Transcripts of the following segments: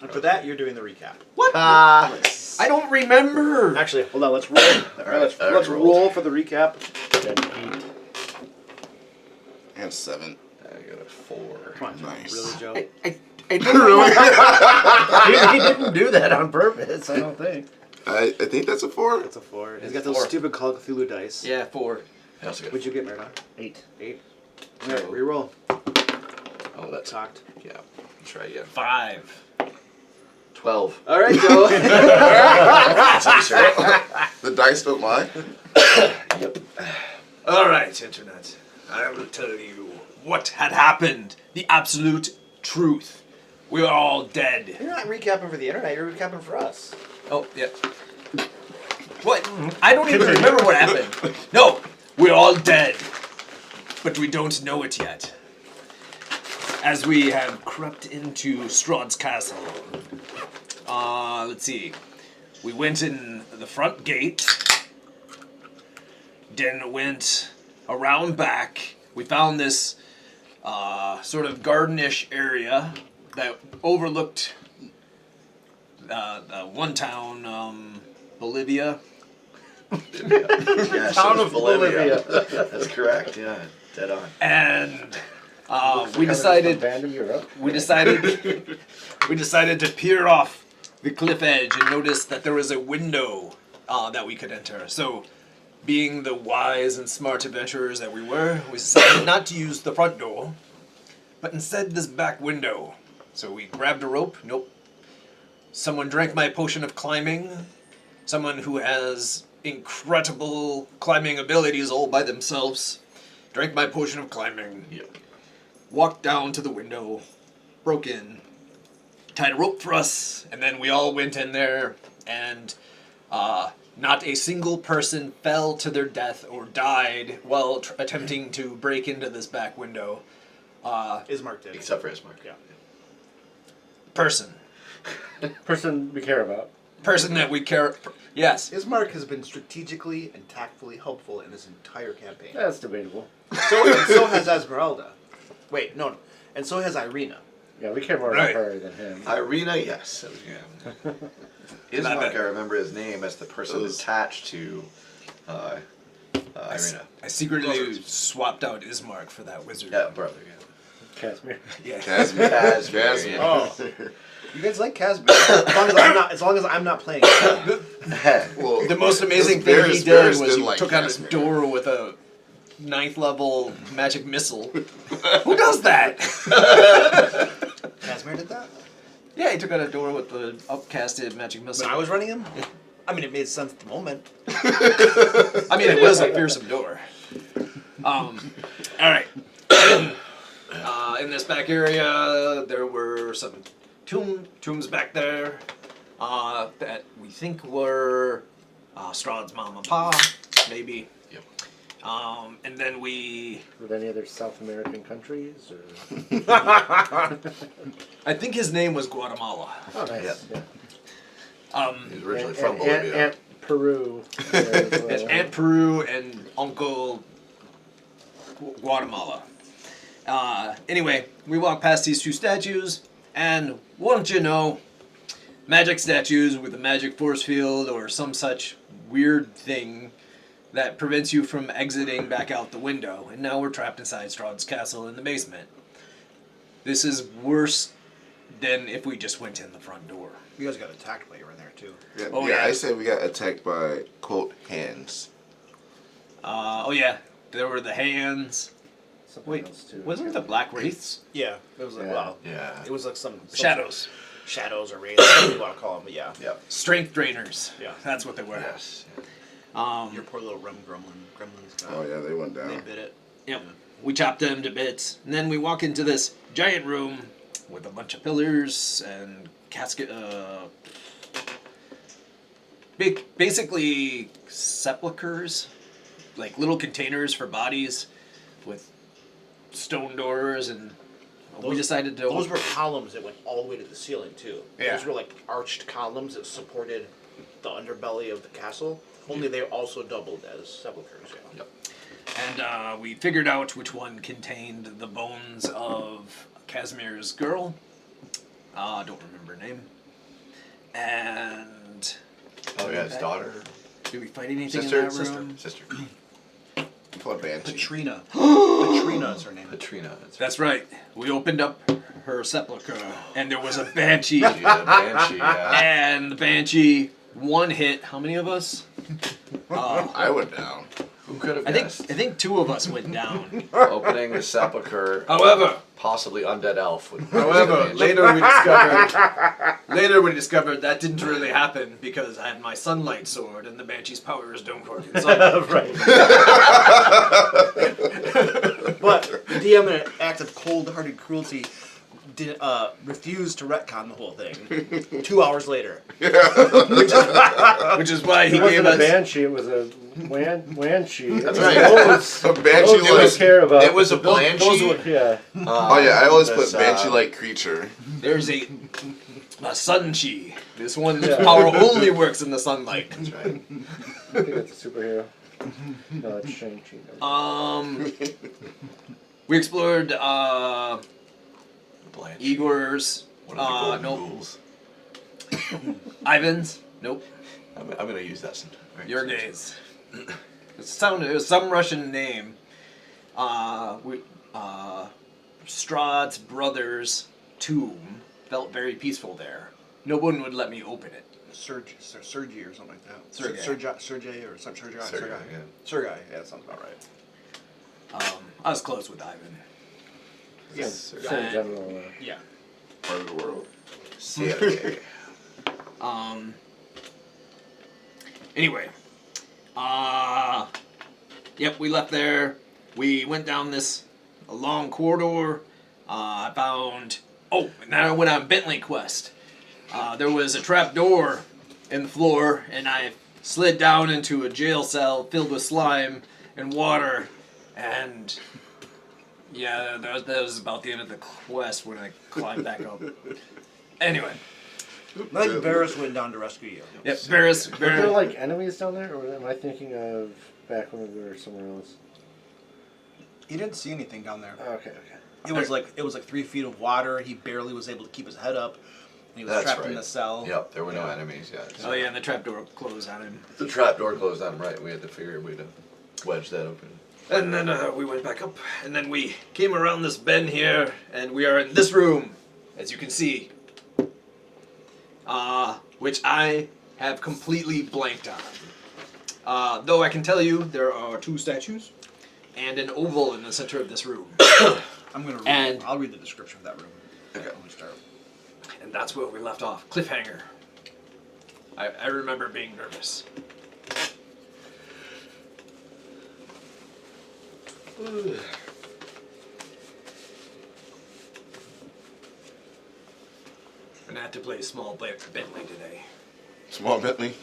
And for that, you're doing the recap. What? I don't remember. Actually, hold on. Let's roll. All right, let's roll for the recap. And 7. I got a 4. Come on, Nice. Really, Joe? I don't know. He didn't do that on purpose, I don't think. I think that's a 4. That's a 4. He's It's got those 4. stupid Call of Cthulhu dice. Yeah, 4. That's good. What'd you get, Marathon? 8. 8. All right, reroll. Oh, that's Talked. yeah. Try again. 5. 12. All right, Joe. The dice don't lie. Yep. All right, Internet. I will tell you what had happened. The absolute truth. We are all dead. You're not recapping for the internet. You're recapping for us. Oh, yeah. What? I don't even remember what happened. No, we're all dead. But we don't know it yet. As we have crept into Strahd's castle. Let's see. We went in the front gate. Then went around back. We found this sort of gardenish area that overlooked one town, Bolivia. Yeah, Town of Bolivia. That's correct. Yeah, dead on. And we decided Band of Europe. we decided to peer off the cliff edge and notice that there was a window that we could enter. So, being the wise and smart adventurers that we were, we decided not to use the front door, but instead this back window. So we grabbed a rope. Nope. Someone drank my potion of climbing. Someone who has incredible climbing abilities all by themselves drank my potion of climbing. Yep. Walked down to the window, broke in, tied a rope for us, and then we all went in there, and not a single person fell to their death or died while attempting to break into this back window. Ismark did. Except for Ismark. Yeah. Person Person we care about. that we care. Yes. Ismark has been strategically and tactfully helpful in this entire campaign. That's debatable. So has Esmeralda. Wait, no. And so has Ireena. Yeah, we care more Right. about her than him. Ireena, yes. Yeah. Ismark, I remember his name as the person attached to Ireena. I secretly swapped out Ismark for that wizard. Yeah, brother. Kasmir. Yeah. Casmir. Casmir. Oh. You guys like Casmir? As long as I'm not playing. Well, The most amazing thing he Varys did was he didn't like took out a Casmir. door with a 9th level magic missile. Who does that? Casmir did that? Yeah, he took out a door with the upcasted magic missile. When I was running him? I mean, it made sense at the moment. I mean, it was a fearsome door. All right. In this back area, there were some tombs back there that we think were Strahd's mom and pa, maybe. Yep. And then we... With any other South American countries? Or? I think his name was Guatemala. Oh, nice. Yeah. He's originally from Bolivia. Aunt Peru. there as well. Aunt Peru and Uncle Guatemala. Anyway, we walk past these 2 statues, and wouldn't you know, magic statues with a magic force field or some such weird thing that prevents you from exiting back out the window. And now we're trapped inside Strahd's castle in the basement. This is worse than if we just went in the front door. You guys got attacked while you were in there, too. Yeah, Oh, yeah, yeah. I said we got attacked by, quote, hands. Oh yeah, there were the hands. Something Wait, else too. wasn't it the black wraiths? Yeah. It was like, Yeah. well, Yeah. it was like some Shadows. Shadows or wraiths, whatever you want to call them, but yeah. Yep. Strength drainers. Yeah. That's what they were. Yes. Your poor little gremlins got Oh, yeah, they went They down. bit it. Yep. We chopped them to bits, and then we walk into this giant room with a bunch of pillars and casket. Basically sepulchers, like little containers for bodies, with stone doors, and we decided to. Those were columns that went all the way to the ceiling, too. Yeah. Those were like arched columns that supported the underbelly of the castle, only they also doubled as sepulchers. Yeah. Yep. And we figured out which one contained the bones of Kasmir's girl, Don't remember her name. And Oh yeah, his daughter, did we fight anything sister, in that room? sister. Called Banshee. Patrina. Patrina is her name. Patrina. That's right. We opened up her sepulcher, and there was a banshee. Yeah, Banshee. Yeah. And the banshee, one hit. How many of us? I went down. Who could have I guessed? think 2 of us went down. Opening the sepulcher. However, Possibly undead elf. However, later we discovered that didn't really happen because I had my sunlight sword and the banshee's power is don't work in sunlight. Right. But the DM, in an act of cold-hearted cruelty, did refused to retcon the whole thing. 2 hours later. Which is why he It wasn't gave a us. banshee, it was a wanshee. That's right. right. A Banshee Those like. don't care about. It was a Banshee. Yeah. Oh yeah, I always put This, Banshee-like creature. There's a sunchi. This one's Yeah. power only works in the sunlight. That's right. I think that's a superhero. No, it's Shang-Chi. We explored Blanche. Igor's. One of the golden Nope. rules. Ivan's. Nope. I'm gonna use that sometime. Right. Your gaze. It was some Russian name. Strahd's brother's tomb felt very peaceful there. No one would let me open it. Sergey or something like that. Sergey. Sergey or something. Sergey, yeah. Sergey, yeah, that sounds about right. I was close with Ivan. Yes. Same general. Yeah. Part of the world. Sergey. Anyway. Yep, we left there. We went down this long corridor. I found... Oh, and then I went on Bentley quest. There was a trap door in the floor, and I slid down into a jail cell filled with slime and water, and... Yeah, that was about the end of the quest when I climbed back up. Anyway. I think Varys went down to rescue you. Yep, Varys. Were there like enemies down there, or am I thinking of back when we were somewhere else? He didn't see anything down there. Okay. It was like 3 feet of water. He barely was able to keep his head up. And he was That's trapped right. in the cell. Yep, there were no enemies yet. Oh yeah, and the trapdoor closed on him. The trap door closed on him, right? We had to figure a way to wedge that open. And then we went back up, and then we came around this bend here, and we are in this room, as you can see. Which I have completely blanked on. Though I can tell you there are 2 statues and an oval in the center of this room. I'm gonna read. And- I'll read the description of that room. Okay. When we start. And that's where we left off. Cliffhanger. I remember being nervous. And I had to play small Bentley today. Small Bentley.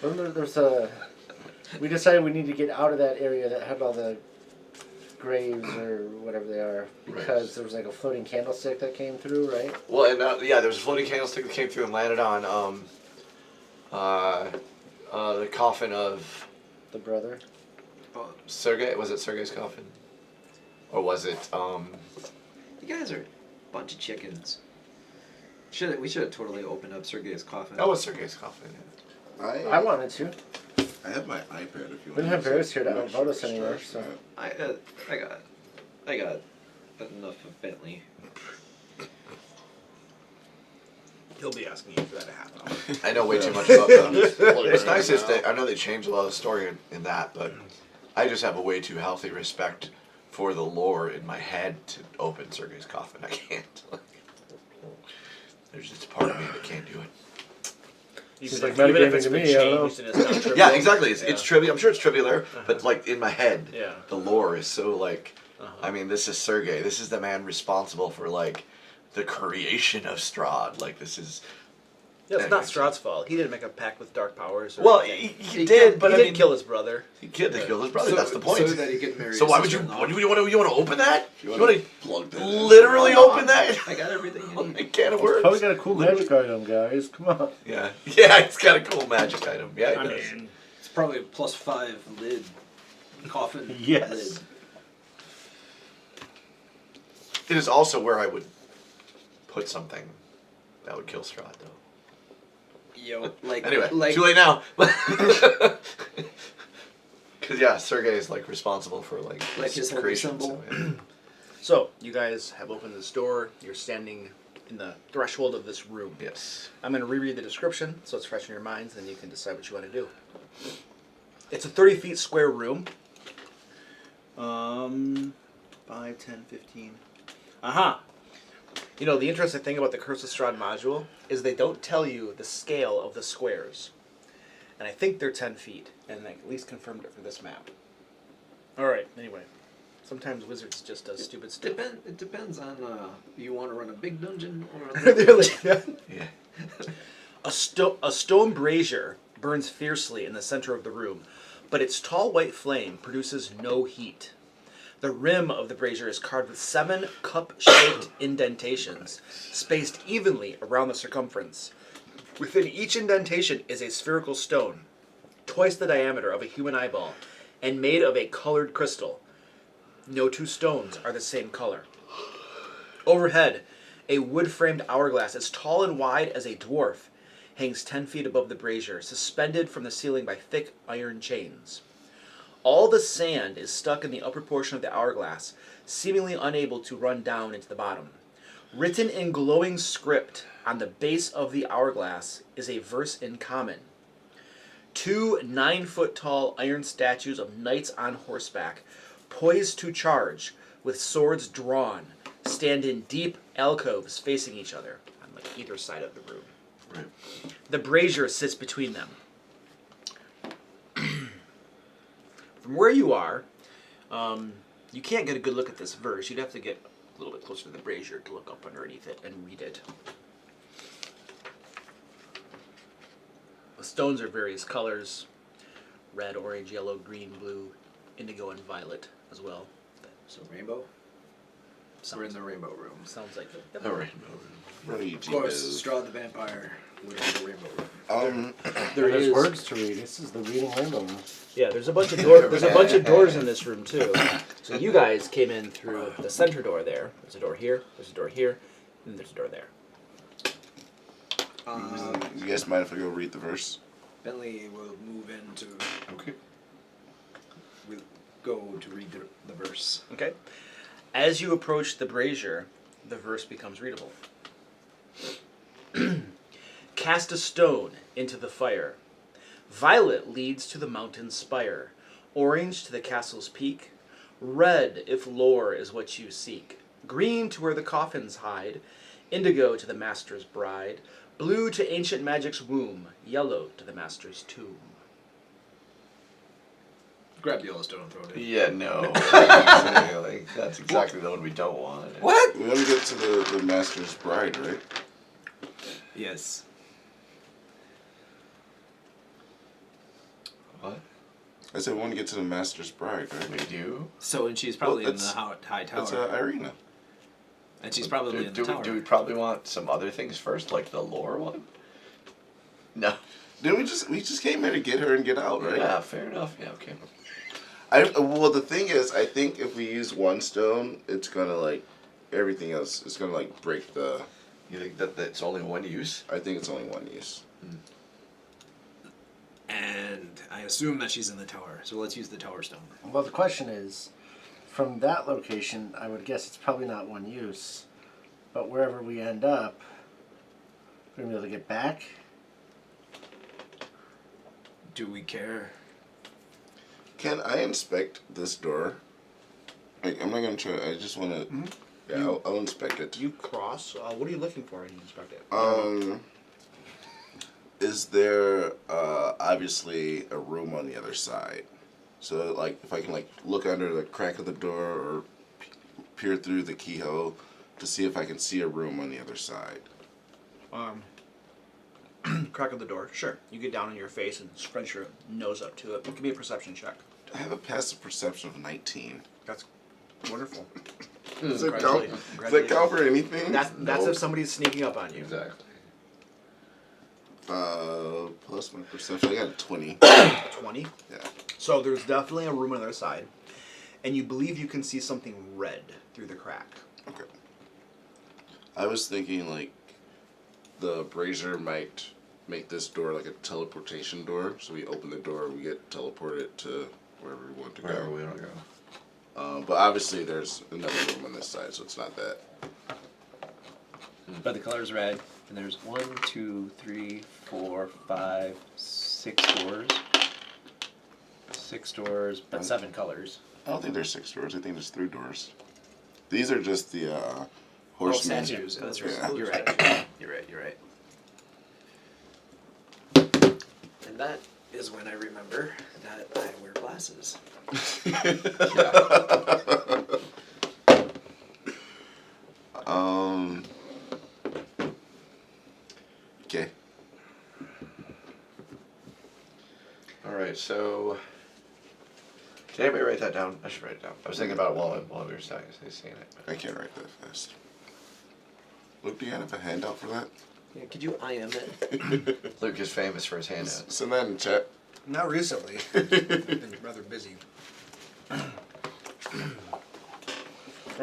There's a. We decided we need to get out of that area that had all the graves or whatever they are because there was like a floating candlestick that came through, right? Well, and yeah, there was a floating candlestick that came through and landed on the coffin of The brother. Sergey. Was it Sergey's coffin, or was it? You guys are a bunch of chickens. We should have totally opened up Sergey's coffin. That was Sergey's coffin. I wanted to. I have my iPad if you want. We didn't have use Varys it. here to I'm not outvote us sure anymore, it's so. I got enough of Bentley. He'll be asking you for that in half an hour. I know way too much about them. It's nice is that I know they changed a lot of the story in that, but I just have a way too healthy respect for the lore in my head to open Sergey's coffin. I can't. There's just a part of me that can't do it. Seems like metagaming to me, I don't know. Yeah, exactly. It's trivia. I'm sure it's trivia there, but like in my head, Yeah. the lore is so like. I mean, this is Sergey. This is the man responsible for like the creation of Strahd. Like this is. Yeah, it's not Strahd's fault. He didn't make a pact with dark powers. Or Well, anything. he did, but he I didn't mean, kill his brother. he killed his brother. That's the point. So that he could marry. So his why would you? sister-in-law. What do you want to? You want to open that? You want to Plug that in. literally open that? I got everything you need. A can of Probably worms. got a cool magic item, guys. Come on. Yeah, it's got a cool magic item. Yeah, it I does. mean, It's probably a +5 lid. Coffin Yes. lid. It is also where I would put something that would kill Strahd, though. Yo, like Anyway, like too late now. Because yeah, Sergey is like responsible for like his holy creation. symbol. So, yeah. So, you guys have opened this door. You're standing in the threshold of this room. Yes. I'm going to reread the description so it's fresh in your minds, and then you can decide what you want to do. It's a 30 feet square room. 5, 10, 15. Aha! You know, the interesting thing about the Curse of Strahd module is they don't tell you the scale of the squares. And I think they're 10 feet, and I at least confirmed it for this map. Alright, anyway. Sometimes Wizards just does stupid stuff. It depends on you want to run a big dungeon or a They're like, yeah. Yeah. A stone brazier burns fiercely in the center of the room, but its tall white flame produces no heat. The rim of the brazier is carved with 7 cup-shaped indentations, spaced evenly around the circumference. Within each indentation is a spherical stone, twice the diameter of a human eyeball, and made of a colored crystal. No 2 stones are the same color. Overhead, a wood-framed hourglass as tall and wide as a dwarf hangs 10 feet above the brazier, suspended from the ceiling by thick iron chains. All the sand is stuck in the upper portion of the hourglass, seemingly unable to run down into the bottom. Written in glowing script on the base of the hourglass is a verse in common. 2 9-foot-tall iron statues of knights on horseback, poised to charge, with swords drawn, stand in deep alcoves facing each other on like either side of the room. Right. The brazier sits between them. From where you are, you can't get a good look at this verse. You'd have to get a little bit closer to the brazier to look up underneath it and read it. The stones are various colors: red, orange, yellow, green, blue, indigo, and violet as well. So rainbow. We're in sounds, the rainbow room. sounds like it. All right. Of course, Strahd the vampire would have the rainbow room. There's words to read. This is the reading rainbow room. Yeah, there's a bunch of doors. There's a bunch of doors in this room too. So you guys came in through the center door there. There's a door here. There's a door here, and there's a door there. You guys mind if I go read the verse? Bentley will move into. Okay. We'll go to read the verse. Okay. As you approach the brazier, the verse becomes readable. Cast a stone into the fire. Violet leads to the mountain's spire. Orange to the castle's peak. Red if lore is what you seek. Green to where the coffins hide. Indigo to the master's bride. Blue to ancient magic's womb. Yellow to the master's tomb. Grab the Yellowstone and throw it in. Yeah, no. Like, that's exactly the one we don't want. What? We want to get to the master's bride, right? Yes. What? I said we want to get to the master's bride, right? We do? So, and she's probably Well, in the that's- high tower. That's Ireena. And she's probably in the tower. Do we probably want some other things first, like the lore one? No. Didn't we just came here to get her and get out, right? Yeah, fair enough. Yeah, okay. Well, the thing is, I think if we use one stone, it's gonna like everything else. It's gonna like break the. You think that that's only one use? I think it's only one use. And I assume that she's in the tower. So let's use the tower stone. Well, the question is, from that location, I would guess it's probably not one use, but wherever we end up, we're gonna be able to get back. Do we care? Can I inspect this door? Like, I'm not gonna try. I just want to. Yeah, I'll inspect it. You cross. What are you looking for when you inspect it? Is there obviously a room on the other side? So, like, if I can like look under the crack of the door or peer through the keyhole to see if I can see a room on the other side. Crack of the door. Sure. You get down on your face and scrunch your nose up to it. Give me a perception check. I have a passive perception of 19. That's wonderful. Does that count? Does that count for anything? That's if somebody's sneaking up on you. Exactly. Plus my perception. I got a 20. 20? Yeah. So there's definitely a room on the other side. And you believe you can see something red through the crack. Okay. I was thinking like the brazier might make this door like a teleportation door. So we open the door, we get teleported to wherever we want to Wherever go. we want to go. But obviously there's another room on this side, so it's not that. But the color's red, and there's 1, 2, 3, 4, 5, 6 doors. 6 doors, but 7 colors. I don't think there's 6 doors. I think there's 3 doors. These are just the horsemen. Statues. That's right. Yeah. You're right. You're right. And that is when I remember that I wear glasses. Okay. Alright, so... Did anybody write that down? I should write it down. I was thinking about it while we were saying it. I can't write that fast. Luke, do you have a handout for that? Yeah, could you IM it? Luke is famous for his handouts. Send that in chat. Not recently. I've been rather busy. All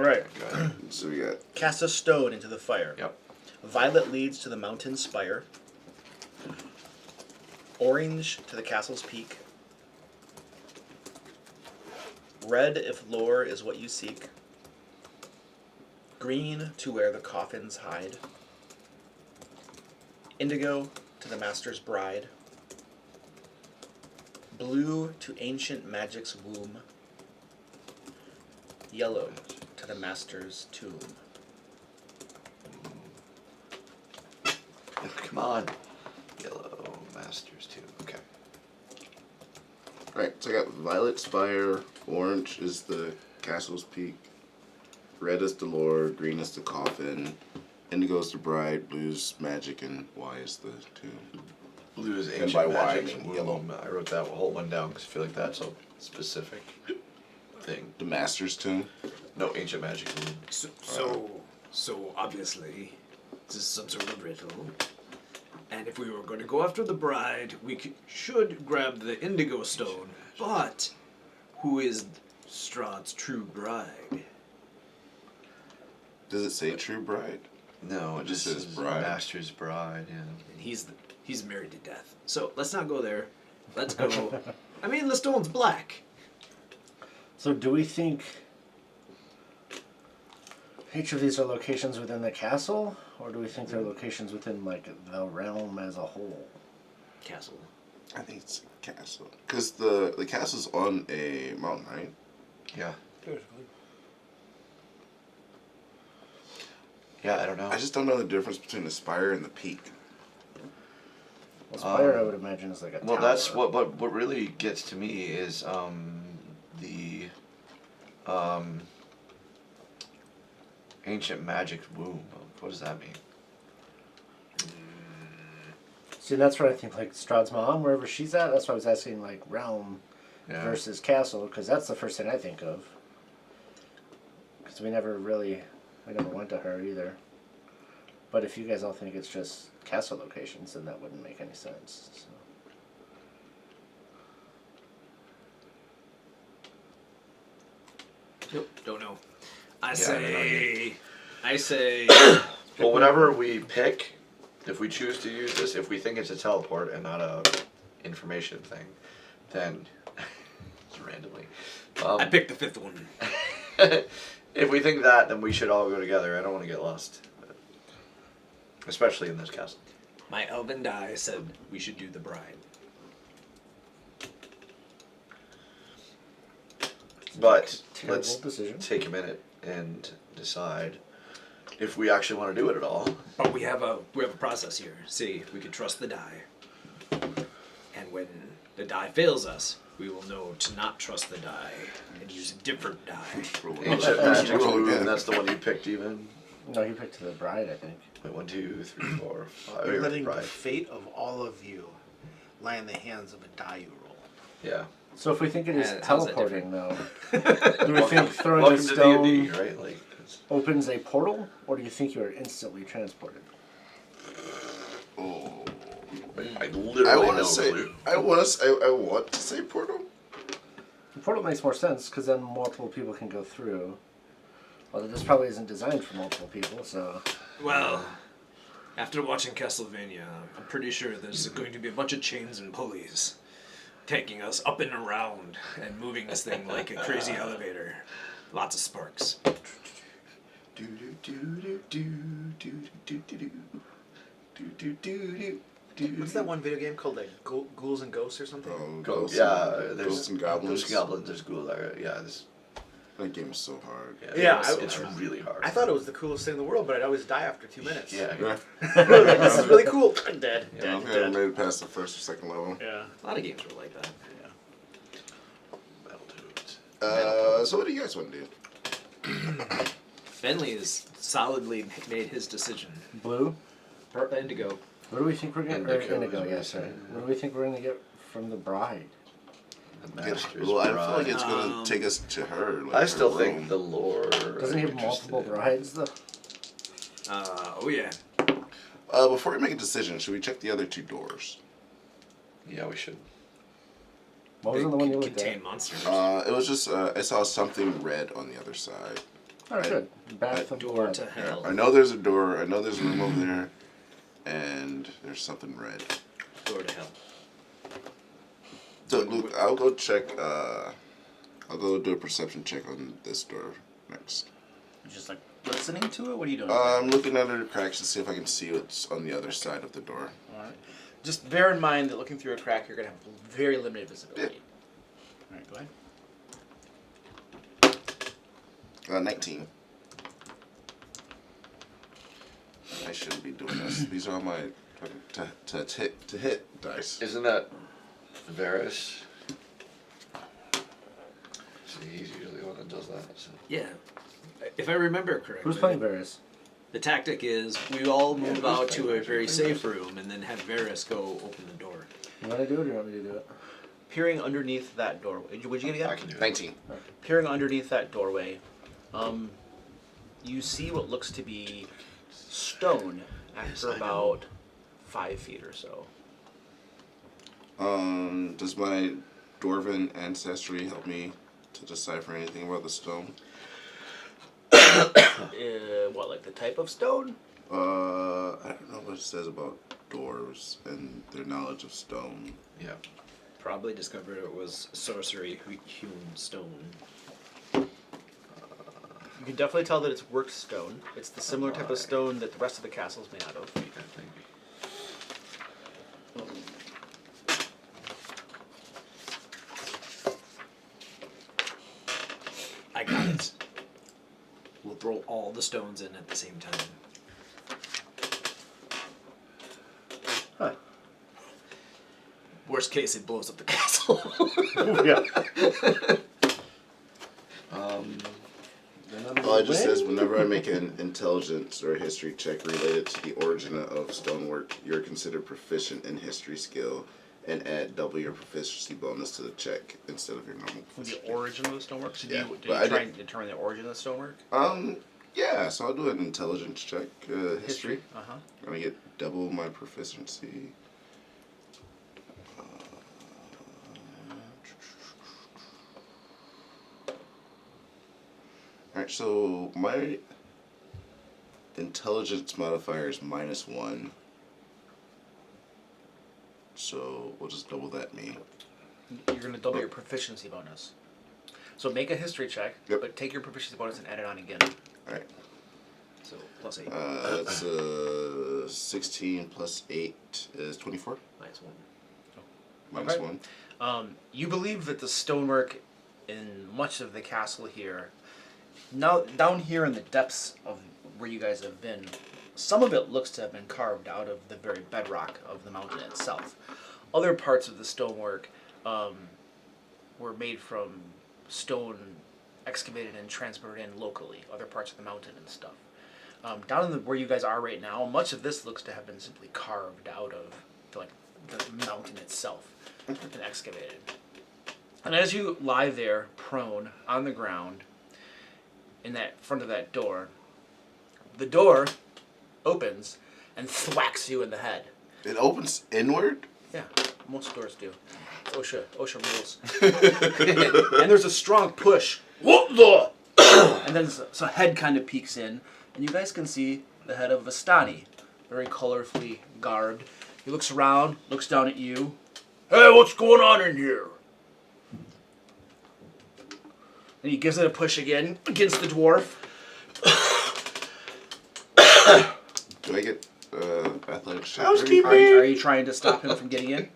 right. Go ahead. So we got Cast a stone into the fire. Yep. Violet leads to the mountain spire. Orange to the castle's peak. Red if lore is what you seek. Green to where the coffins hide. Indigo to the master's bride. Blue to ancient magic's womb. Yellow to the master's tomb. Come on. Yellow Masters too. Okay. Alright, so I got violet spire, orange is the castle's peak, red is the lore, green is the coffin, indigo is the bride, blue's magic, and Y is the tomb. Blue is And ancient by magic. Y, I mean and yellow. womb. I wrote that whole one down because I feel like that's a specific thing. The master's tomb. No, ancient magic. Womb. So obviously, this is some sort of ritual. And if we were going to go after the bride, we should grab the indigo stone. But who is Strahd's true bride? Does it say true bride? No, it just says bride. Master's bride. Yeah. And he's married to death. So let's not go there. Let's go. I mean, the stone's black. So do we think each of these are locations within the castle, or do we think they're locations within like the realm as a whole? Castle. I think it's a castle. Because the castle's on a mountain, right? Yeah. Theoretically. Yeah, I don't know. I just don't know the difference between the spire and the peak. Well, spire, I would imagine, is like a Well, tower. that's what really gets to me is the ancient magic womb. What does that mean? See, that's where I think like Strahd's mom, wherever she's at. That's why I was asking like realm Yeah. versus castle, because that's the first thing I think of. Because we never went to her either. But if you guys all think it's just castle locations, then that wouldn't make any sense. So. Nope, don't know. I I say. Well, whatever we pick, if we choose to use this, if we think it's a teleport and not a information thing, then just randomly. I picked the fifth one. If we think that, then we should all go together. I don't want to get lost, especially in this castle. My elven die said we should do the bride. But Terrible let's decision. take a minute and decide if we actually want to do it at all. But we have a process here. See, if we could trust the die. And when the die fails us, we will know to not trust the die and use a different die. Ancient magic Roll womb, again. that's the one you picked even. No, he picked the bride, I think. Wait, 1, 2, 3, 4, 5. You're letting the Right. fate of all of you lie in the hands of a die you roll. Yeah. So if we think it is And how's that teleporting, though, do we think throwing a Welcome to stone D&D, right? Like, it's, opens a portal, or do you think you are instantly transported? Oh. I literally I want no to say. clue. I want to say portal. The portal makes more sense because then multiple people can go through. Although this probably isn't designed for multiple people, so... Well, after watching Castlevania, I'm pretty sure there's going to be a bunch of chains and pulleys taking us up and around and moving this thing like a crazy elevator. Lots of sparks. What's that one video game called? Like Ghouls and Ghosts or something? Ghosts, There's Ghosts and Goblins. Ghosts, Goblins, there's Ghoul. That game is so hard. Yeah, it's really hard. I thought it was the coolest thing in the world, but I'd always die after 2 minutes. Yeah. This is really cool. I'm dead. I don't think I made it past the first or second level. Yeah. A lot of games were like that. So what do you guys want to do? Bentley has solidly made his decision. Blue? Indigo. What do we think we're getting? Indigo Indigo, is yeah, sorry. What do we think we're going to get from the bride? The Master's Well, I feel like Bride. it's gonna take us to her. Like, I her still room. think the lore. Doesn't he have multiple brides, though? Oh yeah. Before we make a decision, should we check the other 2 doors? Yeah, we should. What was the one you looked contain at? monsters. It was just I saw something red on the other side. Oh, good. Bath of Door blood. to hell. I know there's a door. I know there's a room over there, and there's something red. Door to hell. So Luke, I'll go check. I'll go do a perception check on this door next. You're just like listening to it? What are you doing? I'm looking under the cracks to see if I can see what's on the other side of the door. Alright. Just bear in mind that looking through a crack, you're going to have very limited visibility. Alright, go ahead. 19. I shouldn't be doing this. These are all my to hit dice. Isn't that Varys? See, he's usually the one that does that. So. Yeah. If I remember correctly. Who's playing Varys? The tactic is we all move out to a very safe room and then have Varys go open the door. You want to do it or you want me to do it? Peering underneath that doorway. What'd you get I again? can do it. 19. Peering underneath that doorway, you see what looks to be stone Yes, after I know. about 5 feet or so. Does my dwarven ancestry help me to decipher anything about the stone? What, like the type of stone? I don't know what it says about dwarves and their knowledge of stone. Yeah. Probably discovered it was sorcery hewn stone. You can definitely tell that it's worked stone. It's the similar type of stone that the rest of the castle is made out of. I got it. We'll throw all the stones in at the same time. Huh. Worst case, it blows up the castle. Yeah. Well, it just says whenever I make an intelligence or history check related to the origin of stonework, you're considered proficient in history skill and add double your proficiency bonus to the check instead of your normal The proficiency. origin of the stonework? So Yeah, do you but I try did- and determine the origin of the stonework? Yeah, so I'll do an intelligence check, history. Uh-huh. I'm gonna get double my proficiency. Alright, so my intelligence modifier is -1. So we'll just double that me. You're going to double your proficiency bonus. So make a history check, Yep. but take your proficiency bonus and add it on again. Alright. So plus 8. That's 16 plus 8 is 24. Nice one. Minus Okay. 1. You believe that the stonework in much of the castle here, now down here in the depths of where you guys have been, some of it looks to have been carved out of the very bedrock of the mountain itself. Other parts of the stonework were made from stone excavated and transported in locally, other parts of the mountain and stuff. Down in where you guys are right now, much of this looks to have been simply carved out of the mountain itself and excavated. And as you lie there, prone, on the ground, in that front of that door, the door opens and thwacks you in the head. It opens inward? Yeah, most doors do. It's OSHA rules. And there's a strong push. What the? And then so a head kind of peeks in, and you guys can see the head of Vistani, very colorfully garbed. He looks around, looks down at you. Hey, what's going on in here? And he gives it a push again against the dwarf. Do I get athletics check? Are you trying to stop him from getting in?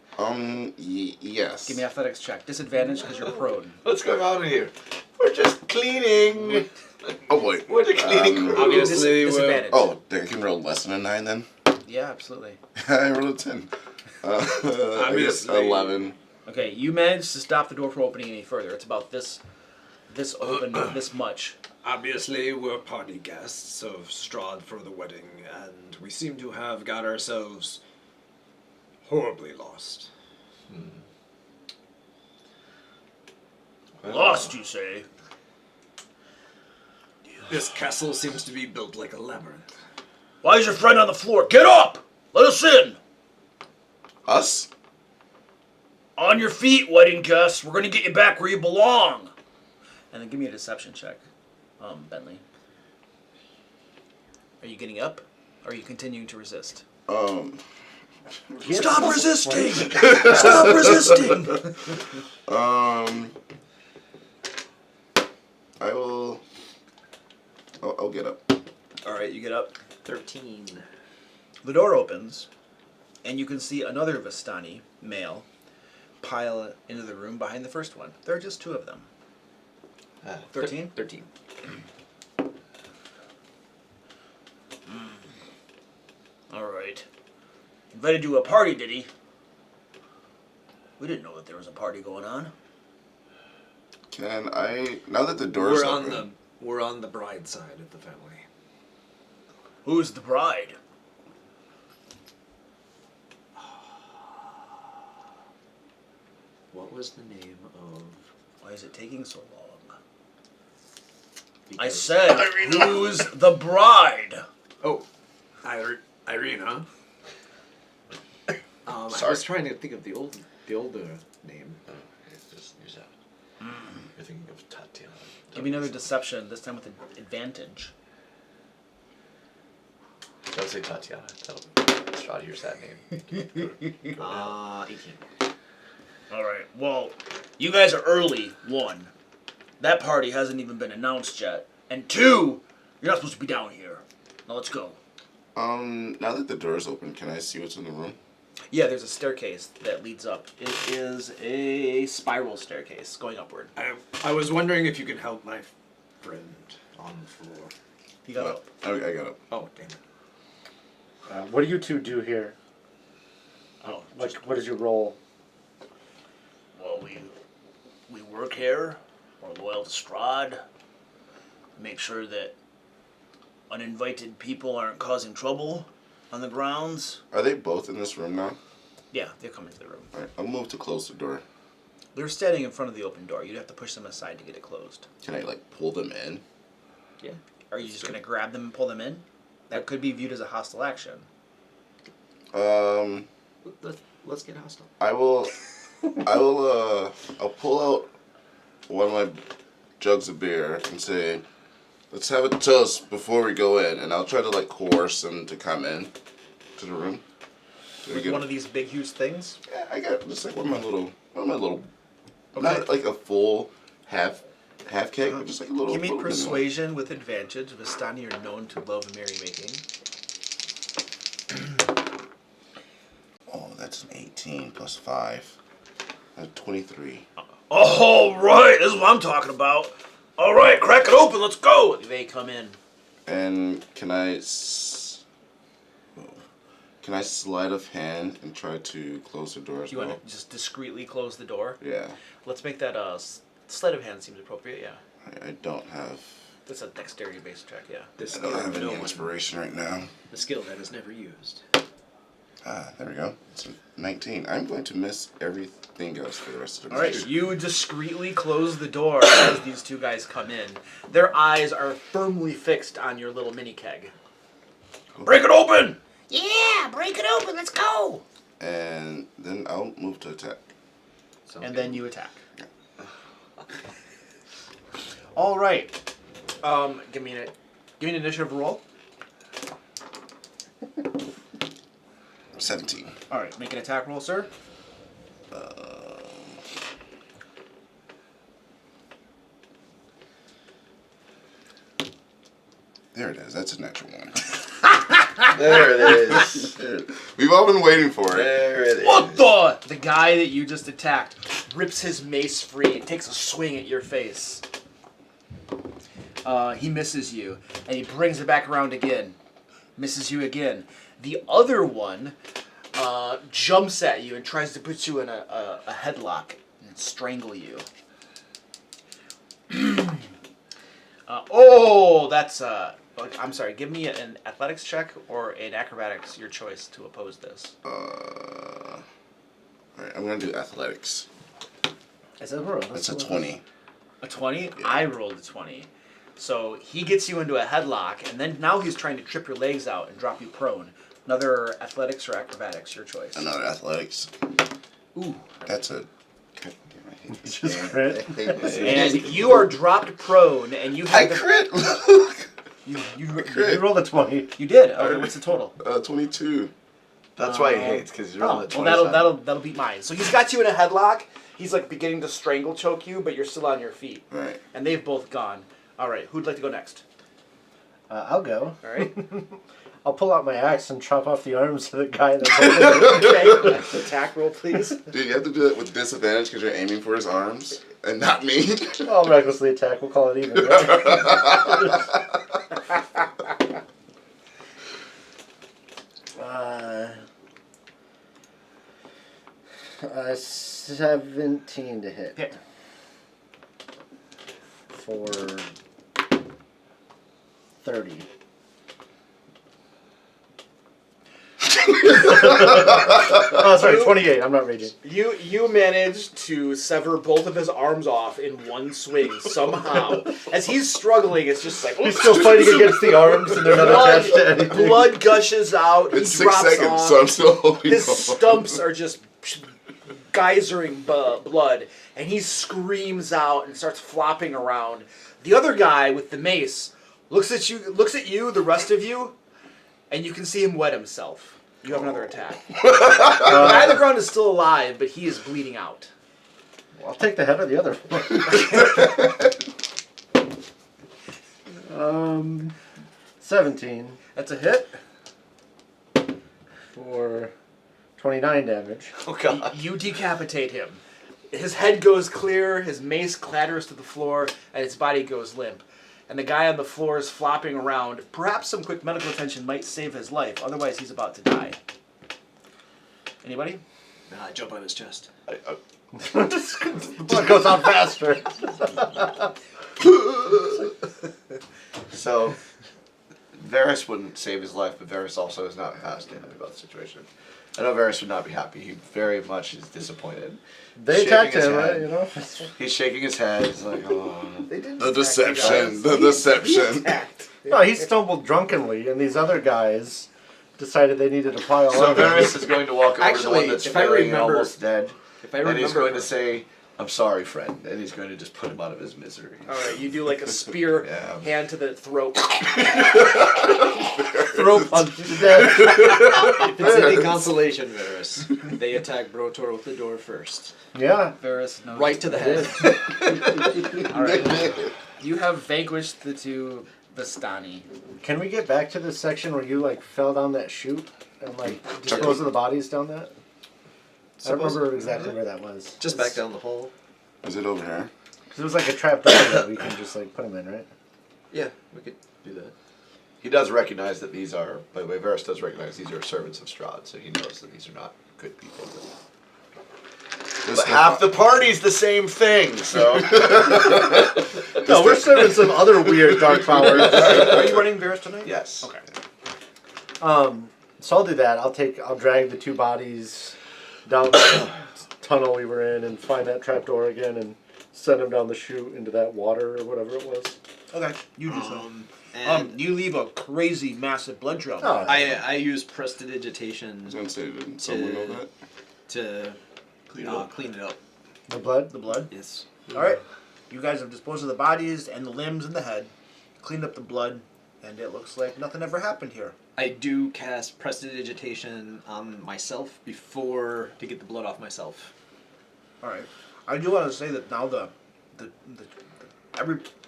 Yes. Give me athletics check. Disadvantage because you're prone. What's going on in here? We're just cleaning. Oh boy. We're the cleaning crew. Obviously, Disadvantage. Oh, I can roll less than a 9 then? Yeah, absolutely. I rolled a 10. I guess Obviously. 11. Okay, you managed to stop the door from opening any further. It's about this open, this much. obviously, we're party guests of Strahd for the wedding, and we seem to have got ourselves horribly lost. Lost, you say? This castle seems to be built like a labyrinth. Why is your friend on the floor? Get up! Let us in! Us? On your feet, wedding guests. We're gonna get you back where you belong. And then give me a deception check, Bentley. Are you getting up? Or are you continuing to resist? Stop resisting! Stop resisting! I will. I'll get up. Alright, you get up. 13. The door opens, and you can see another Vistani, male, pile into the room behind the first one. There are just two of them. 13? 13. Alright. Invited you to a party, did he? We didn't know that there was a party going on. Can I? Now that the door's open. We're on the bride side of the family. Who's the bride? What was the name of? Why is it taking so long? I Because- said, who's the bride? Oh, Ireena. I was trying to think of the older name. Just use that. You're thinking of Tatiana. Give me another deception, this time with an advantage. Don't say Tatiana. Strahd hears that name. 18. Alright, well, you guys are early, one. That party hasn't even been announced yet. And two, you're not supposed to be down here. Now let's go. Now that the door's open, can I see what's in the room? Yeah, there's a staircase that leads up. It is a spiral staircase going upward. I was wondering if you could help my friend on the floor. You got up. I got up. Oh, damn it. What do you two do here? Oh, Like, what is your role? well, we work here. We're loyal to Strahd. Make sure that uninvited people aren't causing trouble on the grounds. Are they both in this room now? Yeah, they're coming to the room. Alright, I'll move to close the door. They're standing in front of the open door. You'd have to push them aside to get it closed. Can I, pull them in? Yeah. Are you just going to grab them and pull them in? That could be viewed as a hostile action. Let's get hostile. I'll pull out one of my jugs of beer and say, let's have a toast before we go in, and I'll try to, coerce them to come in to the room. With one of these big, huge things? Yeah, I got just one of my little, Okay. not like a full half cake, but just like a little. Give me little mini one. persuasion with advantage. Vistani are known to love merrymaking. Oh, that's an 18 plus 5. That's 23. All right, this is what I'm talking about. All right, crack it open. Let's go. They come in. And can I sleight of hand and try to close the door as You well? want to just discreetly close the door? Yeah, Let's make that sleight of hand seems appropriate. Yeah, I don't have. that's a dexterity-based check. Yeah. This I don't have any no one- inspiration right now. The skill that is never used. There we go. It's a 19. I'm going to miss everything else for the rest of the All right, night. you discreetly close the door as these two guys come in. Their eyes are firmly fixed on your little mini keg. Break it open! Yeah, break it open. Let's go. And then I'll move to attack. And then you attack. All right. Give me an initiative roll. 17. All right, make an attack roll, sir. There it is. That's a natural one. There it is. We've all been waiting for it. There it is. What the? The guy that you just attacked rips his mace free and takes a swing at your face. He misses you, and he brings it back around again. Misses you again. The other one jumps at you and tries to put you in a headlock and strangle you. That's I'm sorry. Give me an athletics check or an acrobatics, your choice, to oppose this. Alright, I'm gonna do athletics. Is that roll? That's a 20. A 20? I rolled a 20. So he gets you into a headlock, and then now he's trying to trip your legs out and drop you prone. Another athletics or acrobatics, your choice. Another athletics. Ooh. That's a. Just crit. And you are dropped prone, and you I have crit! You rolled a 20. You did? Okay, what's the total? 22. That's why he hates, because he's rolling Oh, a well, 27. that'll beat mine. So he's got you in a headlock. He's like beginning to strangle choke you, but you're still on your feet. Right. And they've both gone. All right, who'd like to go next? I'll go. All right. I'll pull out my axe and chop off the arms of the guy that's holding it. Okay. Attack roll, please. Dude, you have to do that with disadvantage because you're aiming for his arms and not me. I'll recklessly attack. We'll call it even. Right? 17 to hit. Hit. For 30. Oh, sorry, 28. I'm not raging. You managed to sever both of his arms off in one swing somehow. As he's struggling, it's just like He's still fighting against the arms, and they're not attached to anything. blood gushes out. It's he 6 drops seconds, off. so I'm still holding His on. stumps are just geysering blood, and he screams out and starts flopping around. The other guy with the mace looks at you, the rest of you, and you can see him wet himself. You have another attack. The guy on the ground is still alive, but he is bleeding out. I'll take the head of the other one. 17 That's a hit. for 29 damage. Oh, God. You decapitate him. His head goes clear, his mace clatters to the floor, and his body goes limp. And the guy on the floor is flopping around. Perhaps some quick medical attention might save his life, otherwise he's about to die. Anybody? Nah, jump on his chest. The blood goes out faster. So, Varys wouldn't save his life, but Varys also is not happy about the situation. I know Varys would not be happy. He very much is disappointed. They Shaking attacked his him, head. right? You know. He's shaking his head. He's like, oh. They didn't The attack you deception. guys. The deception. Attacked. No, he stumbled drunkenly, and these other guys decided they needed to pile So on. Varys is going to walk over to the Actually, one that's if I feeling remember- almost dead, If I and remember, he's going to say, "I'm sorry, friend," and he's going to just put him out of his misery. All right, you do like a spear Yeah. hand to the throat. Throat punch to death. if it's any consolation, Varys, they attack Brotor with the door first, Yeah. Varys knows. right to the head. All right. You have vanquished the two Vistani. Can we get back to the section where you like fell down that chute and like dispose of the bodies down that? I don't remember exactly where that was. Just back down the hole. Is it over here? Because it was like a trap door that we can just like put them in, right? Yeah, we could do that. He does recognize that these are, by the way, Varys does recognize these are servants of Strahd, so he knows that these are not good people. This But half the party's the same thing, so. No, we're serving some other weird dark powers. Are you running Varys tonight? Yes. Okay. So I'll do that. I'll drag the two bodies down the tunnel we were in and find that trapdoor again and send them down the chute into that water or whatever it was. Okay, you do so. And You leave a crazy, massive blood trail. Oh. I use prestidigitation I was going to say, didn't someone know that? to clean it up. The blood? The blood. Yes. All right. You guys have disposed of the bodies and the limbs and the head. cleaned up the blood, and it looks like nothing ever happened here. I do cast prestidigitation on myself before to get the blood off myself. All right. I do want to say that now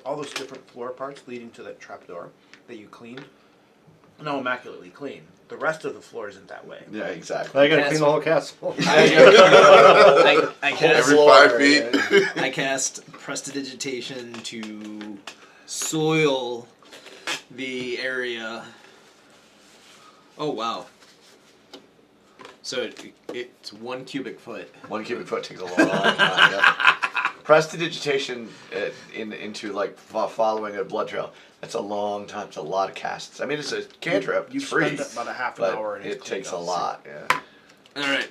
all those different floor parts leading to that trapdoor that you cleaned, now immaculately clean. The rest of the floor isn't that way. Yeah, exactly. Now you gotta clean the whole castle. I cast Every 5 feet. I cast prestidigitation to soil the area. Oh wow! So it's 1 cubic foot. 1 cubic foot takes a long time. Yep. Prestidigitation into like following a blood trail. That's a long time. It's a lot of casts. I mean, it's a cantrip. You It's free. spend about a half an But hour, and it's it cleaned takes up. a lot. Yeah. All right.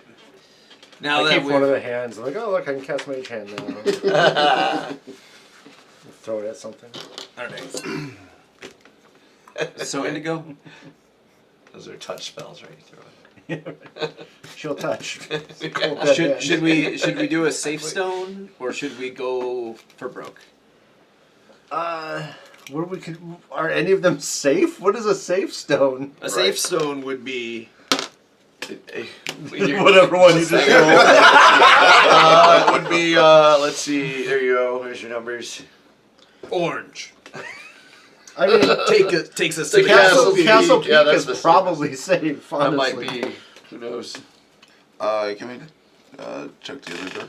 Now I that keep we've one of the hands. I'm like, oh look, I can cast Mage Hand now. Throw it at something. all right. So Indigo, Those are touch spells, right? You throw it. She'll touch. Cold dead hand. should we do a safe stone or should we go for broke? What we could? Are any of them safe? What is a safe stone? A safe stone would be Whatever one you just rolled. It would be, let's see, there you go, here's your numbers. orange. I mean, Takes us The to Castle Castle Peak, yeah, Peak that's is the probably safe. That Honestly. might be, who knows. Can we check the other door?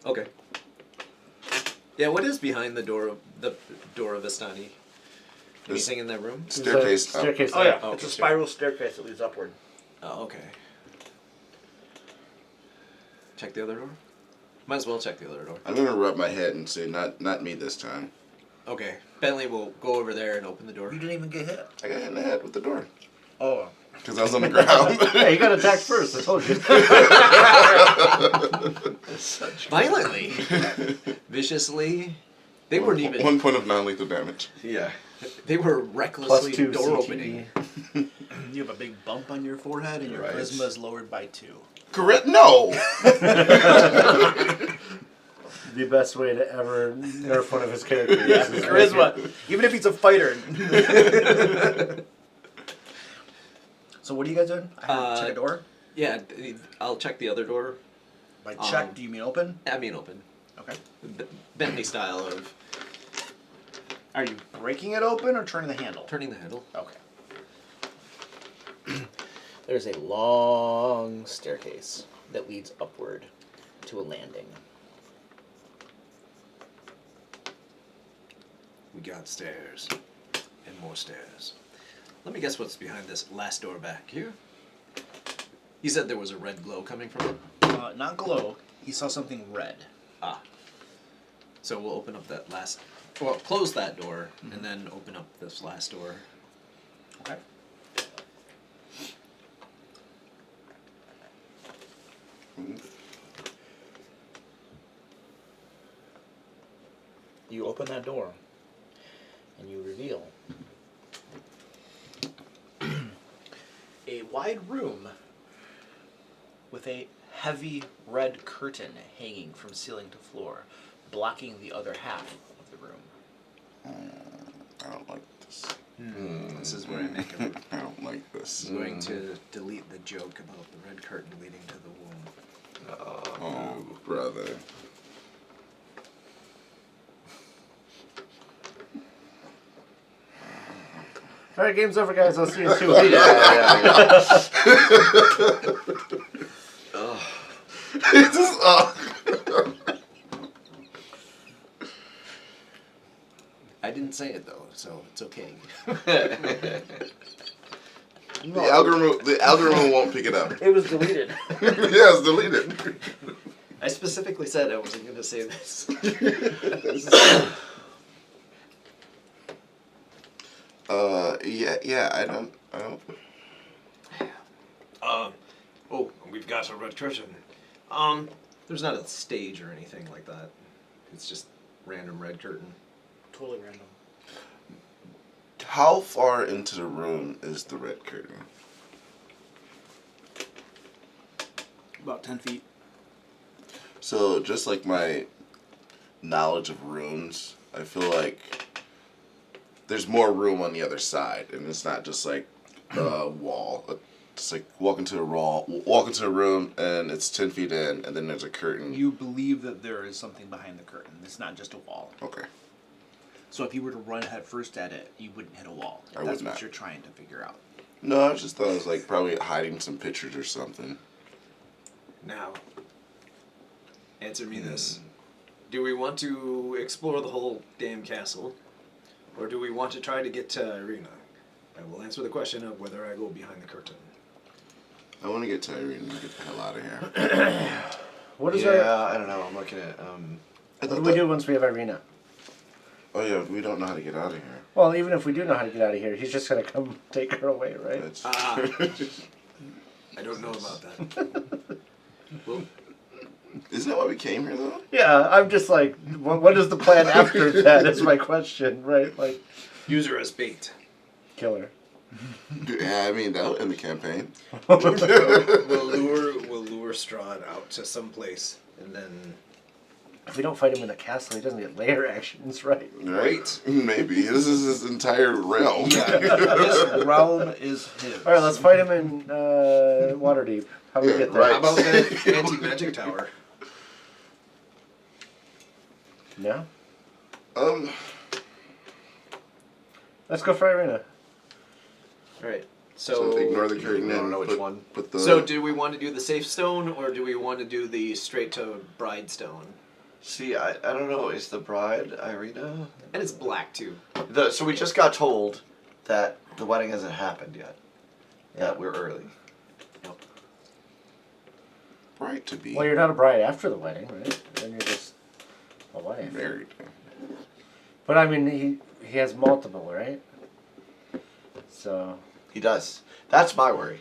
Okay. Yeah, what is behind the door of Vistani? Anything in that room? There's a Staircase up. Staircase. Oh yeah, Oh, it's a okay. spiral staircase that leads upward. Oh, okay. Check the other door? Might as well check the other door. I'm gonna rub my head and say, not me this time. Okay. Bentley will go over there and open the door. You didn't even get hit. I got hit in the head with the door. Oh. Because I was on the ground. Hey, you got attacked first. I told you. Violently. Viciously. They weren't even... 1 point of non-lethal damage. Yeah. They were recklessly +2 door CTE. opening. You have a big bump on your forehead, and your Right. charisma is lowered by 2. Correct? No! The best way to ever nerf one of his characters. Yeah, is charisma. Even if he's a fighter. So what are you guys doing? I heard check a door. Yeah, I'll check the other door. By check, do you mean open? I mean open. Okay. Bentley style of Are you breaking it open or turning the handle? turning the handle. Okay. There's a long staircase that leads upward to a landing. We got stairs. And more stairs. Let me guess what's behind this last door back here. He said there was a red glow coming from it. Not glow. He saw something red. Ah. So we'll open up that last... Well, close that door, and then open up this last door. Okay. You open that door, and you reveal a wide room with a heavy red curtain hanging from ceiling to floor, blocking the other half of the room. I don't like this. This is where I make a... I don't like this. I'm going to delete the joke about the red curtain leading to the womb. Oh, brother. All right, game's over, guys. I'll see you in 2 weeks. It's just, I didn't say it though, so it's okay. the algorithm won't pick it up. It was deleted. Yeah, it's deleted. I specifically said I wasn't going to say this. Yeah, I don't. Oh, we've got a red curtain. There's not a stage or anything like that. It's just random red curtain. Totally random. How far into the room is the red curtain? About 10 feet. So, just like my knowledge of runes, I feel like there's more room on the other side, and it's not just like a wall. It's like walk into a room, and it's 10 feet in, and then there's a curtain. You believe that there is something behind the curtain. It's not just a wall. Okay. So if you were to run head first at it, you wouldn't hit a wall. I That's would what not. you're trying to figure out. No, I just thought it was like probably hiding some pictures or something. Now, answer me this. Do we want to explore the whole damn castle? Or do we want to try to get to Ireena? I will answer the question of whether I go behind the curtain. I want to get to Ireena and get the hell out of here. What is I don't know. I'm looking at what do we do once we have Ireena? Oh yeah, we don't know how to get out of here. Well, even if we do know how to get out of here, he's just gonna come take her away, right? That's, I don't know about that. Well, isn't that why we came here though? Yeah, I'm just like, what is the plan after that? Is my question, right? Like, use her as bait. kill her. Yeah, I mean that would end the campaign. We'll lure Strahd out to some place, and then If we don't fight him in the castle, he doesn't get lair actions, right? Right? Maybe this is his entire realm. This realm is his. All right, let's fight him in Waterdeep. How do we get there? right. how about that anti-magic tower? No. Let's go for Ireena. All right. so ignore the curtain I don't and know which put, one. put the. So do we want to do the safe stone, or do we want to do the straight to bride stone? See, I don't know. Is the bride Ireena? And it's black too. So we just got told that the wedding hasn't happened yet. That we're early. right to be Well, you're not a bride after the wedding, right? Then you're just a wife. married. But I mean, he has multiple, right? So He does. That's my worry.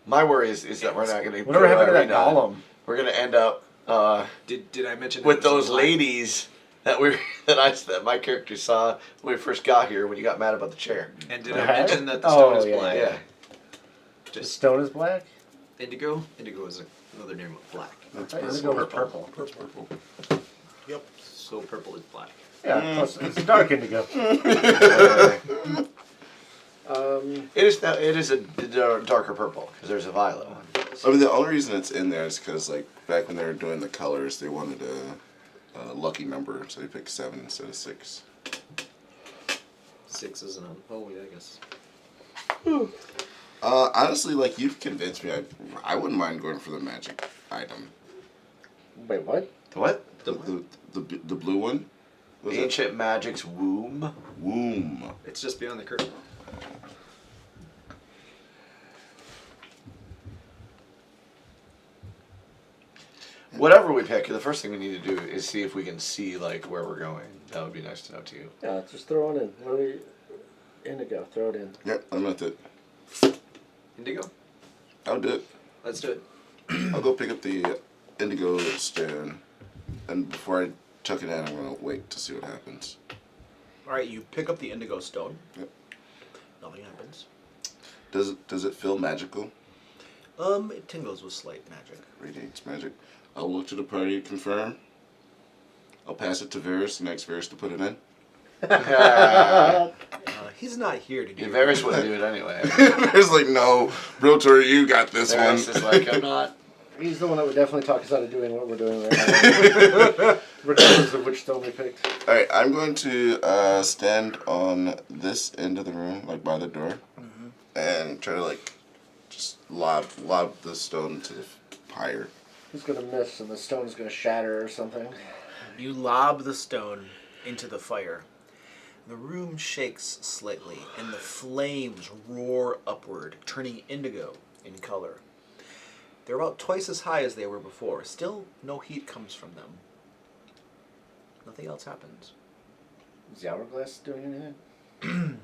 My worry is that we're not going to. whatever happened to that golem? We're going to end up Did I mention with it was those black? ladies that that my character saw when we first got here when you got mad about the chair. And did The I hat? mention that the stone Oh, is yeah, black? Yeah. The Just stone is black. indigo. Indigo is another name of black. That's Right, purple. Indigo was purple. Purple. Yep. So purple is black. Yeah, plus it's dark indigo. It is a darker purple because there's a violet one. I mean, the only reason it's in there is because, like, back when they were doing the colors, they wanted a lucky number, so they picked 7 instead of 6. 6 is an oh yeah, I guess. Honestly, like, you've convinced me. I wouldn't mind going for the magic item. Wait, what? What? The blue one? Was it? Ancient Magic's Womb. Womb. It's just beyond the curtain. Whatever we pick, the first thing we need to do is see if we can see like where we're going. That would be nice to know too. Yeah, just throw it in. What do we? Indigo. Throw it in. Yep, I'm at it. Indigo. I'll do it. Let's do it. I'll go pick up the indigo stone, and before I chuck it in, I'm gonna wait to see what happens. All right, you pick up the indigo stone. Yep. Nothing happens. Does it feel magical? It tingles with slight magic. Radiates magic. I'll look to the party to confirm. I'll pass it to Varys and ask Varys to put it in. He's not here to do Yeah, Varys wouldn't do it anyway. Varys like, no, Realtor, you got this Varys one. is like, I'm not. He's the one that would definitely talk us out of doing what we're doing right now. Regardless of which stone we picked. Alright, I'm going to stand on this end of the room, like by the door, and try to like just lob the stone to the pyre. He's gonna miss, and the stone's gonna shatter or something. You lob the stone into the fire. The room shakes slightly, and the flames roar upward, turning indigo in color. They're about twice as high as they were before. Still, no heat comes from them. Nothing else happens. Is the hourglass doing anything?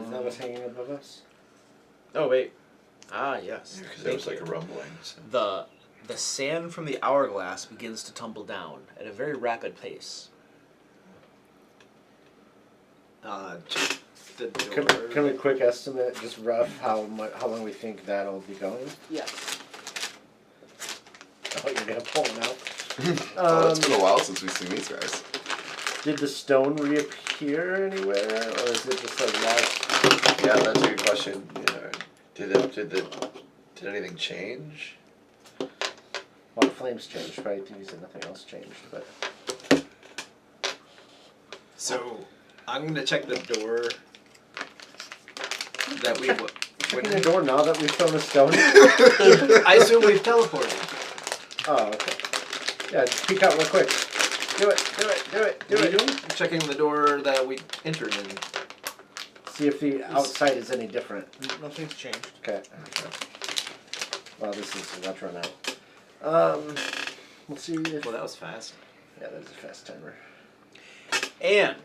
Is that what's hanging above us? Oh, wait. Ah, yes. Because there was like a rumbling. So. The sand from the hourglass begins to tumble down at a very rapid pace. The Can door. we quick estimate, just rough, how long we think that'll be going? Yes. Oh, you're gonna pull them out. Oh, it's been a while since we've seen these guys. Did the stone reappear appear anywhere, or is it just like lost? Yeah, that's a good question. Yeah. Did anything change? Well, the flames changed, right? You said nothing else changed, but So I'm gonna check the door that we checking the door now that we've thrown a stone. I assume we've teleported. Oh, okay. Yeah, just peek out real quick. Do it. What are you doing? Checking the door that we entered in. See if the outside is any different. Nothing's changed. Okay. Well, this is retro now. Let's see if... Well, that was fast. Yeah, that's a fast timer. And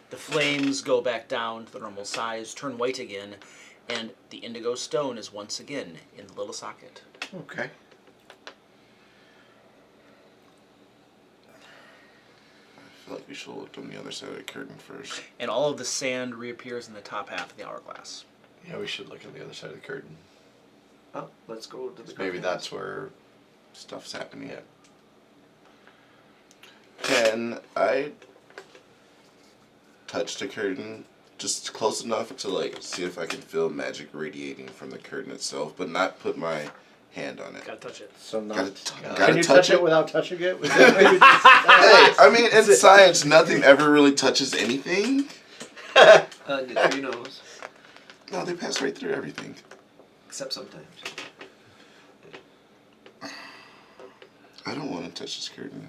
the flames go back down to the normal size, turn white again, and the indigo stone is once again in the little socket. Okay. I feel like we should have looked on the other side of the curtain first. And all of the sand reappears in the top half of the hourglass. Yeah, we should look on the other side of the curtain. Oh, let's go to the Maybe that's where. Stuff's happening. Yeah. Can I touch the curtain just close enough to like see if I can feel magic radiating from the curtain itself, but not put my hand on it? Gotta touch it. So not... Gotta Can you touch touch it it. without touching it? Was that maybe Hey, I mean, in science, nothing ever really touches anything. Who knows? No, they pass right through everything. Except sometimes. I don't want to touch this curtain,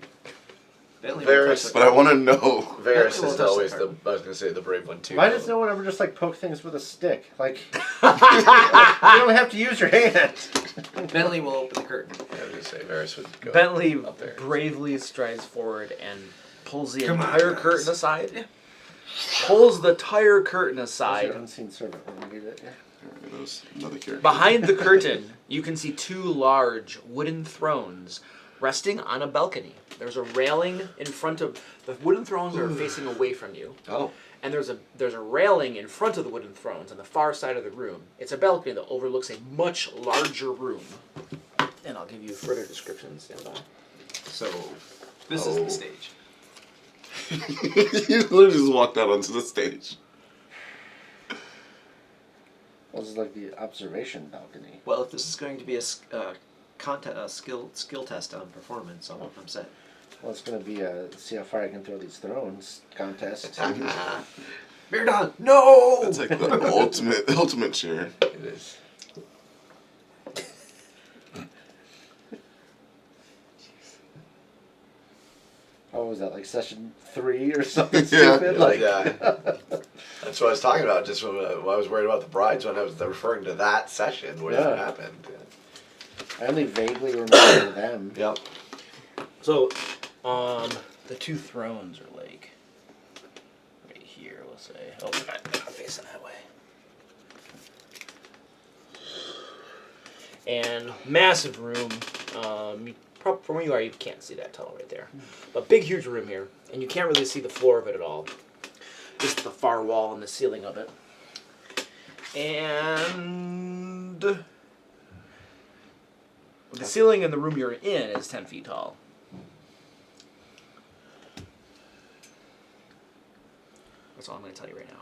Bentley Varys- will touch the but I want to know. Varys Well, is that's always the the. I was gonna say the brave one too. Why does no one ever just like poke things with a stick? Like, you don't have to use your hand. Bentley will open the curtain. I was gonna say Varys would go. Bentley up there. bravely strides forward and pulls the Come on, entire guys. curtain aside. Yeah. Pulls the entire curtain Where's aside. your unseen servant when you get it? Yeah. There goes another character. Behind the curtain, you can see two large wooden thrones resting on a balcony. There's a railing in front of the wooden thrones are facing away from you, Oh. and there's a railing in front of the wooden thrones on the far side of the room. It's a balcony that overlooks a much larger room. And I'll give you further descriptions. Stand by. So, this is the stage. You literally just walked out onto the stage. Well, this is like the observation balcony. Well, if this is going to be a skill test on performance, I'm set. Well, it's going to be a see how far I can throw these thrones contest. Beer dog, no! That's like the ultimate cheer. It is. Oh, was that like session 3 or something Yeah. stupid? Like, Yeah. That's what I was talking about. Just when I was worried about the brides when I was referring to that session where that Yeah. happened. I only vaguely remember them. Yep. So, the two thrones are like right here. We'll say. Oh, I'm facing that way. And massive room. From where you are, you can't see that tunnel right there. But big, huge room here, and you can't really see the floor of it at all. Just the far wall and the ceiling of it. And the ceiling in the room you're in is 10 feet tall. That's all I'm going to tell you right now.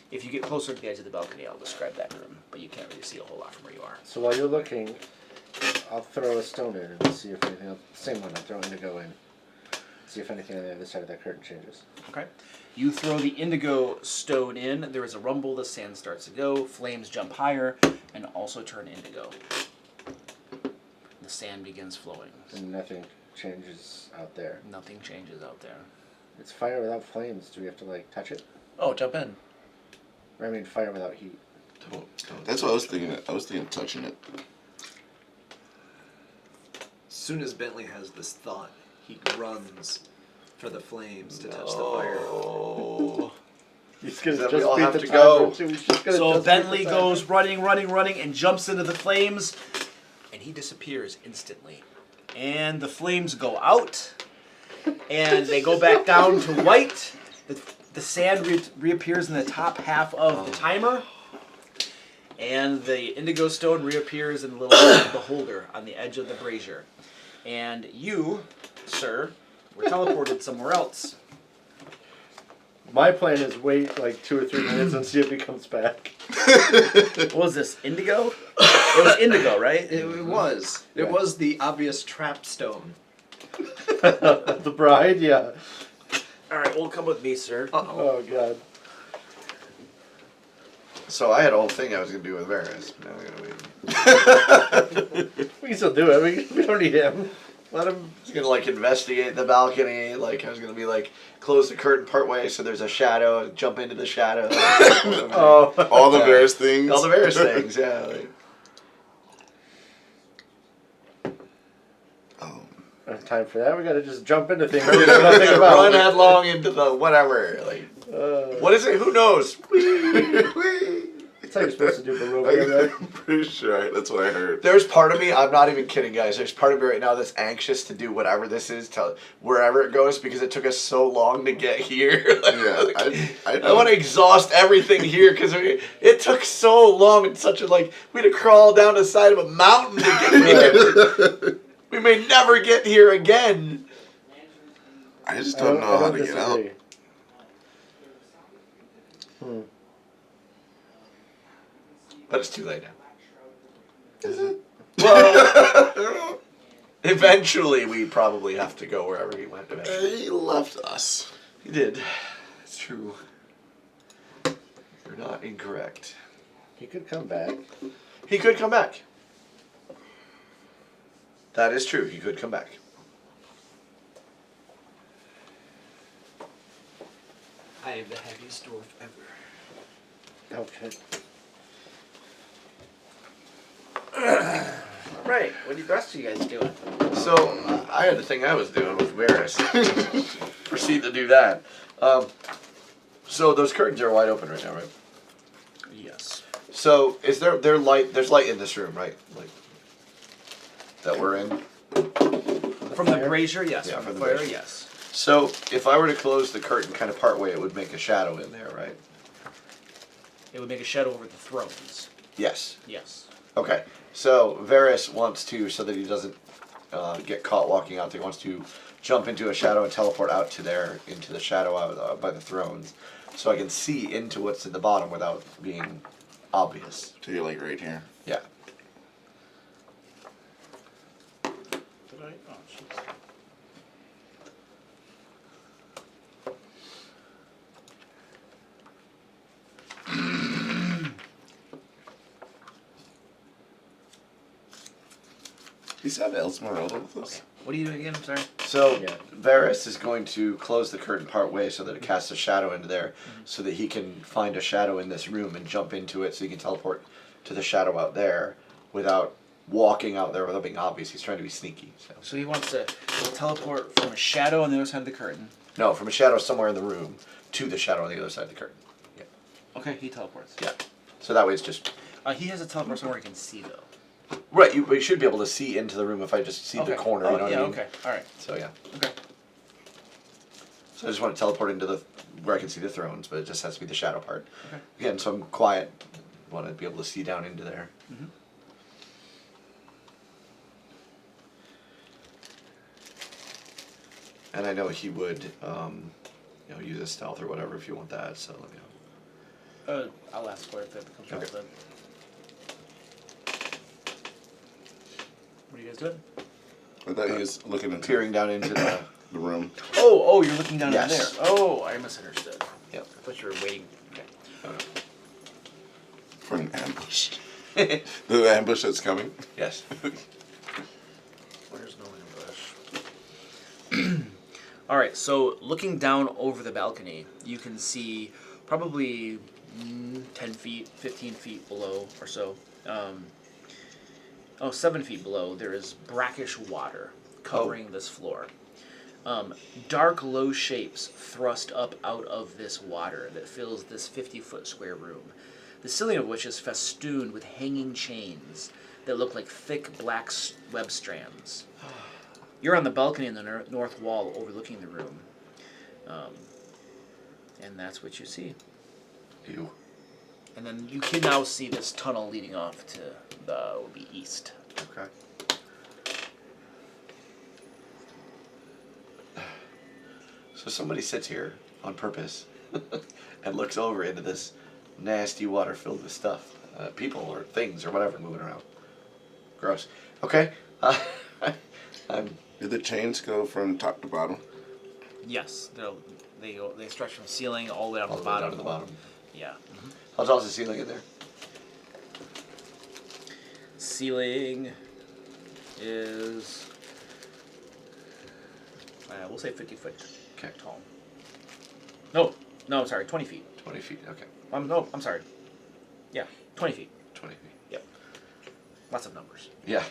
If you get closer to the edge of the balcony, I'll describe that room, but you can't really see a whole lot from where you are. So while you're looking, I'll throw a stone in and see if anything else. Same one, I'll throw indigo in. See if anything on the other side of that curtain changes. Okay. You throw the indigo stone in. There is a rumble. The sand starts to go. Flames jump higher and also turn indigo. The sand begins flowing. And nothing changes out there. Nothing changes out there. It's fire without flames. Do we have to like touch it? Oh, jump in. Or I mean fire without heat. That's what I was thinking. I was thinking of touching it. As soon as Bentley has this thought, he runs for the flames to touch the fire. Oh. He's gonna Then just we all beat have the to timer, go. too. He's just gonna So just Bentley beat the goes timer. running, and jumps into the flames, and he disappears instantly. And the flames go out, and they go back down to white. The sand reappears in the top half of the timer, and the indigo stone reappears in the little beholder on the edge of the brazier. And you, sir, were teleported somewhere else. My plan is wait like 2 or 3 minutes and see if he comes back. What was this? Indigo? It was indigo, right? It was. It was the obvious trap stone. The bride, yeah. All right, well, come with me, sir. Oh god. So I had a whole thing I was gonna do with Varys. Now I gotta wait. We can still do it. We don't need him. Let him. I was gonna like investigate the balcony. Like I was gonna be like close the curtain part way so there's a shadow. Jump into the shadow. Oh. All the various things. All the various things. Yeah. Like, Time for that. We gotta just jump into things we know nothing about. run headlong into the whatever. Like what is it? Who knows? That's how you're supposed to do Barovia, right? I'm pretty sure that's what I heard. There's part of me, I'm not even kidding, guys. There's part of me right now that's anxious to do whatever this is, to wherever it goes, because it took us so long to get here. Yeah, I want to exhaust everything here because it took so long and such a we had to crawl down the side of a mountain to get here. We may never get here again. I just don't know how to get out. But it's too late now. Is it? Well, eventually we probably have to go wherever he went eventually. He left us. He did. It's true. You're not incorrect. He could come back. He could come back. That is true. He could come back. I am the heaviest dwarf ever. Okay. Right. What the rest of you guys doing? So, I had the thing I was doing with Varys. Proceed to do that. So those curtains are wide open right now, right? Yes. So is there light? There's light in this room, right? Like that we're in. From the brazier, yes. Yeah, from from the the fire, brazier. yes. So if I were to close the curtain kind of part way, it would make a shadow in there, right? It would make a shadow over the thrones. Yes. Yes. Okay. So Varys wants to, so that he doesn't get caught walking out there, he wants to jump into a shadow and teleport out to there, into the shadow out by the thrones, so I can see into what's in the bottom without being obvious. So you're like right here. Yeah. Did I? Oh, jeez. He's got Esmeralda with us. Okay. What are you doing again? I'm sorry. So Yeah. Varys is going to close the curtain part way so that it casts a shadow into there, so that he can find a shadow in this room and jump into it, so he can teleport to the shadow out there without walking out there without being obvious. He's trying to be sneaky. So he wants to teleport from a shadow on the other side of the curtain. No, from a shadow somewhere in the room to the shadow on the other side of the curtain. Yeah. Okay, he teleports. Yeah. So that way it's just He has a teleport somewhere he can see, though. right. You should be able to see into the room if I just see Okay. the corner. Oh, You know what yeah, I mean? okay. All right. So yeah. Okay. So I just want to teleport into where I can see the thrones, but it just has to be the shadow part. Okay. Again, so I'm quiet. Want to be able to see down into there. Mm-hmm. And I know he would, use a stealth or whatever if you want that. So let me know. I'll ask for it if it comes Okay. out then. What are you guys doing? I thought he was looking into Peering down into the. the room. Oh, you're looking down Yes. in there. Oh, I misunderstood. Yep. I thought you were waiting. Okay. For an ambush. The ambush that's coming. Yes. There's no ambush. All right, so looking down over the balcony, you can see probably 10 feet, 15 feet below or so. 7 feet below, there is brackish water covering this floor. Dark, low shapes thrust up out of this water that fills this 50-foot square room, the ceiling of which is festooned with hanging chains that look like thick black web strands. You're on the balcony in the north wall overlooking the room. And that's what you see. You. And then you can now see this tunnel leading off to the east. Okay. So somebody sits here on purpose and looks over into this nasty water filled with stuff, people or things or whatever moving around. Gross. Okay. Do the chains go from top to bottom? Yes, they stretch from the ceiling all the way down All to the the way bottom. down to the bottom. Yeah. How tall is the ceiling in there? Ceiling is we'll say 50 foot Okay. tall. No, I'm sorry, 20 feet. 20 feet. Okay. I'm sorry. Yeah, 20 feet. 20 feet. Yep. Lots of numbers. Yeah.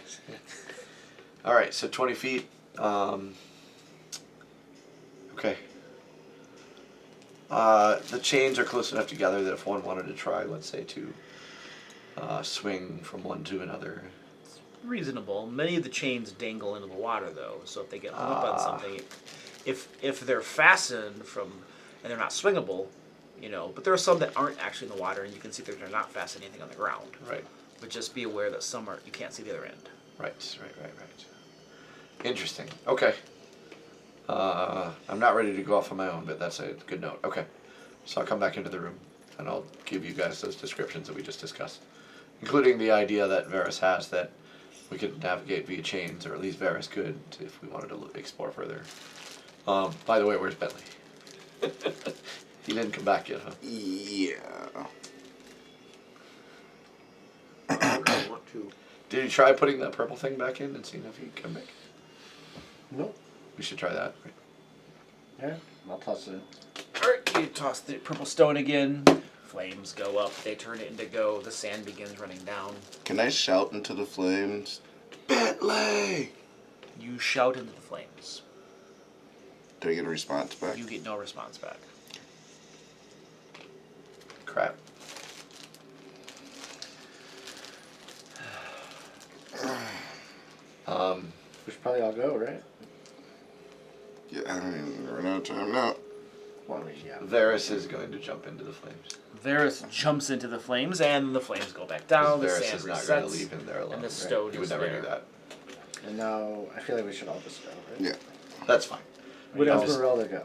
All right. So 20 feet. Okay. The chains are close enough together that if one wanted to try, let's say, to swing from one to another. Reasonable. Many of the chains dangle into the water, though. So if they get hung up on something, if they're fastened from and they're not swingable, but there are some that aren't actually in the water, and you can see that they're not fastened anything on the ground. Right. But just be aware that some are you can't see the other end. Right. Interesting. Okay. I'm not ready to go off on my own, but that's a good note. Okay. So I'll come back into the room, and I'll give you guys those descriptions that we just discussed, including the idea that Varys has that we could navigate via chains, or at least Varys could, if we wanted to explore further. By the way, where's Bentley? He didn't come back yet, huh? Yeah. I want to. Did you try putting that purple thing back in and seeing if he come back? Nope. We should try that. Right? Yeah, I'll toss it. Alright, you toss the purple stone again. Flames go up. They turn it into go. The sand begins running down. Can I shout into the flames? Bentley! You shout into the flames. Do I get a response back? You get no response back. Crap. We should probably all go, right? Yeah, I mean, we're out of time now. Well, I mean, yeah. Varys is going to jump into the flames. Varys jumps into the flames, and the flames go back down. The Varys sand is not resets, going to leave him there alone. and the right? stone He would is never there. do that. And now I feel like we should all just go, right? Yeah. That's fine. Would I'll Esmeralda go?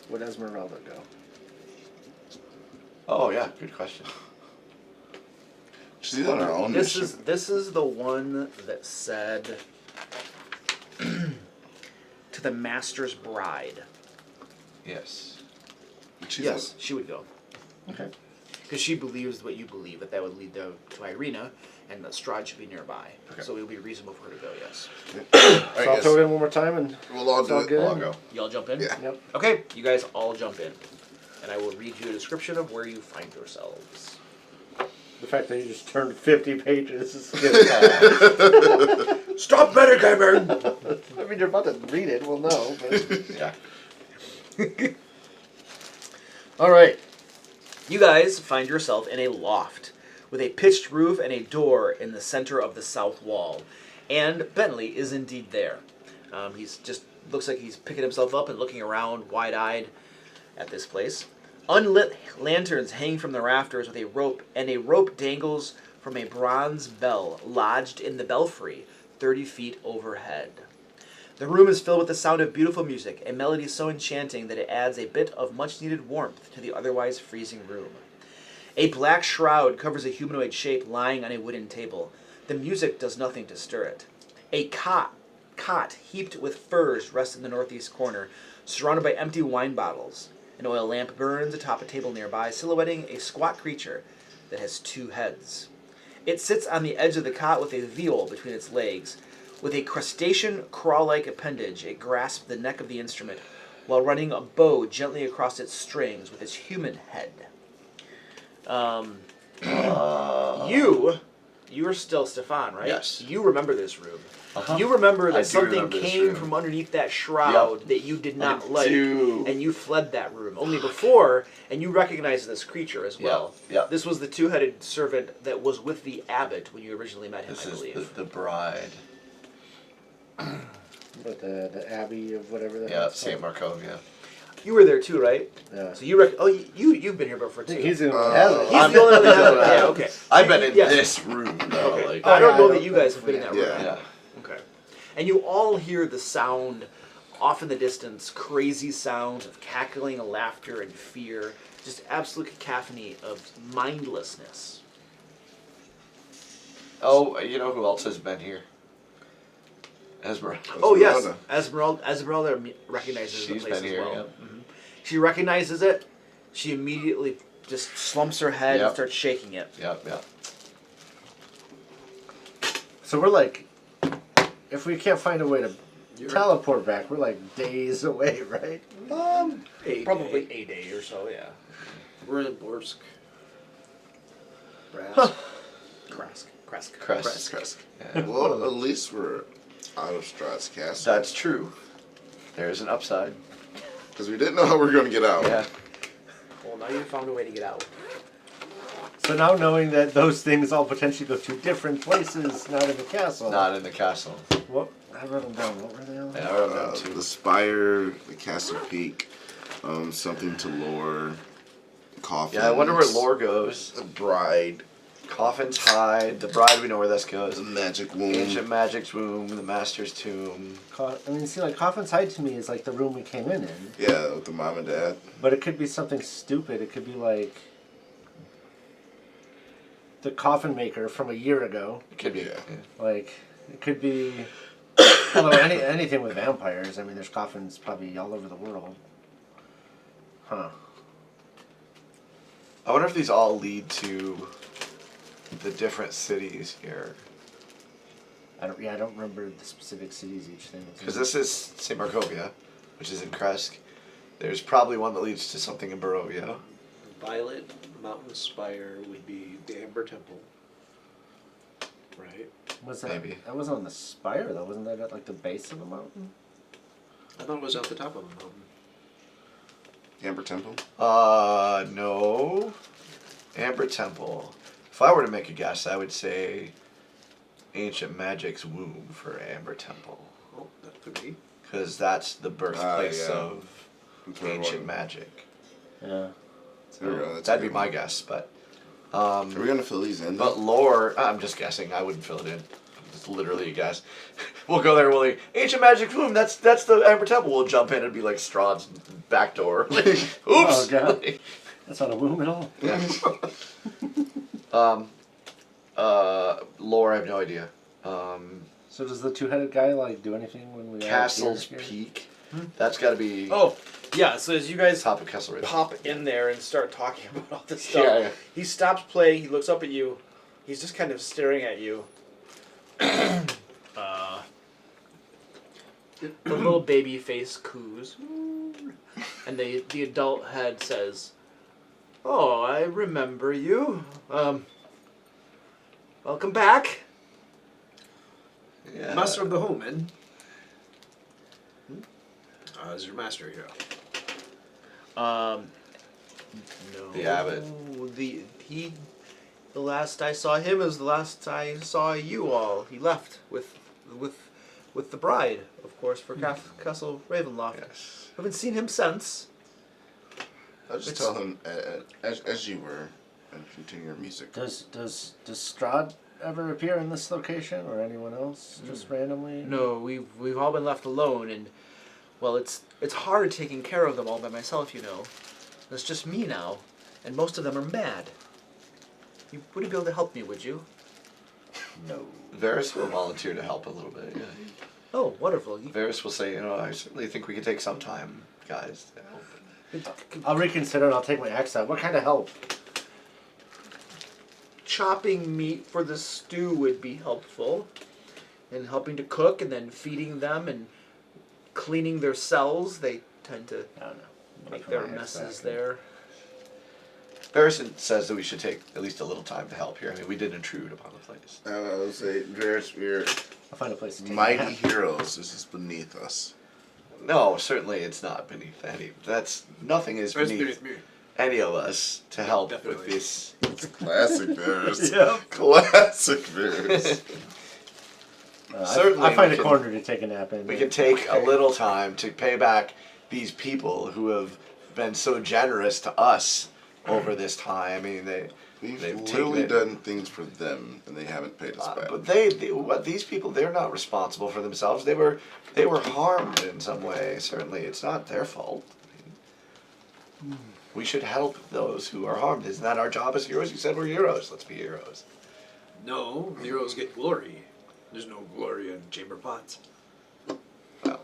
Would Esmeralda go? Oh yeah, good question. She's on her own This mission. is the one that said to the master's bride. Yes. She's Yes, she would go. Okay. Because she believes what you believe, that would lead to Ireena, and that Strahd should be nearby. Okay. So it would be reasonable for her to go, yes. So I'll throw it in one more time and We'll all it's do all it. good. I'll go. Y'all jump in? Yeah. Yep. Okay, you guys all jump in. And I will read you a description of where you find yourselves. The fact that you just turned 50 pages is good. Stop metagaming! I mean, you're about to read it, we'll know. But... Yeah. Alright. You guys find yourself in a loft with a pitched roof and a door in the center of the south wall. And Bentley is indeed there. He's just looks like he's picking himself up and looking around wide-eyed at this place. Unlit lanterns hang from the rafters with a rope, and a rope dangles from a bronze bell lodged in the belfry 30 feet overhead. The room is filled with the sound of beautiful music, a melody so enchanting that it adds a bit of much-needed warmth to the otherwise freezing room. A black shroud covers a humanoid shape lying on a wooden table. The music does nothing to stir it. A cot heaped with furs rests in the northeast corner, surrounded by empty wine bottles. An oil lamp burns atop a table nearby, silhouetting a squat creature that has 2 heads. It sits on the edge of the cot with a viol between its legs. With a crustacean craw-like appendage, it grasps the neck of the instrument while running a bow gently across its strings with its human head. You are still Stefan, right? Yes. You remember this room. Uh-huh. You remember I that do something remember this came room. from underneath that shroud Yep. that you did not I like, do. and you fled that room. Only before, and you recognize this creature as well. Yeah. This was the 2-headed servant that was with the abbot when you originally met him, This I is believe. the bride. But the Abbey of whatever that Yeah, is St. called. Marco, yeah. You were there too, right? Yeah. So you've been here before I too. think he's the only one that has it. He's the only one that has it. Yeah, okay. I've been in Yeah. this room, though. Okay. Like, I don't I know don't that you guys have been in that room. Yeah. yeah. Okay. And you all hear the sound off in the distance, crazy sounds of cackling, laughter, and fear. Just absolute cacophony of mindlessness. Oh, you know who else has been here? Esmeralda. Oh yes, Esmeralda. Esmeralda recognizes the She's place been as here, well. yep. Mhm. She recognizes it. She immediately just slumps her head and Yep. starts shaking it. Yep, yep. So we're like, if we can't find a way to teleport back, we're like days away, right? Probably a day or so. Yeah. We're in Borsk. Krask. Crest. Yeah. Well, at least we're out of Strahd's castle. That's true. There's an upside. Because we didn't know how we were going to get out. Yeah. Well, now you've found a way to get out. So now knowing that those things all potentially go to different places, not in the castle. Not in the castle. What? I wrote them down. What were they all? Yeah, I wrote down too. The spire, the castle peak, something to lore, coffins. Yeah, I wonder where lore goes. The bride, Coffins hide. The bride, we know where this goes. the magic womb. Ancient magic's womb. The master's tomb. I mean, see, like Coffin's Hide to me is like the room we came in. Yeah, with the mom and dad. But it could be something stupid. It could be like the coffin maker from a year ago. It could be. Yeah. Yeah. Like it could be. Although anything with vampires, I mean, there's coffins probably all over the world. Huh. I wonder if these all lead to the different cities here. I don't remember the specific cities each thing. was in. Because this is St. Markovia, which is in Kresk. There's probably one that leads to something in Barovia. Violet Mountain Spire would be the Amber Temple. Right? Was that? Maybe. That wasn't on the spire though. Wasn't that at like the base of the mountain? I thought it was at the top of the mountain. Amber Temple. No. Amber Temple. If I were to make a guess, I would say Ancient Magic's womb for Amber Temple. Oh, that could be. Because that's the birthplace yeah. of ancient magic. Yeah. There we go, that's That'd a be good my one. guess, but Are we going to fill these in? but lore, I'm just guessing. I wouldn't fill it in. It's literally a guess. We'll go there. We'll ancient magic womb. That's the Amber Temple. We'll jump in and be like Strahd's back door. Like, oops. Oh, God. That's not a womb at all. Lore, I have no idea. So does the two-headed guy like do anything when we Castle's here? Peak. That's got to be Oh, yeah. So as you guys top of Castle Ravenloft. pop in there and start talking about all this stuff, Yeah, yeah. he stops playing. He looks up at you. He's just kind of staring at you. The little baby face coos, and the adult head says, "Oh, I remember you. Welcome back." Yeah. Master of the Homeman. Is your master here? No. The abbot. The last I saw him is the last I saw you all. He left with the bride, of course, for Castle Ravenloft. Yes. Haven't seen him since. I'll just tell him, as you were, and continue your music. Does Strahd ever appear in this location or anyone else just randomly? No, we've all been left alone, and well, it's hard taking care of them all by myself, you know. It's just me now, and most of them are mad. You wouldn't be able to help me, would you? No. Varys will volunteer to help a little bit. Yeah. Oh, wonderful. Varys will say, I certainly think we could take some time, guys, to help. I'll reconsider and I'll take my axe out. What kind of help? Chopping meat for the stew would be helpful, and helping to cook, and then feeding them, and cleaning their cells. They tend to I don't know. make their messes there. Varys says that we should take at least a little time to help here. I mean, we did intrude upon the place. I would say, Varys, we're I'll find a place to take mighty a nap. heroes. This is beneath us. No, certainly it's not beneath any. Nothing is beneath me. any of us to help with Definitely. this. It's classic Varys. Yeah. Classic Varys. Certainly I find we a can- corner to take a nap in. We can take a little time to pay back these people who have been so generous to us over this time. I mean, We've they've literally taken it. done things for them, and they haven't paid us back. But what these people, they're not responsible for themselves. They were harmed in some way. Certainly, it's not their fault. I mean, we should help those who are harmed. Isn't that our job as heroes? You said we're heroes. Let's be heroes. No, heroes get glory. There's no glory in chamber pots. Well,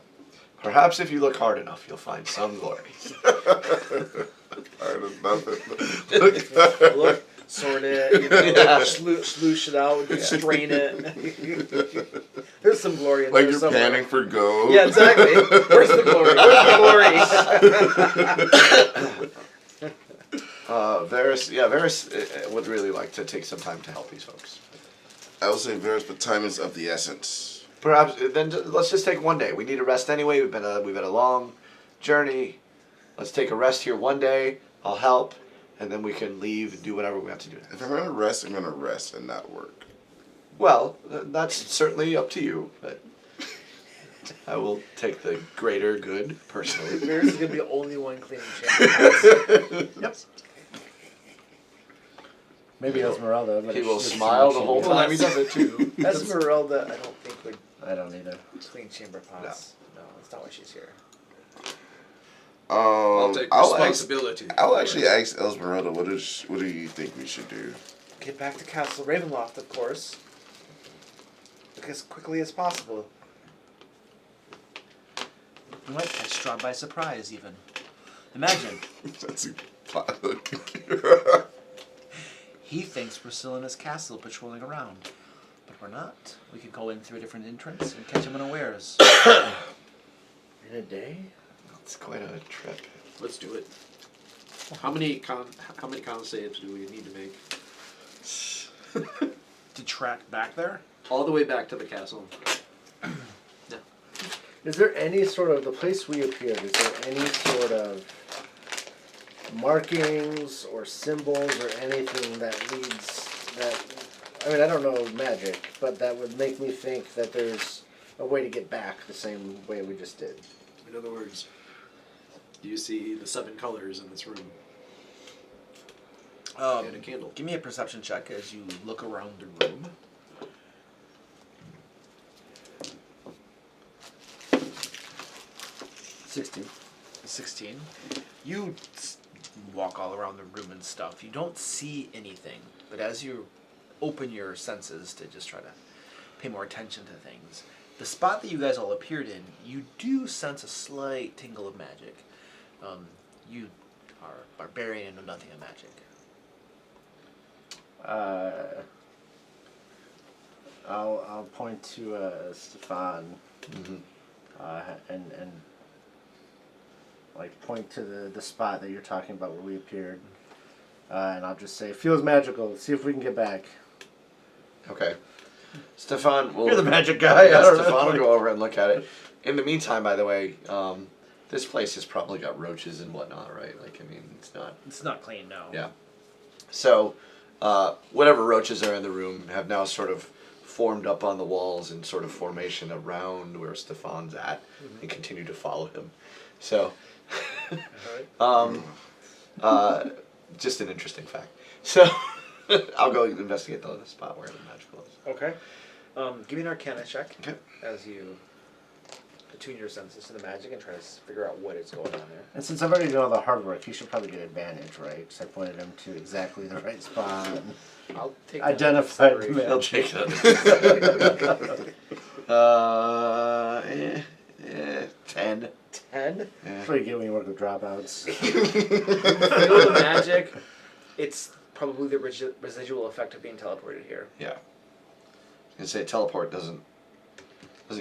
perhaps if you look hard enough, you'll find some glory. Alright, nothing. Look, sort it, sloosh it out, strain it. There's some glory in Like there you're somewhere. panning for go. Yeah, exactly. Where's the glory? Varys would really like to take some time to help these folks. I will say, Varys, but time is of the essence. Perhaps then let's just take one day. We need a rest anyway. We've had a long journey. Let's take a rest here one day. I'll help, and then we can leave and do whatever we have to do next. If I'm gonna rest, I'm gonna rest and not work. Well, that's certainly up to you, but I will take the greater good personally. Varys is gonna be the only one cleaning chamber. Yep. Maybe Esmeralda, but He it's will just smile too the much whole easier. time he does it too. Esmeralda, I don't think would I don't either. clean chamber pots. No, that's not why she's here. I'll take I'll responsibility. I'll actually ask Esmeralda, what do you think we should do? Get back to Castle Ravenloft, of course. Look as quickly as possible. You might catch Strahd by surprise, even. Imagine, That's a plot hook. he thinks we're still in his castle patrolling around. But we're not. We could go in through a different entrance and catch him unawares. In a day? It's quite a trip. Let's do it. How many con saves do we need to make? To track back there? All the way back to the castle. Is there any sort of, the place we appeared, is there any sort of markings or symbols or anything that leads, I mean, I don't know magic, but that would make me think that there's a way to get back the same way we just did. In other words, do you see the 7 colors in this room? And a candle. Give me a perception check as you look around the room. $16. 16. You walk all around the room and stuff. You don't see anything, but as you open your senses to just try to pay more attention to things, the spot that you guys all appeared in, you do sense a slight tingle of magic. You are a barbarian and know nothing of magic. I'll point to Stefan, and like point to the spot that you're talking about where we appeared, and I'll just say, feels magical. See if we can get back. Okay. Stefan will. You're the magic guy. I don't know. Stefan will go over and look at it. In the meantime, by the way, this place has probably got roaches and whatnot, right? Like, I mean, it's not. It's not clean, no. Yeah. So, whatever roaches are in the room have now sort of formed up on the walls in sort of formation around where Stefan's at, and continue to follow him. So, just an interesting fact. So, I'll go investigate the spot where the magical is. Okay. Give me an Arcana check Okay. as you attune your senses to the magic and try to figure out what is going on there. And since I've already done all the hard work, he should probably get advantage, right? Because I pointed him to exactly the right spot. And I'll take identified the consideration. I'll take that. 10. 10. That's what you get when you work with dropouts. Feel the magic. It's probably the residual effect of being teleported here. Yeah. I was gonna say teleport doesn't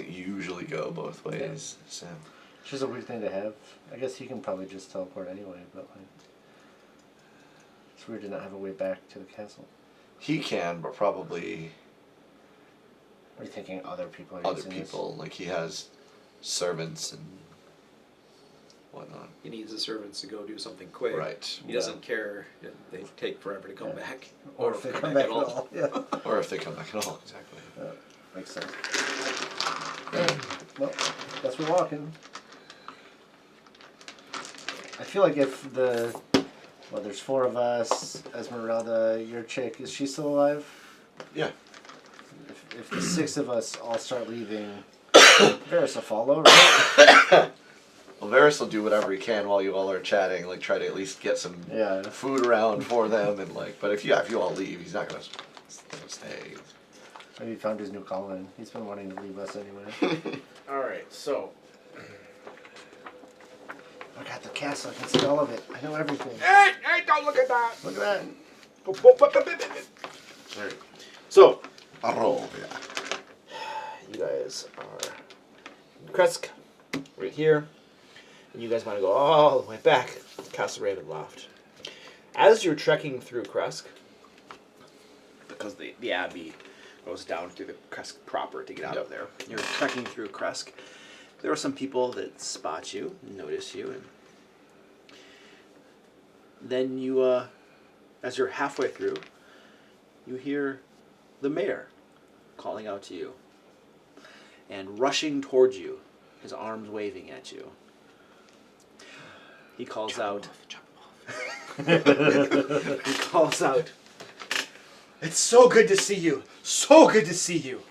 usually go both ways. So It's just a weird thing to have. I guess he can probably just teleport anyway, but like, it's weird to not have a way back to the castle. he can, but probably Are you thinking other people are other using people. Like he has servants and whatnot. He needs the servants to go do something quick. Right. He doesn't care if they take forever to come Yeah. back. this? Or if they come back at all. Yeah. Or if they come back at all. Exactly. Makes sense. Well, guess we're walking. I feel like if the Well, there's 4 of us. Esmeralda, your chick, is she still alive? Yeah. If the 6 of us all start leaving, Varys will follow, right? Well, Varys will do whatever he can while you all are chatting, like try to at least get some Yeah. food around for them, and like. But if you all leave, he's not gonna stay. Maybe he found his new calling. He's been wanting to leave us anyway. Alright, so. I got the castle. I can see all of it. I know everything. Hey, don't look at that! Look at that. Alright. So, Arovia. you guys are in Kresk, right here. And you guys want to go all the way back to Castle Ravenloft. As you're trekking through Kresk, because the Abbey goes down through the Kresk proper to get out of there. You're trekking through Kresk. There are some people that spot you, notice you, and then you, as you're halfway through, you hear the mayor calling out to you and rushing towards you, his arms waving at you. He calls out. He calls out. It's so good to see you. So good to see you.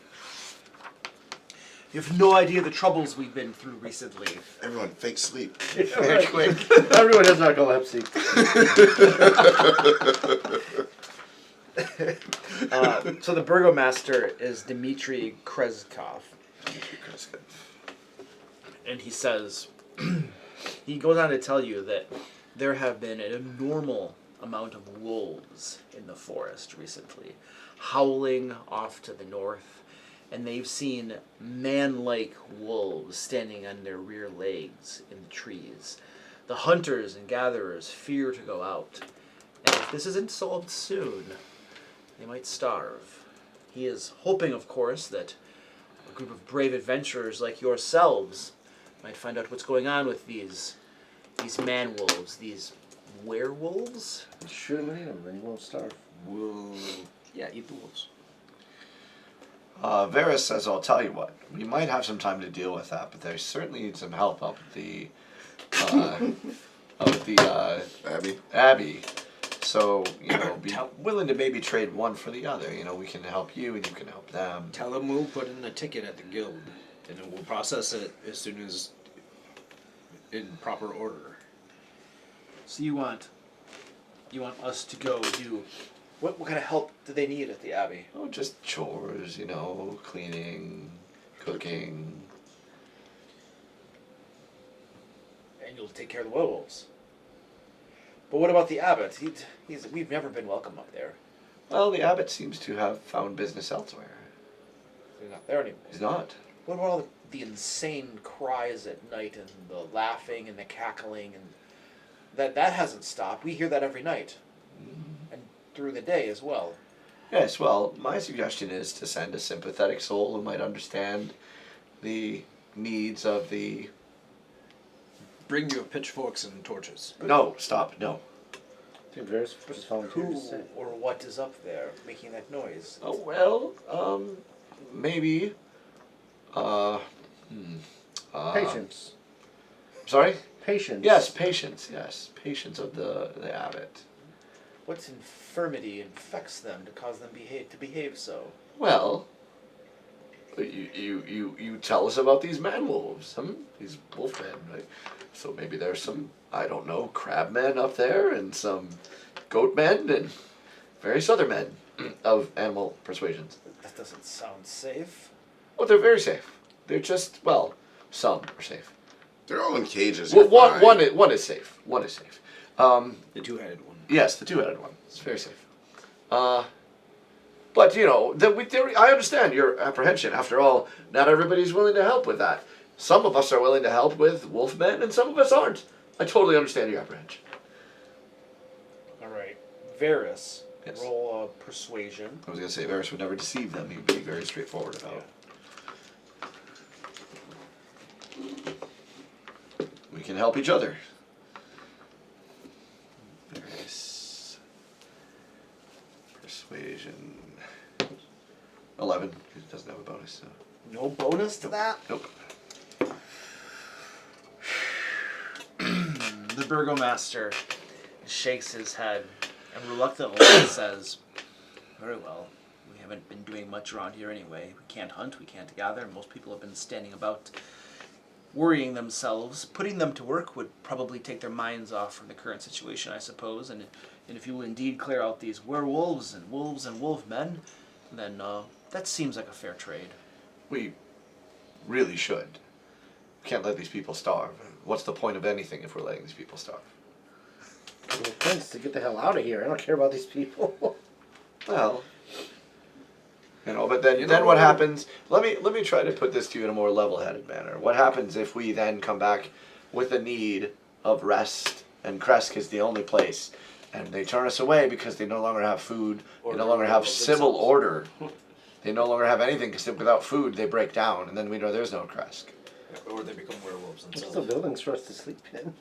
You have no idea the troubles we've been through recently. Everyone, fake sleep. Very quick. Everyone has narcolepsy. So the burgomaster is Dmitry Krezkov. And he says, he goes on to tell you that there have been an abnormal amount of wolves in the forest recently, howling off to the north, and they've seen man-like wolves standing on their rear legs in the trees. The hunters and gatherers fear to go out, and if this isn't solved soon, they might starve. He is hoping, of course, that a group of brave adventurers like yourselves might find out what's going on with these man-wolves, these werewolves. Shoot him and eat him, then he won't starve. Yeah, eat the wolves. Varys says, I'll tell you what, we might have some time to deal with that, but they certainly need some help up at the Abbey. So, be willing to maybe trade one for the other. We can help you and you can help them. Tell them we'll put in a ticket at the guild, and then we'll process it as soon as in proper order. So you want us to go do what kind of help do they need at the Abbey? Oh, just chores, cleaning, cooking. And you'll take care of the werewolves. But what about the abbot? We've never been welcome up there. Well, the abbot seems to have found business elsewhere. He's not there anymore. He's not. What about all the insane cries at night and the laughing and the cackling and that hasn't stopped? We hear that every night. And through the day as well. Yes, well, my suggestion is to send a sympathetic soul who might understand the needs of the... Bring your pitchforks and torches. No, stop, no. Dude, Varys just volunteered Who to say. or what is up there making that noise? Oh, well, maybe... Patience. Sorry? Patience. Yes, patience, yes. Patience of the abbot. What infirmity infects them to cause them to behave so? Well, you tell us about these man-wolves, these wolf-men, right? So maybe there's some, I don't know, crab men up there, and some goat men, and various other men of animal persuasions. That doesn't sound safe. Oh, they're very safe. They're just, well, some are safe. They're all in cages. Well, you're fine. one is safe. One is safe. The two-headed one. Yes, the two-headed one. It's very safe. But I understand your apprehension. After all, not everybody's willing to help with that. Some of us are willing to help with wolfmen, and some of us aren't. I totally understand your apprehension. All right, Varys, Yes. roll a persuasion. I was going to say Varys would never deceive them. He'd be very straightforward about it. We can help each other. Varys. Persuasion. 11. He doesn't have a bonus, so. No bonus to that? Nope. The burgomaster shakes his head and reluctantly says, "Very well. We haven't been doing much around here anyway. We can't hunt, we can't gather. Most people have been standing about worrying themselves. Putting them to work would probably take their minds off from the current situation, I suppose. And if you will indeed clear out these werewolves and wolf men, then that seems like a fair trade." We really should. We can't let these people starve. What's the point of anything if we're letting these people starve? Well, thanks to get the hell out of here. I don't care about these people. Well, but then what happens? Let me try to put this to you in a more level-headed manner. What happens if we then come back with a need of rest, and Kresk is the only place, and they turn us away because they no longer have food, they no longer have civil order, they no longer have anything because without food they break down, and then we know there's no Kresk. Or they become werewolves There's themselves. no buildings for us to sleep in.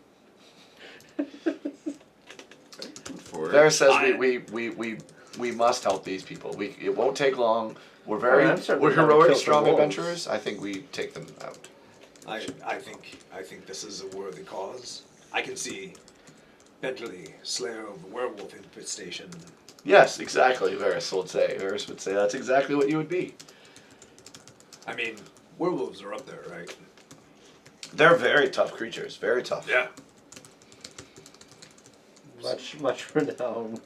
Varys says we must help these people. It won't take long. We're we're heroic, strong adventurers. I think we take them out. I think this is a worthy cause. I can see Bentley, Slayer of the Werewolf infestation. Yes, exactly. Varys would say. Varys would say that's exactly what you would be. I mean, werewolves are up there, right? They're very tough creatures. Very tough. Yeah. Much renowned.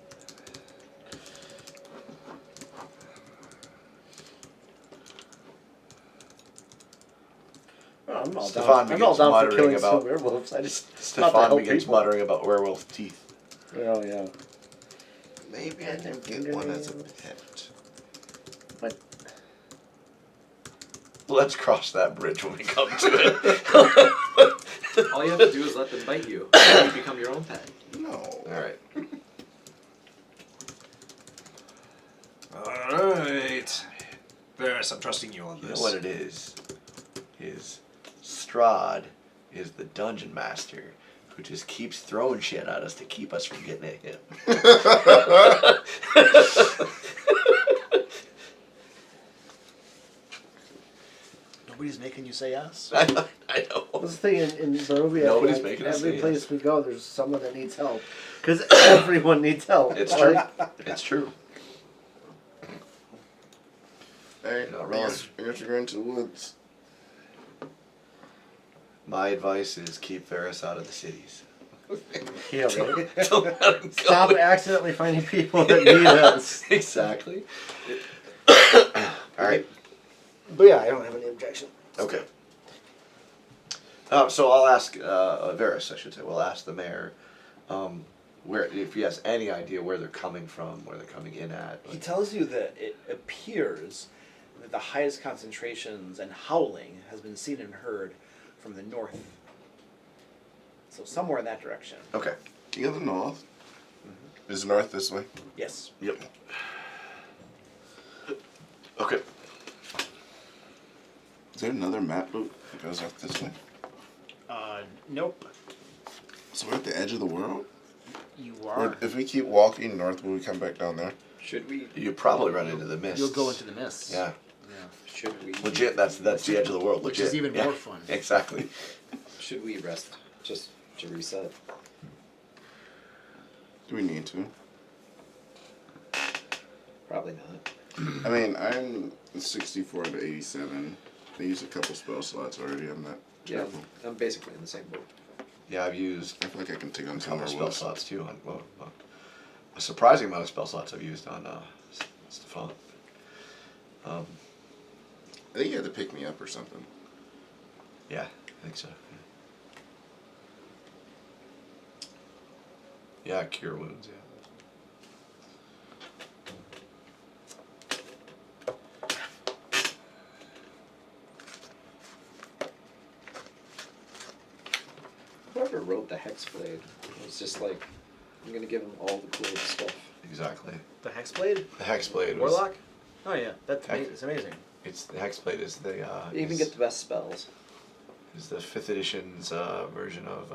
I'm all Stefan down. I'm begins all down for muttering killing about some werewolves. I just Stefan begins muttering about werewolf teeth. Oh yeah. Maybe I can get one as a pet. What? Let's cross that bridge when we come to it. All you have to do is let them bite you. And you become your own pet. No. Alright. Alright. Varys, I'm trusting you on You this. know what it is? Strahd is the dungeon master who just keeps throwing shit at us to keep us from getting at him. Nobody's making you say yes. I know. That's the thing in Barovia. Nobody's like, making us every say place yes. we go, there's someone that needs help. Because everyone needs help. It's Like, true. It's true. Hey, Not I wrong. guess you're going to the woods. My advice is keep Varys out of the cities. yeah, really. Don't let him go. Stop accidentally finding people that need us. Exactly. Alright. But yeah, I don't have any objection. Okay. So I'll ask Varys, I should say. We'll ask the mayor where if he has any idea where they're coming from, where they're coming in at. He tells you that it appears that the highest concentrations and howling has been seen and heard from the north. So somewhere in that direction. Okay. King of the North. Is north this way? Yes. Yep. Okay. Is there another map loop that goes out this way? Nope. So we're at the edge of the world? You Or are. if we keep walking north, will we come back down there? Should we? You probably run into the mist. You'll go into the mist. Yeah. Should we? Legit. That's the edge of the world. Which Legit. is even Yeah. more fun. Exactly. Should we rest just to reset? Do we need to? Probably not. I mean, I'm 64 to 87. I used a couple spell slots already. I'm not Yeah, careful. I'm basically in the same boat. Yeah, I've used I feel like I can take on a some couple more spell wolves. slots too. A surprising amount of spell slots I've used on Stefan. I think you had to pick me up or something. Yeah, I think so. Yeah, cure wounds. Yeah. Whoever wrote the Hexblade was just like, I'm gonna give him all the cool stuff. Exactly. The Hexblade? The Hexblade was. Warlock? Oh yeah, that's Hex- it's amazing. It's the Hexblade is the. You even get the best spells. Is the 5th edition's version of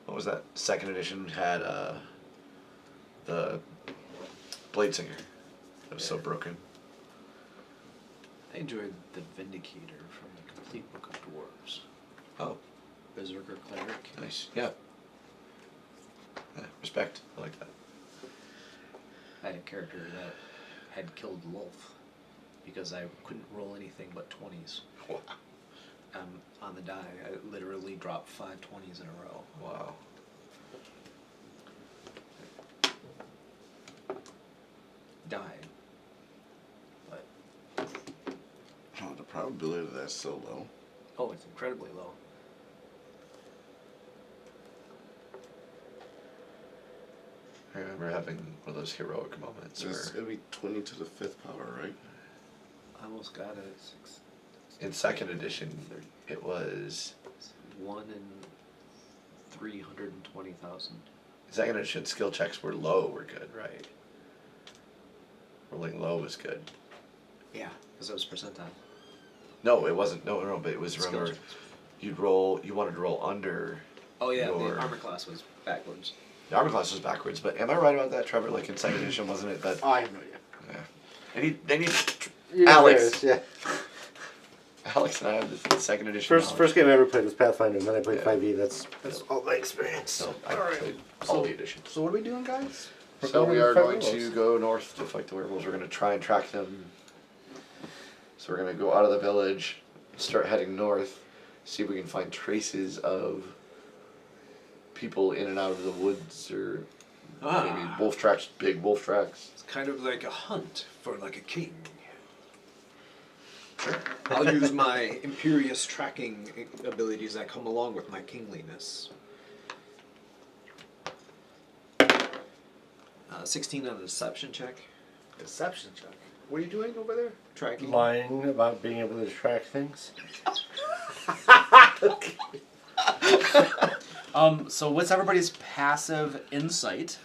what was that? 2nd edition had the Blade Singer. That was so broken. I enjoyed the Vindicator from the Complete Book of Dwarves. Oh, Berserker Cleric. nice. Yeah. Respect. I like that. I had a character that had killed Wolf because I couldn't roll anything but 20s. Wow. On the die, I literally dropped 5 20s in a row. Wow. Died. But, Oh, the probability of that's so low. oh, it's incredibly low. I remember having one of those heroic moments So it's where gonna be 20 to the 5th power, right? I almost got it at 6. in 2nd edition it was 1 in 320,000. 2nd edition skill checks were low were good, right? Rolling low was good. Yeah, because it was percentile. No, it wasn't. No, but it was, Skill remember, checks. you wanted to roll under. Oh yeah, your- the armor class was backwards. The armor class was backwards, but am I right about that, Trevor? Like in 2nd edition, wasn't it that? Oh, I have no idea. Yeah. They need Yeah, Alex. Yeah. Alex and I have the 2nd edition. First game I ever played was Pathfinder, and then I played Yeah. 5e. That's all my experience. So I Alright. played all the editions. So what are we doing, guys? We're So going we to are fight going to werewolves. go north to fight the werewolves. We're going to try and track them. So we're going to go out of the village, start heading north, see if we can find traces of people in and out of the woods, or maybe wolf tracks, big wolf tracks. It's kind of like a hunt for like a king. I'll use my imperious tracking abilities that come along with my kingliness. 16 on a deception check. Deception check. What are you doing over there? Tracking. Lying about being able to track things. So what's everybody's passive insight?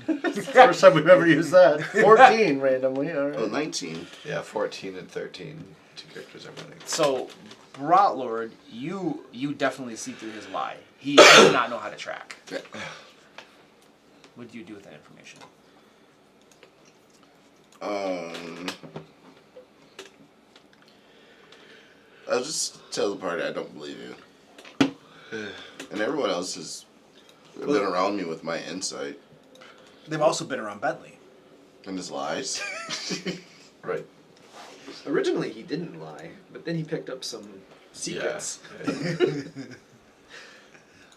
First time we've ever used that. 14 randomly. All Oh, right. 19. Yeah, 14 and 13. 2 characters are running. So, Brotlord, you definitely see through his lie. He does not know how to track. Okay. What do you do with that information? I'll just tell the party I don't believe you. And everyone else has been around me with my insight They've also been around Bentley. and his lies. Right. Originally he didn't lie, but then he picked up some secrets. Yeah.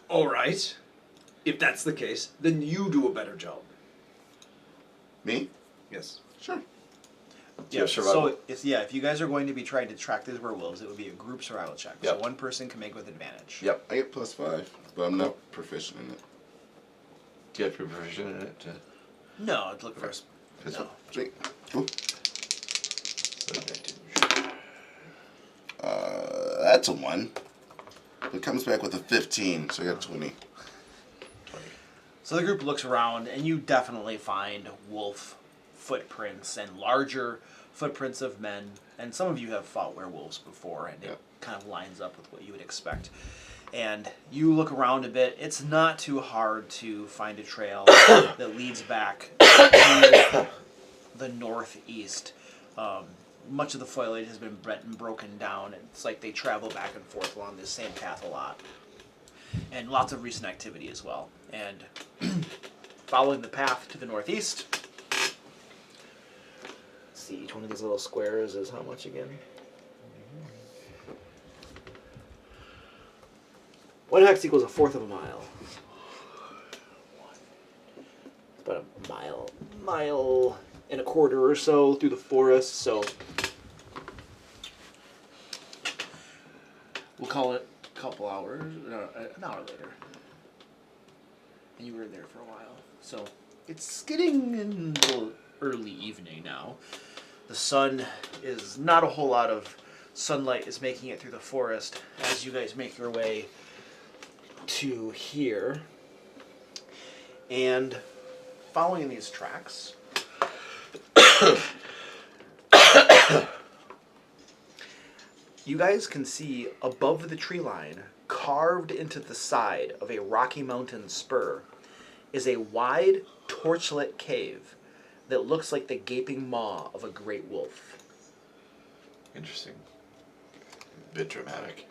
All right. If that's the case, then you do a better job. Me? Yes. Sure. Do you have survival? So if you guys are going to be trying to track these werewolves, it would be a group survival check. So Yep. one person can make with advantage. Yep. I get +5, but I'm not proficient in it. Do you have to be proficient in it? No, I'd look first. No. Sweet. Cool. That's a 1. It comes back with a 15, so I got 20. So the group looks around, and you definitely find wolf footprints and larger footprints of men. And some of you have fought werewolves before, and it kind of lines up with what you would expect. And you look around a bit. It's not too hard to find a trail that leads back to the northeast. Much of the foliage has been bent and broken down. It's like they travel back and forth along this same path a lot. And lots of recent activity as well. And following the path to the northeast. Let's see, each one of these little squares is how much again? 1 hex equals 1/4 of a mile. It's about a mile and a quarter or so through the forest, so we'll call it a couple hours, no, an hour later. And you were there for a while. So it's getting into early evening now. The sun is not a whole lot of sunlight is making it through the forest as you guys make your way to here. And following these tracks, you guys can see above the tree line, carved into the side of a Rocky Mountain spur, is a wide, torchlit cave that looks like the gaping maw of a great wolf. Interesting. Bit dramatic.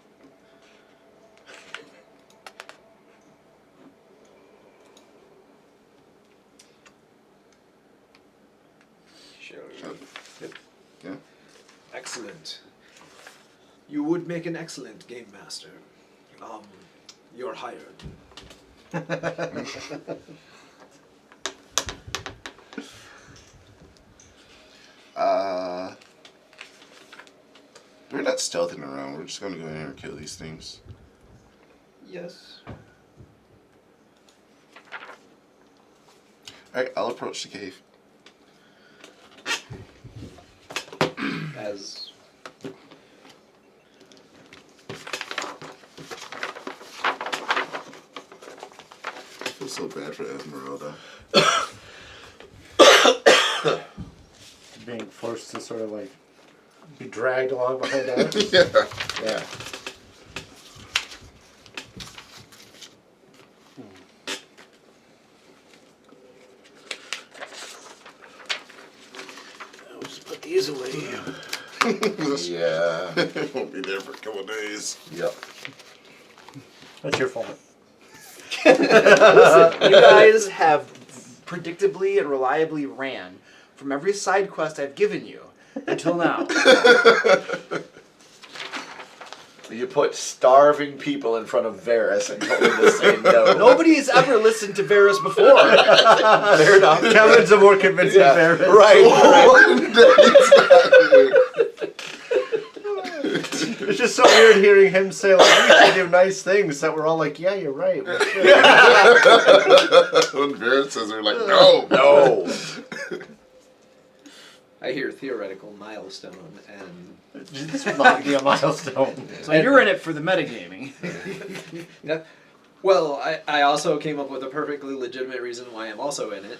Yeah. Excellent. You would make an excellent game master. You're hired. We're not stealthing around. We're just gonna go in here and kill these things. Yes. Alright, I'll approach the cave. As I feel so bad for Esmeralda. Being forced to sort of like be dragged along behind us. Yeah. Yeah. I'll just put these away. Yeah. Won't be there for a couple of days. Yep. That's your fault. Listen, you guys have predictably and reliably ran from every side quest I've given you until now. You put starving people in front of Varys and told him to say no. Nobody's ever listened to Varys before. Fair enough. Kevin's a more convincing therapist. Right. It's just so weird hearing him say, like, we should do nice things that we're all like, yeah, you're right. We should. When Barrett says, we're like, no. No. I hear theoretical milestone, and This would not be a milestone. So you're in it for the metagaming. yeah. Well, I also came up with a perfectly legitimate reason why I'm also in it.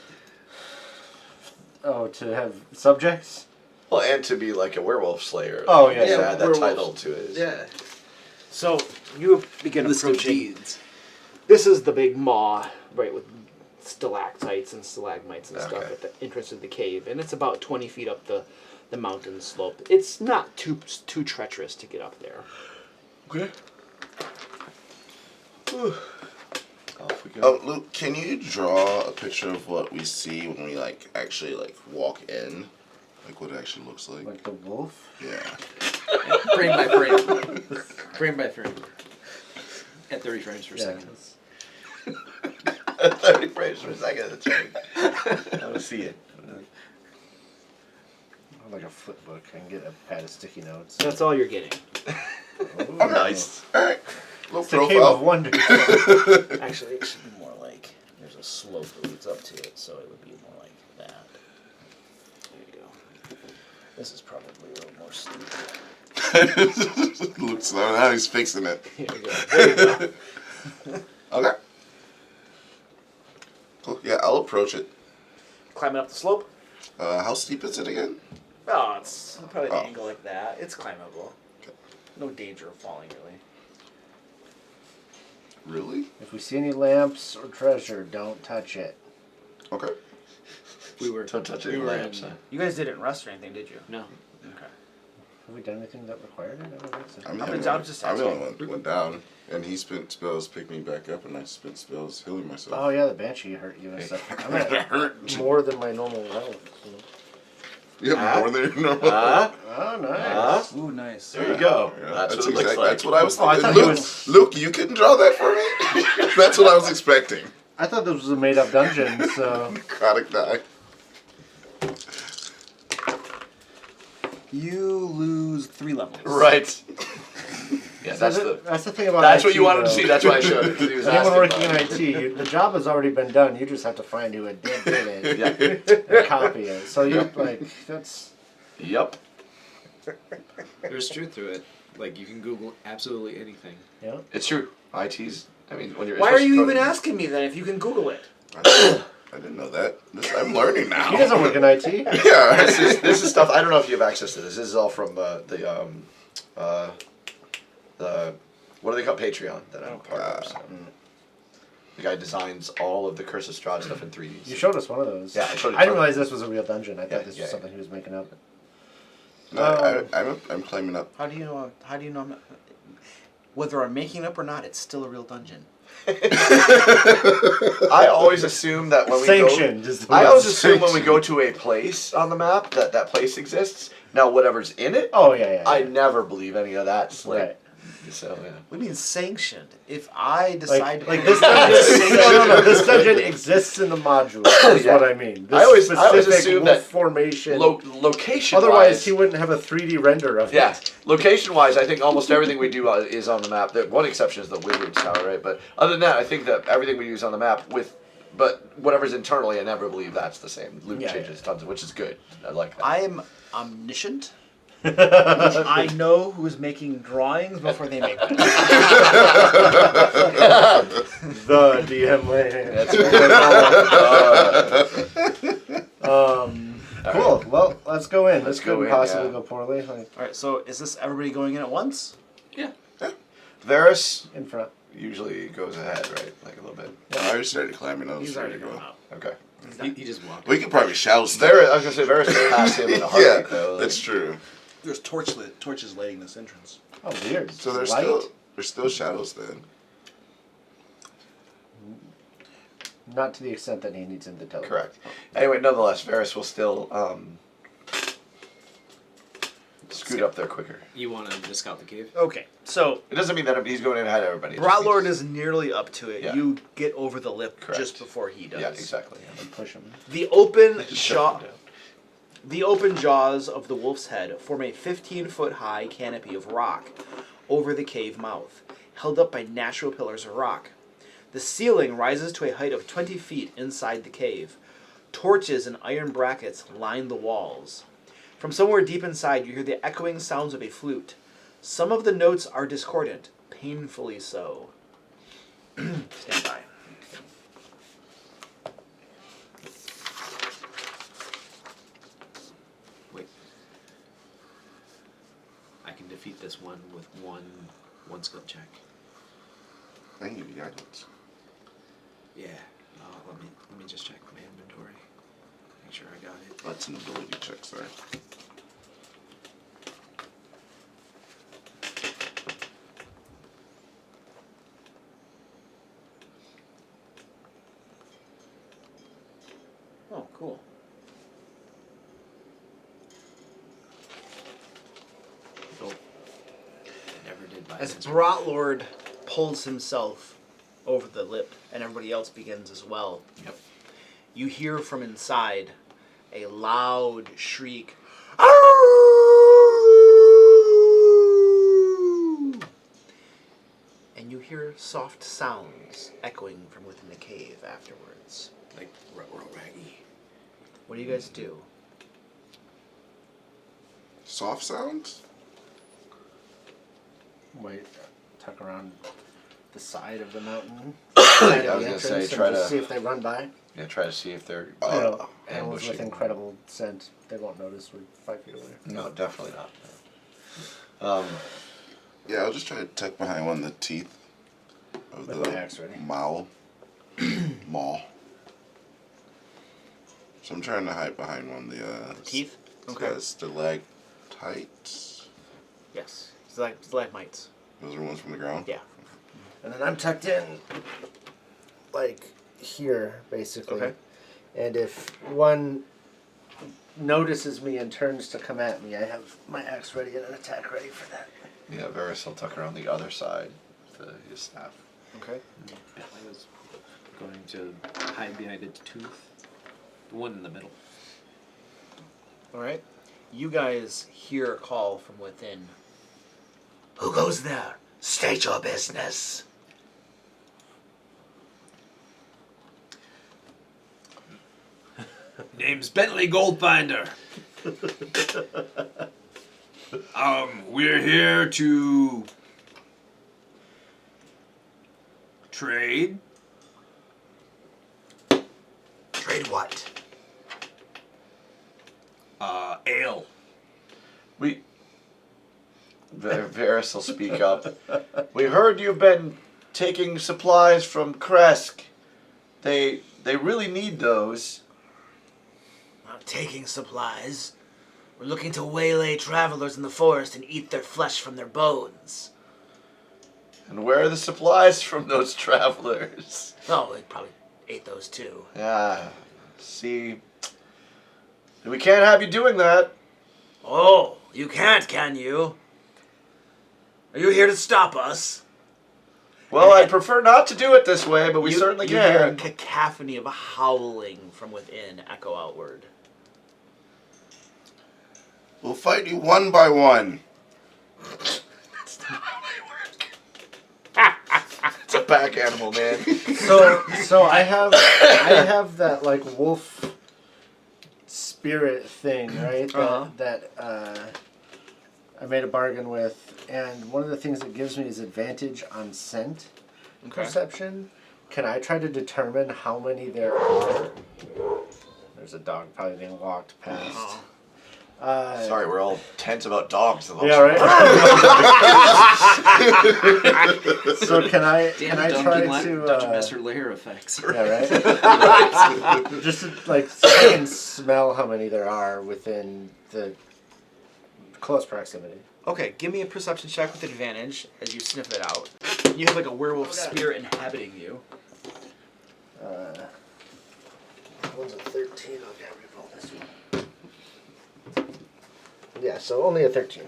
Oh, to have subjects? Well, and to be like a werewolf slayer. Oh, yeah, Yeah, yeah, add that werewolves. title to it. Yeah. So you begin List of approaching. deeds. This is the big maw, right, with stalactites and stalagmites and stuff Okay. at the entrance of the cave, and it's about 20 feet up the mountain slope. It's not too treacherous to get up there. Okay. Off we go. Oh, Luke, can you draw a picture of what we see when we, like, actually, like, walk in? Like, what it actually looks like? Like the wolf? Yeah. Frame by frame. Frame by frame. At 30 frames per second. 30 frames per second. That's right. I want to see it. Like a flip book. I can get a pad of sticky notes. That's all you're getting. Ooh. Nice. Alright. Little It's a cave of wonders. Actually, it should be more like there's a slope that leads up to it, so it would be more like that. There you go. This is probably a little more steep. Luke's now he's fixing it. Here we go. There you go. Okay. Cool. Yeah, I'll approach it. Climbing up the slope. How steep is it again? Oh, it's probably an Oh. angle like that. It's climbable. Okay. No danger of falling, really. Really? If we see any lamps or treasure, don't touch it. Okay. We were. Don't touch we any were lamps. in, You guys didn't rest or anything, did you? No. Okay. Have we done anything that required it? I don't think so. I'm I'm the just only asking. one that went down. And he spent spells picking me back up, and I spent spells healing myself. Oh yeah, the banshee hurt you and stuff. I'm It at hurt. more than my normal health. So. You have more than your normal. Oh, nice. Ooh, nice. There you go. Yeah, That's what it looks like. That's what I was Oh, I thinking. thought he Luke, was- Luke, you couldn't draw that for me? That's what I was expecting. I thought this was a made-up dungeon, so Necrotic die. You lose 3 levels. Right. Yeah, that's the. that's the thing about That's IT, what you wanted to though. see. That's why I showed it. 'Cause he was Anyone asking working in about it. IT, the job has already been done. You just have to find who did it Yeah. and copy it. So you like that's. Yep. There's truth to it. Like, you can Google absolutely anything. Yeah. It's true. IT's. I mean, when you're. Why are you especially even coding- asking me then if you can Google it? I didn't know that. I'm learning now. He doesn't work in IT. Yeah. This is stuff. I don't know if you have access to this. This is all from the what do they call Patreon that I'm part of. So. The guy designs all of the Curse of Strahd stuff in 3D. You showed us one of those. Yeah, I showed it. I didn't realize this was a real dungeon. I Yeah, thought this was something he was making up. No, I'm climbing up. How do you know I'm not, whether I'm making up or not, it's still a real dungeon. I always assume that when we Sanctioned is the I word. always assume when we go to a place on the map that that place exists. Now, whatever's in it, Oh yeah. I never believe any of that. Like, Right. So yeah. What do you mean sanctioned? If I decide to Like play this dungeon, no. This dungeon exists in the module. Is Yeah. what I mean. This I always specific assume wolf that formation. Location. Otherwise, he wouldn't have a 3D render of Yeah, it. location-wise, I think almost everything we do is on the map. The one exception is the Wizard Tower, right? But other than that, I think that everything we use on the map but whatever's internally, I never believe that's the same. Loot Yeah, changes tons, which is good. I like that. I'm omniscient. I know who's making drawings before they make them. The DM lane. Cool. Well, let's go in. This Let's go couldn't in, possibly yeah. go poorly. Like, All right, so is this everybody going in at once? Yeah. Varys in front. usually goes ahead, right? Like a little bit. I already started climbing. I was He's ready already to going go. up. Okay. He just walked. We could probably shadow step. Varys, I was gonna say Varys can pass him in a Yeah, heartbeat, though. that's true. There's torches lighting this entrance. Oh, weird. So there's Light? still shadows then. Not to the extent that he needs him to tell. Correct. Anyway, nonetheless, Varys will still scoot up there quicker. You want to just scout the cave? Okay, so It doesn't mean that he's going in ahead of everybody. It just Brotlord means- is nearly up to it. Yeah. You get over the lip Correct. just before he does. Yeah, exactly. And push him. The open Just jaw, shove him down. the open jaws of the wolf's head form a 15-foot-high canopy of rock over the cave mouth, held up by natural pillars of rock. The ceiling rises to a height of 20 feet inside the cave. Torches and iron brackets line the walls. From somewhere deep inside, you hear the echoing sounds of a flute. Some of the notes are discordant, painfully so. Stand by. Wait. I can defeat this one with one skill check. I can give you guidance. Yeah. Let me just check my inventory. Make sure I got it. That's an ability check, sorry. Oh, cool. Oh. Never did buy As this. Brotlord pulls himself over the lip, and everybody else begins as well, Yep. you hear from inside a loud shriek. And you hear soft sounds echoing from within the cave afterwards. Like Raggy. What do you guys do? Soft sounds? Wait, tuck around the side of the mountain. I was gonna say, try to see if they run by. yeah, try to see if they're You know, animals with ambushing. incredible scent. They won't notice we're 5 feet away. No, definitely not. Yeah, I'll just try to tuck behind one of the teeth of With the my axe ready. maw. Maw. So I'm trying to hide behind one of the Teeth? stalactites. Yes. Stalagmites. Those are ones from the ground. Yeah. And then I'm tucked in, like here, basically. Okay. And if one notices me and turns to come at me, I have my axe ready and an attack ready for that. Yeah, Varys will tuck around the other side with his staff. Okay. I was going to hide behind its tooth. The one in the middle. Alright. You guys hear a call from within. Who goes there? State your business. Name's Bentley Goldfinder. We're here to trade. Trade what? Ale. Varys will speak up. We heard you've been taking supplies from Kresk. They really need those. Not taking supplies. We're looking to waylay travelers in the forest and eat their flesh from their bones. And where are the supplies from those travelers? Oh, they probably ate those too. Yeah. See, we can't have you doing that. Oh, you can't, can you? Are you here to stop us? Well, I'd prefer not to do it this way, but we certainly you hear a can. cacophony of howling from within echo outward. We'll fight you one by one. It's a pack animal, man. So I have that like wolf spirit thing, right? That I made a bargain with, and one of the things it gives me is advantage on scent perception. Can I try to determine how many there are? There's a dog probably being walked past. Sorry, we're all tense about dogs. Yeah, right. So can I try to Dungeon Master lair effects. yeah, right. Just to, like so I can smell how many there are within the close proximity. Okay, give me a perception check with advantage as you sniff it out. You have like a werewolf spirit inhabiting you. One's a 13. I'll get re-roll this one. Yeah, so only a 13.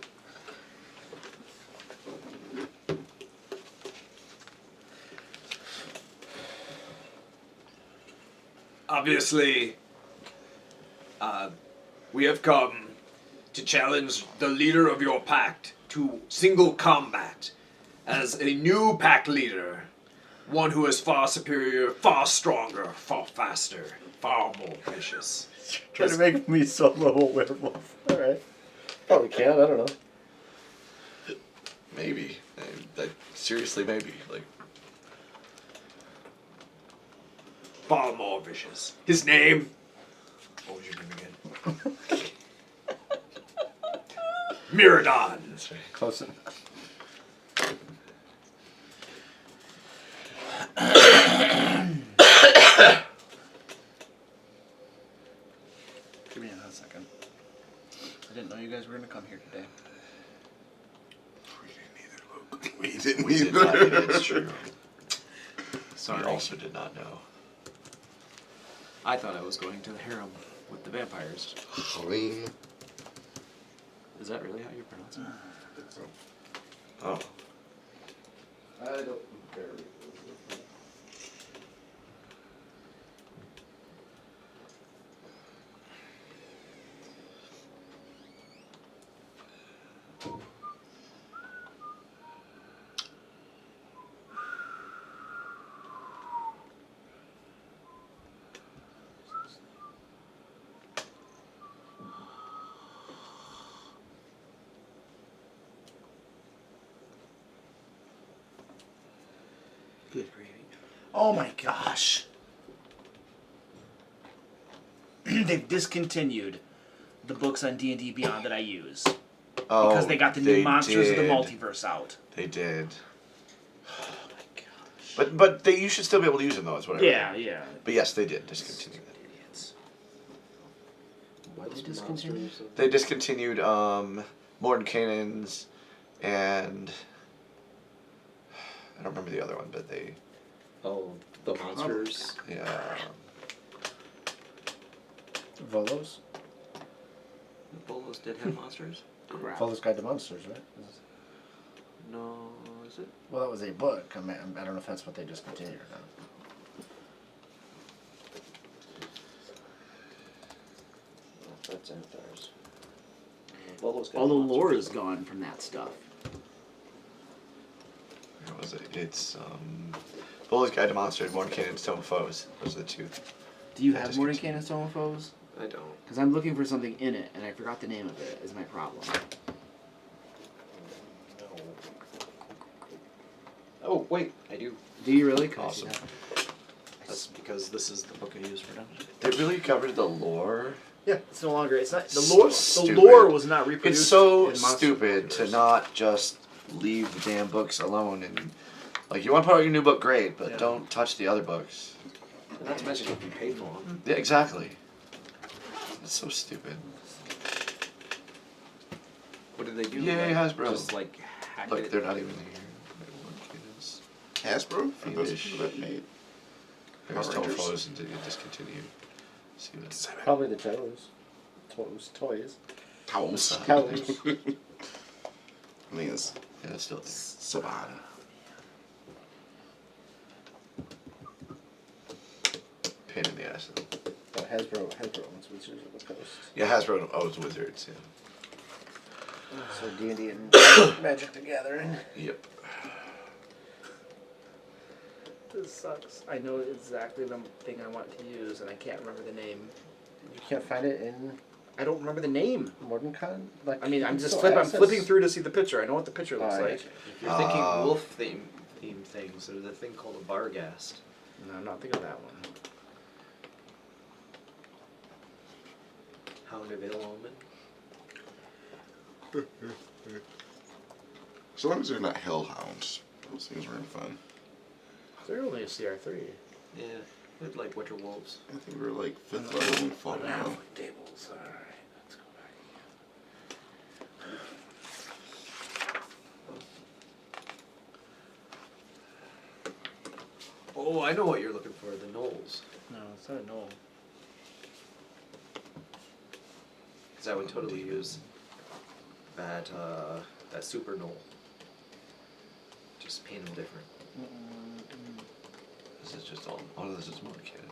Obviously, we have come to challenge the leader of your pact to single combat as a new pack leader. One who is far superior, far stronger, far faster, far more vicious. Trying to make me solo a werewolf. Alright. Probably can, I don't know. Maybe. Seriously, maybe. Like, Far more vicious. His name? What was your name again? Miradon. that's right. Close enough. Give me a second. I didn't know you guys were going to come here today. We didn't We did either. not, it's true. Sorry. We also did not know. I thought I was going to the harem with the vampires. Clean. Is that really how you pronounce it? Oh. I don't care. Good gravy. Oh my gosh. They've discontinued the books on D&D Beyond that I use. Oh, Because they got the new Monsters of the did. Multiverse out. They did. Oh my gosh. But you should still be able to use them though, is what I Yeah, read. yeah. But yes, they did discontinue that. Idiots. What did discontinue? They discontinued Morton Cannons and I don't remember the other one, but they Oh, the monsters. yeah. Volos? The Bolos did have monsters? Crap. Volos Guide to Monsters, right? No, is it? Well, that was a book. I don't know if that's what they discontinued or not. That's Anthars. Bolos got All the monsters. lore is gone from that stuff. What was it? It's Bullet's Guide to Monsters, Morton Cannon's Tome of Foes. Those are the two. Do you Yeah, have just Morning continue. Cannon's Tome of Foes? I don't. Because I'm looking for something in it, and I forgot the name of it, is my problem. No. Oh, wait, I do. Do you really? Can I see Awesome. that? That's because this is the book I use for dungeons. They really covered the lore. Yeah, it's no longer. It's not the So lore. stupid. The lore was not reproduced. It's so in Monster stupid to Universe. not just leave the damn books alone and like you want to put out your new book, great, but Yeah. don't touch the other books. And not to mention if you paid for them. Yeah, exactly. It's so stupid. What did they do? Yay, Like, Hasbro. Just like hack Look, it. they're not even here. Hasbro? For those Fiendish. people that made There's Power Rangers. telephotos and discontinued. See what Probably the toys. Towels. Towels. I think it's yeah, it's still there. Saban. Pain in the ass though. Oh, Hasbro owns Wizards of the Coast. Yeah, Hasbro owns Wizards. Yeah. So D&D and Magic the Gathering. Yep. This sucks. I know exactly the thing I want to use, and I can't remember the name. You can't find it in I don't remember the name. MordenCon? Like, I mean, you I'm can just still I'm access- flipping through to see the picture. I know what the picture looks I like. get you. If you're thinking Ah. wolf theme things, there's a thing called a barghast. No, I'm not thinking of that one. Hound of Omen. As long as they're not hellhounds, those things were fun. They're only a CR3. Yeah, they're like winter wolves. I think we were like 5th level when we fought them. Tables. All right, let's go back. Oh, I know what you're looking for. The gnolls. No, it's not a knoll. Because I would totally use that that super gnoll. Just paint them different. This is just all of this is more canon.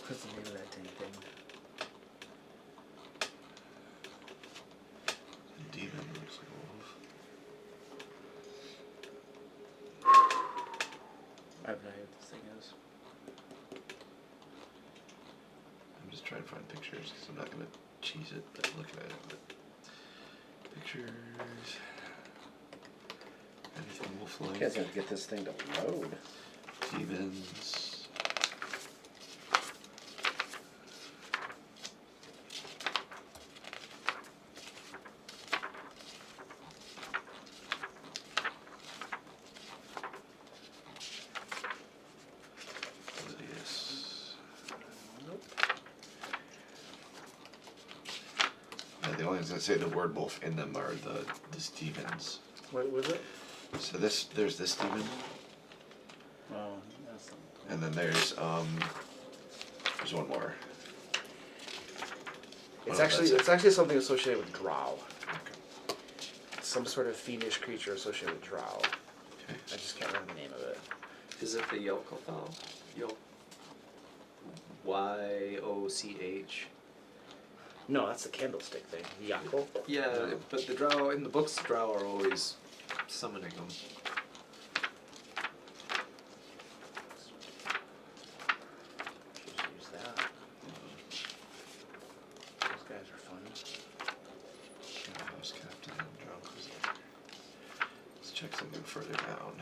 What's the name of that dang thing? The demon looks like a wolf. I have no idea what this thing is. I'm just trying to find pictures because I'm not gonna cheese it by looking at it. But pictures. Anything You wolf-like. guys have to get this thing to load. Demons. Yes. Yeah, the only things that say the word wolf in them are the demons. What was it? So there's this demon, Oh, that's something. and then there's one more. It's Oh, actually that's it's actually something associated with drow. Some sort of fiendish creature associated with drow. Okay. I just can't remember the name of it. Is it the Yokothal? Y-O-C-H. No, that's the candlestick thing. Yako. Yeah, but the drow, in the books, the drow are always summoning them. Just use that. Those guys are fun. House captain and drunk visitor. Let's check something further down.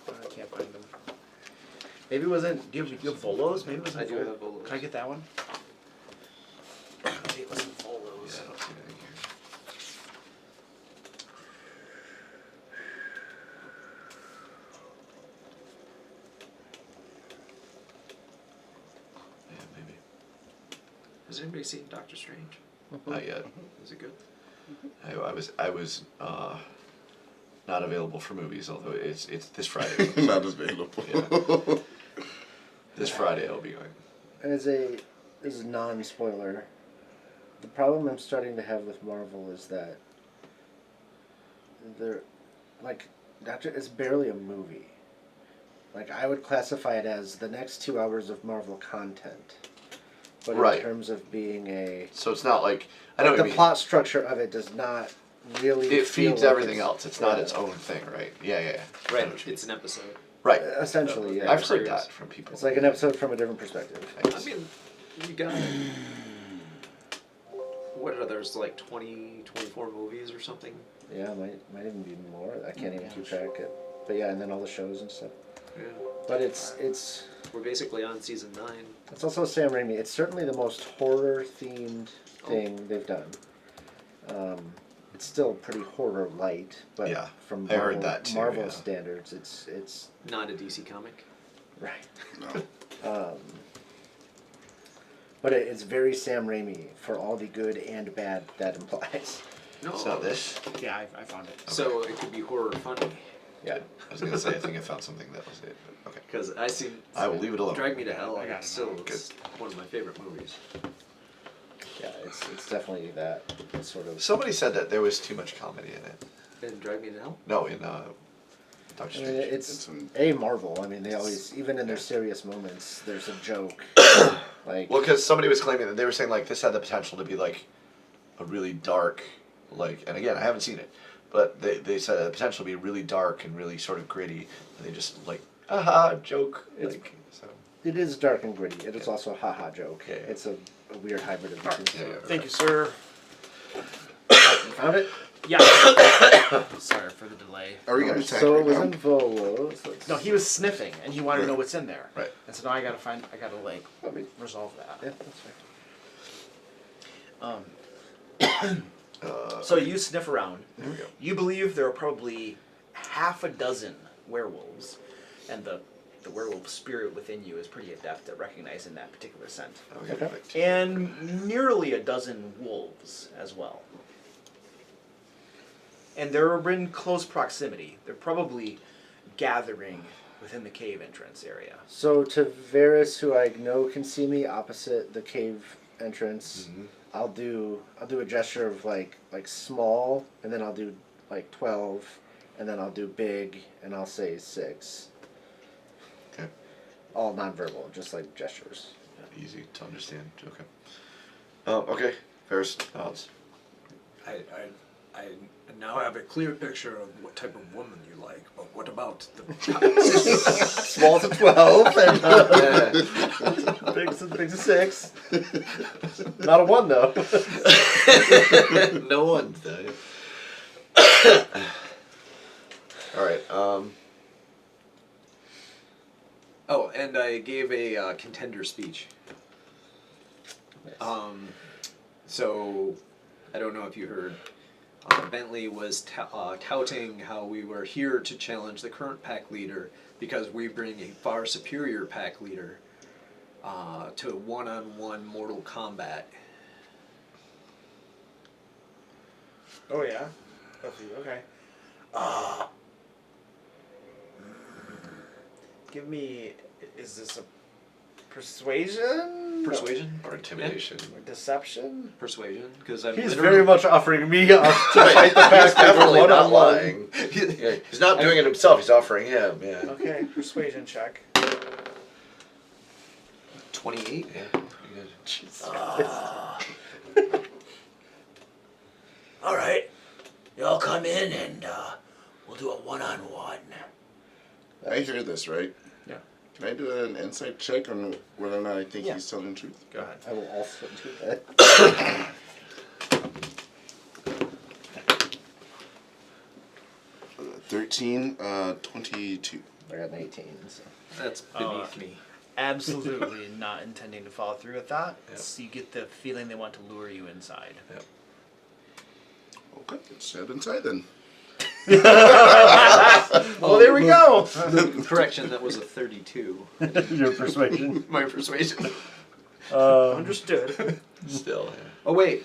I can't find them. Maybe it wasn't. Do you have Volos? Maybe it wasn't. I do have Volos. Can I get that one? Maybe it wasn't Yeah, Volos. I don't see anything here. Yeah, maybe. Has anybody seen Doctor Strange? Not yet. Is it good? I was not available for movies, although it's this Friday. Not available. Yeah. This Friday I'll be going. As a non-spoiler, the problem I'm starting to have with Marvel is that they're like it's barely a movie. Like I would classify it as the next 2 hours of Marvel content, but Right. in terms of being a So it's not like I know what the you mean. plot structure of it does not really. It feel feeds like everything else. It's not yeah. its own thing, right? Yeah. I know Right, what you mean. it's an episode. Right. Essentially, yeah. I've heard series. that from people. It's like an episode from a different perspective. I mean, you got... What are there's like 20, 24 movies or something? Yeah, might even be more. I can't even keep track of it. But yeah, and then all the shows and stuff. Yeah. But it's We're basically on season 9. It's also Sam Raimi. It's certainly the most horror-themed thing they've done. It's still pretty horror-light, but Yeah, from I Marvel, heard that too, Marvel yeah. standards, it's Not a DC comic. right. No. But it's very Sam Raimi for all the good and bad that implies. No. It's not this. Yeah, I found it. So it could be horror funny. Yeah. I was gonna say I think I found something that was it. But okay. Because I seen. I will leave it alone. Drag Me to Hell. I got it. Still, it's one of my favorite movies. Yeah, it's definitely that sort of. Somebody said that there was too much comedy in it. And Drag Me to Hell. No, in Doctor I mean, Strange. it's a Marvel. I mean, they always, even in their serious moments, there's a joke. Like, Well, because somebody was claiming that they were saying like this had the potential to be like a really dark, like, and again I haven't seen it, but they said it had the potential to be really dark and really sort of gritty, and they just like aha joke. It's- Like, so. it is dark and gritty. It is also a haha joke. Yeah, yeah. It's a weird hybrid of the two. Yeah, yeah. Thank you, sir. You found it? Yeah. Sorry for the delay. Are we gonna attack So it right was now? in Volo. So No, he was sniffing, and he wanted to know what's in there. Right. And so now I gotta like I mean, resolve that. yeah, that's fine. So you sniff around. There we go. You believe there are probably half a dozen werewolves, and the werewolf spirit within you is pretty adept at recognizing that particular scent. Okay. Okay. Perfect. And nearly a dozen wolves as well. And they're in close proximity. They're probably gathering within the cave entrance area. So to Varys, who I know can see me opposite the cave entrance, Mhm. I'll do a gesture of like small, and then I'll do like 12, and then I'll do big, and I'll say 6. Okay. All nonverbal, just like gestures. Easy to understand. Okay. Okay. First thoughts. I now have a clear picture of what type of woman you like, but what about the Small to 12, and big to 6. Not a 1 though. No one's done. All right. Oh, and I gave a contender speech. So, I don't know if you heard, Bentley was touting how we were here to challenge the current pack leader because we bring a far superior pack leader to one-on-one mortal combat. Oh yeah? Okay. Give me... Is this a persuasion? Persuasion? Or intimidation. Or deception? Persuasion, because I'm He's literally- very much offering me to fight the pack He's definitely one not on one. lying. Yeah, he's not doing it himself. He's offering him. Yeah. Okay, persuasion check. 28? Yeah. Pretty good. All right, y'all come in and we'll do a one-on-one. I hear this, right? Yeah. Can I do an insight check on whether or not I think Yeah. he's telling the truth? Go ahead. I will also do that. 13, 22. I got an 18. So. That's beneath me. Absolutely not intending to follow through with that. Yep. So you get the feeling they want to lure you inside. Yep. Okay, let's head inside then. Oh, there we go. Correction, that was a 32. Your persuasion. My persuasion. Understood. Still. Yeah. Oh wait,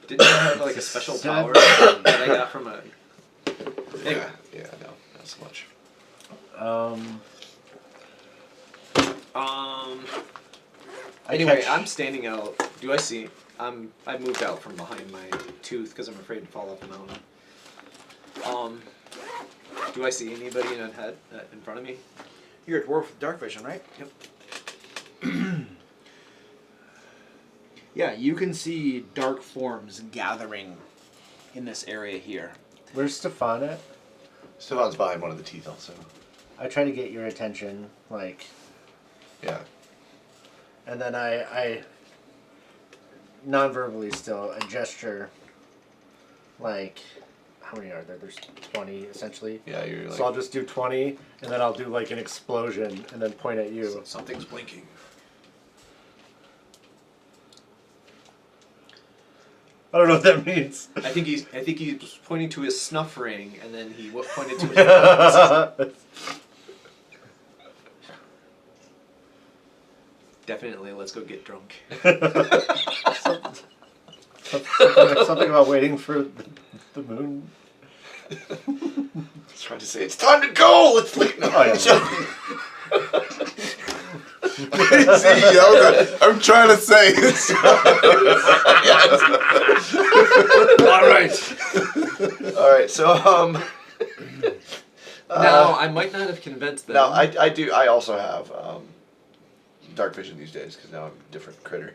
didn't I have like a special power that I got from a? Anyway, Yeah. No. Not so much. Anyway, I'm standing out. Do I see? I moved out from behind my tooth because I'm afraid to fall off the mountain. Do I see anybody in front of me? You're a dwarf with dark vision, right? Yep. Yeah, you can see dark forms gathering in this area here. Where's Stefan at? Stefan's behind one of the teeth also. I try to get your attention, like, Yeah. and then I non-verbally still, a gesture, like, how many are there? There's 20, essentially. Yeah. You're like. So I'll just do 20, and then I'll do, like, an explosion, and then point at you. something's blinking? I don't know what that means. I think he's pointing to his snuff ring, and then he pointed to his nose. Definitely, let's go get drunk. Something about waiting for the moon. I was trying to say, it's time to go! It's late now. Oh, yeah. See, he yelled at- I'm trying to say this. All right, so, Now, I might not have convinced them. now I also have dark vision these days because now I'm a different critter.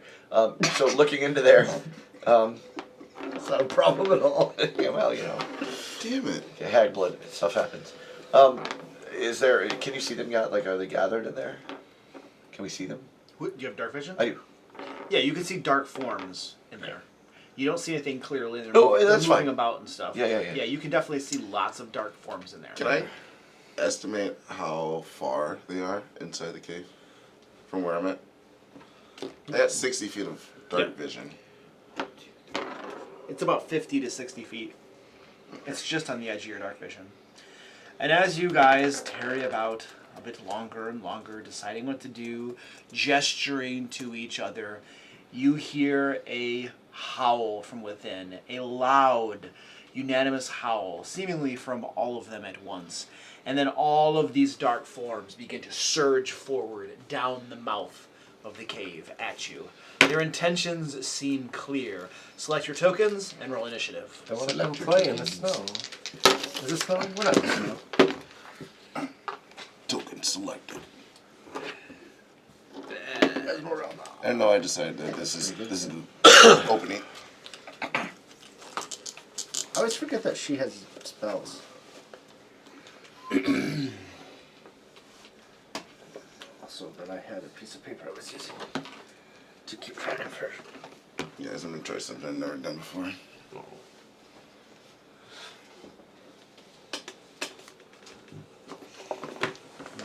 So looking into there, It's not a problem at all. yeah, well, you know, Damn it. yeah, hag blood, stuff happens. Is there? Can you see them? Like, are they gathered in there? Can we see them? Do you have dark vision? I do. Yeah, you can see dark forms in there. You don't see anything clearly. They're, Oh, they're that's moving fine. about and stuff. Yeah. Yeah, you can definitely see lots of dark forms in there. Can I estimate how far they are inside the cave from where I'm at? I got 60 feet of dark vision. It's about 50 to 60 feet. It's just on the edge of your dark vision. And as you guys tarry about a bit longer and longer, deciding what to do, gesturing to each other, you hear a howl from within, a loud, unanimous howl, seemingly from all of them at once. And then all of these dark forms begin to surge forward down the mouth of the cave at you. Their intentions seem clear. Select your tokens and roll initiative. I want to come play in the snow. Is it snowing? We're not in the snow. Token selected. I know I decided that this is the opening. I always forget that she has spells. Also, that I had a piece of paper I was using to keep track of her. You guys, I'm gonna try something I've never done before.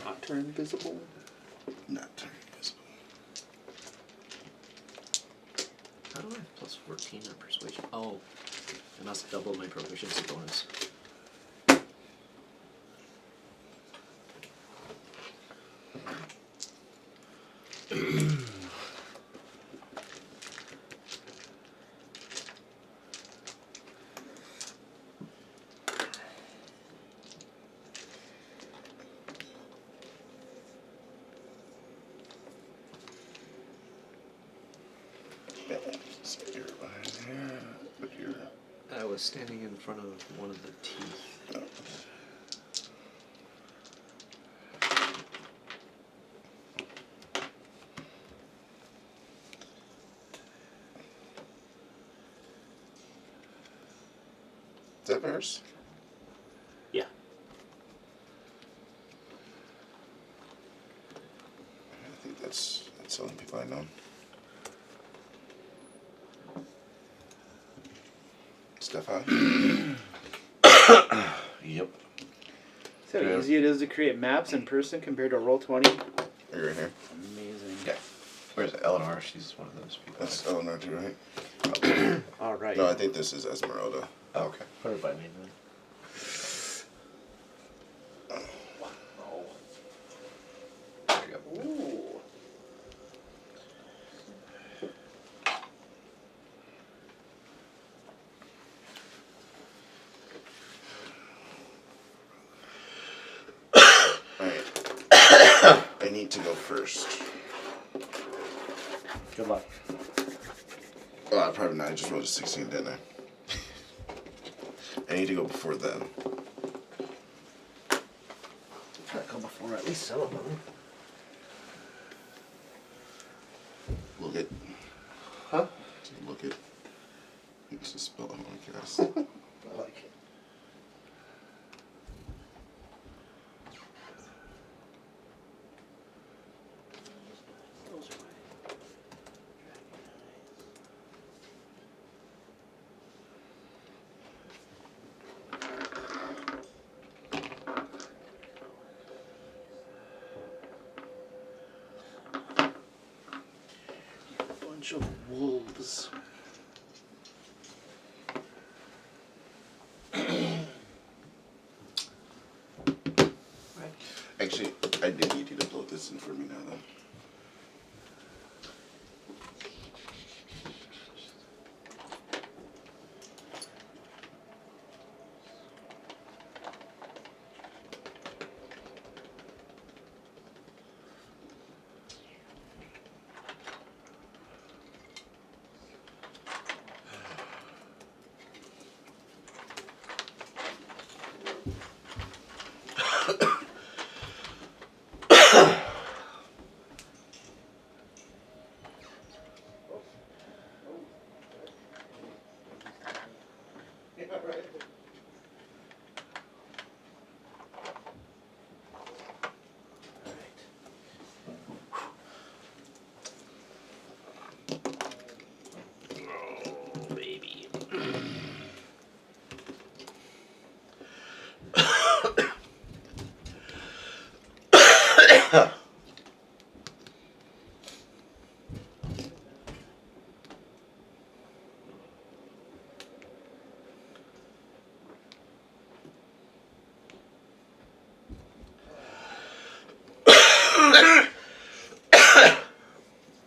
Not turn invisible. Not turn invisible. How do I have plus 14 on persuasion? Oh, I must double my proficiency bonus. I was standing in front of one of the teeth. Is that verse? Yeah. I think that's the only people I know. Stefan? Yep. See how Yeah. easy it is to create maps in person compared to Roll20? You're right here. Amazing. Yeah. Where's Eleanor? She's one of those people. That's Eleanor too, right? All right. No, I think this is Esmeralda. Oh, okay. Put her by me then. There you go. Ooh. Alright. I need to go first. Good luck. Oh, probably not. I just rolled a 16, didn't I? I need to go before them. Try to come before at least some of them. Look it. Huh? Look it. It's a spell I want to cast. I like it. Bunch of wolves. Actually, I did need you to blow this in for me now, though.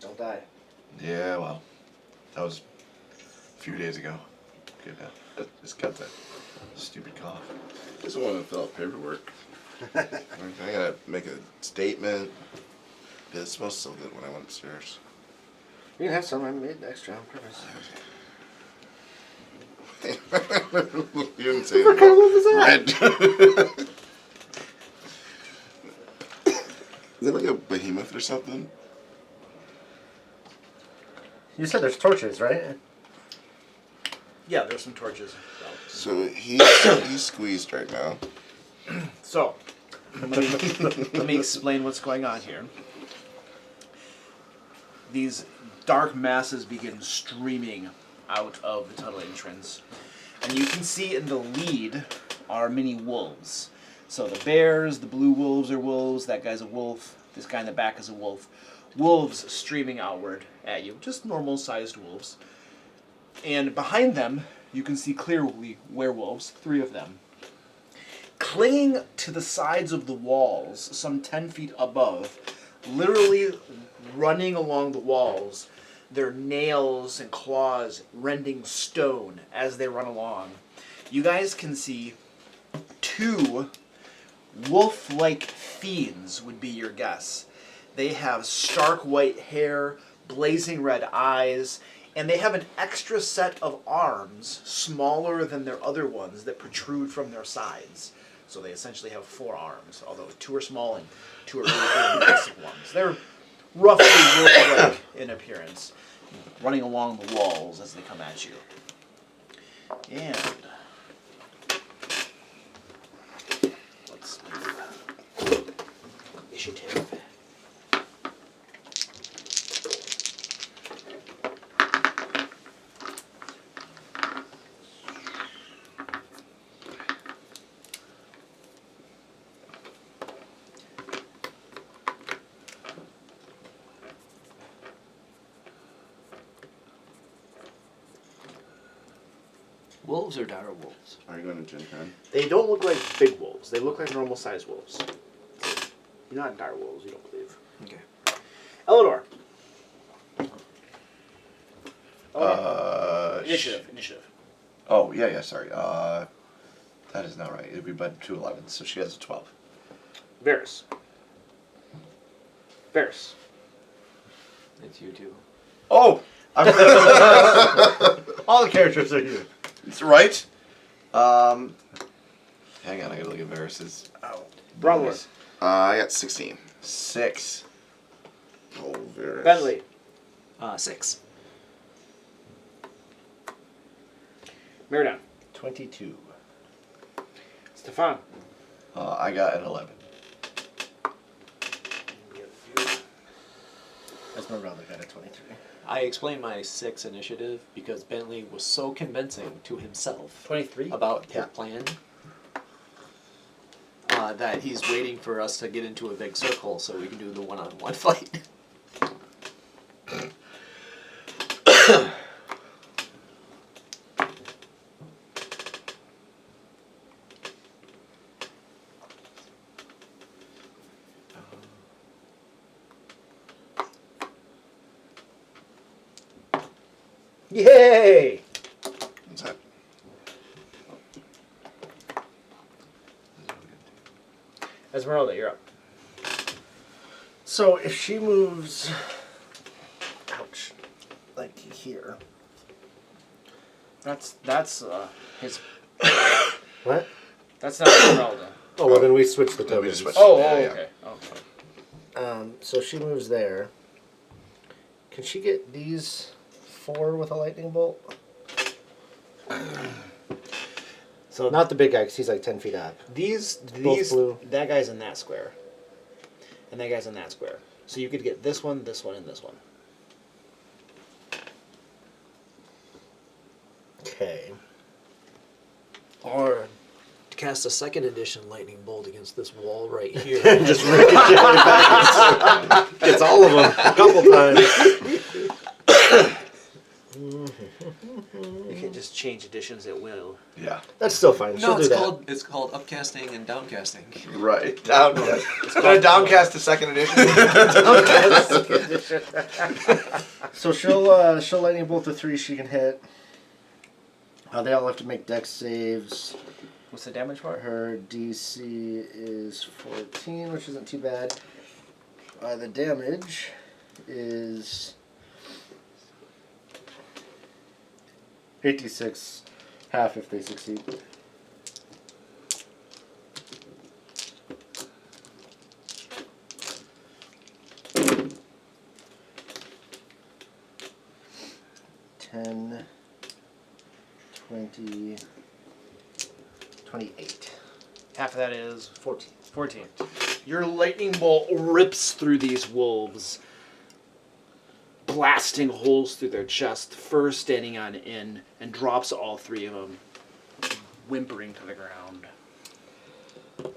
Don't die. Yeah, well, that was a few days ago. Good now. Just got that stupid cough. Just want to fill out paperwork. I gotta make a statement. It smells so good when I went upstairs. You can have some. I made extra on purpose. You didn't say What kind of wolf is that? red. Is it like a behemoth or something? You said there's torches, right? Yeah, there's some torches. So he's squeezed right now. So, let me explain what's going on here. These dark masses begin streaming out of the tunnel entrance. And you can see in the lead are many wolves. So the bears, the blue wolves are wolves, that guy's a wolf, this guy in the back is a wolf. Wolves streaming outward at you, just normal sized wolves. And behind them, you can see clearly werewolves, 3 of them. Clinging to the sides of the walls, some 10 feet above, literally running along the walls, their nails and claws rending stone as they run along. You guys can see 2 wolf-like fiends, would be your guess. They have stark white hair, blazing red eyes, and they have an extra set of arms, smaller than their other ones, that protrude from their sides. So they essentially have 4 arms, although 2 are small and 2 are really big massive ones. They're roughly wolf-like in appearance, running along the walls as they come at you. And let's do initiative. Wolves or dire wolves? Are you going to Gen Con? They don't look like big wolves. They look like normal sized wolves. You're not dire wolves, you don't believe. Okay. Eleanor. Uh, Initiative. Oh, yeah, sorry. That is not right. It'd be but 2 11s, so she has a 12. Varys. Varys. It's you two. Oh! All the characters are you. It's right. Hang on, I gotta look at Varys's. Bronwyn. I got 16. 6. Oh, very. Bentley. 6. Meridan. 22. Stefan. I got an 11. Esmeralda got a 23. I explained my 6 initiative because Bentley was so convincing to himself 23. about his Yeah. plan that he's waiting for us to get into a big circle so we can do the one-on-one fight. Yay! What's that? Esmeralda, you're up. So if she moves, ouch, like here. That's his. What? That's not Esmeralda. Oh, well then we switch the We tokens. just switched. Oh, Yeah, oh, yeah. okay. Okay. So she moves there. Can she get these 4 with a lightning bolt? So Not the big guy, because he's like 10 feet up. these blue. that guy's in that square, and that guy's in that square. So you could get this one, and this one. Okay. Or cast a second edition lightning bolt against this wall right here. Just ricochet back. Gets all of them a couple times. You can just change editions at will. Yeah. That's still fine. She'll No, do that. it's called upcasting and downcasting. Right. Downcast. Gonna downcast the second edition. So she'll lightning bolt the 3 she can hit. They all have to make dex saves. What's the damage for it? Her DC is 14, which isn't too bad. The damage is 86, half if they succeed. $10, 20, 28. Half of that is 14. 14. Your lightning bolt rips through these wolves, blasting holes through their chest, fur standing on end, and drops all 3 of them, whimpering to the ground.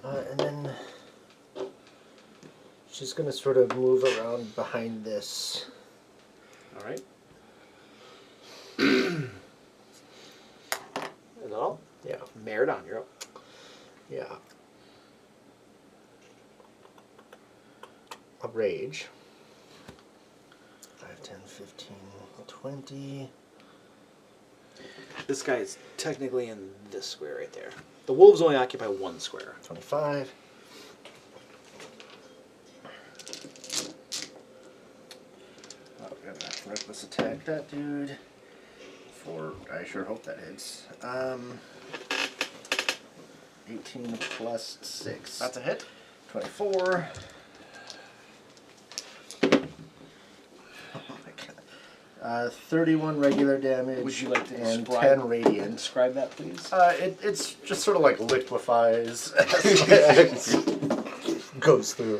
And then she's going to sort of move around behind this. All right. Is that all? Yeah. Meridon, you're up. Yeah. A rage. 5, 10, 15, 20. This guy is technically in this square right there. The wolves only occupy 1 square. 25. Oh, we're gonna reckless attack that dude. I sure hope that hits. 18 plus 6. That's a hit. 24. Oh my god. 31 regular damage. Would you like to and describe- 10 radiant. Describe that, please. It's just sort of like liquefies as it goes through.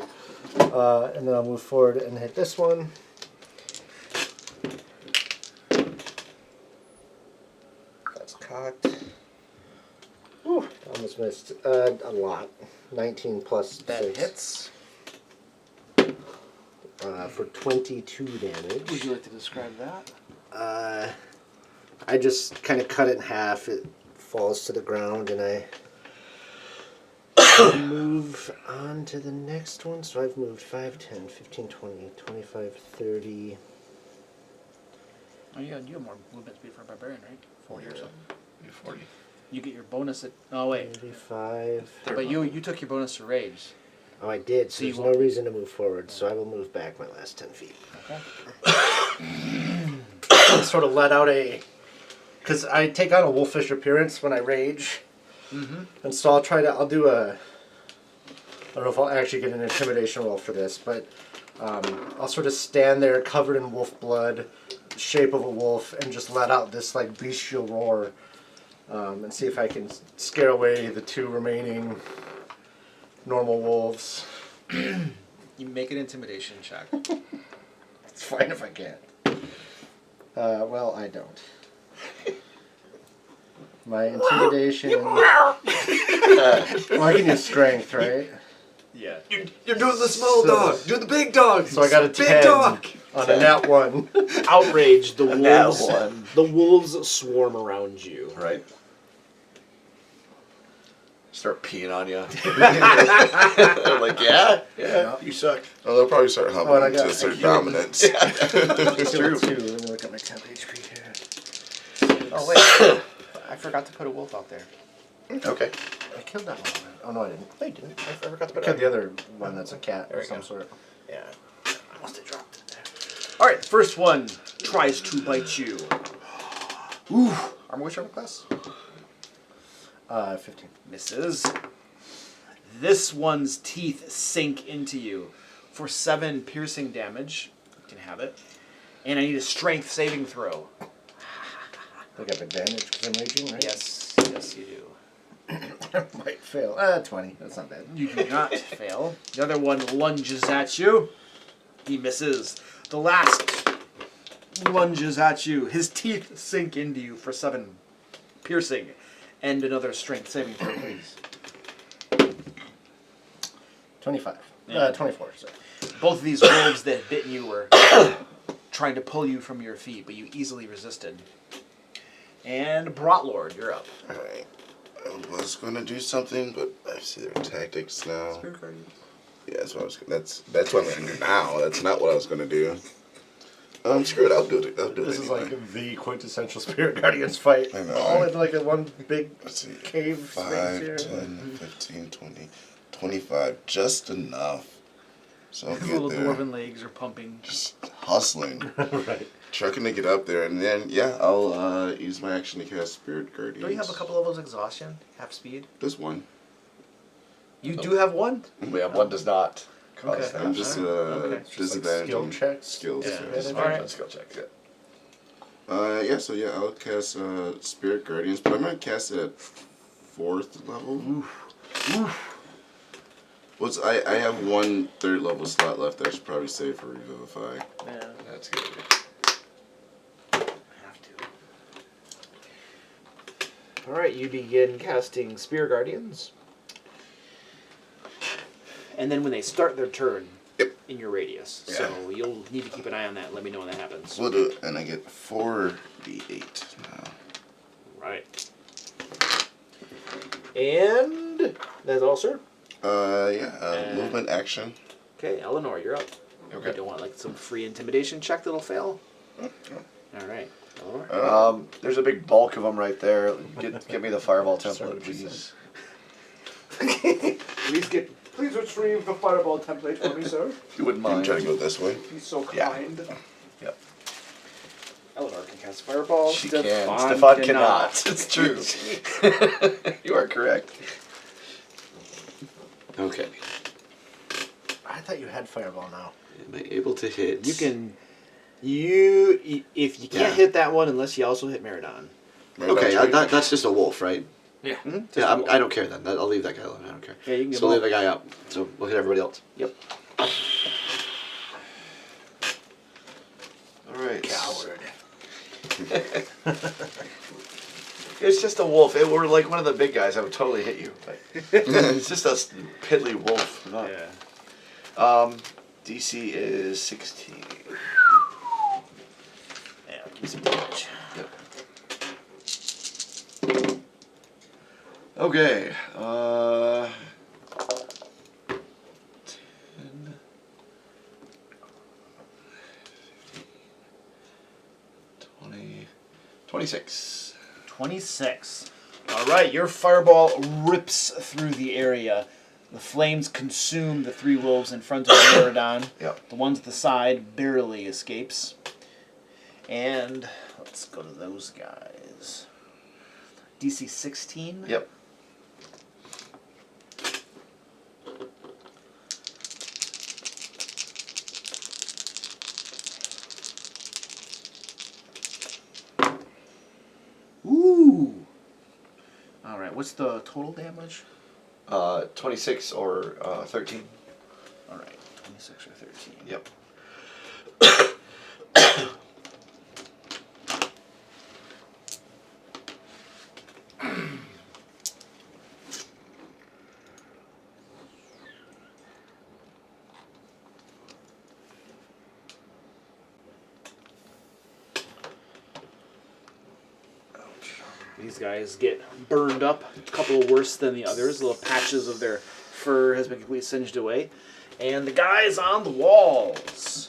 And then I'll move forward and hit this one. That's cocked. Whew, almost missed. A lot. 19 plus That 6. hits. For 22 damage. Would you like to describe that? I just kind of cut it in half. It falls to the ground, and I move on to the next one. So I've moved 5, 10, 15, 20, 25, 30. Oh, you have more movement speed for a barbarian, right? 40 or something. 40. You get your bonus at. Oh wait, 35. but you took your bonus to rage. Oh, I did. So So you there's no won't- reason to move forward. So I will move back my last 10 feet. Okay. Sort of let out a... Because I take on a wolfish appearance when I rage. Mm-hmm. And so I'll do a... I don't know if I'll actually get an intimidation roll for this, but I'll sort of stand there covered in wolf blood, shape of a wolf, and just let out this like bestial roar, and see if I can scare away the 2 remaining normal wolves. You make an intimidation check. It's fine if I can't. Well, I don't. My intimidation... well, I can use strength, right? Yeah. You're doing the small dog. Do the big dog. So I got a 10 Big dog. on a nat 1. Outraged, the Nat wolves. one. The wolves swarm around you. Right. Start peeing on you. Like, yeah, you suck. Oh, they'll probably start and I humming got- to I assert killed- dominance. It's true. Let me look at my temp HP here. Oh wait, I forgot to put a wolf out there. Okay. I killed that one. Oh no, I didn't. I didn't. I forgot to I put killed it. the other one that's a cat There or we some go. sort. Yeah. I must have dropped it there. All right, first one tries to bite you. Ooh. Which armor class? 15. Misses. This one's teeth sink into you for 7 piercing damage. You can have it. And I need a strength saving throw. I got advantage because I'm raging, right? Yes, yes you do. Might fail. 20. That's not bad. You do not fail. The other one lunges at you. He misses. The last lunges at you. His teeth sink into you for 7 piercing. And another strength saving throw, please. 25. Yeah. 24. Sorry. Both of these wolves that had bitten you were trying to pull you from your feet, but you easily resisted. And Brotlord, you're up. Alright. I was gonna do something, but I see their tactics now. Yeah, that's what I was. That's what I'm gonna do now. That's not what I was gonna do. Screw it. I'll do it. This is anyway. like the quintessential Spirit Guardians fight. I know, All right? in like a one big Let's see. cave space 5, here. 10, 15, 20, 25. Just enough. So I'll The get little there. dwarven legs are pumping. Just hustling. Right. Trucking to get up there, and then yeah, I'll use my action to cast Spirit Guardians. Don't you have a couple levels of exhaustion? Half speed? Just one. You do have one? Yeah, one does not cause Okay. that. I'm just Okay. Just like disadvantage skill on checks? skills. Yeah. Yeah. All right. Skill check. Yeah. So yeah, I'll cast Spirit Guardians, but I'm gonna cast it at 4th level. I have one 3rd level slot left. I should probably save for Revivify. Yeah. That's good. Have to. Alright, you begin casting Spear Guardians. And then when they start their turn Yep. in your radius. Yeah. So you'll need to keep an eye on that and let me know when that happens. We'll do it, and I get 4d8 now. Right. And that's all, sir. Movement action. Okay, Eleanor, you're up. Okay. You don't want like some free intimidation check that'll fail? Okay. Alright. Eleanor? There's a big bulk of them right there. Get me the fireball template, please. Please retrieve the fireball template for me, sir. If you wouldn't I'm mind. trying to go this way. He's so Yeah. kind. Yep. Eleanor can cast fireball. She can. Stefan Stefan cannot. It's true. You are correct. Okay. I thought you had Fireball now. Am I able to hit? You can. If you can't Yeah. hit that one unless you also hit Meridon. Okay, that's just a wolf, right? Yeah. Yeah, I don't care then. I'll leave that guy alone. I don't care. Yeah, you can So leave the guy out. So we'll hit everybody else. Yep. All right. Coward. It's just a wolf. If it were like one of the big guys, I would totally hit you. But it's just a piddly wolf. Not- Yeah. DC is 16. Yeah. Give me some damage. Yep. Okay. 10. 20. 26. 26. Alright, your fireball rips through the area. The flames consume the 3 wolves in front of Meridon. Yep. The ones at the side barely escapes. And let's go to those guys. DC 16? Yep. Ooh! Alright, what's the total damage? 26 or 13. Alright, 26 or 13. Yep. These guys get burned up, a couple worse than the others. Little patches of their fur has been completely singed away. And the guys on the walls.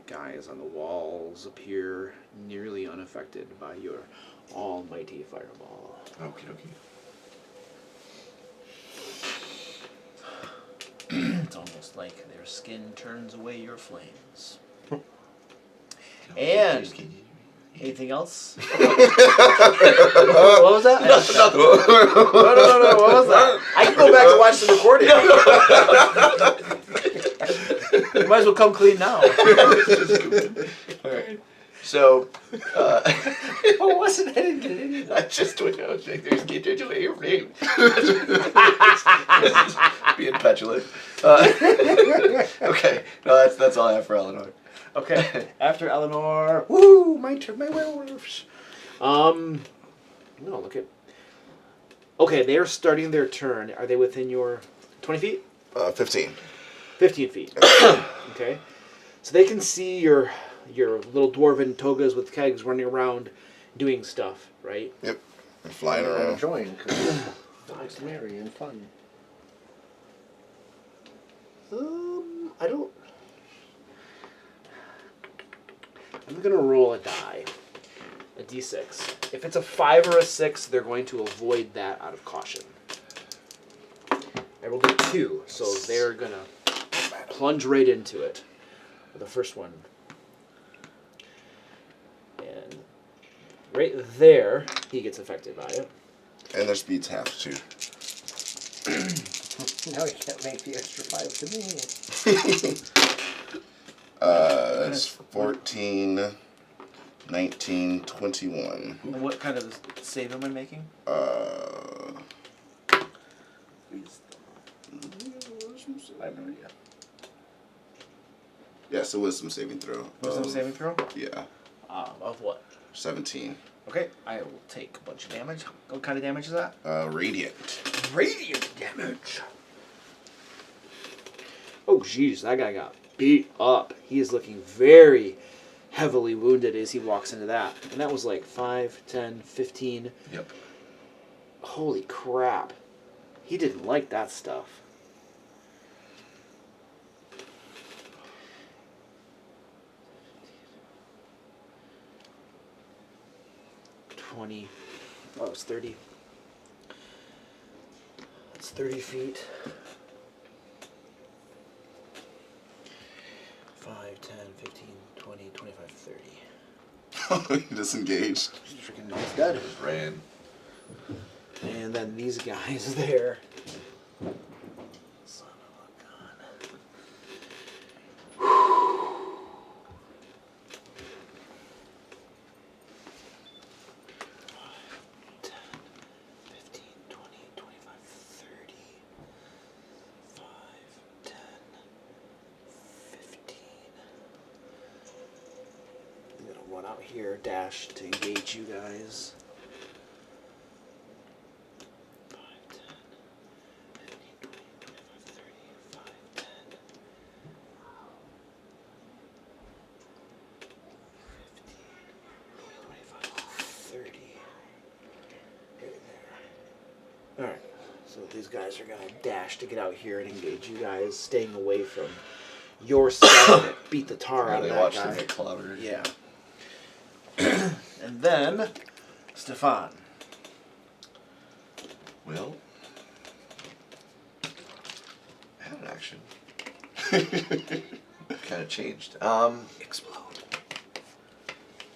Guys on the walls appear nearly unaffected by your almighty fireball. Okie dokie. It's almost like their skin turns away your flames. And anything else? What was that? No, what was that? I can go back and watch the recording. You might as well come clean now. Alright. So, What was it? I didn't get any of that. I just went out and there's get into your name. Being petulant. Okay, no, that's all I have for Eleanor. Okay. After Eleanor, woo, my turn, my werewolves. No, look at. Okay, they are starting their turn. Are they within your 20 feet? 15. 15 feet. Okay. So they can see your little dwarven togas with kegs running around doing stuff, right? Yep. They're flying I'm around. enjoying because it looks merry and fun. I don't. I'm gonna roll a die, a d6. If it's a 5 or a 6, they're going to avoid that out of caution. I rolled a 2, so they're gonna plunge right into it. The first one. And right there, he gets affected by it. And their speed's half, too. Now you can't make the extra 5 to me. That's 14, 19, 21. And what kind of save am I making? I I have no idea. Yeah, so wisdom saving throw. Wisdom saving throw? Yeah, Of what? 17. Okay, I will take a bunch of damage. What kind of damage is that? Radiant. Radiant damage. Oh, jeez, that guy got beat up. He is looking very heavily wounded as he walks into that. And that was like 5, 10, 15. Yep. Holy crap. He didn't like that stuff. Oh, it's 30. That's 30 feet. 5, 10, 15, 20, 25, 30. He disengaged. Freaking he's dead. Ran. And then these guys there. Son of a gun. 10, 15, 20, 25, 30. 5, 10, 15. I'm gonna run out here, dash to engage you guys. 5, 10, 15, 20, 25, 30, 5, 10, 15, 25, 30. Right there. Alright, so these guys are gonna dash to get out here and engage you guys, staying away from your stuff that beat the tar out of They that watched guy. them get clobbered. Yeah. And then, Stefan. Well, I had an action. Kind of changed. Explode.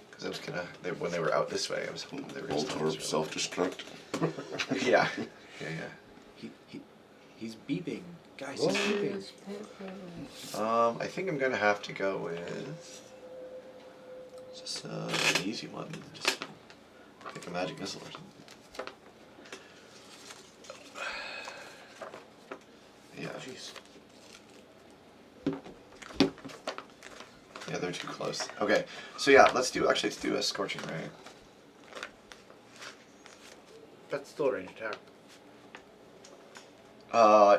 Because I was gonna, when they were out this way, I was hoping they were gonna stop Voltorb this way. self-destruct. Yeah. He's beeping. Guys, he's beeping. I think I'm gonna have to go with just an easy one. Just pick a magic missile or something. Yeah. Jeez. Yeah, they're too close. Okay, so yeah, let's do a scorching ray. That's still a range attack.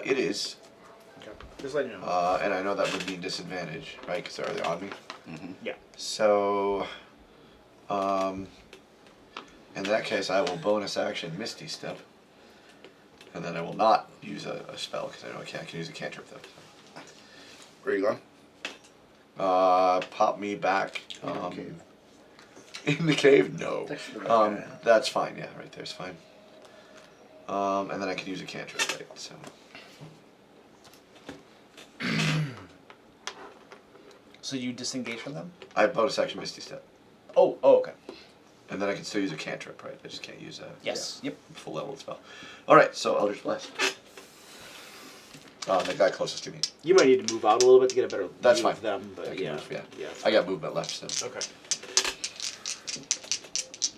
It is, Okay. Just letting you know. and I know that would mean disadvantage, right? Because they're on me. Yeah. So, in that case, I will bonus action Misty Step, and then I will not use a spell because I know I can use a cantrip though. Where are you going? Pop me back. In the cave? No. That's fine. Yeah, right there's fine. And then I can use a cantrip, right? So. So you disengage from them? I bonus action Misty Step, Oh, okay. and then I can still use a cantrip, right? I just can't use a Yes. Yep. full level spell. All right, so Eldritch Blast. The guy closest to me. You might need to move out a little bit to get a better That's view fine. of them, but I can yeah. move, yeah. Yeah. I got movement left, so. Okay.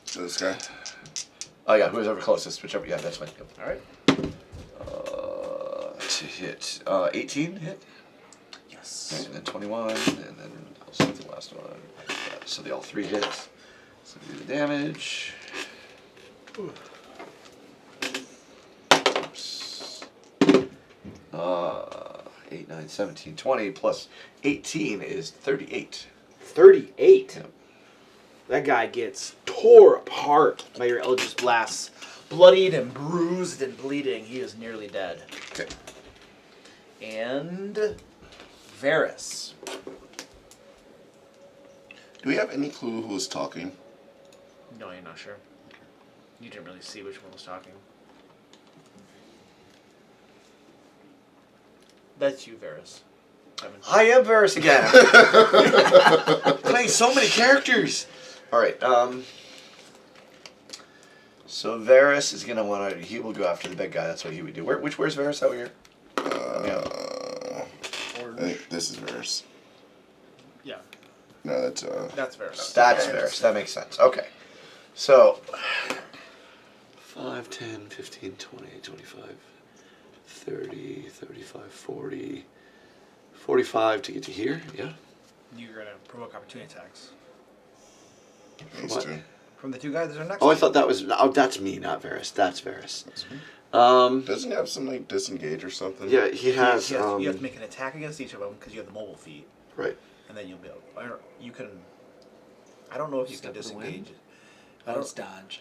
So this guy. Oh yeah, whoever's ever closest, whichever. Yeah, that's fine. Yep. All right. To hit 18 hit. Yes. Okay, and then 21, and then I'll see the last one. Yeah, so they all 3 hits. So do the damage. Oops. 8, 9, 17, 20 plus 18 is 38. 38. Yep. That guy gets tore apart by your Eldritch Blasts. Bloodied and bruised and bleeding. He is nearly dead. Okay. And Varys. Do we have any clue who was talking? No, you're not sure. You didn't really see which one was talking. That's you, Varys. Evan. I am Varys again. Playing so many characters. All right. So Varys is gonna want to. He will go after the big guy. That's what he would do. Where's Varys out here? I think this is Varys. Yeah, No, that's that's Varys. That's Varys. That makes sense. Okay. So 5, 10, 15, 20, 25, 30, 35, 40, 45 to get to here. Yeah. You're going to provoke opportunity attacks. these What? two. From the two guys that are next Oh, to I you. thought that was. Oh, that's me, not Varys. That's Varys. Doesn't he have some like disengage or something? Yeah, he has. You have to make an attack against each of them because you have the mobile feat. Right. And then you'll be able, you can, I don't know if you can Step of the wind? disengage. Oh, it's dodge.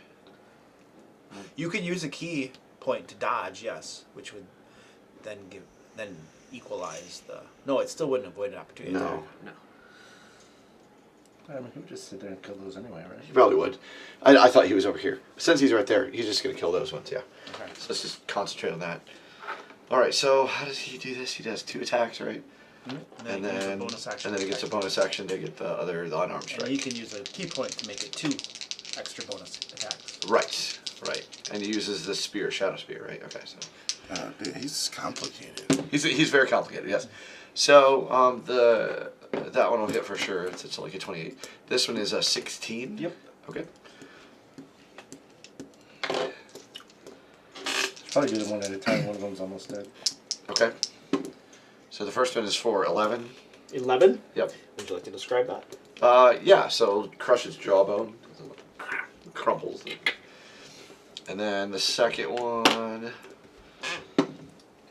You could use a key point to dodge, yes, which would then equalize the. No, it still wouldn't avoid an opportunity attack. No. No. I mean, he would just sit there and kill those anyway, right? He probably would. I thought he was over here. Since he's right there, he's just gonna kill those ones. Yeah. Okay. so let's just concentrate on that. All right. So how does he do this? He does 2 attacks, right? And you can use a then bonus action he gets a bonus action to get the unarmed And strike. you can use a key point to make it 2 extra bonus attacks. Right. Right. And he uses the spear, shadow spear, right? Okay. So. Dude, he's complicated. He's very complicated, yes. So that one will hit for sure. It's like a 28. This one is a 16. Yep. Okay. Probably do them one at a time. One of them's almost dead. Okay. So the first one is for 11. 11? Yep. Would you like to describe that? Yeah. So crushes jawbone, crumbles, and then the second one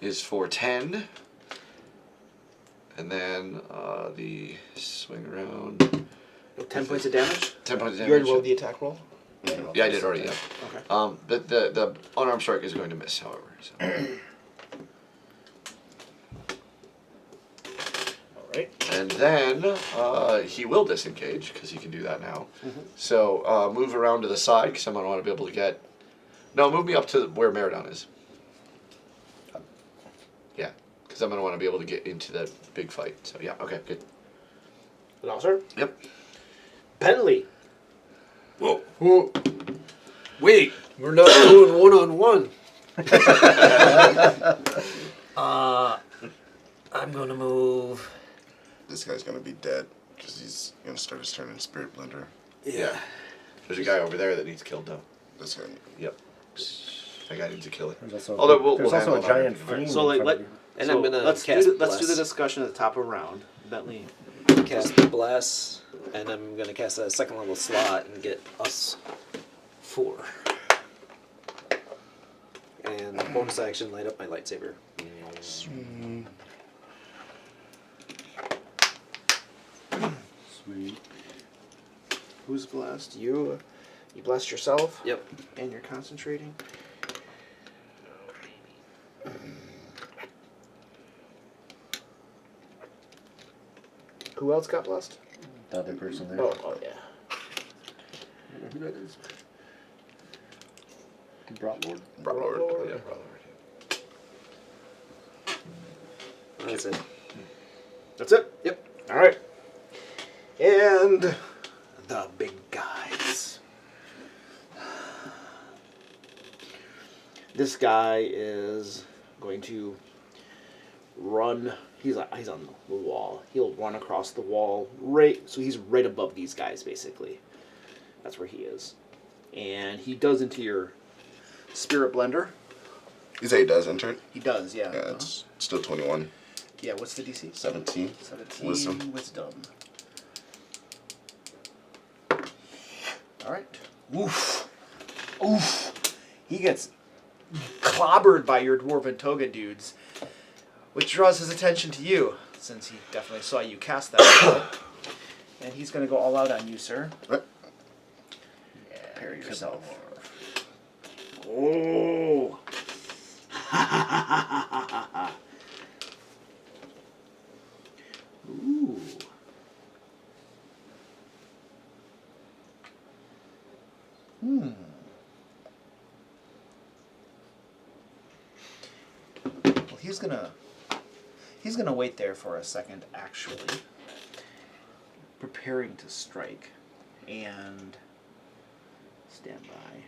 is for 10. And then the swing around. 10 points of damage? 10 points of damage. You already rolled the attack roll? Yeah, I did already. Yeah. Okay. But the unarmed strike is going to miss, however. So. Alright. And then he will disengage because he can do that now. So move around to the side because I'm going to want to be able to get. No, move me up to where Meridon is. Yeah, because I'm going to want to be able to get into the big fight. So yeah, okay, good. Officer? Yep. Bentley. Whoa. Wait, we're not doing one-on-one. I'm gonna move. This guy's gonna be dead because he's gonna start his turn in Spirit Blender. Yeah. There's a guy over there that needs killed though. This guy. Yep. That guy needs to kill it. There's also, Although we'll there's handle also a it giant later. flame. So, like, in front of you. And So I'm gonna let's cast do let's do the Bless. discussion at the top of round. Bentley. Cast the Bless, and I'm gonna cast a 2nd level slot and get us 4. And bonus action, light up my lightsaber. Sweet. Who's blessed? You blessed yourself? Yep. And you're concentrating? Who else got blessed? The other person there. Oh yeah. I don't know who that is. Broughtlord. Lord. Yeah, That's it. That's it? Yep. Alright. And the big guys. This guy is going to run. He's on the wall. He'll run across the wall so he's right above these guys basically. That's where he is, and he does into your spirit blender. You say he does enter it? He does, yeah. Yeah, it's still 21. Yeah. What's the DC? 17. 17 Wisdom. Wisdom. All right. Oof. Oof. He gets clobbered by your dwarven toga dudes, which draws his attention to you, since he definitely saw you cast that spell. And he's going to go all out on you, sir. Right. Prepare yourself. Oh. Ooh. Well, he's gonna wait there for a second, actually, preparing to strike, and stand by.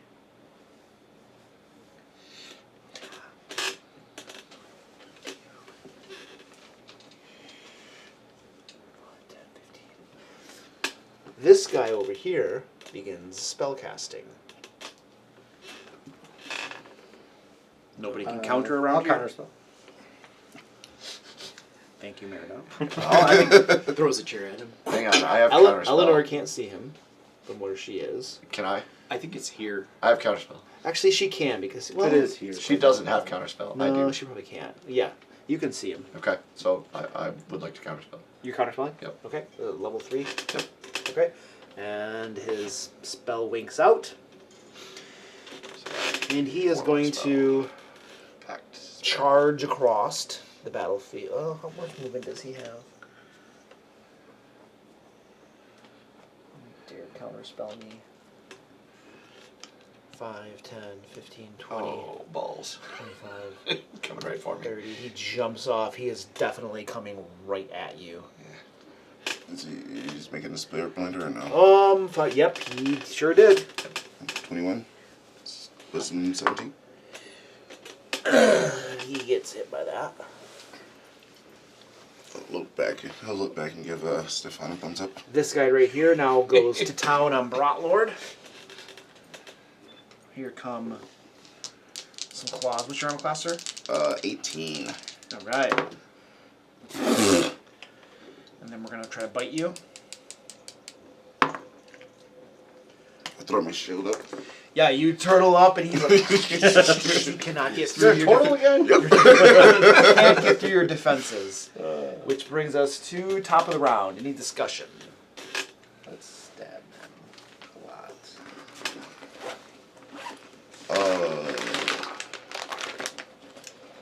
This guy over here begins spellcasting. Nobody can counter around I'll here. counterspell. Thank you, Merida. Throws a chair at him. Hang on, I have Eleanor counterspell. can't see him from where she is. Can I? I think it's here. I have counterspell. Actually, she can because It is here. She doesn't have counterspell. I No, do. she probably can't. Yeah, you can see him. Okay, so I would like to counterspell. You're counterspelling? Yep. Okay, level 3. Yep. Okay, and his spell winks out, and he is going to Pact. charge across the battlefield. Oh, how much movement does he have? Dare counterspell me. 5, 10, 15, 20, Oh, balls. 25, Coming right for me. 30. He jumps off. He is definitely coming right at you. He's making a spirit blender or no? Yep, he sure did. 21. Wisdom 17. He gets hit by that. I'll look back and give Stefan a thumbs up. This guy right here now goes to town on Brotlord. Here come some claws. What's your armor class, sir? 18. All right. And then we're gonna try to bite you. I throw my shield up. Yeah, you turtle up, and he's like, you cannot get through your again? can't get through your defenses. Which brings us to top of the round. Any discussion? Let's stab them a lot.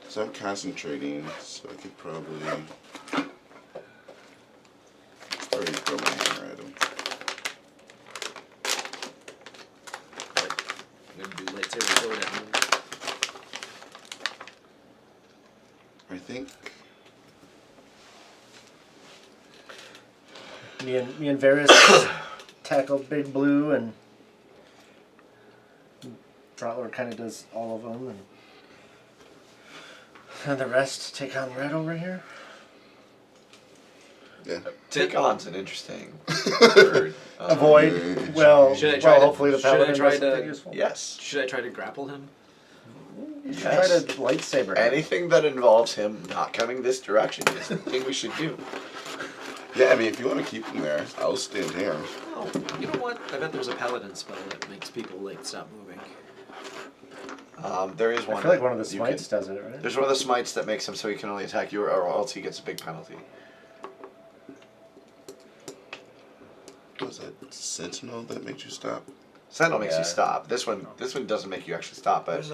So I'm concentrating, so I could probably throw my hammer at him. I'm gonna do lightsaber sword at him. I think. Me and Varys tackle Big Blue, and Drotlord kind of does all of them, and the rest take on Red over here. Yeah. Take on's an interesting word. Avoid. Well, Should I try to- hopefully the should I paladin try does something to- useful. Yes. Should I try to grapple him? You should Yes. try to lightsaber him. Anything that involves him not coming this direction is the thing we should do. Yeah, I mean, if you want to keep him there, I'll stand here. Oh, you know what? I bet there's a paladin spell that makes people like stop moving. There is one. I feel like one of the you smites can- does it, right? There's one of the smites that makes him so he can only attack you, or else he gets a big penalty. What was that? Sentinel that made you stop? Sentinel makes Yeah. you stop. This one doesn't make you actually stop, but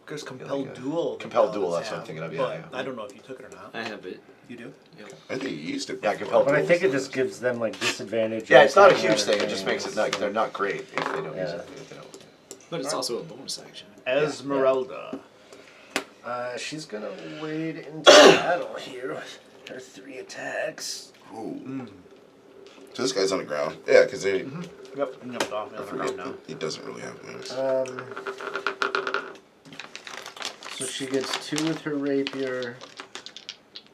There's compelled like a- duel. that compelled duel, paladins that's what I'm have, thinking of, yeah, But yeah. I don't know if you took it or not. I have it. You do? Yep. I think you used it. Yeah, before. compelled But I duel. think it just gives them like disadvantage. Yeah, on it's not a attacking huge other thing. It just makes it things, not. They're not great if they don't use Yeah. it. If they don't. But it's also a bonus action. Esmeralda. She's gonna wade into battle here with her 3 attacks. Ooh. So this guy's on the ground. Yeah, because they. Yep, he jumped off I the forget ground now. he doesn't really have wings. So she gets 2 with her rapier,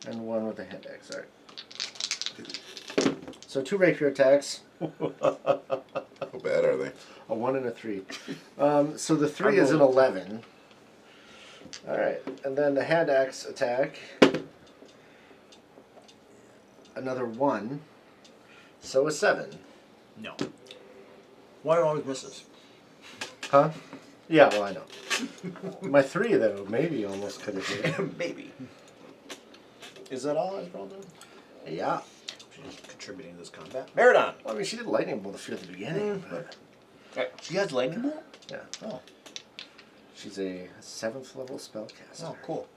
And 1 with a hand axe. All right. So 2 rapier attacks. How bad are they? A 1 and a 3. So the 3 is an 11. All right, and then the hand axe attack. Another 1. So a 7. No. One always misses. Huh? Yeah, well, I know. My 3, though, maybe almost could have hit it. Maybe. Is that all I've rolled in? Yeah. She's contributing to this combat. Meridon! Well, I mean, she did lightning bolt a few at the beginning, but She has lightning bolt? yeah. Oh. She's a 7th level spellcaster. Oh, cool.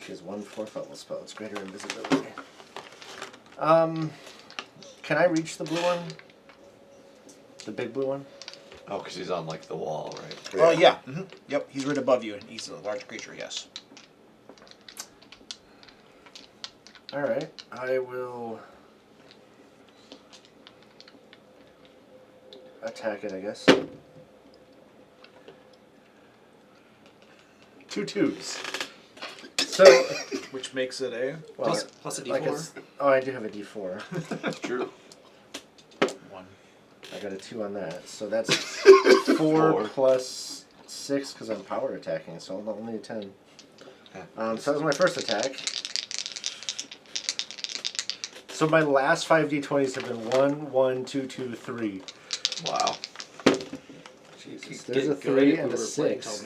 She has 1 4th level spell. It's greater invisibility. Can I reach the blue one? The big blue one? Oh, because he's on like the wall, right? Oh, yeah. Mm-hmm. Yep, he's right above you, and he's a large creature, yes. Alright, I will attack it, I guess. 2 2s. So, Which makes it a well, plus a like d4. oh, I do have a d4. True. 1. I got a 2 on that. So that's 4 plus 6 because I'm power attacking, so I'm only a 10. So that was my first attack. So my last 5 d20s have been 1, 1, 2, 2, 3. Wow. Jesus, there's a 3 and a 6.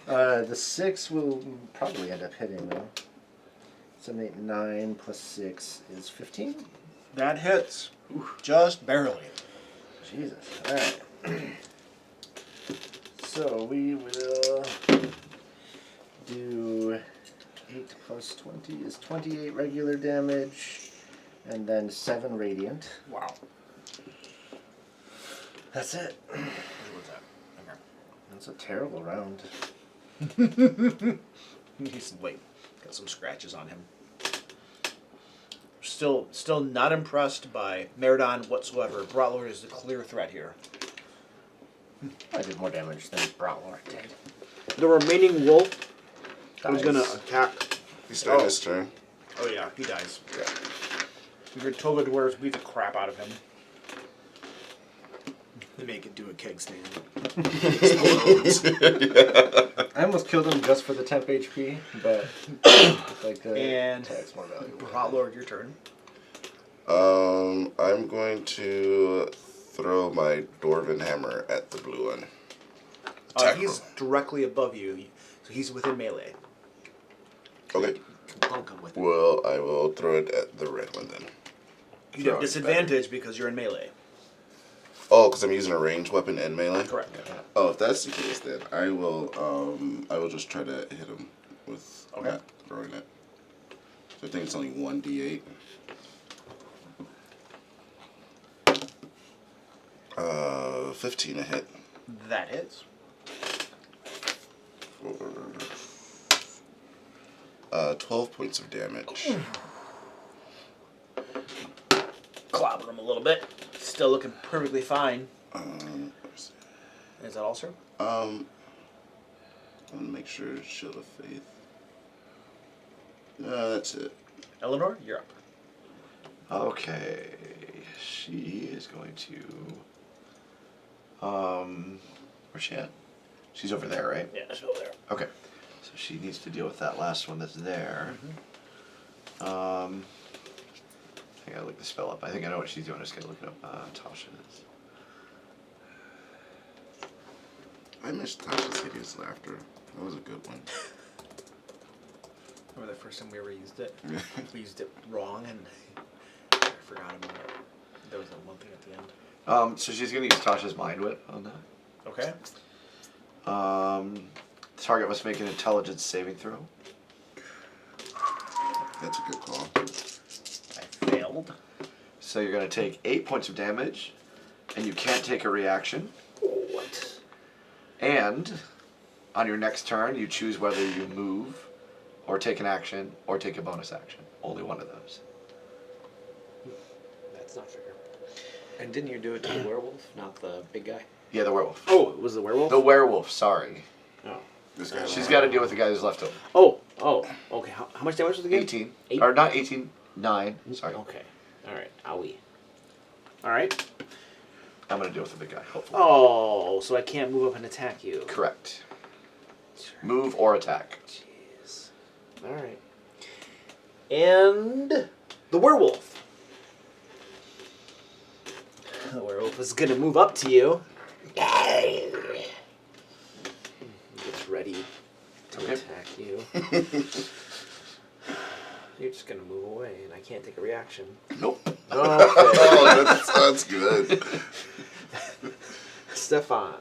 The 6 will probably end up hitting though. 7, 8, 9 plus 6 is 15. That hits. Just barely. Jesus. Alright. So we will do 8 plus 20 is 28 regular damage, and then 7 radiant. Wow. That's it. What was that? Okay. That's a terrible round. He's got some scratches on him. Still not impressed by Meridon whatsoever. Brattlord is the clear threat here. I did more damage than Brattlord did. The remaining wolf who's gonna attack. He's starting his turn. Oh yeah, he dies. Yeah. Your Toga dwarves beat the crap out of him. They make it do a keg stand. I almost killed him just for the temp HP, but like the And attack's more valuable. Brattlord, your turn. I'm going to throw my dwarven hammer at the blue one. Attack He's directly above you, so he's within melee. Okay. Bunk him with it. Well, I will throw it at the red one then. You Throw have it disadvantage because you're in melee. Oh, because I'm using a ranged weapon and melee. Correct. Oh, if that's the case, then I will just try to hit him with not throwing it. So I think it's only 1d8. 15 a hit. That hits. 12 points of damage. Clobber him a little bit. Still looking perfectly fine. Where's Is that all, sir? it? I'm gonna make sure it's Shield of Faith. No, that's it. Eleanor, you're up. Okay. She is going to. Where's she at? She's over there, right? Yeah, still there. Okay. So she needs to deal with that last one that's there. I gotta look the spell up. I think I know what she's doing. I just gotta look it up. Tasha's. I missed Tasha's hideous laughter. That was a good one. Remember the first time we ever used it? We used it wrong and I forgot about it. There was that one thing at the end. So she's gonna use Tasha's Mind Whip on that. Okay. The target must make an intelligence saving throw. That's a good call. I failed. So you're going to take 8 points of damage, and you can't take a reaction. What? And on your next turn, you choose whether you move, or take an action, or take a bonus action. Only one of those. That's not fair. And didn't you do it to the werewolf, not the big guy? Yeah, the werewolf. Oh, it was the werewolf? The werewolf, sorry. Oh. This guy. She's got to deal with the guy who's left over. Oh, okay. How much damage was the game? 18. Eight? Or not 18, 9. Sorry. Okay. Alright. Owie. Alright. I'm going to deal with the big guy, hopefully. Oh, so I can't move up and attack you. Correct. Move or attack. Jeez. Alright. And the werewolf. The werewolf is going to move up to you. Gets ready to attack you. You're just going to move away, and I can't take a reaction. Nope. Okay. Oh, that's good. Stefan.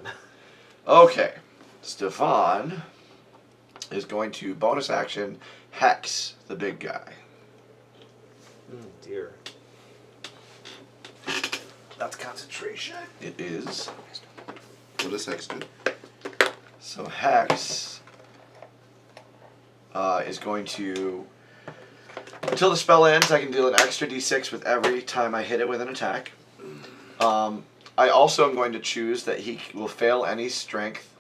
Okay. Stefan is going to bonus action hex the big guy. Dear. That's concentration. It is. What does Hex do? So Hex is going to, until the spell ends, I can deal an extra d6 with every time I hit it with an attack. I also am going to choose that he will fail any strength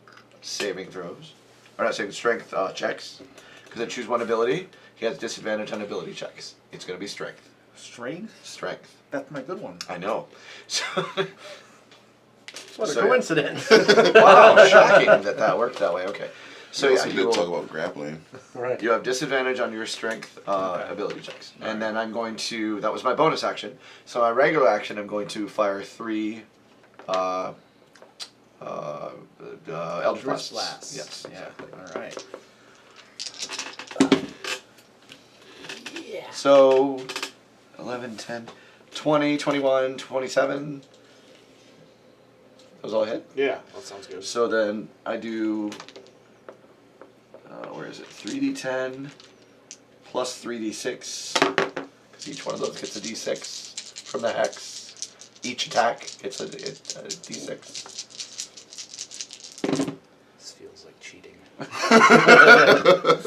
saving throws, or not saving, strength checks, because I choose one ability. He has disadvantage on ability checks. It's going to be strength. Strength? Strength. That's my good one. I know. So, What a So, yeah. coincidence. wow, shocking that worked that way. Okay. So We yeah, also you did will- talk about grappling. Right. You have disadvantage on your strength ability checks. And then I'm going to, that was my bonus action. So my regular action, I'm going to fire 3 Eldritch Blasts. Blasts. Yes, Yeah. exactly. All right. So 11, 10, 20, 21, 27. Those all hit? Yeah, that sounds good. So then I do, where is it? 3d10 plus 3d6. Because each one of those gets a d6 from the hex. Each attack gets a d6. This feels like cheating.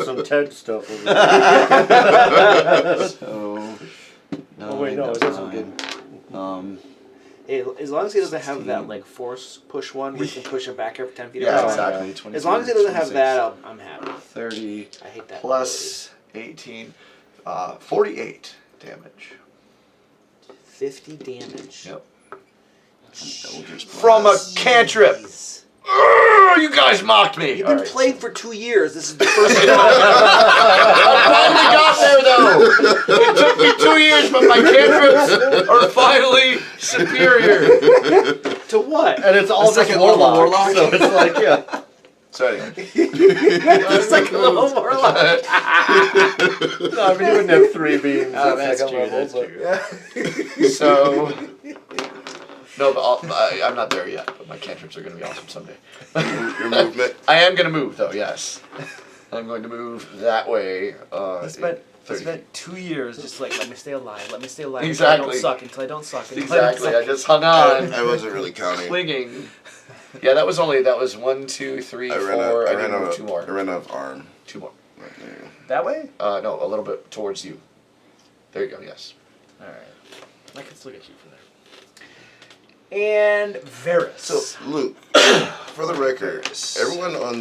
Some Ted stuff over there. So. Oh, wait, no, it doesn't get. As long as he doesn't have that like force push one where you can push him back every 10 feet. Yeah, at a time. exactly. 22, As long as he doesn't have 26, that, I'm happy. 30 I hate that. plus 18, 48 damage. 50 damage. Yep. Eldritch From a Blast. cantrip. Jeez. You guys mocked me. You've All been right, playing for 2 years. This is the first time. I finally got there though. It took me 2 years, but my cantrips are finally superior. To what? And it's all just second level warlock, warlock. so it's like, yeah. So anyway, It's like a little more like. No, I mean, you wouldn't have 3 beams Oh, at that's second true, level. that's but- so no, but I'm not there yet. But my cantrips are going to be awesome someday. Your movement. I am going to move though. Yes, I'm going to move that way. He spent 30 feet. 2 years just like, let me stay alive, let me stay alive Exactly. until I don't suck, Exactly. I suck. just hung on, I wasn't really counting. clinging. Yeah, that was 1, 2, 3, 4. I need to move 2 more. I ran out of arm. 2 more. Right there. That way? No, a little bit towards you. There you go. Yes. Alright. I can still get you from there. And Varys. So Luke, for the record, everyone on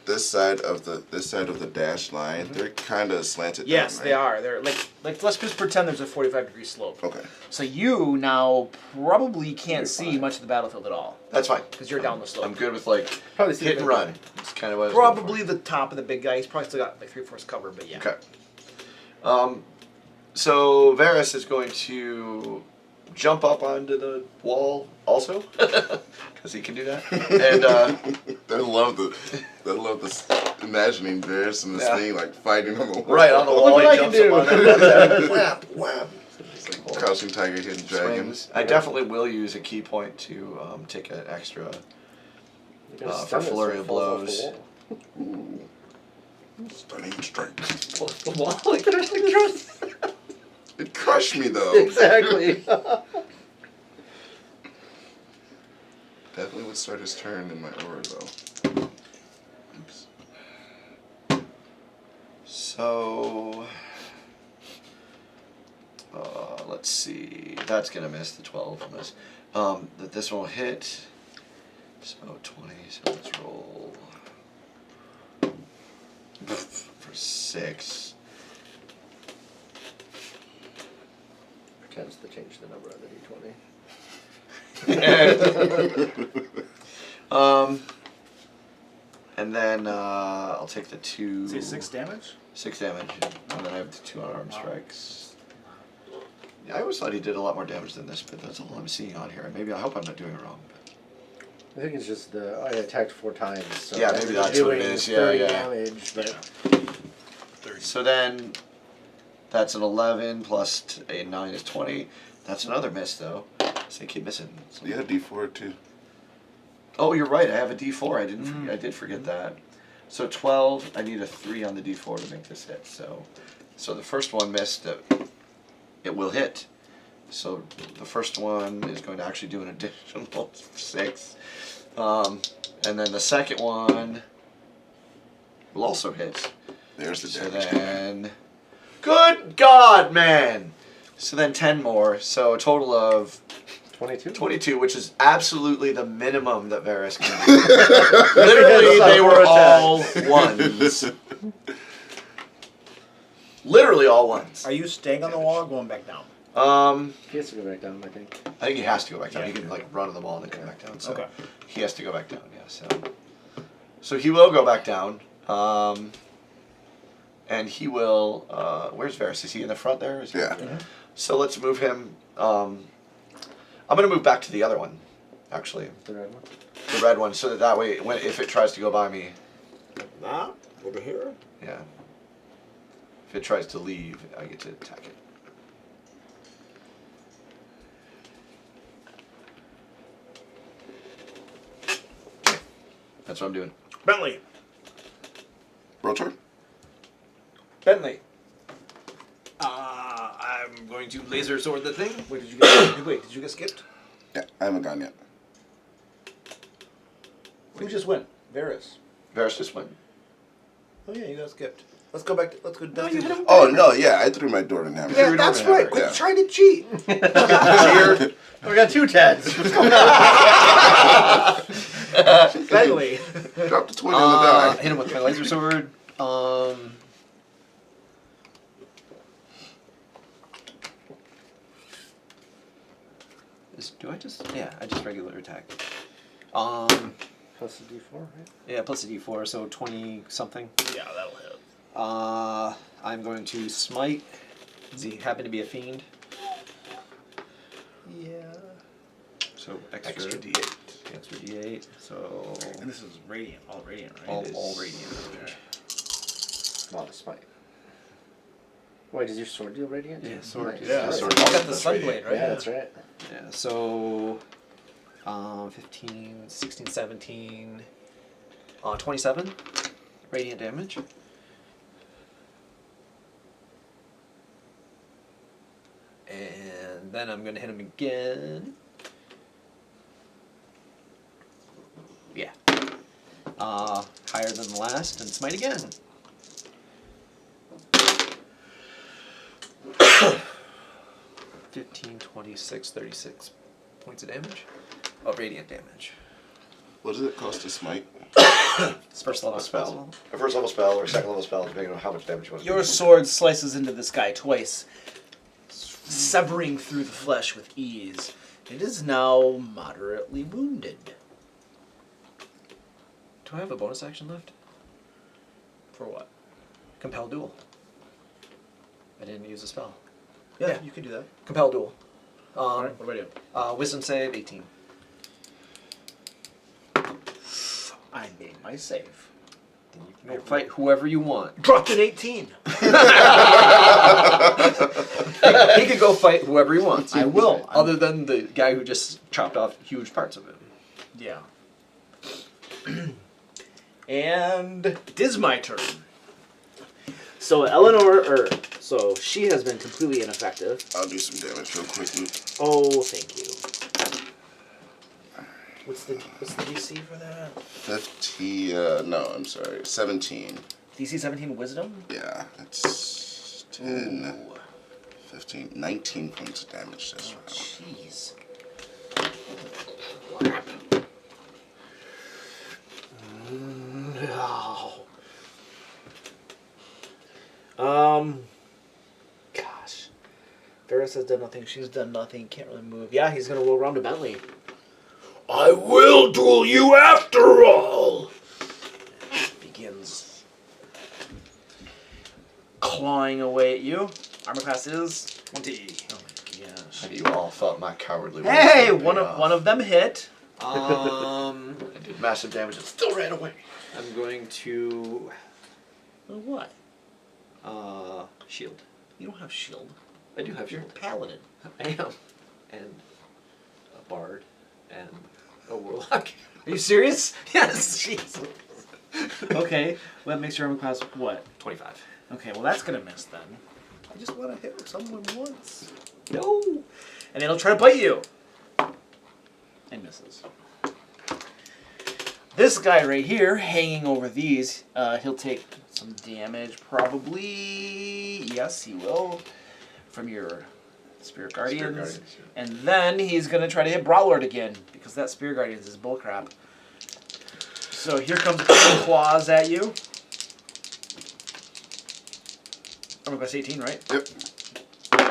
this side of the dashed line, they're kind of slanted. yes, down, they right? are. They're like let's just pretend there's a 45-degree slope. Okay. So you now probably can't see much of the battlefield at all That's fine. because you're down the slope. I'm good with like Probably see hit the and big run. It's kind of what I was Probably the top of the big guy. He's probably still got like 3/4 cover, but yeah. going for. Okay. So Varys is going to jump up onto the wall also, because he can do that. And I love this imagining Varys and this Yeah. thing like fighting on the wall. right on the wall, what he I jumps can up do. on it. Whap, whap. It's like Crouching Tiger, Hidden Dragon. Swings. I definitely will use a key point to take an extra You gotta for stun it so flurry it of falls off blows. the wall. Stunning strike. The wall, like, there's the truth. It crushed me though. Exactly. Definitely would start his turn in my order though. Oops. So, let's see. That's gonna miss the 12 on this. That this one will hit. So 20. So let's roll for 6. chance to change the number on the d20. And then I'll take the 2. Say 6 damage? 6 damage, and then I have the 2 unarmed strikes. Yeah, I always thought he did a lot more damage than this, but that's all I'm seeing on here. Maybe I hope I'm not doing it wrong. I think it's just I attacked 4 times. So Yeah, maybe that's what it doing is. Yeah, 30 yeah. damage, but So then, that's an 11 plus a 9 is 20. That's another miss though. So they keep missing. So You had D4 too. Oh, you're right. I have a D4. I did forget that. So 12. I need a 3 on the D4 to make this hit. So the first one missed. It will hit. So the first one is going to actually do an additional 6. And then the second one will also hit. There's the So damage. then, good God, man! So then 10 more. So a total of 22. 22, which is absolutely the minimum that Varys can do. Literally, they were all ones. Literally all ones. Are you staying on the wall or going back down? He has to go back down, I think. I think he has to go back down. Yeah. He can like run on the wall and then come back down. So Okay. he has to go back down. Yeah. So he will go back down. And he will. Where's Varys? Is he in the front there? Is he Yeah. So let's move him. I'm gonna move back to the other one, actually, The red one. the red one, so that way, if it tries to go by me, Nah, over here. yeah. If it tries to leave, I get to attack it. That's what I'm doing. Bentley. Rotor? Bentley. I'm going to laser sword the thing. Wait, did you get skipped? Yeah, I haven't gone yet. Who just went? Varys. Varys just went. Oh yeah, you got skipped. Let's go back. Let's go down. you hit him. Oh, no, yeah, I threw my door in hammer. Yeah, that's right. Quit Yeah. trying to cheat. Cheer. We got 2 Teds. Bentley. Drop the 20 on the die. Hit him with my laser sword. Do I just? Yeah, I just regular attack. Plus a d4, right? Yeah, plus a d4, so 20 something. Yeah, that'll hit. I'm going to smite. Does he happen to be a fiend? Yeah. So extra D8. Extra d8. So And this is radiant, all radiant, right? all radiant damage. Well, the smite. Wait, does your sword deal radiant? Yeah, sword. Nice. Yeah, Sword. I got the That's sunblade, radiant. right? Yeah, that's right. Yeah, so 15, 16, 17, 27 radiant damage. And then I'm going to hit him again. Yeah. Higher than the last, and smite again. $15, 26, 36 points of damage. Oh, radiant damage. What does it cost to smite? It's first level spell. A first level spell or a second level spell, depending on how much damage you want to Your do. sword slices into this guy twice, severing through the flesh with ease. It is now moderately wounded. Do I have a bonus action left? For what? Compel duel. I didn't use a spell. Yeah, Yeah. you can do that. Compel duel. Alright, what do I do? Wisdom save 18. I made my save. Then you can go fight whoever you want. Dropped an 18. He can go fight whoever he wants. I will. Other than the guy who just chopped off huge parts of him. Yeah. And it is my turn. So Eleanor, so she has been completely ineffective. I'll do some damage real quick, Luke. Oh, thank you. What's the DC for that? 15, no, I'm sorry, 17. DC 17 Wisdom? Yeah, that's 10, 15, 19 points of damage this round. Jeez. Gosh. Varys Varys has done nothing. She's done nothing. Can't really move. Yeah, he's gonna roll around to Bentley. I will duel you after all. Begins clawing away at you. Armor class is 20. Oh my gosh. And you all thought my cowardly ways Hey, would pay off. one of them hit. I did massive damage and still ran away. I'm going to What? shield. You don't have shield. I do have You're a shield. paladin. I am, and a bard, and a warlock. Are you serious? Yes. Jeez. Okay. Well, that makes your armor class what? 25. Okay. Well, that's gonna miss then. I just want to hit someone once. No. And it'll try to bite you. And misses. This guy right here, hanging over these, he'll take some damage, probably. Yes, he will. From your Spirit Guardians. And then he's going to try to hit Brawlord again, because that Spirit Guardians is bullcrap. So here comes claws at you. I'm going to go 18, right? Yep.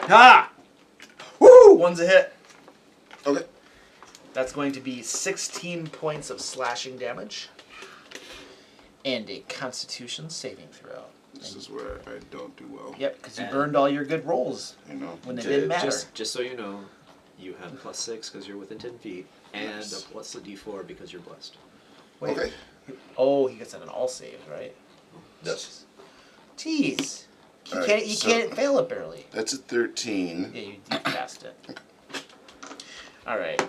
Ha! Woo! One's a hit. Okay. That's going to be 16 points of slashing damage. And a Constitution saving throw. This is where I don't do well. Yep, because you burned all your good rolls You know. when they didn't matter. Just so you know, you have +6 because you're within 10 feet, and Nice. a plus the D4 because you're blessed. Wait. Okay. Oh, he gets an all save, right? Yes. Jeez. He All right, can't. He so- can't fail it barely. That's a 13. Yeah, you passed it. All right.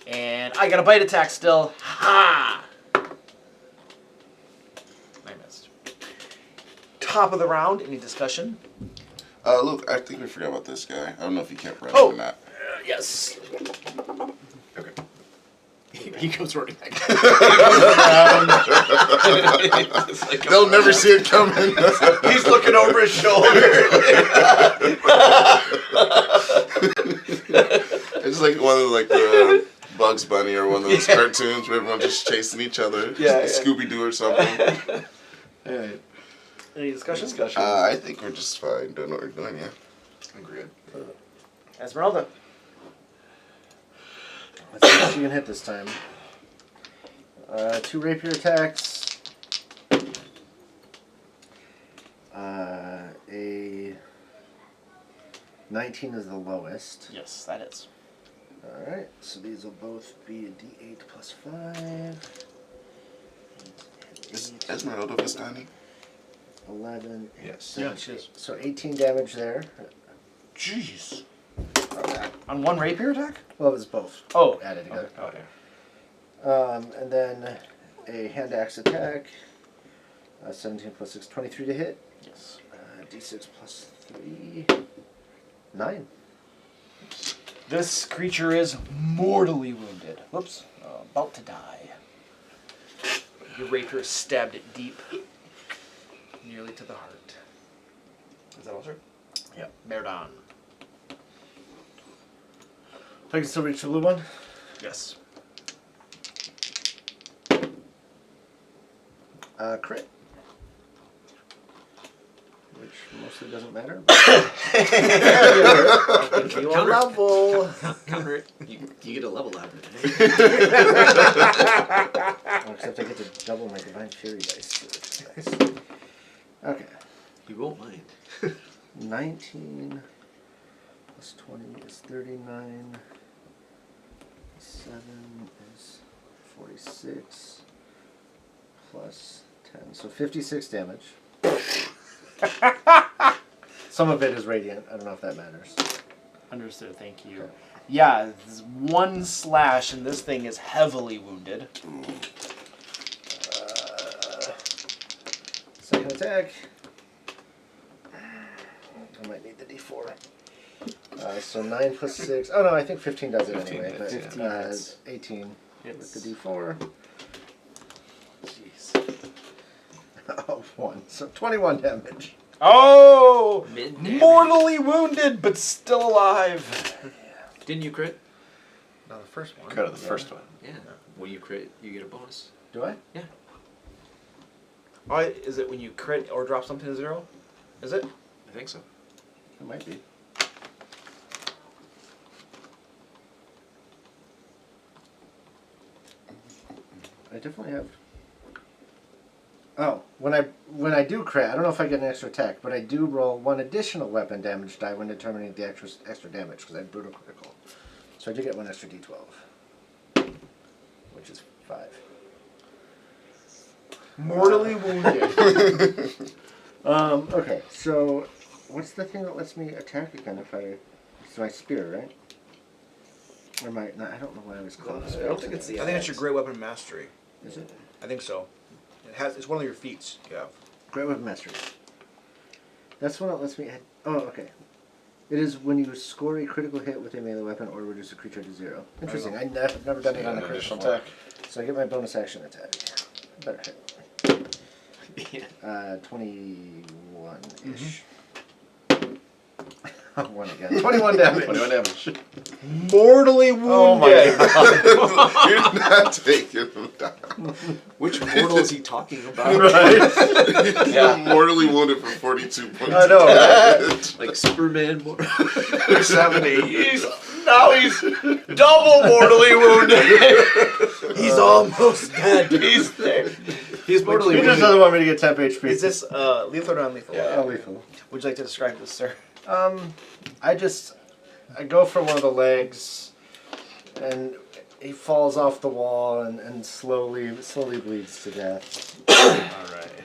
And I got a bite attack still. Ha! I missed. Top of the round. Any discussion? Look, I think we forgot about this guy. I don't know if he kept running Oh. or not. Yes. Okay. He goes running back. They'll never see it coming. He's looking over his shoulder. It's like one of the Bugs Bunny or one of those cartoons where everyone's just chasing each other. Yeah, Scooby Doo or something. Alright. Any discussion? I think we're just fine doing what we're doing, yeah. I'm good. Esmeralda. Let's see if she can hit this time. 2 rapier attacks. A 19 is the lowest. Yes, that is. Alright, so these will both be a d8 plus 5. Is Esmeralda Vistani? 11. Yes. Yeah, she is. So 18 damage there. Jeez. On one rapier attack? Well, it was both Oh. added together. Okay. And then a hand axe attack. 17 plus 6, 23 to hit. Yes. D6 plus 3, 9. This creature is mortally wounded. Whoops. About to die. Your rapier stabbed it deep. Nearly to the heart. Is that all, sir? Yep. Merdon. So I can still reach the blue one? Yes. Crit. Which mostly doesn't matter. You are level. Counter it. You get a level out of it. Except I get to double my Divine Fury dice, which is nice. Okay. You won't mind. 19 plus 20 is 39. 7 is 46. Plus 10. So 56 damage. Some of it is radiant. I don't know if that matters. Understood, thank you. Yeah, there's one slash and this thing is heavily wounded. Second attack. I might need the d4. So 9 plus 6. Oh no, I think 15 does it 15 anyway. hits, But 15 hits. 18 Hits. with the d4. Jeez. Oh, 1. So 21 damage. Oh! Mid-damage. Mortally wounded, but still alive. Didn't you crit? No, the first one. Go to the first one. Yeah. When you crit, you get a bonus. Do I? Yeah. Oh, is it when you crit or drop something to 0? Is it? I think so. It might be. I definitely have. Oh, when I do crit, I don't know if I get an extra attack, but I do roll 1 additional weapon damage die when determining the extra damage because I have brutal critical. So I do get 1 extra d12, which is 5. Mortally wounded. Okay, so what's the thing that lets me attack again if I? It's my spear, right? Or my? No, I don't know why I was called. I don't think it's the I think it's your Great Weapon Mastery. Is it? I think so. It's one of your feats. Yeah. Great Weapon Mastery. That's when it lets me. Oh, okay. It is when you score a critical hit with a melee weapon or reduce a creature to 0. Interesting. I've never done it on a critical attack. So I get my bonus action attack. Better hit. 21-ish. One again. 21 damage. 21 damage. Mortally wounded. Oh my god. You're not taking him down. Which mortal is he talking about? You're mortally wounded for 42 points. I know, of damage. Like Superman. 70. Now he's double mortally wounded. He's almost dead. He's there. He's mortally He just wounded. doesn't want me to get temp HP. Is this lethal or non-lethal? Oh, lethal. Would you like to describe this, sir? I go for one of the legs, and he falls off the wall and slowly bleeds to death. All right.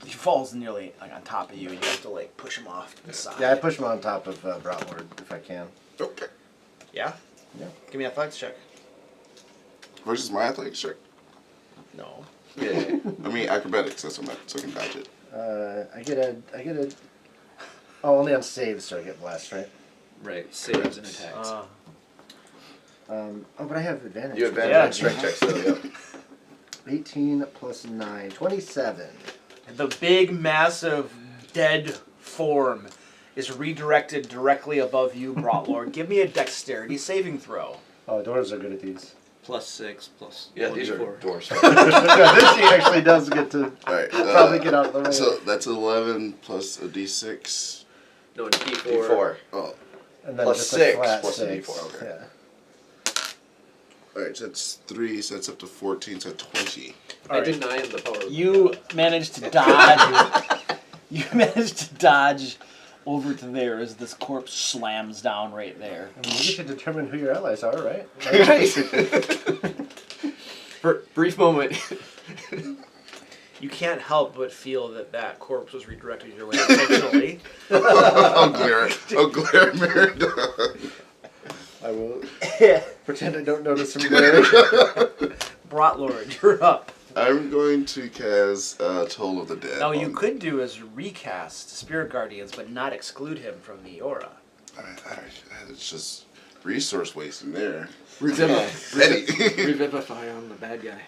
He falls nearly like on top of you, and you have to like push him off to the side. Yeah, I push him on top of Bratward if I can. Okay. Yeah? Yeah. Give me an athletics check. Versus my athletics check. No. Yeah. I mean acrobatics. That's what I'm at, so I can dodge it. I get a. Oh, only on saves, so I get blessed, right? Right, saves and attacks. Oh, but I have advantage. You have advantage Yeah. on strength checks, though, yeah. 18 plus 9, 27. The big, massive, dead form is redirected directly above you, Broughtlord. Give me a dexterity saving throw. Oh, dwarves are good at these. +6 plus. Yeah, one these are d4. doors. Yeah, this he actually does get to Alright. probably get out of the way. So that's 11 plus a d6. No, d4. D4. Oh. and then plus just 6 a flat plus a 6. D4, okay. Yeah. Alright, so that's 3, so that's up to 14, so 20. I deny him the power of You managed to dodge. You managed to dodge over to there as this corpse slams down right there. I mean, you get to determine who your allies are, right? For a brief moment. You can't help but feel that that corpse was redirected your way intentionally. Oh, glare, Merida. I will pretend I don't notice him there. Broughtlord, you're up. I'm going to cast Toll of the Dead. Now, you on- could do is recast Spirit Guardians, but not exclude him from the aura. It's just resource wasting there. Revivify Eddie. on the bad guy.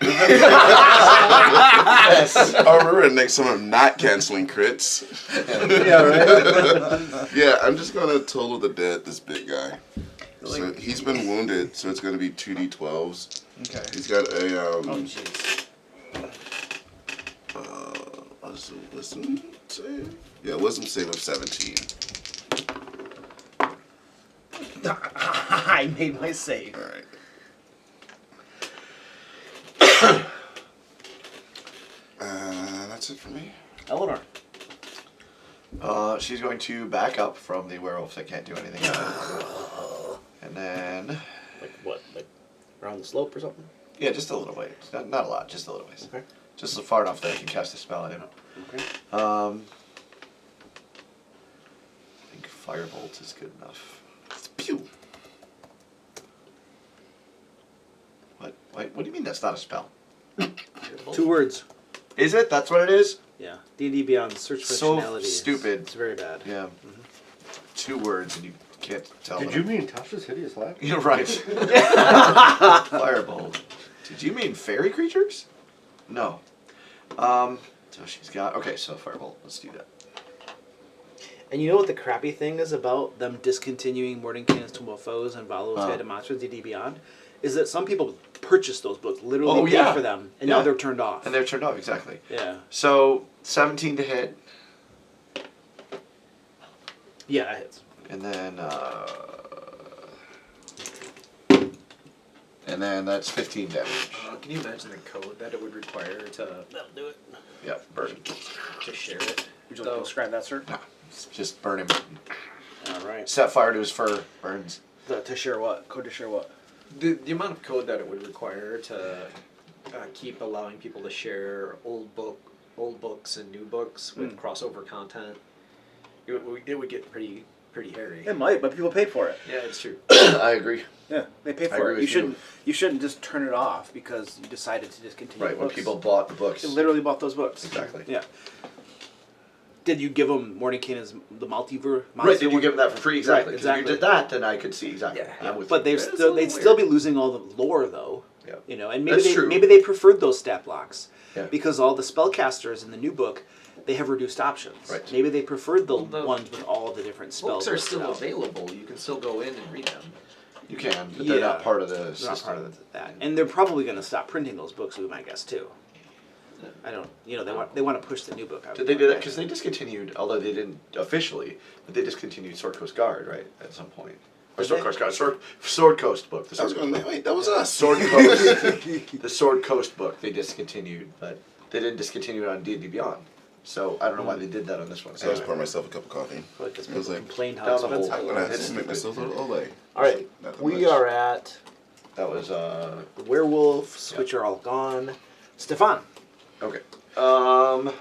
Oh, remember next time I'm not canceling crits. Yeah, right? Yeah, I'm just going to Toll of the Dead this big guy. So he's been wounded, so it's going to be 2d12s. Okay. He's got a Oh, jeez. wisdom save? Yeah, wisdom save of 17. I made my save. Alright. That's it for me. Eleanor. She's going to back up from the werewolf that can't do anything. And then, Like what? Like around the slope or something? yeah, just a little ways. Not a lot, just a little ways. Okay. Just far enough that I can cast a spell on him. Okay. I think Firebolt is good enough. Pew. What do you mean that's not a spell? 2 words. Is it? That's what it is? Yeah. D&D Beyond search for So functionality. stupid. It's very bad. Yeah. 2 words and you can't tell Did them. you mean Tasha's hideous laugh? You're right. Firebolt. Did you mean fairy creatures? No. So she's got... Okay, so Firebolt. Let's do that. And you know what the crappy thing is about them discontinuing Mordenkainen's Tomb of Foes and Valo's Guide to Monsters, D&D Beyond? Is that some people purchased those books, literally paid for them, and now they're turned off. And they're turned off, exactly. Yeah. So, 17 to hit. Yeah, that hits. And then And then that's 15 damage. Can you imagine the code that it would require to That'll do it. Yep, burn. share it? Would you like to describe that, sir? Just burn him. All right. Set fire to his fur. Burns. To share what? Code to share what? The amount of code that it would require to keep allowing people to share old books and new books with crossover content, it would get pretty hairy. It might, but people paid for it. Yeah, it's true. I agree. Yeah, they paid I for agree it. You with shouldn't. You shouldn't just turn it off because you decided to discontinue. Right, when books. people bought the books. They literally bought those books. Exactly. Yeah. Did you give them Morning King as the multiverse? Right, did you give them that for free? Exactly. Right, 'Cause If you did that, then I could see exactly. Yeah. I'm with But you. they'd still be losing all the lore though. Yeah. You know, and maybe That's true. maybe they preferred those stat blocks Yeah. because all the spellcasters in the new book they have reduced options. Right. Maybe they preferred the the ones with all the different spells. Books are listed still out. available. You can still go in and read them. You can, but they're not part of the system. They're not part of that, and they're probably going to stop printing those books. We might guess too. I don't. You know, they want to push the new book out. Did they do that? Because they discontinued, although they didn't officially, but they discontinued Sword Coast Guard, right? At some point. Or Did Sword they? Coast Guard. Sword Coast book. The I was Sword, going, wait, that was us. Sword Coast. The Sword Coast book they discontinued, but they didn't discontinue it on D&D Beyond. So I don't know why they did that on this one. So I was pouring myself a cup of coffee. Like, 'cause It was people like, complained how down the hole. expensive. I'm it gonna was. have to make myself a little Olay. All right, Nothing we much. are at That was the werewolves, Yeah. which are all gone. Stefan. okay. And I don't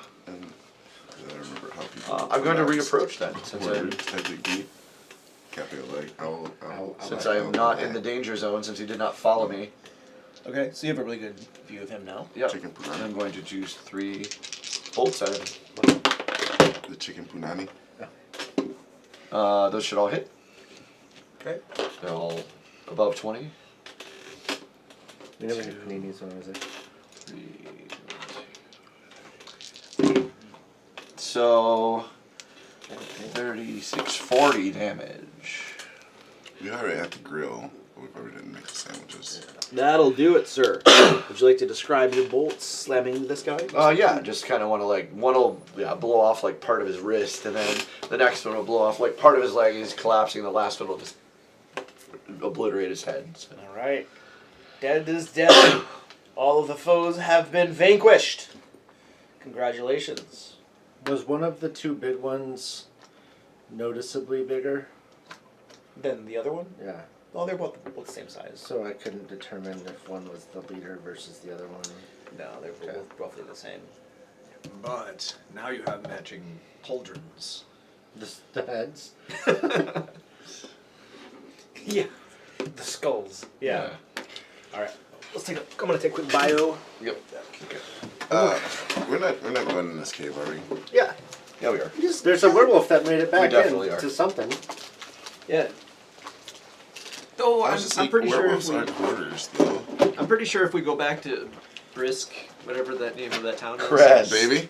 remember how people. I'm going to pronounce reapproach that since words, technically. Capital A. since I am not in the danger zone, since he did not follow me. Okay, so you have a really good view of him now. Yep. Chicken punani. I'm going to choose 3 bolts at him. The chicken punani. Those should all hit. Okay. They're all above 20. We never knew Panini's one, was it? 3, so 36, 40 damage. We already at the grill. We probably didn't make the sandwiches. That'll do it, sir. Would you like to describe your bolts slamming into this guy? Yeah, just kind of want to one will blow off like part of his wrist, and then the next one will blow off like part of his leg. He's collapsing. The last one will just obliterate his head. So. All right. Dead is dead. All of the foes have been vanquished. Congratulations. Was one of the 2 big ones noticeably bigger? Then the other one? Yeah. Well, they're both the same size. So I couldn't determine if one was the leader versus the other one. No, they're both roughly the same. But now you have matching pauldrons. The heads? Yeah. The skulls. Yeah. All right. Let's take a. I'm gonna take a quick bio. Yep. We're not going in this cave, are we? Yeah. Yeah, we are. There's a werewolf that made it back definitely in are. to something. Yeah. Oh, I was just I'm like, pretty sure if werewolves we, aren't hoarders, though. I'm pretty sure if we go back to Brisk, whatever that name of that town is. Creds. Baby?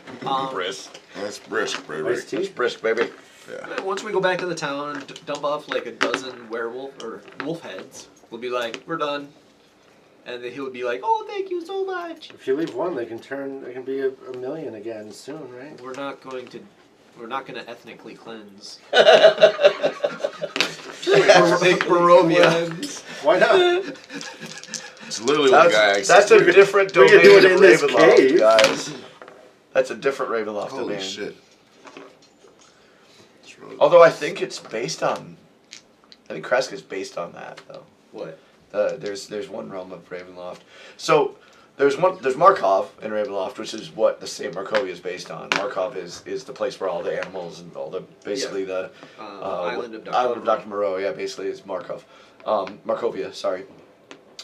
Brisk. That's brisk, baby. Iced tea? That's brisk, baby. Yeah. Once we go back to the town and dump off like a dozen werewolf or wolf heads, we'll be like, we're done. And then he'll be like, oh, thank you so much. If you leave one, they can be a million again soon, right? We're not going to ethnically cleanse. Barovia. Why not? It's literally what the guy That's actually a different We domain can do it of in this Ravenloft, cave. guys. That's a different Ravenloft Holy domain. shit. It's really- Although I think it's based on, I think Kreska's based on that though. What? There's one realm of Ravenloft. So there's Markov in Ravenloft, which is what the state Markovia is based on. Markov is the place where all the animals and all the basically the Island of Dr. Island of Dr. Moreau. Yeah, basically is Markov, Markovia. Sorry,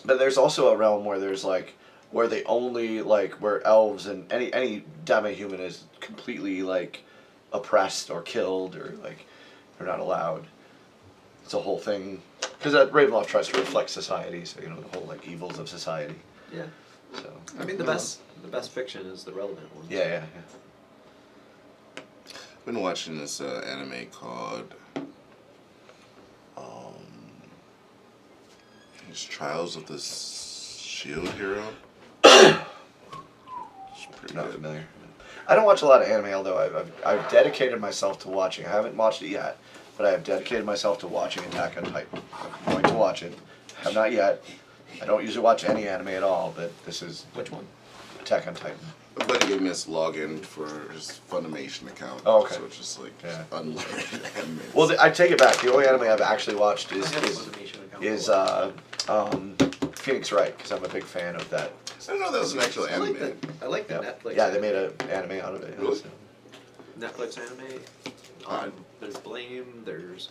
but there's also a realm where there's like where they only like where elves and any demi-human is completely like oppressed or killed or like they're not allowed. It's a whole thing because Ravenloft tries to reflect society, so you know the whole like evils of society. Yeah. So I mean, the best fiction is the relevant one. yeah. I've been watching this anime called it's Trials of the Shield Hero. It's pretty Not good. familiar. I don't watch a lot of anime, although I've dedicated myself to watching. I haven't watched it yet, but I have dedicated myself to watching Attack on Titan. I'm going to watch it. Have not yet. I don't usually watch any anime at all, but this is Which one? Attack on Titan. A buddy gave me this login for his Funimation account. Oh, okay. So it's just like Yeah. unlimited anime. Well, I take it back. The only anime I've actually watched I have a Funimation account. Phoenix Wright, because I'm a big fan of that. I didn't know that was an actual I anime. like the Yeah, Netflix. yeah, they made an anime out of it. Really? So. Netflix anime. There's Blame. There's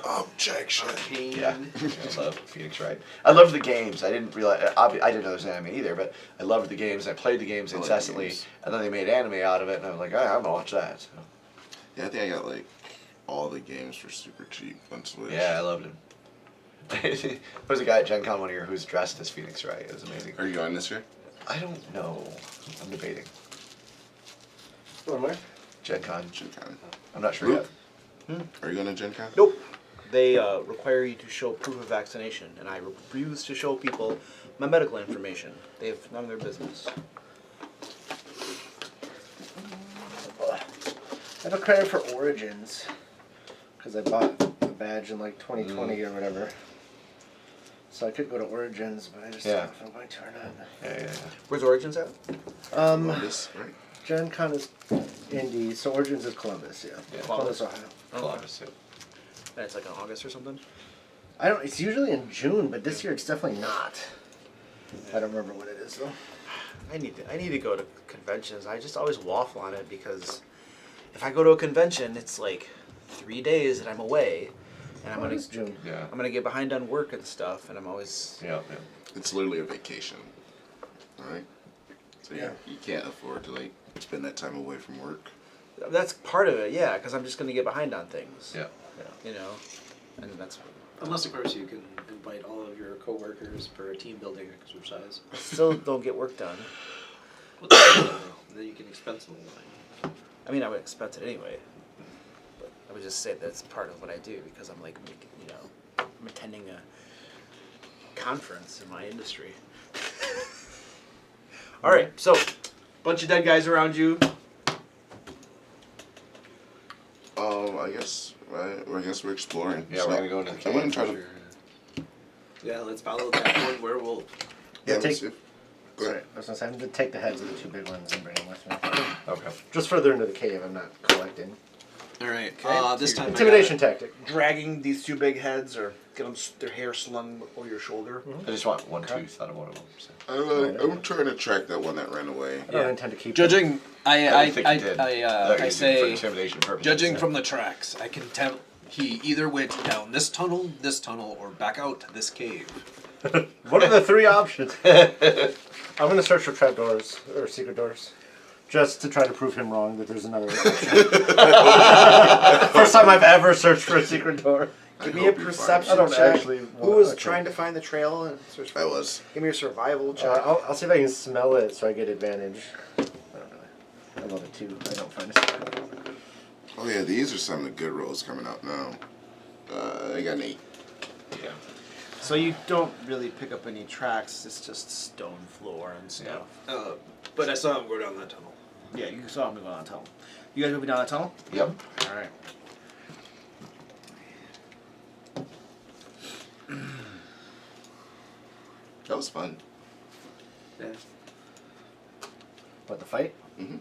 Objection. Arcane. Yeah, I love Phoenix Wright. I loved the games. I didn't realize I didn't know there was an anime either, but I loved the games. I played the games I like incessantly, games. and then they made anime out of it, and I was like, I'm gonna watch that. So, Yeah, I think I got like all the games for super cheap on Switch. yeah, I loved him. There was a guy at Gen Con one year who was dressed as Phoenix Wright. It was amazing. Are you going this year? I don't know. I'm debating. One more. Gen Con. Gen Con. I'm not sure Luke? yet. Are you going to Gen Con? Nope. They require you to show proof of vaccination, and I refuse to show people my medical information. They have none of their business. I have a credit for Origins because I bought the badge in like 2020 or whatever. So I could go to Origins, but I just don't know if I'm going to or not. Yeah. Where's Origins at? Columbus, right? Gen Con is Indy, so Origins is Columbus, yeah. Columbus, Ohio. Columbus, yeah. And it's like in August or something? It's usually in June, but this year it's definitely not. I don't remember what it is though. I need to go to conventions. I just always waffle on it because if I go to a convention, it's like 3 days that I'm away, and I'm What is June? Yeah. I'm gonna get behind on work and stuff, and I'm always Yeah. It's literally a vacation. Alright? So Yeah. you can't afford to like spend that time away from work. that's part of it, yeah, because I'm just gonna get behind on things. Yeah. You know, and that's Unless, of course, you can invite all of your coworkers for a team building exercise. still don't get work done. Then you can expense a little thing. I mean, I would expense it anyway. But I would just say that's part of what I do because I'm like, I'm attending a conference in my industry. All right, so bunch of dead guys around you. I guess we're exploring. Yeah, we're gonna go into the I'm gonna cave. try to. Yeah, let's follow that one werewolf. Yeah, let's take. see. Go Sorry, ahead. I was gonna say I'm gonna take the heads of the two big ones and bring them with me. Okay. Just further into the cave, I'm not collecting. All right. This time Intimidation tactic. Dragging these two big heads or get them their hair slung over your shoulder. I just want one tooth out of one of them. So. I'm trying to track that one that ran away. I don't intend to keep Judging, I don't think he did. I Thought he used it for say, intimidation purposes. judging from the tracks, I can tell he either went down this tunnel, or back out this cave. What are the three options? I'm gonna search for trapdoors or secret doors, just to try to prove him wrong that there's another option. First time I've ever searched for a secret door. Give me a hope you find perception I don't check. actually. Who was okay. trying to find the trail and search for I was. Give me a survival check. I'll see if I can smell it so I get advantage. I don't know. I love it too. I don't find it. Oh yeah, these are some of the good rolls coming out now. I got an 8. Yeah. So you don't really pick up any tracks. It's just stone floor and stuff. But I saw him go down that tunnel. Yeah, you saw him go down the tunnel. You guys moving down the tunnel? Yep. All right. That was fun. Yeah. What, the fight? Mm-hmm.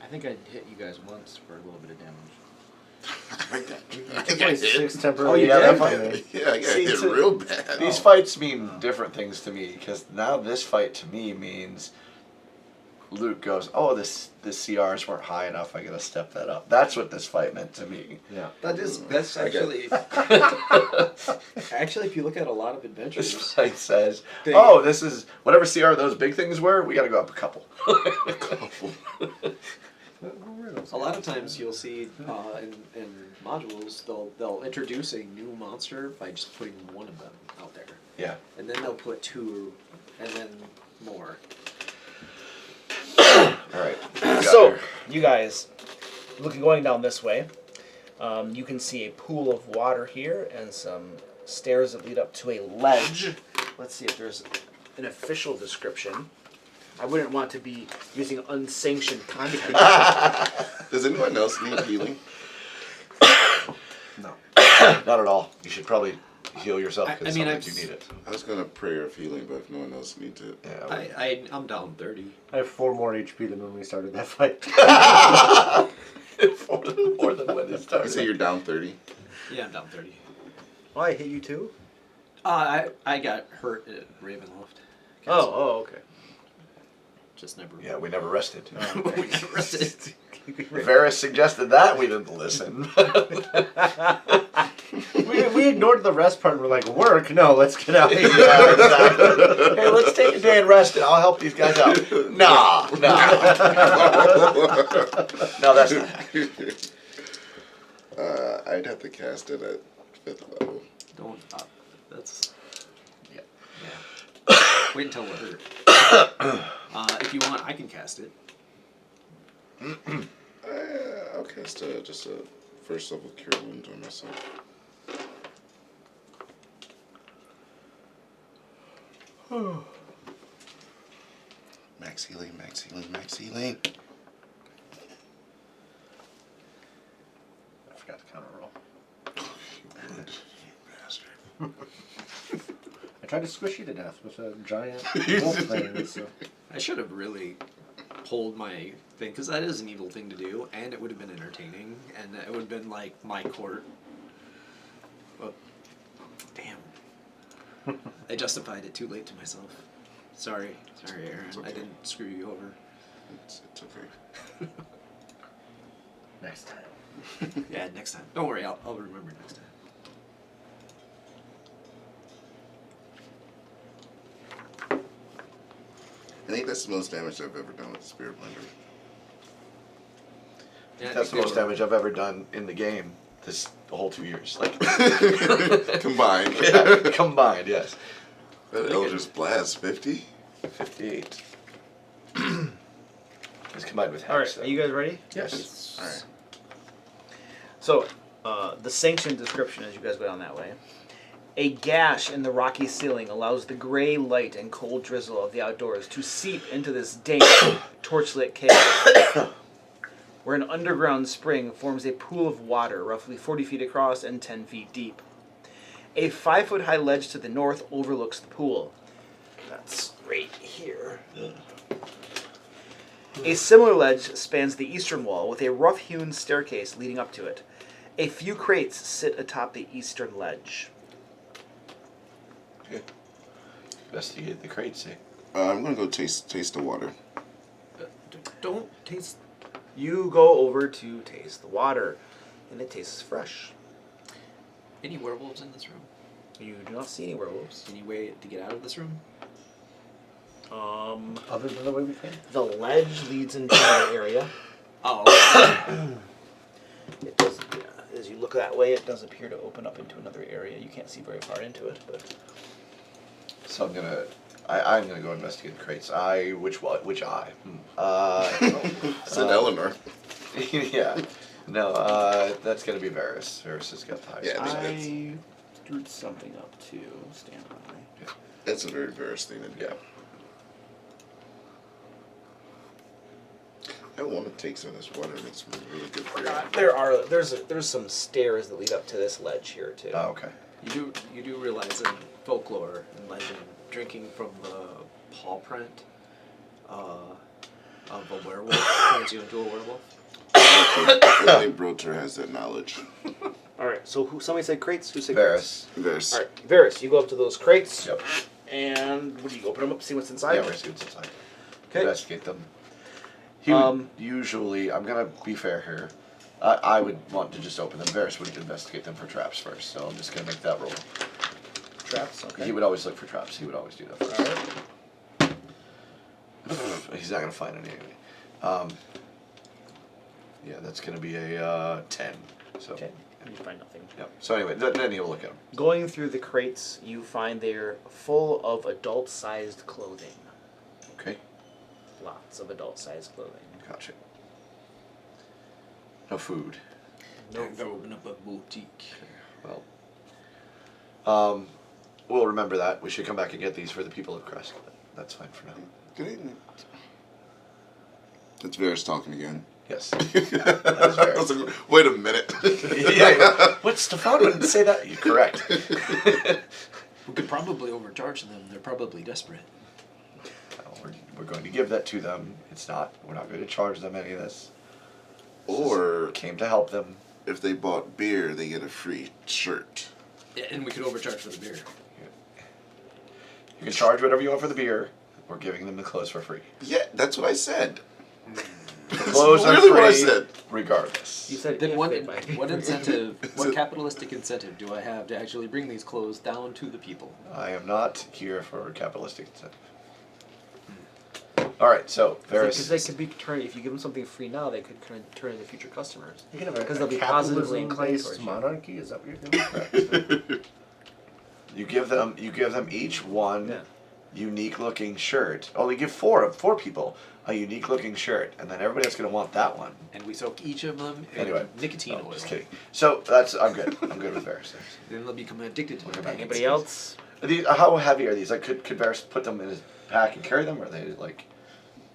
I think I hit you guys once for a little bit of damage. I got It's like 6 temporary. Oh, you yeah, did? that fight. Yeah, I got See, hit so- real bad. These fights mean different things to me because now this fight to me means Luke goes, "Oh, this CRs weren't high enough. I gotta step that up." That's what this fight meant to me. Yeah. That's actually actually, if you look at a lot of This adventures, fight says, They- "Oh, this is whatever CR those big things were. We gotta go up a couple." a lot of times you'll see in modules they'll introduce a new monster by just putting one of them out there, Yeah. and then they'll put 2, and then more. All right. So, you guys, going down this way, you can see a pool of water here and some stairs that lead up to a ledge. Let's see if there's an official description. I wouldn't want to be using unsanctioned content. Does anyone else need healing? No. Not at all. You should probably heal yourself. I mean, you need it. I was gonna prayer of healing, but if no one else needs it, Yeah. I'm down 30. I have 4 more HP than when we started that fight. More than when it I started. say you're down 30. Yeah, I'm down 30. Oh, I hit you too? I got hurt at Ravenloft. Oh, okay. Just never. Yeah, we never rested. We never rested. Varys suggested that, we didn't listen. we ignored the rest part and we're like, work? No, let's get out of here. Yeah, exactly. Hey, let's take a day and rest and I'll help these guys out. Nah. No, that's not happening. I'd have to cast it at 5th level. Don't. That's. Yeah. Yeah. Wait until we're hurt. If you want, I can cast it. I'll cast just a first level cure wound on myself. Max healing, max healing, max healing. I forgot to counter roll. Bastard. I tried to squish you to death with a giant wolf thing. So. I should have really pulled my thing, because that is an evil thing to do, and it would have been entertaining, and it would have been like my court. Well, damn. I justified it too late to myself. Sorry, Aaron. okay. I didn't screw you over. It's okay. Next time. Yeah, next time. Don't worry, I'll remember next time. I think that's the most damage I've ever done with the Spirit Blender. Yeah, I That's think the they most were- damage I've ever done in the game. The whole 2 years. Like Combined. yeah, combined, yes. That Eldritch Blast, 50? 58. It's combined with Hex. All right, so- are you guys ready? Yes. Alright. So, the sanctioned description as you guys go down that way. A gash in the rocky ceiling allows the gray light and cold drizzle of the outdoors to seep into this dank, torchlit cave, where an underground spring forms a pool of water roughly 40 feet across and 10 feet deep. A 5-foot-high ledge to the north overlooks the pool. That's right here. A similar ledge spans the eastern wall with a rough-hewn staircase leading up to it. A few crates sit atop the eastern ledge. Okay. Investigate the crates, eh? I'm gonna go taste the water. Don't taste. You go over to taste the water, and it tastes fresh. Any werewolves in this room? You do not see any werewolves. Any way to get out of this room? Other than the way we came? The ledge leads into an area. Oh. It does, as you look that way, it does appear to open up into another area. You can't see very far into it, but So I'm gonna go investigate the crates. Which eye? Said Eleanor. Yeah. No, that's gonna be Varys. Varys has got the highest. Yeah, I screwed something up too. Stand by. That's a very Varys thing to do. Yeah. I want to take some of this water. It's really good for you. There's some stairs that lead up to this ledge here too. Oh, okay. You do realize in folklore and legend, drinking from the paw print of a werewolf turns you into a werewolf. Only Broter has that knowledge. All right. So somebody said crates. Who said Varys. Varys. All right, Varys, you go up to those crates. Yep. And what do you open them up? See what's inside. Yeah, Varys gets inside. Okay. Investigate them. He would usually. I'm gonna be fair here. I would want to just open them. Varys would investigate them for traps first, so I'm just gonna make that roll. Traps. Okay. He would always look for traps. He would always do that first. All right. He's not gonna find any anyway. Yeah, that's gonna be a 10. So. Okay. You find nothing. Yep. So anyway, then he'll look at them. Going through the crates, you find they're full of adult-sized clothing. Okay. Lots of adult-sized clothing. Gotcha. No food. Time to open up a boutique. Well. We'll remember that. We should come back and get these for the people of Crest. But that's fine for now. Good evening. It's Varys talking again. Yes. I was like, wait a minute. Yeah. What Stefan wouldn't say that. You're correct. We could probably overcharge them. They're probably desperate. We're going to give that to them. We're not going to charge them any of this. Or Came to help them. if they bought beer, they get a free shirt. Yeah, and we could overcharge for the beer. You can charge whatever you want for the beer. We're giving them the clothes for free. Yeah, that's what I said. The clothes are literally free, what I said. regardless. You said Then if what they buy beer. incentive, what capitalistic incentive do I have to actually bring these clothes down to the people? I am not here for capitalistic incentive. All right, so Because they Varys. could be turned. If you give them something free now, they could kind of turn into future customers. You can have Because a they'll be positively inclined capitalism-based towards you. monarchy. Is that what you're doing? You give them each one Yeah. unique looking shirt. Oh, you give four people a unique looking shirt, and then everybody else gonna want that one. And we soak each of them in Anyway, nicotine no, oil. just kidding. So I'm good. I'm good with Varys. Then they'll become addicted to it. Anybody else? Are these, how heavy are these? Like, could Varys put them in his pack and carry them, or are they like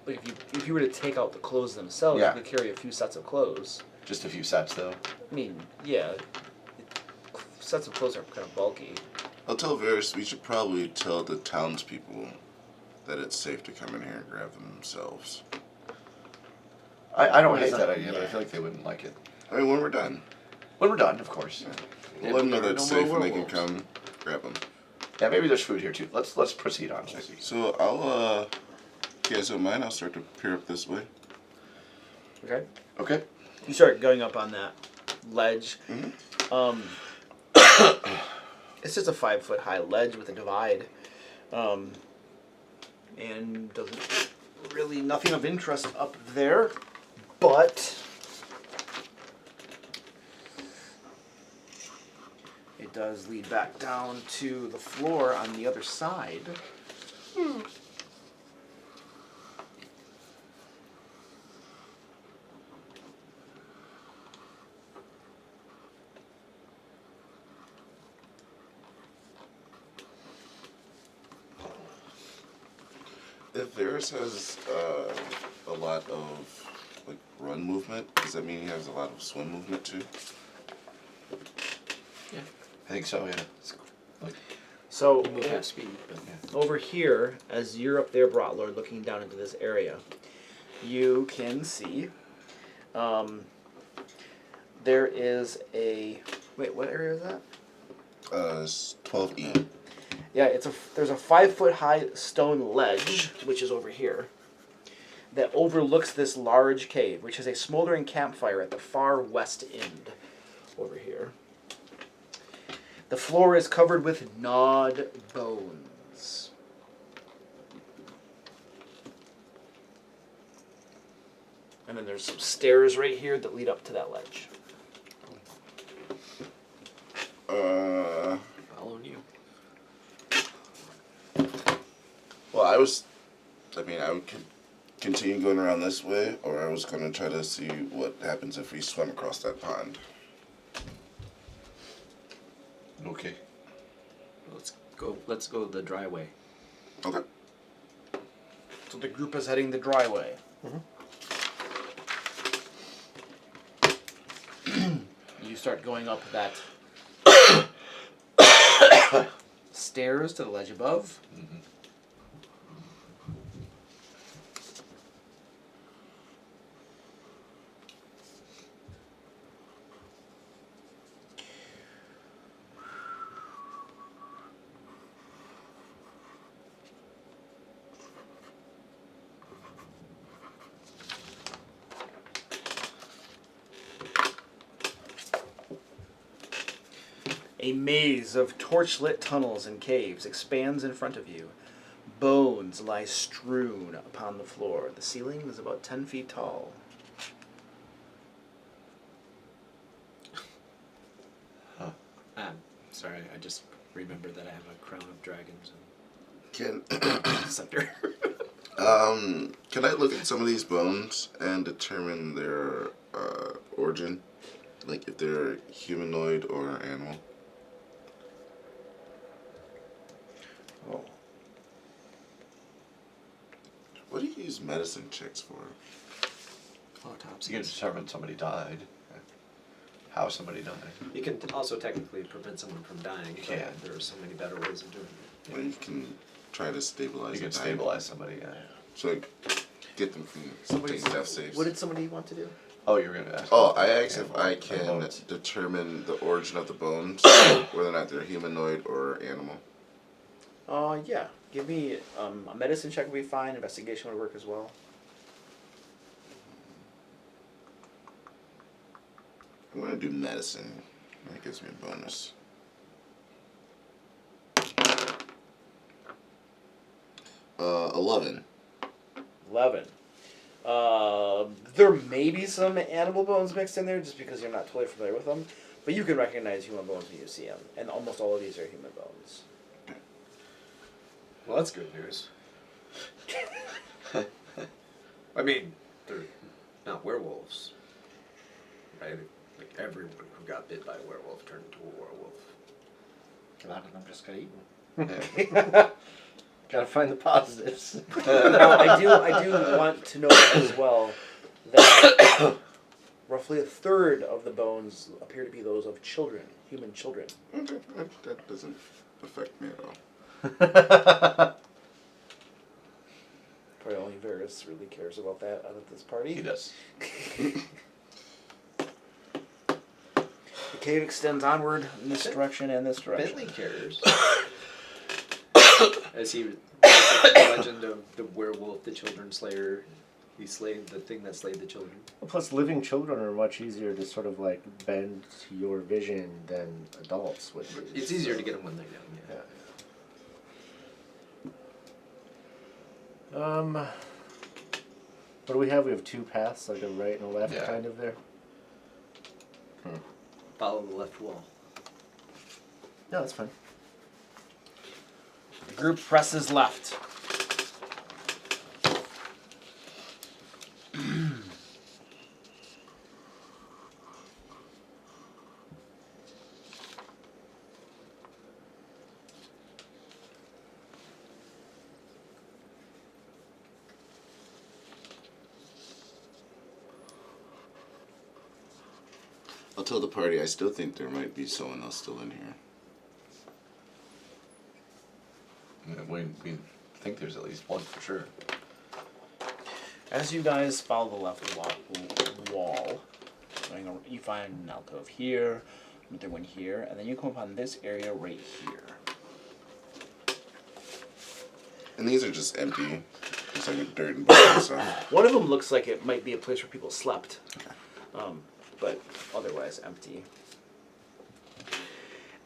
Like if you were to take out the clothes themselves, Yeah. you could carry a few sets of clothes. just a few sets though? I mean, yeah, sets of clothes are kind of bulky. I'll tell Varys we should probably tell the townspeople that it's safe to come in here and grab them themselves. I don't What hate is that that? idea, but I Yeah. feel like they wouldn't like it. I mean, when we're done. When we're done, of course. We'll let them know there are that's no more safe and they can werewolves. come grab them. Yeah, maybe there's food here too. Let's proceed on. We'll see. So I'll, if you guys don't mind, I'll start to peer up this way. Okay. Okay. You start going up on that ledge. It's just a 5 foot high ledge with a divide, and doesn't really nothing of interest up there, but it does lead back down to the floor on the other side. If Varys has a lot of like run movement, does that mean he has a lot of swim movement too? I think so. Yeah. So You move half speed, but over here, as you're up there, Brotlord, looking down into this area, you can see there is a wait. What area is that? It's 12E. Yeah, there's a 5 foot high stone ledge, which is over here, that overlooks this large cave, which has a smoldering campfire at the far west end, over here. The floor is covered with gnawed bones. And then there's some stairs right here that lead up to that ledge. following you. Well, I would continue going around this way, or I was going to try to see what happens if we swim across that pond. Okay. Let's go the dry way. Okay. So the group is heading the dry way. You start going up that stairs to the ledge above. A maze of torchlit tunnels and caves expands in front of you. Bones lie strewn upon the floor. The ceiling is about 10 feet tall. Sorry, I just remembered that I have a crown of dragons Can and scepter. can I look at some of these bones and determine their origin? Like if they're humanoid or animal? Oh. What do you use medicine checks for? You can determine somebody died. how somebody died. You can also technically prevent someone from dying. You can. There are so many better ways of doing it. Or you can try to stabilize. You can a dying- stabilize somebody. Yeah. So like, get them from taking death saves. What did somebody want to do? Oh, you were gonna ask. Oh, I asked if I My can bones. determine the origin of the bones, whether or not they're humanoid or animal. Yeah. Give me a medicine check would be fine. Investigation would work as well. I'm gonna do medicine. That gives me a bonus. Uh, 11. 11. There may be some animal bones mixed in there just because you're not totally familiar with them, but you can recognize human bones when you see them, and almost all of these are human bones. Well, that's good news. I mean, they're not werewolves, right? Like everyone who got bit by a werewolf turned into a werewolf. A lot of them just got eaten. Gotta find the positives. Now, I do want to note as well that roughly a third of the bones appear to be those of children, human children. Okay, that doesn't affect me at all. Probably only Varys really cares about that out of this party. He does. The cave extends onward in this direction and this direction. Bentley cares. As he the legend of the werewolf, the children slayer, he slayed the thing that slayed the children. Plus, living children are much easier to sort of like bend to your vision than adults would be. It's easier to get them when they're young. Yeah. What do we have? We have two paths, like a right and a left, Yeah. kind of there. Follow the left wall. No, that's fine. The group presses left. I'll tell the party I still think there might be someone else still in here. Yeah, we think there's at least one for sure. As you guys follow the left wall, you find an alcove here, another one here, and then you come upon this area right here. And these are just empty. It's like dirt and bugs and stuff. One of them looks like it might be a place where people slept, but otherwise empty.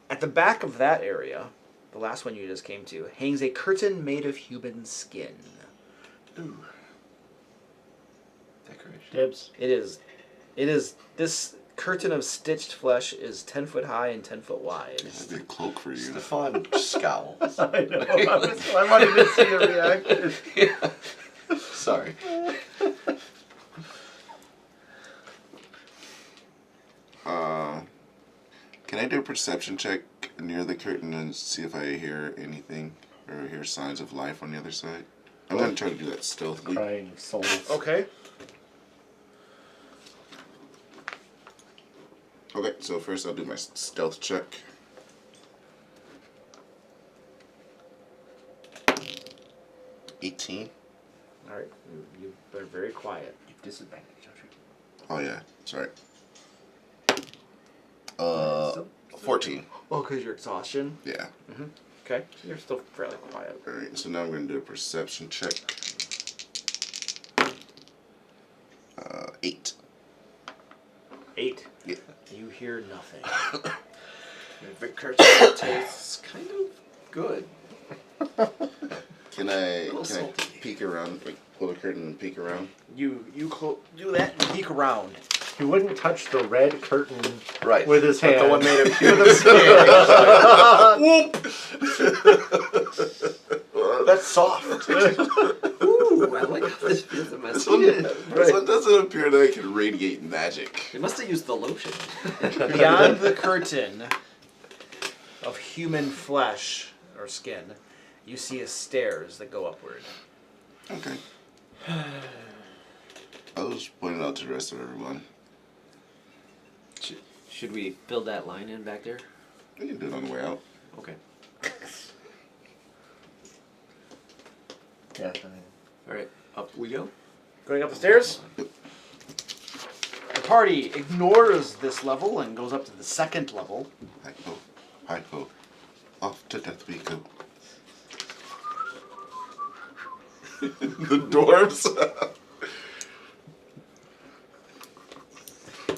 At the back of that area, the last one you just came to, hangs a curtain made of human skin. Ooh. Decoration. Dibs. It is, this curtain of stitched flesh is 10 foot high and 10 foot wide. That'd be a cloak for you. Stefan scowls. I know. I wanted to see a reaction. Yeah. Sorry. Can I do a perception check near the curtain and see if I hear anything or hear signs of life on the other side? I'm gonna try to do that stealthily. Crying souls. Okay. Okay, so first I'll do my stealth check. $18. Alright, you're very quiet. Disadvantage, don't you? Oh yeah, sorry. 14. Oh, because your exhaustion? Yeah. Okay, you're still fairly quiet. Alright, so now I'm gonna do a perception check. 8. 8. Yeah. You hear nothing. The curtain tastes kind of good. Can I salty. peek around, like pull the curtain and peek around? You do that and peek around. He wouldn't touch the red curtain Right. with his But hand. the one made of Whoop! That's soft. Ooh, I like how this feels in my This one doesn't appear that I can radiate magic. They must have used the lotion. Beyond the curtain of human flesh or skin, you see a stairs that go upward. Okay. I was pointing out to the rest of everyone. Should we build that line in back there? We can do it on the way out. Okay. Yeah. All right, up we go. Going up the stairs. The party ignores this level and goes up to the second level. Hi ho. Off to death we go. The dwarves.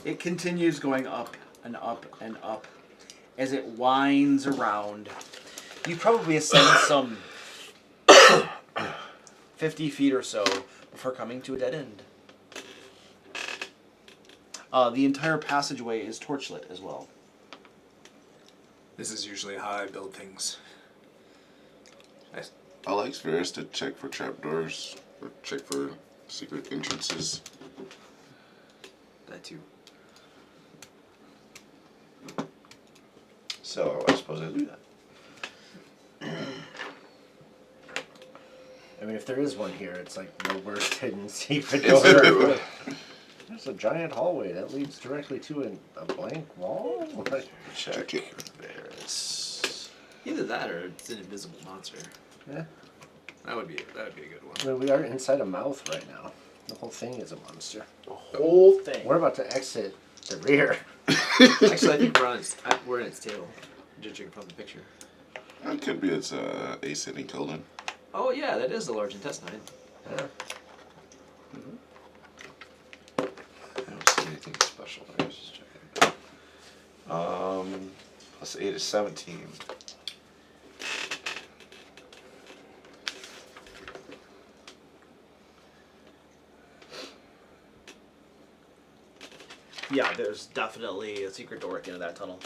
It continues going up and up and up as it winds around. You probably ascend some 50 feet or so before coming to a dead end. The entire passageway is torchlit as well. This is usually how I build things. I like Ferris to check for trapdoors or check for secret entrances. That too. So I suppose I'll do that. I mean, if there is one here, it's like the worst hidden secret Is it? door. There's a giant hallway that leads directly to a blank wall. Check it. Varys. Either that or it's an invisible monster. Yeah. That would be a good one. I mean, we are inside a mouth right now. The whole thing is a monster. The whole thing. We're about to exit the rear. Actually, I think we're in its tail, judging from the picture. It could be its ascending colon. Oh yeah, that is the large intestine. Yeah. I don't see anything special there. Just checking. Plus 8 is 17. Yeah, there's definitely a secret door at the end of that tunnel.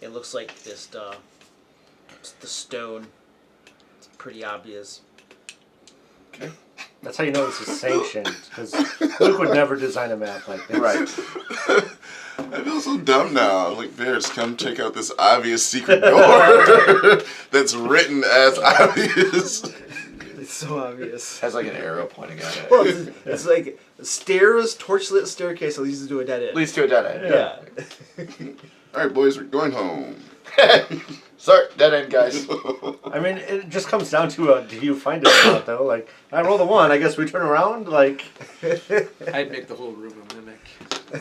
It looks like this, the stone. It's pretty obvious. Okay. That's how you know this is sanctioned, because Luke would never design a map like this. Right. I feel so dumb now. I'm like, Varys, come check out this obvious secret door that's written as obvious. It's so obvious. Has like an arrow pointing at it. Well, it's like stairs, torchlit staircase that leads to a dead end. Leads to a dead end. Yeah. All right, boys, we're going home. Sorry, dead end, guys. I mean, it just comes down to do you find it or not, though? Like, I rolled a 1, I guess we turn around, like... I'd make the whole room a mimic.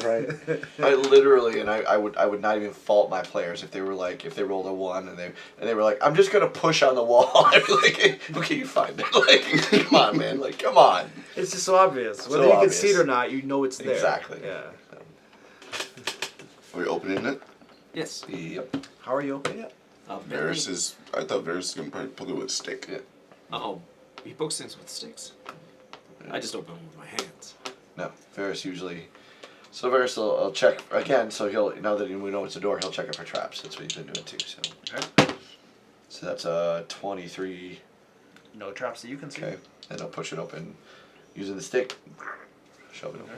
Right. I literally, and I would not even fault my players if they were like, if they rolled a 1 and they were like, I'm just gonna push on the wall. I'd be like, hey, okay, you find it. Like, come on, man. Like, come on. It's just so obvious. Whether So you obvious. can see it or not, you know it's there. Exactly. Yeah. Are we opening it? Yes. Yep. How are you opening it? Varys is. I thought Varys was gonna probably poke it with a stick. Yeah. Oh, he pokes things with sticks. I just open them with my hands. No, Varys usually. So Varys will check again. So he'll, now that we know it's a door, he'll check it for traps. That's what he's been doing too. So. Okay. So that's 23. No traps that you can see. Okay. And he'll push it open using the stick. Shove it over.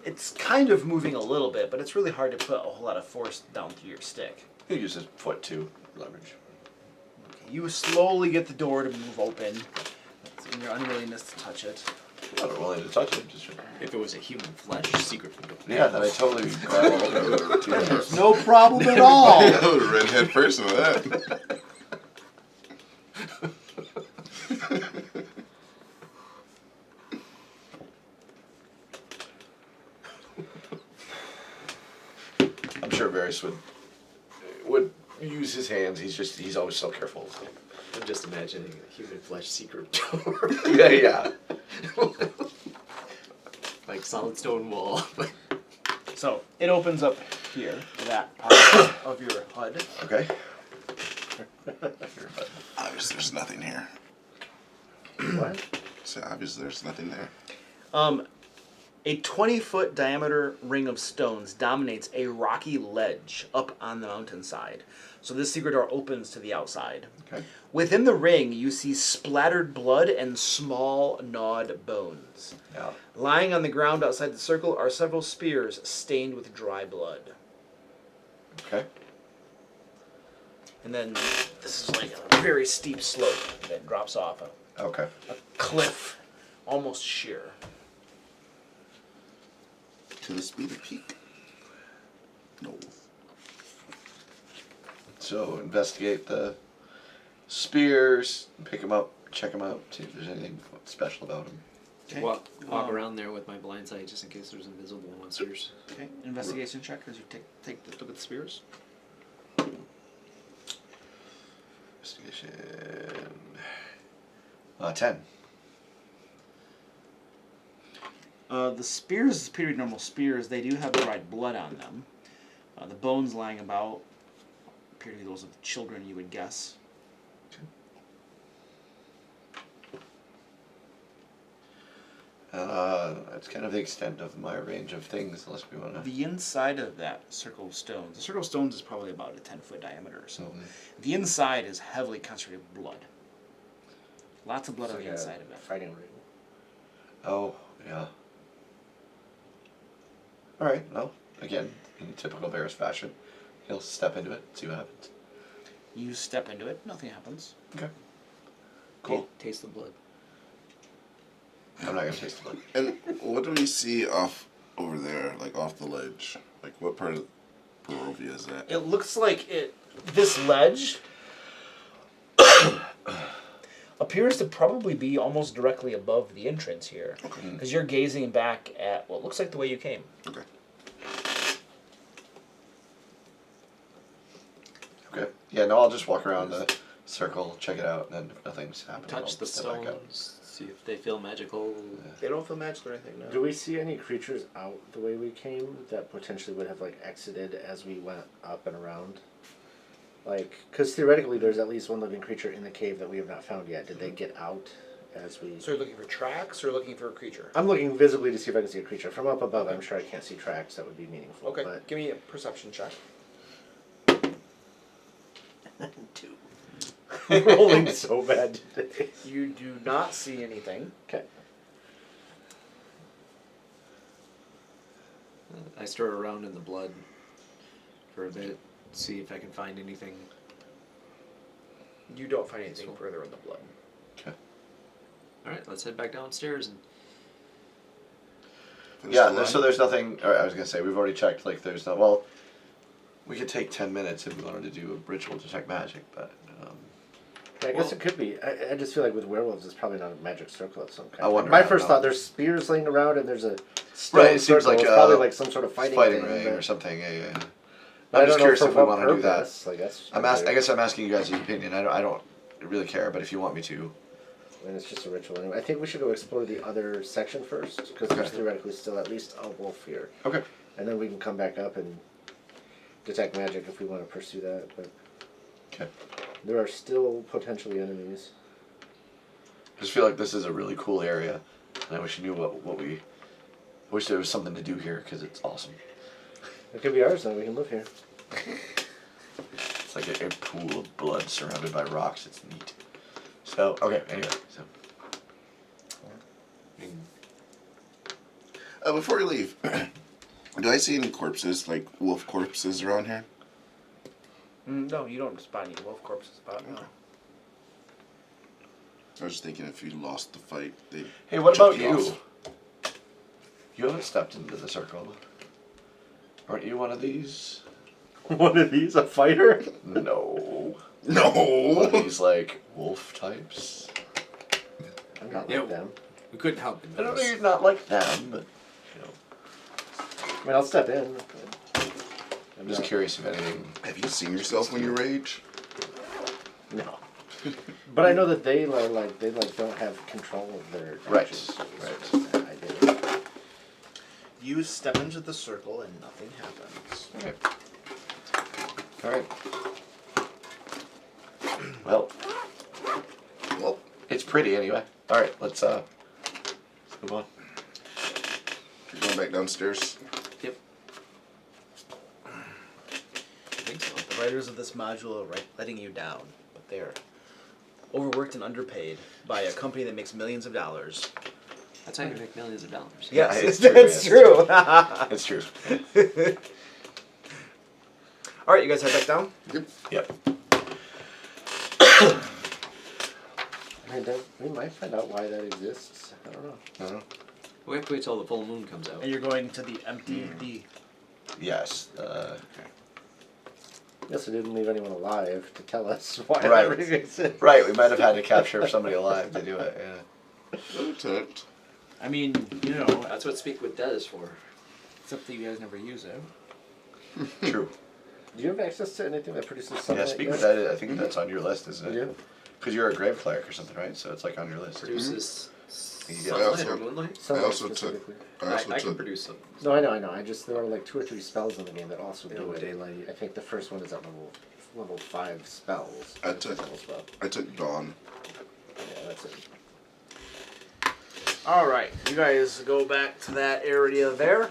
It's kind of moving a little bit, but it's really hard to put a whole lot of force down through your stick. He'll use his foot to leverage. You slowly get the door to move open in your unwillingness to touch it. I'm not willing to touch it. Just If it was a human flesh secret window. yeah, then I totally grab all over it. No problem at all. I would have read head first into that. I'm sure Varys would use his hands. He's always so careful. I'm just imagining a human flesh secret door. Yeah. Like solid stone wall. So it opens up here to that part of your HUD. Okay. Obviously, there's nothing here. What? So obviously, there's nothing there. A 20-foot diameter ring of stones dominates a rocky ledge up on the mountainside. So this secret door opens to the outside. Okay. Within the ring, you see splattered blood and small gnawed bones. Yeah. Lying on the ground outside the circle are several spears stained with dry blood. Okay. And then this is like a very steep slope that drops off Okay. a cliff, almost sheer. To the speed of peak. No. So investigate the spears, pick them up, check them out, see if there's anything special about them. Okay. Walk around there with my blind sight just in case there's invisible monsters. Okay. Investigation check as you take the look at the spears. Investigation. 10. The spears appear to be normal spears. They do have dried blood on them. The bones lying about appear to be those of children, you would guess. That's kind of the extent of my range of things, unless we want to. The inside of that circle of stones, the circle of stones is probably about a 10-foot diameter. So the inside is heavily concentrated blood. Lots of blood on the inside of it. Fighting ring. Oh, yeah. Alright, well, again, in typical Varys fashion, he'll step into it, see what happens. You step into it, nothing happens. Okay. Cool. Taste the blood. I'm not gonna taste the blood. And what do we see off over there, like off the ledge? Like what part of Barovia is that? It looks like this ledge appears to probably be almost directly above the entrance here. Because you're gazing back at what looks like the way you came. Okay. Okay. Yeah, no, I'll just walk around the circle, check it out, and then if nothing's happening, Touch I'll the step back out. stones, see if they feel magical. They don't feel magical or anything, no. Do we see any creatures out the way we came that potentially would have like exited as we went up and around? Like, because theoretically there's at least one living creature in the cave that we have not found yet. Did they get out as we... So you're looking for tracks or looking for a creature? I'm looking visibly to see if I can see a creature. From up above, I'm sure I can't see tracks. That would be meaningful. Okay, But give me a perception check. 2. I'm rolling so bad today. You do not see anything. Okay. I stir around in the blood for a bit, see if I can find anything. You don't find anything further in the blood. Okay. Alright, let's head back downstairs and Finish Yeah, the line? so there's nothing. Or I was gonna say we've already checked. Like, there's no. Well, we could take 10 minutes if we wanted to do a ritual to detect magic, but. Yeah, I guess it could be. I just feel like with werewolves, it's probably not a magic circle of some kind. I wonder, My I don't first know. thought, there's spears laying around and there's a stone Right, it seems circle. like It's a probably like some sort of fighting thing, ring but or something. Yeah. I I'm just don't know curious for if we what want to do that. purpose. Like, that's I guess I'm asking you guys' opinion. I don't really care, but if you want me to. I mean, it's just a ritual anyway. I think we should go explore the other section first, because there's Okay. theoretically still at least a wolf here. Okay. And then we can come back up and detect magic if we want to pursue that. But Okay. there are still potentially enemies. I just feel like this is a really cool area, and I wish you knew what we. I wish there was something to do here because it's awesome. It could be ours now. We can live here. It's like a pool of blood surrounded by rocks. It's neat. So okay. Anyway, so. Before we leave, do I see any corpses, like wolf corpses around here? No, you don't spot any wolf corpses about. No. I was just thinking if you lost the fight, they'd Hey, what jump about you? off. You haven't stepped into the circle. Aren't you one of these? One of these, a fighter? No. No! One of these, like, wolf types? I'm not Yeah. like them. we couldn't help I don't know it. you're not like them, but, you know. I mean, I'll step in. I'm just curious if anything... Have you seen yourself when you rage? No. But I know that they don't have control of their Right, actions. right. I do. You step into the circle and nothing happens. Okay. Alright. Well, Well, it's pretty anyway. Alright, let's move on. you're going back downstairs. Yep. I think so. The writers of this module are letting you down, but they're overworked and underpaid by a company that makes millions of dollars. That's how you make millions of dollars. Yeah, Yes, it's true, that's yes. true. It's true. All right, you guys head back down. Yep. I mean, we might find out why that exists. I don't know. I don't know. We have to wait till the full moon comes out. And you're going to the empty, the Yes. Guess we didn't leave anyone alive to tell us why Right. everything exists. Right, we might have had to capture somebody alive to do it, yeah. Protect. I mean, you know, That's what Speak with Dead is for. except that you guys never use it. True. Do you have access to anything that produces sunlight? Yeah, speak yet? of that, I think that's on your list, isn't You it? do? Because you're a grave cleric or something, right? So it's like on your list. Produces Yeah. sunlight or moonlight. Sunlight also took- specifically. I I can produce some. No, I know. I just there are like 2 or 3 spells in the game that also Yeah, do it. daylight. I think the first one is at level 5 spells. I It's a took- level spell. I took Dawn. Yeah, that's it. All right, you guys go back to that area there,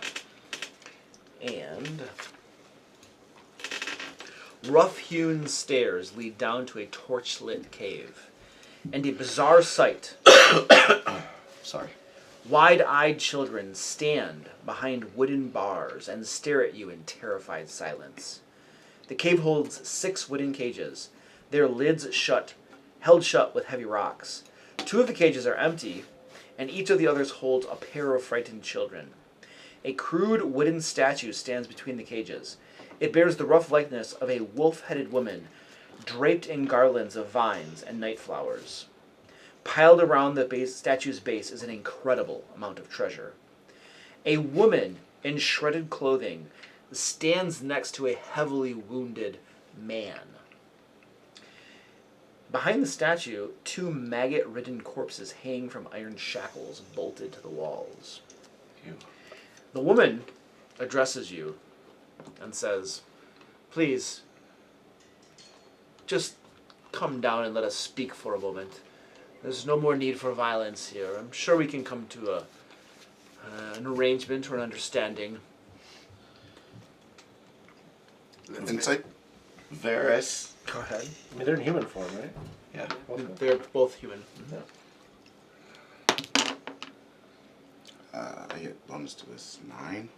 and rough-hewn stairs lead down to a torch-lit cave, and a bizarre sight. Sorry. Wide-eyed children stand behind wooden bars and stare at you in terrified silence. The cave holds 6 wooden cages, their lids held shut with heavy rocks. 2 of the cages are empty, and each of the others holds a pair of frightened children. A crude wooden statue stands between the cages. It bears the rough likeness of a wolf-headed woman, draped in garlands of vines and night flowers. Piled around the statue's base is an incredible amount of treasure. A woman in shredded clothing stands next to a heavily wounded man. Behind the statue, 2 maggot-ridden corpses hang from iron shackles bolted to the walls. Ew. The woman addresses you and says, "Please, just come down and let us speak for a moment. There's no more need for violence here. I'm sure we can come to an arrangement or an understanding." Insight. Varys. Go ahead. I mean, they're in human form, right? Yeah. They're both human. I get bonus to this 9.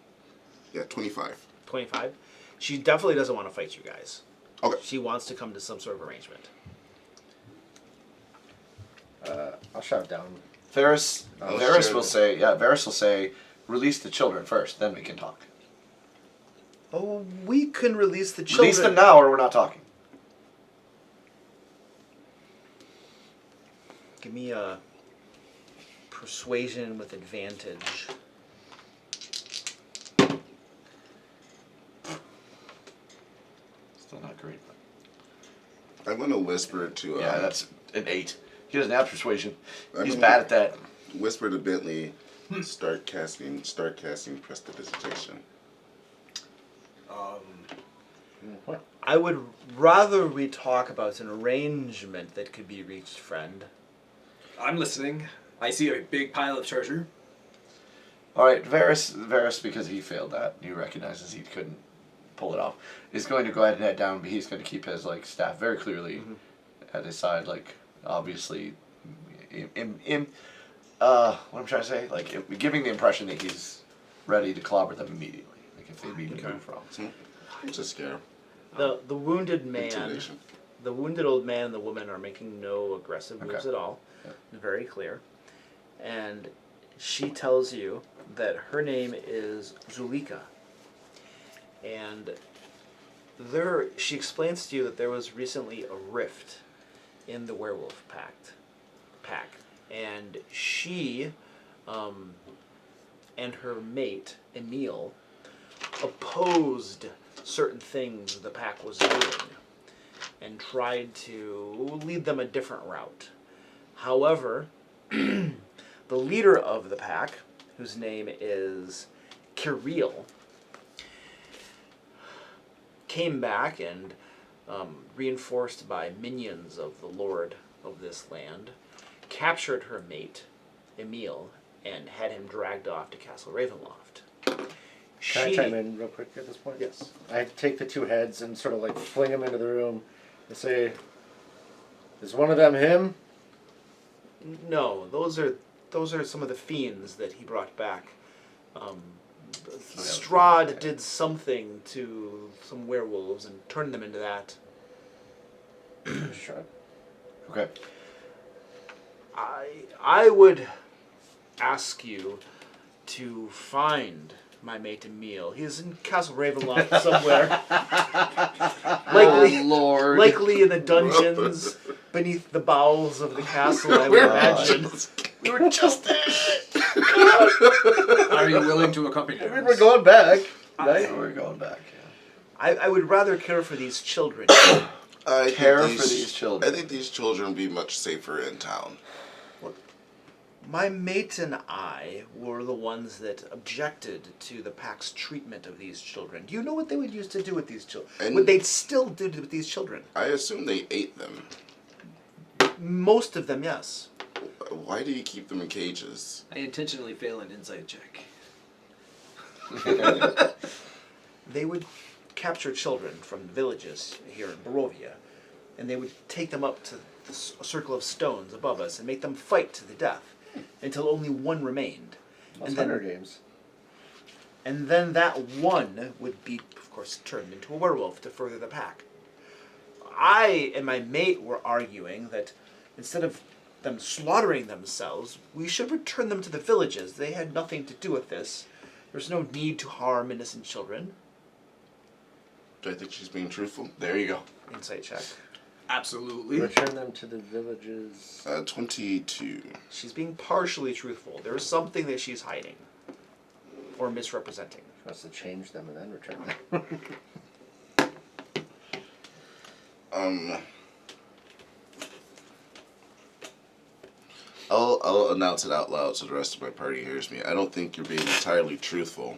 Yeah, 25. 25. She definitely doesn't want to fight you guys. Okay. She wants to come to some sort of arrangement. I'll shout down. Varys. Oh, Varys sure. will say. Yeah. Varys will say, release the children first, then we can talk. Oh, we can release the children. Release them now, or we're not talking. Give me a persuasion with advantage. Still not great. I'm gonna whisper to. Yeah, that's an 8. He doesn't have persuasion. I'm He's gonna bad at that. Whisper to Bentley. Start casting prestidigitation. What? I would rather we talk about an arrangement that could be reached, friend. I'm listening. I see a big pile of treasure. All right, Varys, because he failed that, he recognizes he couldn't pull it off. Is going to go ahead and head down, but he's going to keep his staff very clearly at his side, obviously, what I'm trying to say, giving the impression that he's ready to clobber them immediately, if they need to move wrong. It's a scare. The wounded man, Intimidation. the wounded old man and the woman are making no aggressive moves Okay. at all. Yeah. Very clear. And she tells you that her name is Zulika. And she explains to you that there was recently a rift in the werewolf pack. And she and her mate, Emil, opposed certain things the pack was doing and tried to lead them a different route. However, the leader of the pack, whose name is 𝐑𝐄𝐒, came back and, reinforced by minions of the lord of this land, captured her mate, Emil, and had him dragged off to Castle Ravenloft. Can I chime in real quick at this point? Yes. I take the 2 heads and sort of fling them into the room and say, "Is one of them him?" No, those are some of the fiends that he brought back. Strahd did something to some werewolves and turned them into that. Sure. Okay. I would ask you to find my mate Emil. He's in Castle Ravenloft somewhere. Lord. Likely in the dungeons beneath the bowels of the castle, I would imagine. We were just there. Are you willing to accompany us? I mean, we're going back. Right? We're going back, yeah. I would rather care for these children. I think Care for these children. I think these children would be much safer in town. My mate and I were the ones that objected to the pack's treatment of these children. Do you know what they would use to do with these children? What they'd still do with these children? I assume they ate them. Most of them, yes. Why do you keep them in cages? I intentionally fail an insight check. They would capture children from villages here in Barovia, and they would take them up to the circle of stones above us and make them fight to the death until only one remained. That's Hunger Games. And then that one would be, of course, turned into a werewolf to further the pack. I and my mate were arguing that instead of them slaughtering themselves, we should return them to the villages. They had nothing to do with this. There's no need to harm innocent children. Do I think she's being truthful? There you go. Insight check. Absolutely. Return them to the villages. 22. She's being partially truthful. There's something that she's hiding. Or misrepresenting. She wants to change them and then return them. I'll announce it out loud so the rest of my party hears me. I don't think you're being entirely truthful.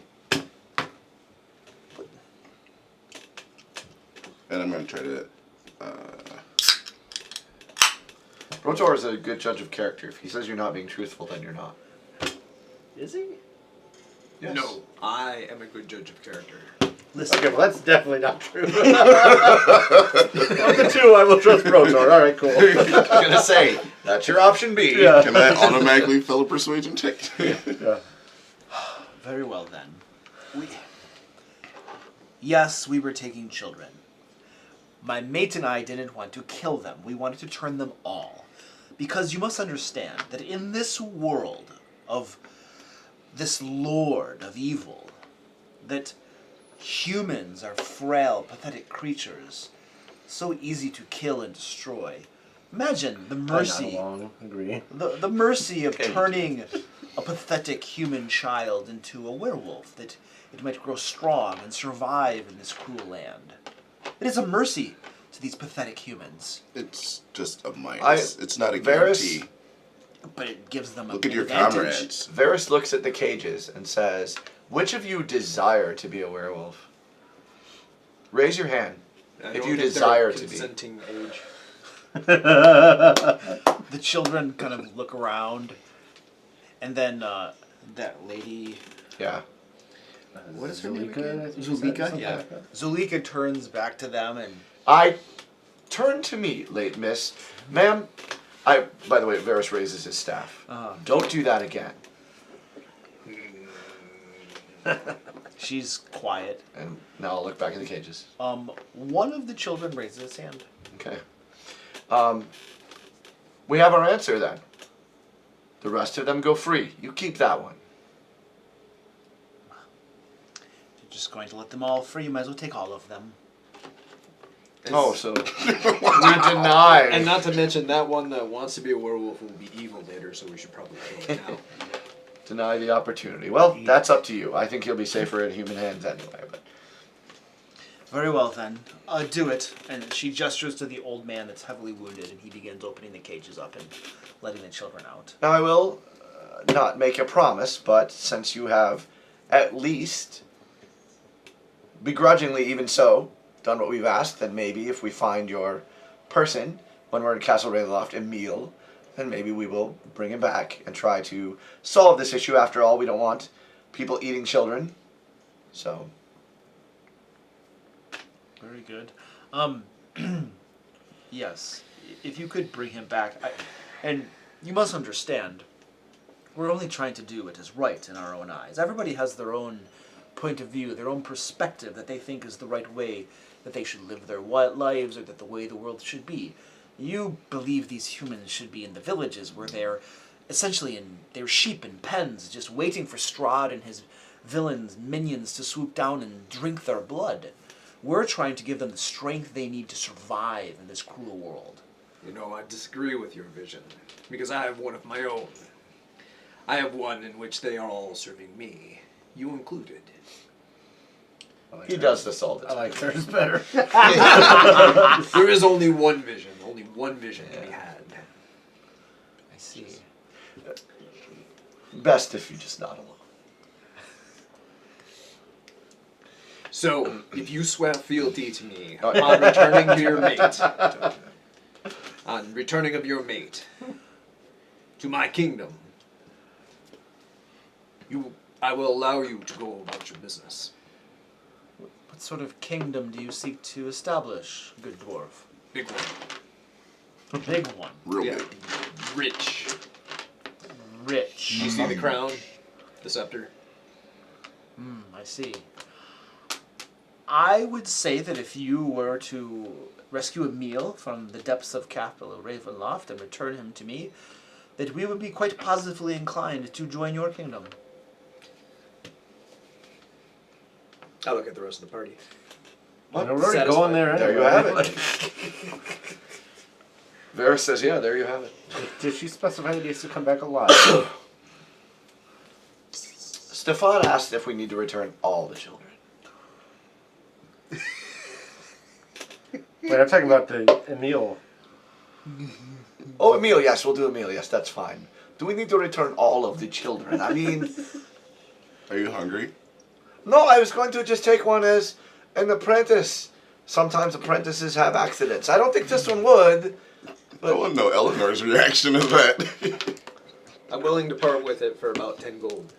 And I'm going to try to... Rotor is a good judge of character. If he says you're not being truthful, then you're not. Is he? Yes. No, I am a good judge of character. Listen, Okay, well that's definitely not true. Of the two, I will trust Rotor. All right, cool. I was gonna say that's your option B. Yeah. Can I automatically fail a persuasion check? Yeah. very well then. Yes, we were taking children. My mate and I didn't want to kill them. We wanted to turn them all. Because you must understand that in this world of this lord of evil, that humans are frail, pathetic creatures, so easy to kill and destroy. Imagine the mercy, Agree. the mercy of turning a pathetic human child into a werewolf, that it might grow strong and survive in this cruel land. It is a mercy to these pathetic humans. It's just a minus. It's not a Varys- guarantee. But it gives them Look an at your advantage. comrades. Varys looks at the cages and says, "Which of you desire to be a werewolf? Raise your hand I if don't you think desire they're to be." consenting age. The children kind of look around, and then that lady, Yeah. what is her name Zulika, again? I think you said, Zulika, something yeah. like that. Zulika turns back to them and I turn to me, late miss. Ma'am, by the way, Varys raises his staff. Don't do that again. she's quiet. And now I'll look back at the cages. One of the children raises his hand. Okay. We have our answer then. The rest of them go free. You keep that one. You're just going to let them all free. You might as well take all of them. Oh, so we deny. And not to mention that one that wants to be a werewolf will be evil later, so we should probably kill it now. Deny the opportunity. Well, that's up to you. I think he'll be safer in human hands anyway. But Very well then. Do it. And she gestures to the old man that's heavily wounded, and he begins opening the cages up and letting the children out. now I will not make a promise, but since you have at least, begrudgingly even so, done what we've asked, then maybe if we find your person when we're in Castle Ravenloft, Emil, then maybe we will bring him back and try to solve this issue. After all, we don't want people eating children. So, Very good. Yes, if you could bring him back. And you must understand, we're only trying to do what is right in our own eyes. Everybody has their own point of view, their own perspective that they think is the right way that they should live their lives, or that the way the world should be. You believe these humans should be in the villages where they're essentially they're sheep in pens, just waiting for Strahd and his villains, minions to swoop down and drink their blood. We're trying to give them the strength they need to survive in this cruel world. You know, I disagree with your vision, because I have one of my own. I have one in which they are all serving me, you included. He does this all the I time. like hers better. There is only one vision to be had. I see. Best if you just nod along. So, if you swear fealty to me on returning to your mate, on returning of your mate to my kingdom, I will allow you to go about your business. What sort of kingdom do you seek to establish, good dwarf? Big one. A big one. Real Yeah. big. Rich. Rich. You see the crown? The scepter? I see. I would say that if you were to rescue Emil from the depths of Castle Ravenloft and return him to me, that we would be quite positively inclined to join your kingdom. I look at the rest of the party. We're already Satisfied. going there There anyway. you have it. Varys says, yeah, there you have it. Did she specify that he has to come back alive? Stefan asked if we need to return all the children. Wait, I'm talking about the Emil. Oh, Emil, yes, we'll do Emil, yes, that's fine. Do we need to return all of the children? I mean, Are you hungry? no, I was going to just take one as an apprentice. Sometimes apprentices have accidents. I don't think this one would. I want to know Eleanor's reaction to that. I'm willing to part with it for about 10 gold.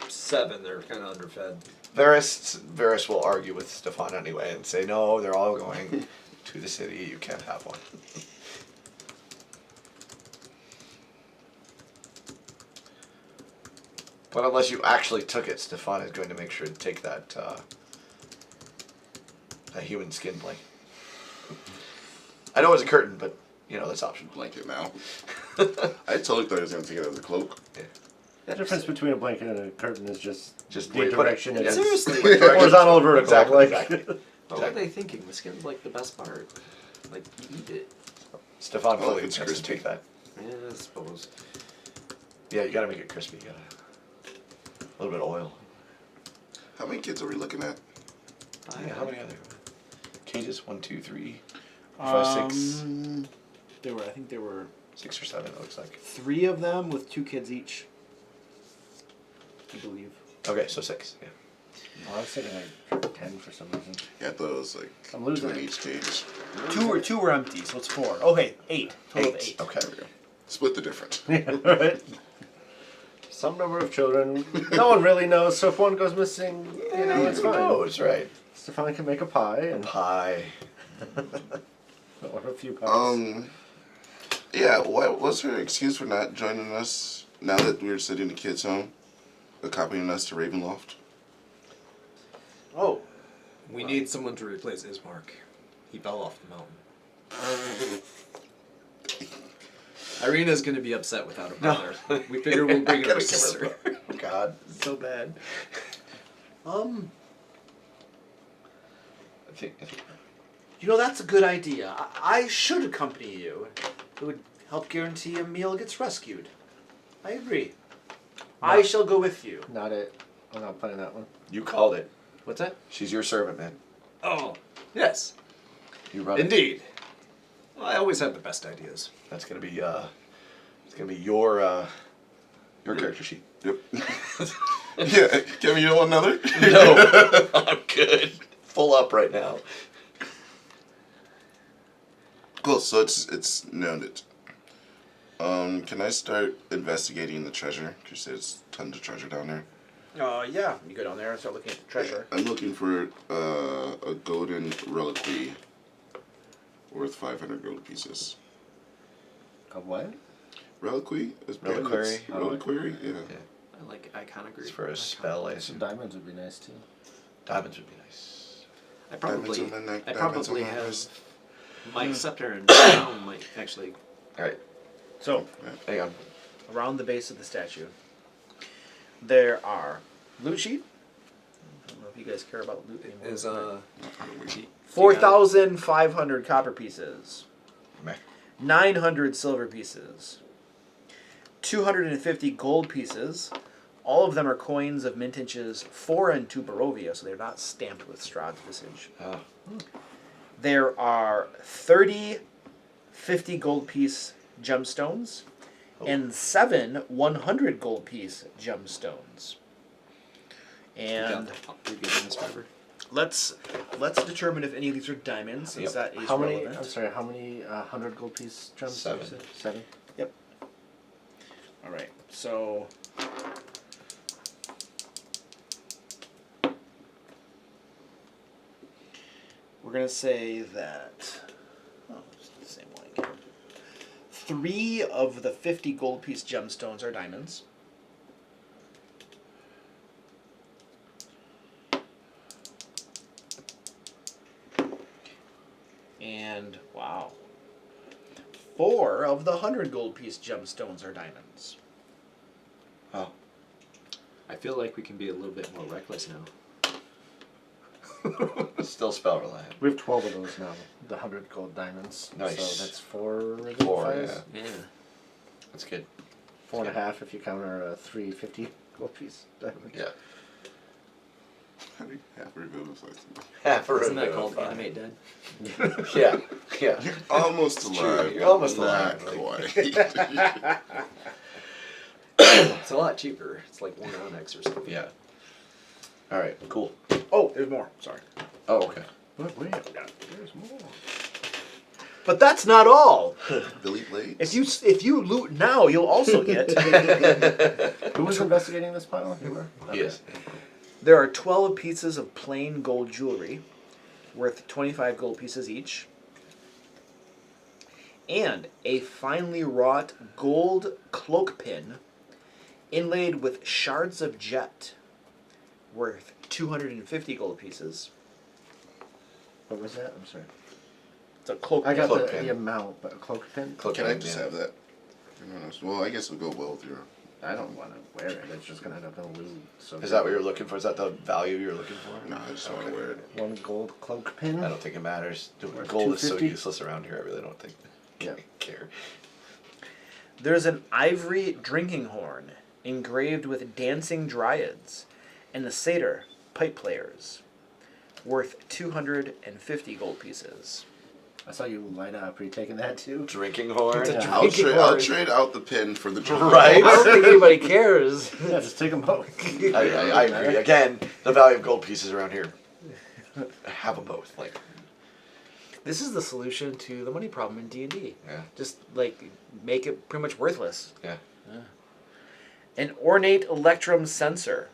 7, they're kind of underfed. Varys will argue with Stefan anyway and say, no, they're all going to the city. You can't have one. But unless you actually took it, Stefan is going to make sure to take that human skin blanket. I know it's a curtain, but, you know, that's optional. Blanket now. I totally thought he was going to take it as a cloak. The difference between a blanket and a curtain is just Just the wait, put it- direction. yeah. It's Seriously, horizontal or vertical. Exactly, like, exactly. what were they thinking? The skin's like the best part. Like, you eat it. Stefan Oh, fully it's intends to crispy. take that. Yeah, I suppose. Yeah, you gotta make it crispy. You gotta a little bit of oil. How many kids are we looking at? Yeah, how many other cages? 1, 2, 3, 5, 6, There were, I think there were 6 or 7. It looks like. 3 of them with 2 kids each. I believe. Okay, so 6. Yeah. I was thinking like 10 for some reason. Yeah, I thought it was like I'm losing 2 in it. each cage. 2 were empty, so it's 4. Okay, 8. Total of 8. Okay. There we go. Split the difference. Right? Some number of children. No one really knows, so if one goes missing, you know, it's Who fine. knows, right? Stefan can make a pie and Pie. or a few pies. Yeah, what was her excuse for not joining us now that we were sitting in the kids' home? Accompanying us to Ravenloft? Oh, We need someone to replace Ismark. He fell off the mountain. Ireena's gonna be upset without a brother. We figure we'll bring her a sister. Oh God, so bad. I think you know, that's a good idea. I should accompany you. It would help guarantee Emil gets rescued. I agree. I shall go with you. Not it. I'm not playing that one. you called it. What's that? She's your servant, man. Oh, yes, You run it. indeed. Well, I always have the best ideas. That's gonna be it's gonna be your character sheet. Yep. Yeah, Kevin, you don't want another? No, I'm good. Full up right now. Cool, so it's noted. Can I start investigating the treasure? Because you said it's tons of treasure down there. Yeah. You go down there and start looking at the treasure. I'm looking for a golden reliquary worth 500 gold pieces. A what? Reliquary? Reliquary? Reliquary? Yeah. I like iconography. It's for a spell, I Some assume. diamonds would be nice too. Diamonds would be nice. I probably, Diamonds on my neck, I diamonds on probably my have wrist. my scepter and crown might actually. All right, So, hang on. around the base of the statue, there are Loot sheet? I don't know if you guys care about loot anymore. Is 4,500 copper pieces. Meh. 900 silver pieces. 250 gold pieces. All of them are coins of mintages 4 and 2 Barovia, so they're not stamped with Strahd's visage. Oh. There are 30 50 gold piece gemstones and 7 100 gold piece gemstones. And let's determine if any of these are diamonds, since that is How many? relevant. I'm sorry. How many 100 gold piece gems? 7. 7. Yep. All right. So we're gonna say that. Oh, it's the same one again. 3 of the 50 gold piece gemstones are diamonds. And wow. 4 of the 100 gold piece gemstones are diamonds. Oh. I feel like we can be a little bit more reckless now. Still spell reliant. We have 12 of those now. The 100 gold diamonds. Nice. So that's 4. 4, yeah. Yeah. That's good. 4.5 if you count our 350 gold piece diamond. Yeah. Half a revivify. Half a Isn't that revivify. called Animate Dead? Yeah. Yeah. Almost It's true, alive. you're almost not alive, quite. It's a lot cheaper. It's like 1 onyx or something. Yeah. All right. Cool. Oh, there's more. Sorry. Oh, okay. But wait, there's more. But that's not all. Billy Blades. If you loot now, you'll also get. Who was investigating this pile? You were? Yes. There are 12 pieces of plain gold jewelry, worth 25 gold pieces each, and a finely wrought gold cloak pin inlaid with shards of jet, worth 250 gold pieces. What was that? I'm sorry. It's a cloak I got Cloak the pin. amount, but a cloak pin? Cloak Can I pin, just yeah. have that? Well, I guess it'll go well with your. I don't want to wear it. It's just going to end up in loot. So Is that what you're looking for? Is that the value you're looking for? No, I just want to wear it. 1 gold cloak pin? I don't think it matters. Worth Gold is so 250? useless around here. I really don't think. Yeah. Care. There's an ivory drinking horn engraved with dancing dryads and the satyr pipe players, worth 250 gold pieces. I saw you light up. Are you taking that too? Drinking horn. It's a Yeah. I'll trade out the pin for the drink. Right? I don't think anybody cares. Yeah, just take them both. I agree. Again, the value of gold pieces around here. Have them both. Like, This is the solution to the money problem in D&D. yeah, Just like make it pretty much worthless. yeah. An ornate electrum censer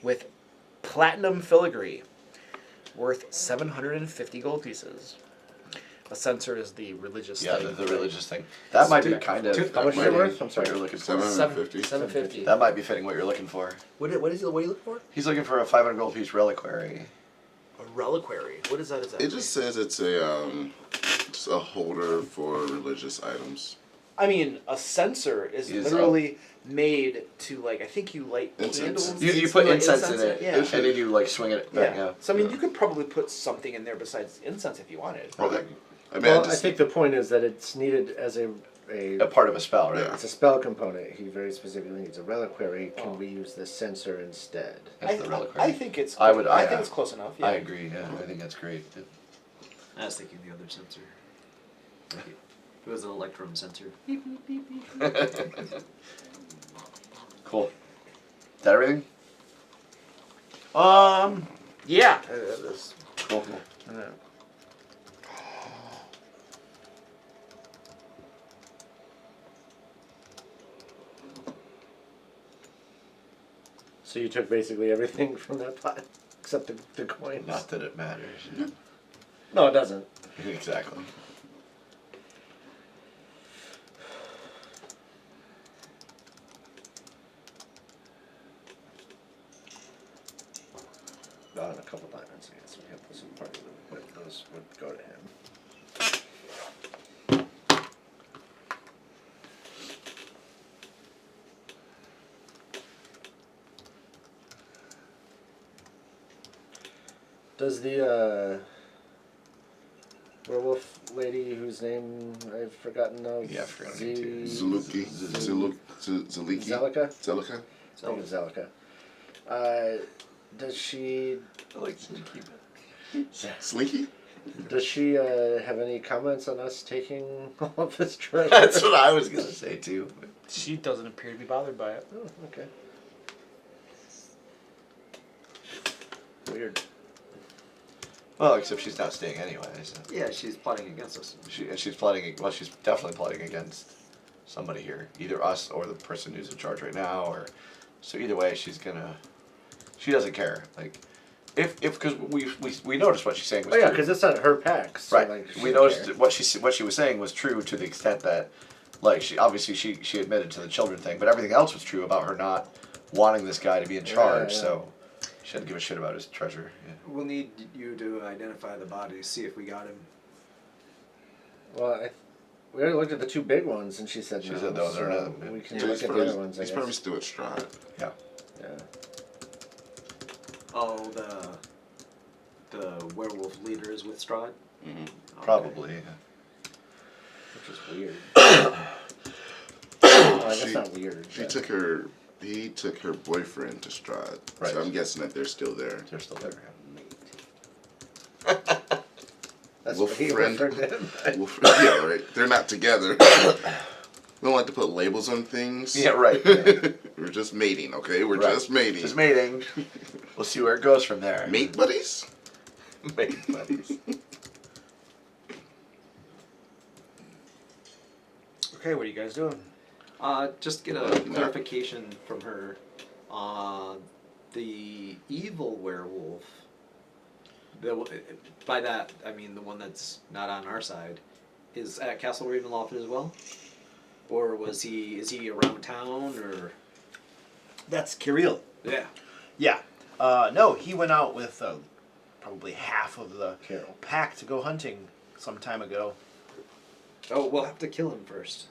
with platinum filigree, worth 750 gold pieces. A censer is the religious Yeah, thing. the religious thing. That might be Two- kind of How much is it worth? I'm what sorry. you're looking for. 750. 750. That might be fitting what you're looking for. What are you looking for? He's looking for a 500 gold piece reliquary. A reliquary. What is that exactly? It just says it's just a holder for religious items. I mean, a censer is Is literally made to, like, I think you light Incense. candles. You put like incense in it, Yeah. and then you like swing it back. Yeah. Yeah. So, I mean, you could probably put something in there besides incense if you wanted. Okay. I mean, Well, I I just, think the point is that it's needed as a part of a spell, right? Yeah. it's a spell component. He very specifically needs a reliquary. Can Oh. we use the censer instead? That's the reliquary. I think it's. I would- I I- think it's close enough. Yeah. I agree. Yeah, I think that's great. I was thinking the other sensor. It was an electrum sensor. Cool. Is that everything? Yeah. Cool. So you took basically everything from that pot, except the coins. Not that it matters. No, it doesn't. Exactly. Not a couple diamonds, I guess we have some part of them, but those would go to him. Does the werewolf lady whose name I've forgotten of? Yeah, I've forgotten her name too. Zaluki. Zaliki. Zelika? Zelika. I think it's Zelika. Does she I like to keep it. Slinky? does she have any comments on us taking all of this treasure? That's what I was gonna say too. She doesn't appear to be bothered by it. Oh, okay. Weird. Well, except she's not staying anyway. So. Yeah, she's plotting against us. She's plotting. Well, she's definitely plotting against somebody here, either us or the person who's in charge right now. Or so either way, she's gonna. She doesn't care. Like, if because we noticed what she's saying was Oh yeah, true. because it's not her pack. So Right. Like, she We doesn't noticed care. what she was saying was true to the extent that, like, she obviously she admitted to the children thing, but everything else was true about her not wanting this guy to be in charge. Yeah. So she didn't give a shit about his treasure. Yeah. We'll need you to identify the bodies, see if we got him. Well, we already looked at the two big ones, and she said She no. said those are so not- we can Yeah, look he's at the probably, other ones. I he's guess. probably still at Strahd. Yeah. Yeah. Oh, the werewolf leader is with Strahd? Mm-hmm. Probably. Yeah. Which is weird. Well, I guess She- not weird. He but- took her boyfriend to Strahd. Right. So I'm guessing that they're still there. They're still there. That's Wolf what he friend. referred to him. Well, yeah, right. They're not together. We don't like to put labels on things. Yeah, right. We're just mating, okay? We're Right. just mating. Just mating. We'll see where it goes from there. Mate buddies? Mate buddies. Okay, what are you guys doing? Just get a clarification from her. The evil werewolf. By that I mean the one that's not on our side, is at Castle Ravenloft as well, or is he around town or? That's 𝐑𝐄𝐒. Yeah. Yeah. No, he went out with probably half of the Carol. pack to go hunting some time ago. Oh, we'll have to kill him first.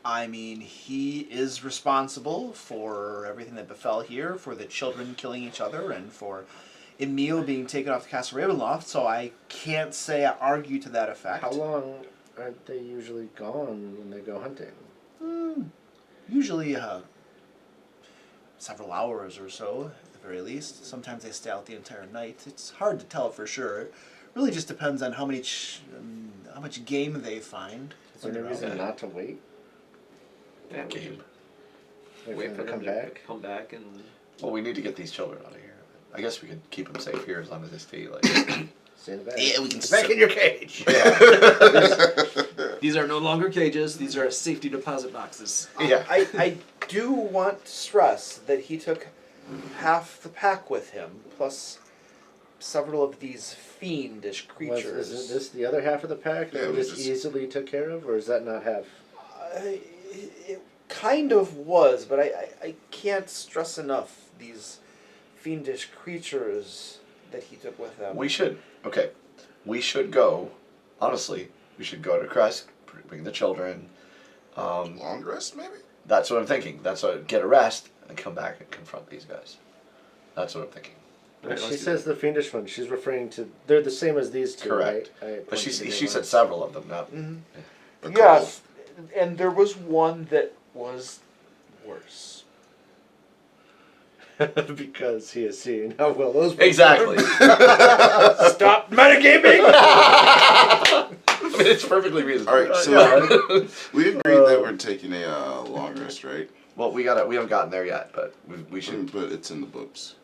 I mean, he is responsible for everything that befell here, for the children killing each other, and for Emil being taken off to Castle Ravenloft, so I can't say I argue to that effect. How long are they usually gone when they go hunting? Usually several hours or so, at the very least. Sometimes they stay out the entire night. It's hard to tell for sure. It really just depends on how much game they find. Is there any reason not to wait? Yeah, Game. Wait for them to come back? Come back and. Well, we need to get these children out of here. I guess we could keep them safe here as long as they stay like. Stay in the bag. Yeah, we can Get back in your cage. These are no longer cages. These are safety deposit boxes. Yeah. I do want to stress that he took half the pack with him, plus several of these fiendish creatures. Isn't this the other half of the pack that Yeah, we we just just- easily took care of, or is that not half? It kind of was, but I can't stress enough these fiendish creatures that he took with him. We should go. Honestly, we should go to Crest, bring the children. Long rest, maybe? That's what I'm thinking. That's what get a rest and come back and confront these guys. That's what I'm thinking. When Right, she let's do says the fiendish one, she's referring to they're the same as these two, Correct. right? But she said several of them. Not A Yes, and there was one that was worse. because he is seeing how well those exactly. Stop metagaming! I mean, it's perfectly reasonable. Alright, so we agreed that we're taking a long rest, right? Well, we haven't gotten there yet, but we should. But it's in the books.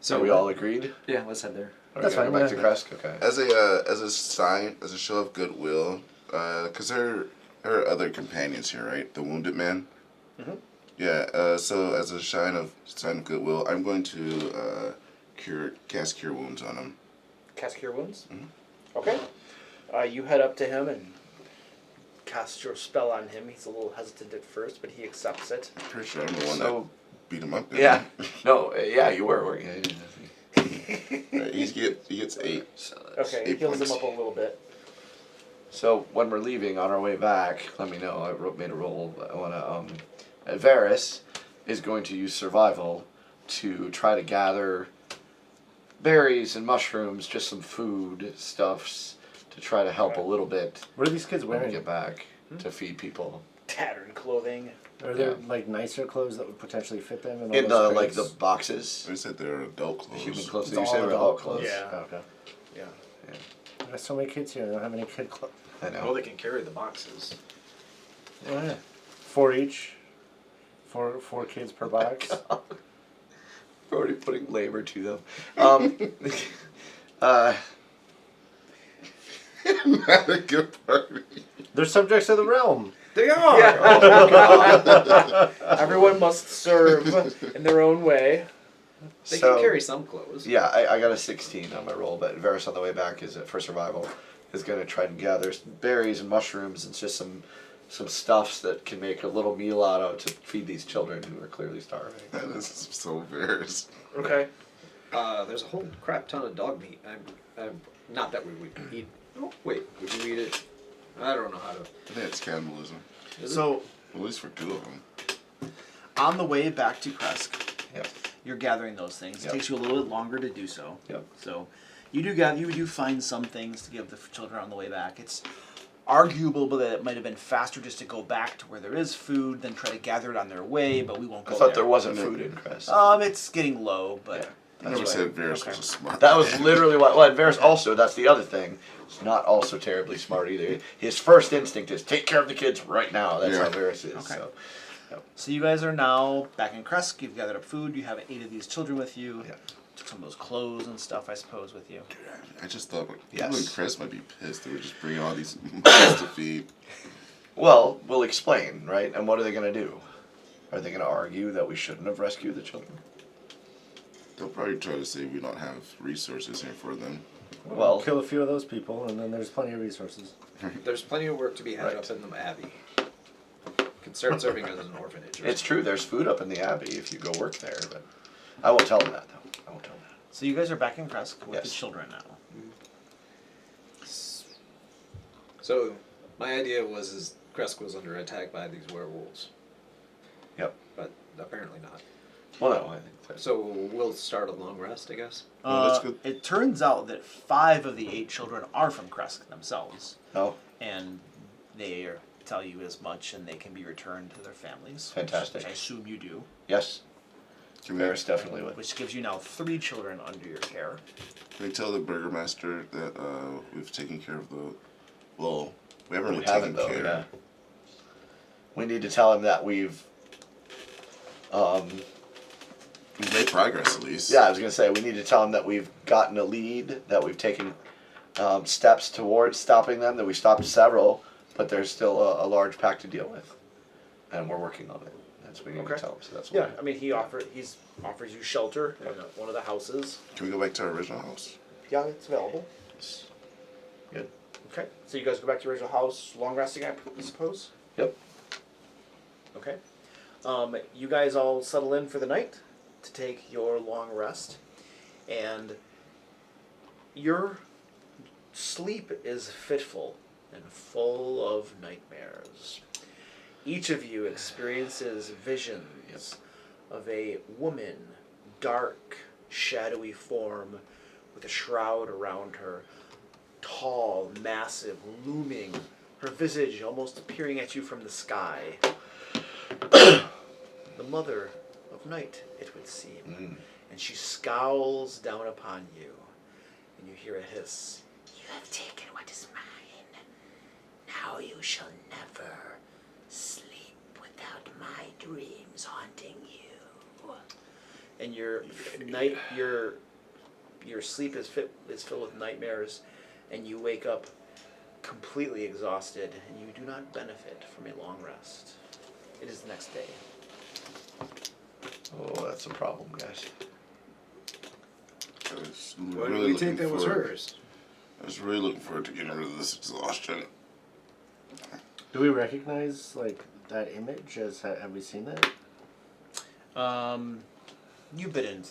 So we all agreed. Yeah, let's head there. Are That's we gonna fine, go back yeah. to Crest? Okay. As a sign, as a show of goodwill, because there are other companions here, right? The wounded man. Mm-hmm. Yeah. So as a sign of goodwill, I'm going to cast cure wounds on him. Cast cure wounds? Mhm. Okay. You head up to him and cast your spell on him. He's a little hesitant at first, but he accepts it. Pretty sure I'm the one So that beat him up. yeah, no, yeah, you were. Yeah. Right, he gets 8. So that's- Okay, 8 heals him points. up a little bit. So when we're leaving on our way back, let me know. I made a roll. I want to. Varys is going to use survival to try to gather berries and mushrooms, just some food stuffs to try to help a little bit What are these kids when we wearing? get back to feed people. Tattered clothing. Are there like nicer clothes that would potentially fit them in all In the those like crates? the boxes, I said they're adult the clothes. human clothes. It's You all say adult clothes. Yeah. Oh, okay. Yeah. There's so many kids here. They don't have any kid clothes. I know. Well, they can carry the boxes. Oh, yeah. 4 each. Four kids per box. We're already putting labor to them. Uh, Not a good party. They're subjects of the realm. They are. Everyone must serve in their own way. They So- can carry some clothes. yeah, I got a 16 on my roll, but Varys on the way back is for survival is going to try and gather berries and mushrooms and just some stuffs that can make a little meal out of to feed these children who are clearly starving. That is so embarrassing. Okay. There's a whole crap ton of dog meat. I'm not that we would eat. Oh, wait, would you eat it? I don't know how to. I think it's cannibalism. So, At least for 2 of them. on the way back to Kresk, Yep. you're gathering those things. It Yep. takes you a little bit longer to do so. Yep. So, you do find some things to give the children on the way back. It's arguable that it might have been faster just to go back to where there is food than try to gather it on their way, but we won't go I thought there. there wasn't food in Crest. It's getting low, but Yeah. I never That's said Varys was a smart That was man. literally what. Well, and Varys also. That's the other thing. He's not also terribly smart either. His first instinct is take care of the kids right now. That's Yeah. how Varys is. Okay. So. So you guys are now back in Kresk. You've gathered up food. You have 8 of these children with you. Yeah. Took some of those clothes and stuff, I suppose, with you. I just thought people Yes. in Chris might be pissed. They were just bringing all these monsters to feed. Well, we'll explain, right? And what are they going to do? Are they going to argue that we shouldn't have rescued the children? They'll probably try to say we don't have resources here for them. Well, Kill a few of those people, and then there's plenty of resources. There's plenty of work to be had Right. up in the Abbey. Can start serving as an orphanage. Or it's true. There's food up in the Abbey if you go work there, but I won't tell them that though. I won't tell them that. So you guys are back in Kresk with the Yes. children now. So my idea is Kresk was under attack by these werewolves, Yep. but apparently not. Well, no, I think that's So we'll start a long rest, I guess. Well, that's good. It turns out that 5 of the 8 children are from Kresk themselves, no. and they tell you as much, and they can be returned to their families. Fantastic. Which I assume you do. Yes, Can we, Varys definitely would. Which gives you now 3 children under your care. can we tell the burgomaster that we've taken care of the... Well, we haven't We really haven't taken though. care. Yeah. We need to tell him that we've. We've made progress at least. Yeah, I was gonna say we need to tell him that we've gotten a lead, that we've taken steps towards stopping them, that we stopped several, but there's still a large pack to deal with, and we're working on it. That's what we need to Okay. tell him. So that's Yeah, why. I mean, he offers you shelter in one of the houses. Can we go back to our original house? Yeah, it's available. Good. Okay, so you guys go back to your original house, long resting, I suppose? Yep. Okay. You guys all settle in for the night to take your long rest, and your sleep is fitful and full of nightmares. Each of you experiences visions of a woman, dark, shadowy form with a shroud around her, tall, massive, looming, her visage almost appearing at you from the sky. The mother of night, it would seem. And she scowls down upon you, and you hear a hiss. You have taken what is mine. Now you shall never sleep without my dreams haunting you. And your sleep is filled with nightmares, and you wake up completely exhausted, and you do not benefit from a long rest. It is the next day. Oh, that's a problem, guys. I was Why really do we looking think that was forward- hers? I was really looking forward to getting rid of this exhaustion. Do we recognize like that image? Have we seen that? You've been in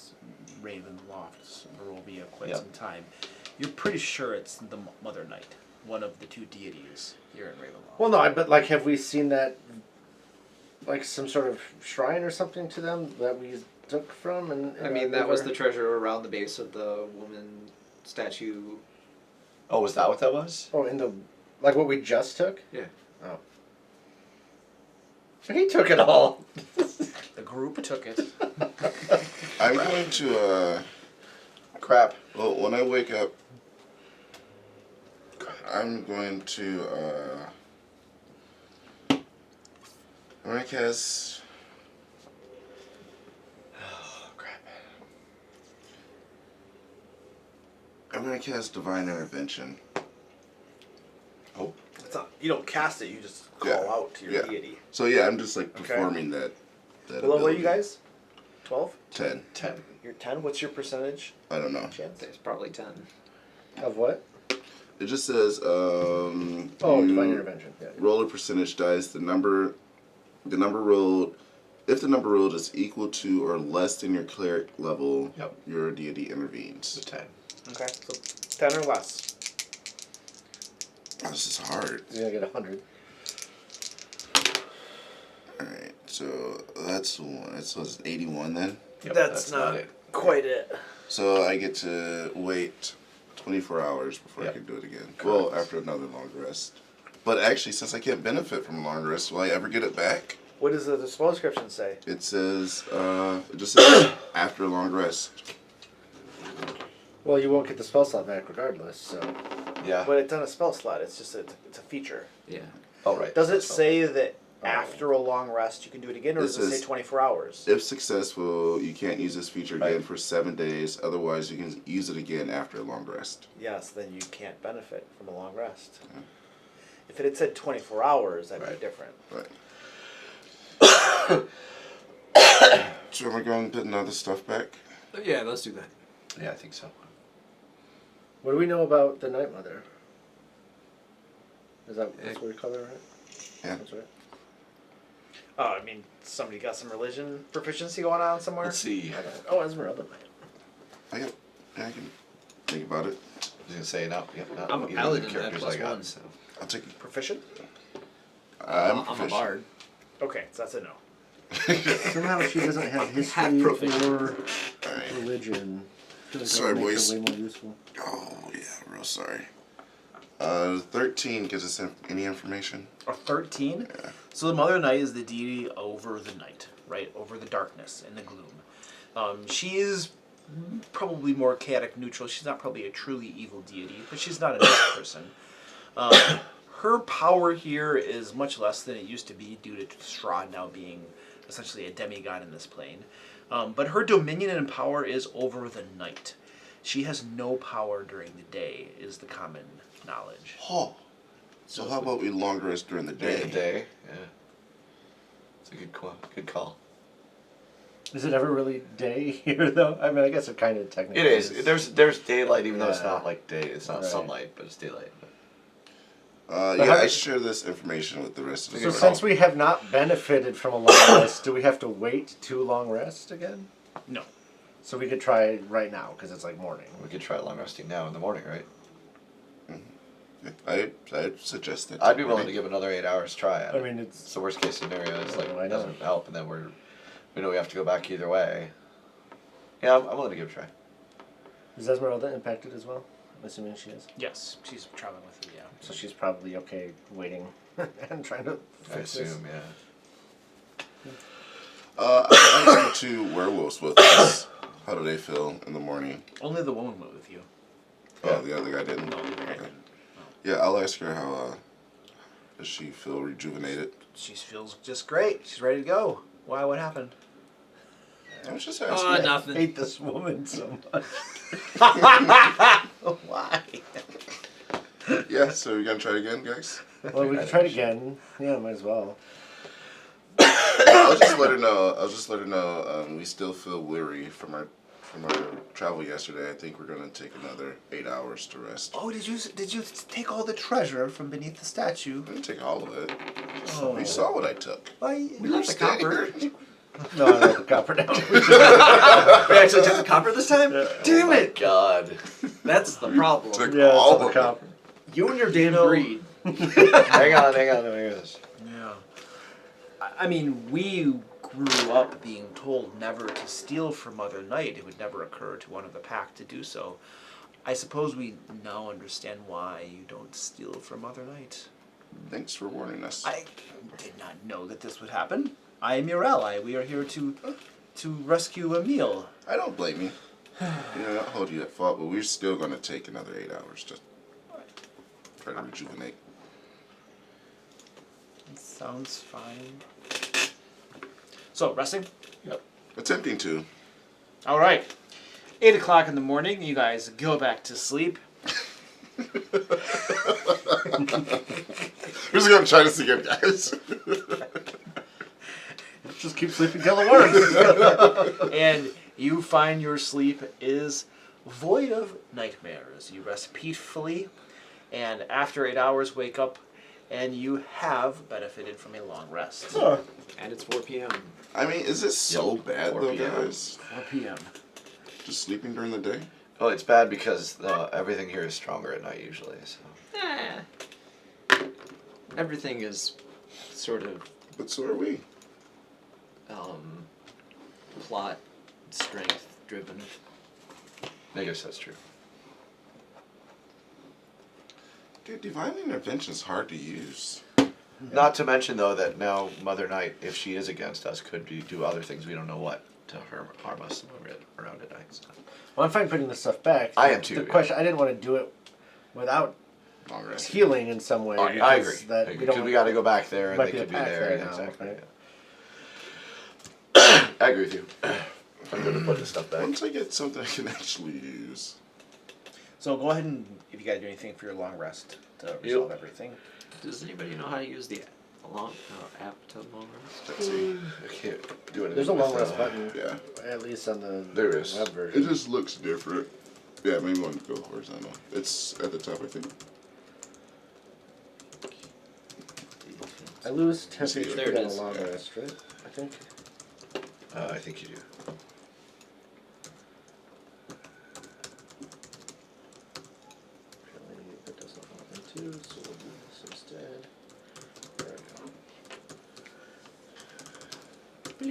Ravenloft Barovia quite Yep. some time. You're pretty sure it's the Mother Night, one of the 2 deities here in Ravenloft. Well, no, but like, have we seen that? Like some sort of shrine or something to them that we took from? And I mean, that was the treasure around the base of the woman statue. Oh, was that what that was? Oh, in the like what we just took. Yeah. Oh. So he took it all. The group took it. I'm going to, Crap. well, when I wake up, I'm going to cast. Oh, crap. I'm gonna cast Divine Intervention. Oh. It's not, you don't cast it, you just call Yeah. out to your deity. So yeah, I'm just like Okay. performing that. What level are you ability. guys? 12? 10. 10. You're 10? What's your percentage I don't know. chance? It's probably 10. Of what? It just says Oh, you divine intervention. Yeah. roll a percentage dice. The number rolled. If the number rolled is equal to or less than your cleric level, Yep. your deity intervenes. It's 10. Okay, so 10 or less. Oh, this is hard. You're gonna get 100. Alright, so that's one. So it's 81 then. Yep, That's not it. quite it. So I get to wait 24 hours before I Yep. can do it again. Well, after another long rest. But actually, since I can't benefit from a long rest, will I ever get it back? What does the spell description say? It says, it just says after a long rest. Well, you won't get the spell slot back regardless. So. Yeah. But it's not a spell slot, it's just it's a feature. Yeah. Oh, right. Does it That's say that after a long rest you can do it again, or It does it say says- 24 hours? If successful, you can't use this feature again Right. for 7 days. Otherwise, you can use it again after a long rest. Yes, then you can't benefit from a long rest. If it had said 24 hours, that'd Right. be different. Right. So am I going to put another stuff back? Yeah, let's do that. Yeah, I think so. What do we know about the Night Mother? That's what we call her, right? Yeah. That's right. Oh, I mean, somebody got some religion proficiency going on somewhere? Let's see. Oh, Esmeralda. I can think about it. I was gonna say no. Yep. Not I'm a either of the paladin at characters plus I got, 1. So. I'll take it. Proficient? I'm a proficient. bard. Okay, so that's a no. Somehow she doesn't have Half history proficient. or Alright. religion. I feel like that Sorry, would make her boys. way more useful. Oh, yeah, real sorry. 13 gives us any information? A 13? Yeah. So the Mother Night is the deity over the night, right? Over the darkness and the gloom. She is probably more chaotic neutral. She's not probably a truly evil deity, but she's not a nice person. Her power here is much less than it used to be due to Strahd now being essentially a demigod in this plane. But her dominion and power is over the night. She has no power during the day, is the common knowledge. Oh. So how about we long rest during the day? During the day. Yeah. It's a good call. Good call. Is it ever really day here, though? I mean, I guess it kind of technically It is. There's daylight, even though it's Yeah. not like day. It's not Right. sunlight, but it's daylight. Yeah, how I did- share this information with the rest of the So group. since we have not benefited from a long rest, do we have to wait to long rest again? No. So we could try right now, because it's like morning. We could try long resting now in the morning, right? I'd suggest that. I'd be willing to give another 8 hours try at I it. mean, It's the worst case scenario. It's like I it know. doesn't help, and then we know we have to go back either way. Yeah, I'm willing to give it a try. Is Esmeralda impacted as well? I'm assuming she is. Yes, she's traveling with you, yeah. So she's probably okay waiting and trying to I fix this. assume, yeah. I asked the 2 werewolves with us. How do they feel in the morning? Only the woman went with you. Oh, the other guy didn't? No, the other guy Okay. didn't. Yeah, I'll ask her how, does she feel rejuvenated? She feels just great. She's ready to go. Why? What happened? I was just asking. Nothing. I hate this woman so much. Why? Yeah, so we're gonna try it again, guys? Well, we can try it again. Yeah, might as well. I'll just let her know we still feel weary from our travel yesterday. I think we're gonna take another 8 hours to rest. Oh, did you take all the treasure from beneath the statue? I didn't take all of it. Oh. You saw what I took. Why? We left the copper. No, I wrote the copper down. We actually took the copper this time? Damn it! God. That's the problem. Took Yeah, all it's the of it. copper. You and your damn No. greed. hang on. Let me hear this. Yeah. I mean, we grew up being told never to steal from Mother Night. It would never occur to one of the pack to do so. I suppose we now understand why you don't steal from Mother Night. Thanks for warning us. I did not know that this would happen. I am your ally. We are here to rescue Emil. I don't blame you. You know, I don't hold you at fault, but we're still going to take another 8 hours to try to rejuvenate. Sounds fine. So, resting? Yep. Attempting to. All right. 8 o'clock in the morning, you guys go back to sleep. We're just going to try this again, guys. Just keep sleeping till it works. And you find your sleep is void of nightmares. You rest peacefully, and after 8 hours, wake up, and you have benefited from a long rest. And it's 4 p.m. I mean, is this so bad, 4 though, p.m. guys? 4 p.m. Just sleeping during the day? Oh, it's bad because everything here is stronger at night usually. So. Everything is sort of But so are we. plot strength driven. I guess that's true. Dude, Divine Intervention's hard to use. Not to mention though that now Mother Night, if she is against us, could do other things we don't know what to harm us around at night. So. Well, I'm fine putting this stuff back. I am too, The yeah. question, I didn't want to do it without Long rest. healing in some way. I agree. because That we Because don't we got to go back there and might they be a could be pack there. there Yeah, now, exactly. right? Yeah. I agree with you. I'm going to put this stuff back. Once I get something I can actually use. So go ahead and, if you got to do anything for your long rest to resolve everything. Does anybody know how to use the app to long rest? Let's see. I can't do anything. There's a long with, rest button, Yeah. at least on the There is. web It version. just looks different. Yeah, maybe one go horizontal. It's at the top, I think. I lose 10 See, HP there it on a is. long Yeah. rest, right? I think. I think you do. Apparently that doesn't want me to, so we'll do this instead. There we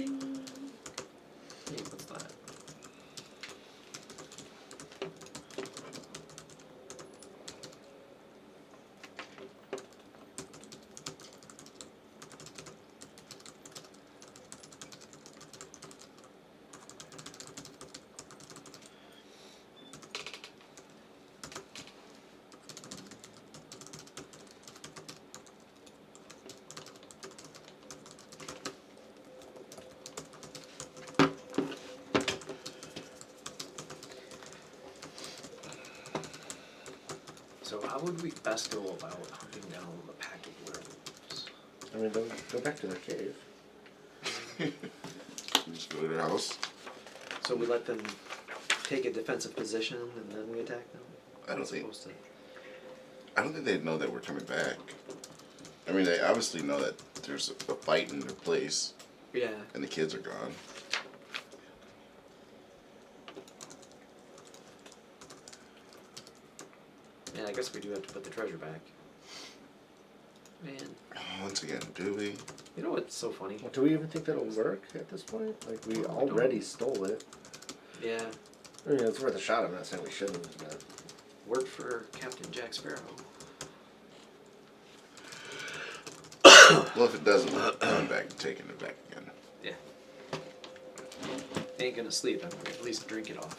go. Bling. Hey, what's that? So how would we best go about hunting down the pack of werewolves? I mean, go back to the cave. Just go to their house. So we let them take a defensive position and then we attack them? I don't As think. opposed to- I don't think they know that we're coming back. I mean, they obviously know that there's a fight in their place, Yeah. and the kids are gone. Yeah, I guess we do have to put the treasure back. Man, Once again, do we? you know what's so funny? Well, do we even think that'll work at this point? Like, we already stole it. Yeah, I mean, it's worth a shot. I'm not saying we shouldn't, but... worked for Captain Jack Sparrow. Well, if it doesn't, we're coming back and taking it back again. Yeah. Ain't gonna sleep, I'm gonna at least drink it off.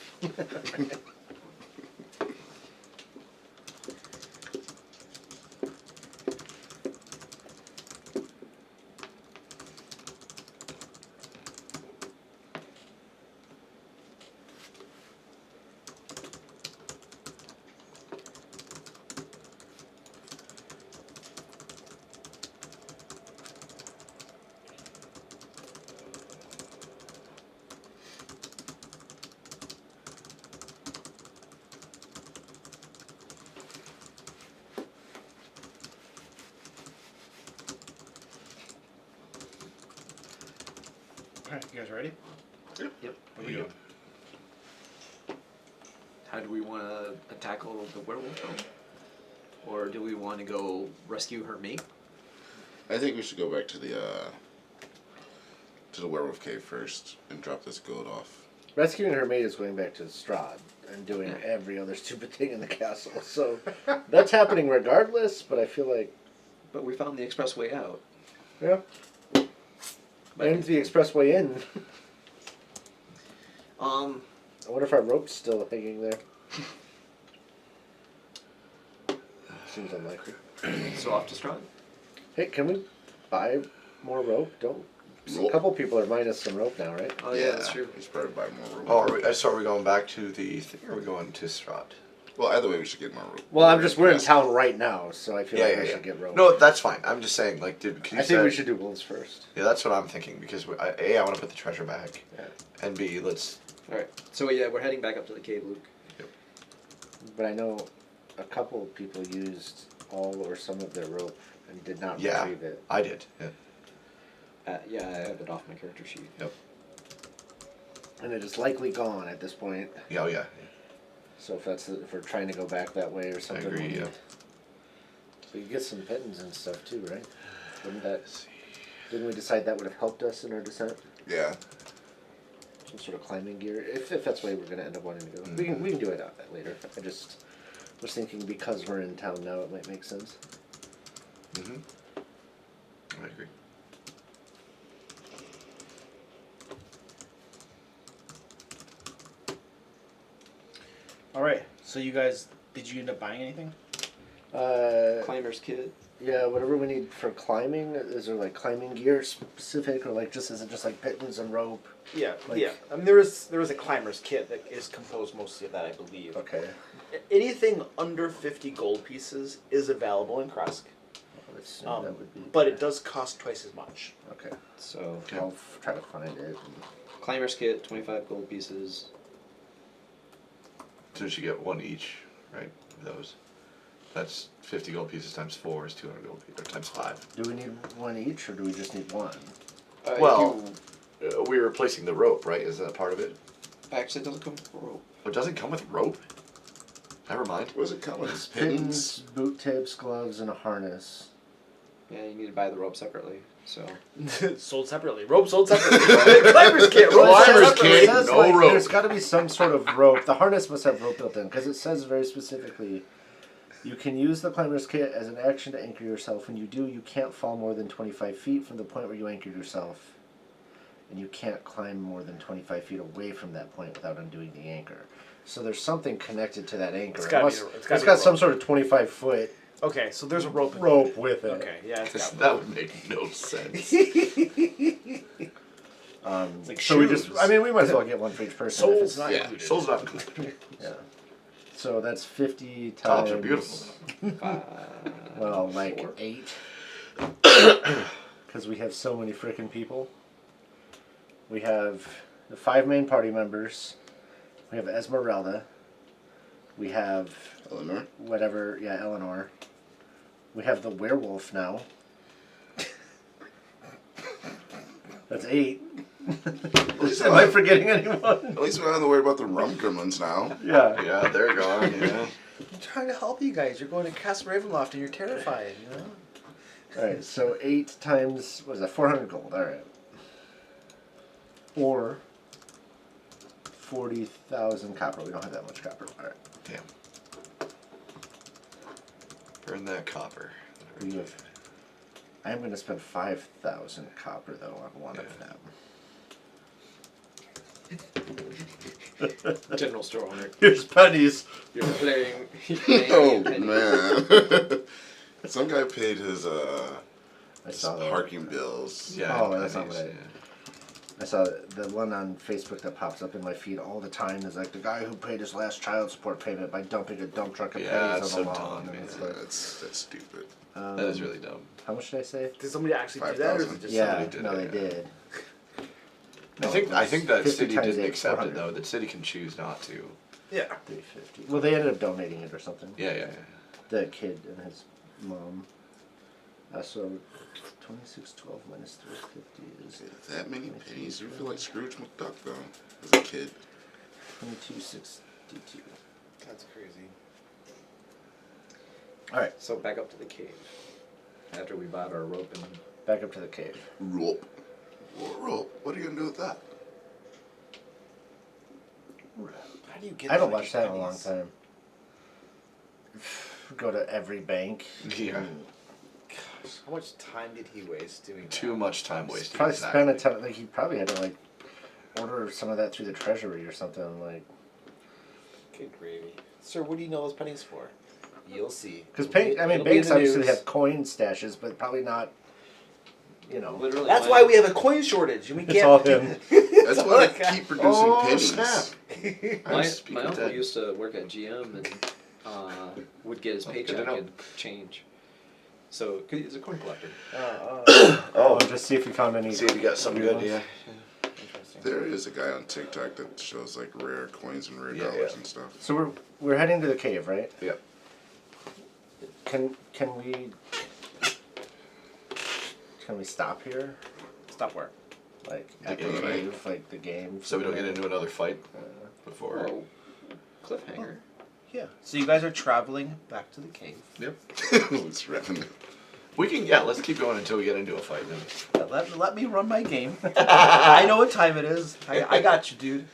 Alright, you guys ready? Yep. Here we go. How do we want to tackle the werewolf though? Or do we want to go rescue her mate? I think we should go back to to the werewolf cave first and drop this gold off. Rescuing her mate is going back to Strahd and doing every other stupid thing in the castle. So that's happening regardless, but I feel like... But we found the expressway out. Yeah. And the expressway in. I wonder if our rope's still hanging there. Seems unlikely. So off to Strahd. Hey, can we buy more rope? Don't. A Rope? couple people are minus some rope now, right? Oh yeah, that's true. We should probably buy more rope. Oh, so are we going back to the thing, or are we going to Strahd? Well, either way, we should get more rope. Well, we're in town right now, so I feel Yeah, like yeah, we yeah. should get rope. No, that's fine. I'm just saying, like, can you I think we say- should do wolves first. Yeah, that's what I'm thinking, because A, I want to put the treasure back, Yeah. and B, let's... Alright. So yeah, we're heading back up to the cave, Luke. But I know a couple of people used all or some of their rope and did not Yeah, retrieve it. I did, yeah. Yeah, I have it off my character sheet. Yep. And it is likely gone at this point. Yeah, oh yeah. So if we're trying to go back that way or something. agree, we yeah. need- So you get some pittance and stuff too, right? Didn't we decide that would have helped us in our descent? Yeah. Some sort of climbing gear, if that's the way we're gonna end up wanting to go. We can do it out later. I just was thinking because we're in town now, it might make sense. Mm-hmm. I agree. All right. So you guys, did you end up buying anything? Climber's kit. Yeah, whatever we need for climbing. Is there like climbing gear specific, or like is it just like pittance and rope? Yeah, Like- yeah. I mean, there was a climber's kit that is composed mostly of that, I believe. Okay. Anything under 50 gold pieces is available in Kresk, Let's assume that would be. but it does cost twice as much. Okay. So I'll try to find it. climber's kit, 25 gold pieces. So we should get one each, right, of those. That's 50 gold pieces times 4 is 200 gold pieces, or times 5. Do we need one each, or do we just need one? Well, we're replacing the rope, right? Is that part of it? Actually, it doesn't come with rope. Oh, it doesn't come with rope? Never mind. What does it come with? Pittance, boot tips, gloves, and a harness. Yeah, you need to buy the rope separately. So Sold separately. Rope sold separately. Climber's kit. Rope sold Climber's separately. kit. It says, no like, rope. There's got to be some sort of rope. The harness must have rope built in, because it says very specifically, you can use the climber's kit as an action to anchor yourself. When you do, you can't fall more than 25 feet from the point where you anchored yourself. And you can't climb more than 25 feet away from that point without undoing the anchor. So there's something connected to that anchor. It's gotta be It's the- it's gotta be got the some rope. sort of 25-foot Okay, so there's a rope. rope with it. Okay, yeah, it's got That would make no sense. like So we shoes. just, I mean, we might as well get one for each person. if Soul's it's not Yeah, included. soul's not included. Yeah. So that's 50 times. Tops are beautiful. Well, like 8. Because we have so many frickin' people. We have the 5 main party members. We have Esmeralda. We have Eleanor? whatever, yeah, Eleanor. We have the werewolf now. That's 8. Am I forgetting anyone? At least we don't have to worry about the rum gremlins now. Yeah. Yeah, they're gone, yeah. I'm trying to help you guys. You're going to Castle Ravenloft and you're terrified, you know? Alright, so 8 times, what is that, 400 gold, alright. Or 40,000 copper. We don't have that much copper. Alright. Damn. Burn that copper. We have, I'm going to spend 5,000 copper, though, on one of them. general store owner. Here's pennies. You're playing. Oh, man. Some guy paid his I saw that. parking bills. Yeah. Oh, that's not pennies, what I- yeah. I saw the one on Facebook that pops up in my feed all the time is like the guy who paid his last child support payment by dumping a dump truck of Yeah, pennies that's on the so lawn. dumb, And it's Yeah, like, that's stupid. um, That is really dumb. How much did I say? Did somebody actually do that, or is it 5,000. just Yeah, somebody? did no, it, they yeah. did. I think that 50 city times didn't 8, accept it 400. though. That city can choose not to. Yeah. 350. Well, they ended up donating it or something. Yeah. The kid and his mom. So 2612 minus 350 is That many pennies? You feel like Scrooge McDuck, though, as a kid. 2262. That's crazy. All right, So back up to the cave. After we bought our rope and back up to the cave. Rope. Roll. What are you gonna do with that? How do you get? I haven't that many watched that in a long pennies? time. Go to every bank. Yeah. How much time did he waste doing that? Too much time wasted. Probably exactly. spend a ton. Like he probably had to like order some of that through the treasury or something. Like Good gravy, sir. What do you know those pennies for? You'll see. because It'll be- it'll be in banks the obviously news. have coin stashes, but probably not. You know. Literally, That's my- why we have a coin shortage, and we It's can't. all him. That's why they keep producing Oh, pennies. snap. I'm My speaking uncle dead. used to work at GM and would get his good paycheck to know. and change. So 'cause he's a coin collector. Oh, just see if you found any. See if you got some weird good. ones. Yeah. Interesting. There is a guy on TikTok that shows like rare coins and rare Yeah, dollars yeah. and stuff. So we're heading to the cave, right? Yep. Can we stop here? Stop where? Like The at the game. cave, like the game. So we don't get into another fight before. Oh, cliffhanger. Yeah. So you guys are traveling back to the cave. Yep. It's revenue. We can. Yeah. Let's keep going until we get into a fight. Then. Let me run my game. I know what time it is. I got you, dude.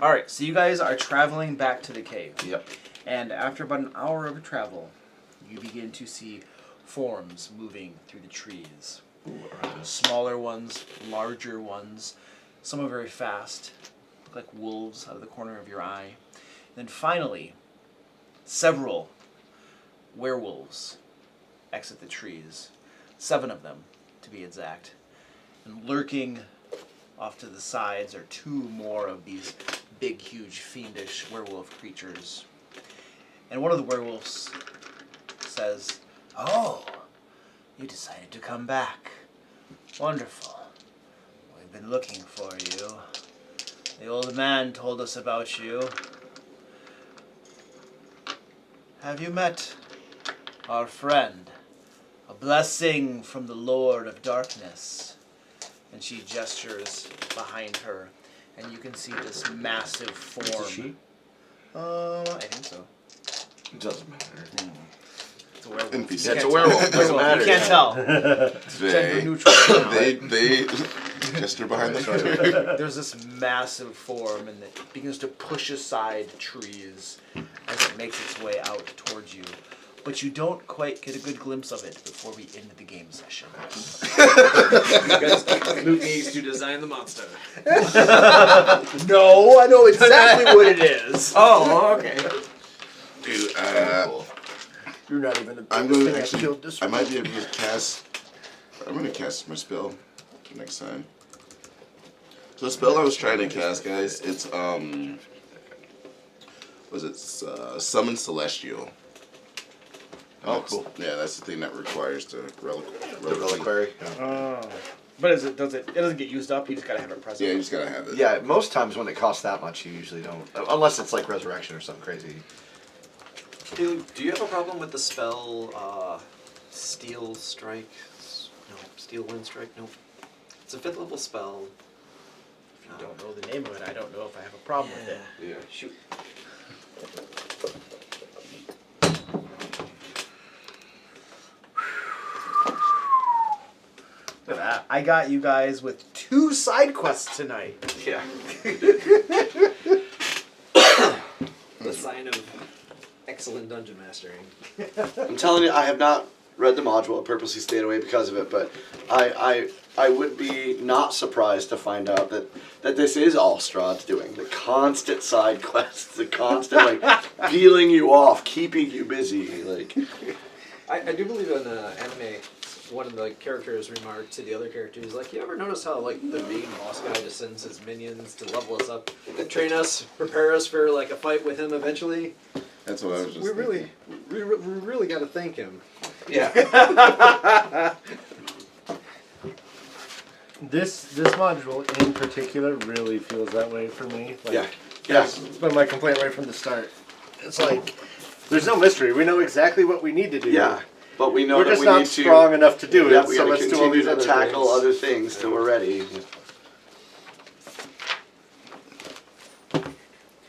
All right. So you guys are traveling back to the cave, Yep. and after about an hour of travel, you begin to see forms moving through the trees. Smaller ones, larger ones. Some are very fast, look like wolves out of the corner of your eye. Then finally, several werewolves exit the trees. 7 of them, to be exact. And lurking off to the sides are 2 more of these big, huge, fiendish werewolf creatures. And one of the werewolves says, "Oh, you decided to come back. Wonderful. We've been looking for you. The old man told us about you. Have you met our friend? A blessing from the Lord of Darkness." And she gestures behind her, and you can see this massive form. Is it she? I think so. It doesn't matter. It's a werewolf. NPC. Yeah, it's a werewolf. Doesn't matter. You can't tell. Gender neutral. They gesture behind the There's this massive form, and it begins to push aside trees as it makes its way out towards you. But you don't quite get a good glimpse of it before we end the game session. Luke needs to design the monster. No, I know exactly what it is. Oh, okay. Dude, You're not even the I'm biggest going thing to I actually. killed this I might week. be able to cast. I'm going to cast my spell next time. So the spell I was trying to cast, guys, it's Summon Celestial. Oh, That's- cool. Yeah, that's the thing that requires the The reliquary. But it doesn't get used up. You just gotta have it present. Yeah, you just gotta have it. Yeah, most times when it costs that much, you usually don't. Unless it's like resurrection or something crazy. Do you have a problem with the spell Steel Strike? No, Steel Wind Strike? Nope. It's a 5th level spell. If you don't know the name of it, I don't know if I have a problem with it. Yeah. Shoot. Look at that. I got you guys with 2 side quests tonight. Yeah. The sign of excellent dungeon mastering. I'm telling you, I have not read the module. I purposely stayed away because of it, but I would be not surprised to find out that this is all Strahd's doing. The constant side quests, the constant like peeling you off, keeping you busy. Like I do believe in anime, one of the characters remarked to the other characters, like, you ever notice how like the main boss guy just sends his minions to level us up, train us, prepare us for like a fight with him eventually? That's what I was just We thinking. really got to thank him. yeah. This module in particular really feels that way for me. Like, Yeah. Yeah. It's been my complaint right from the start. It's like there's no mystery. We know exactly what we need to do. Yeah. But we know We're that just we not need to. strong enough to do Yeah, it. we So gotta let's do all continue these to other tackle things. other things till we're ready.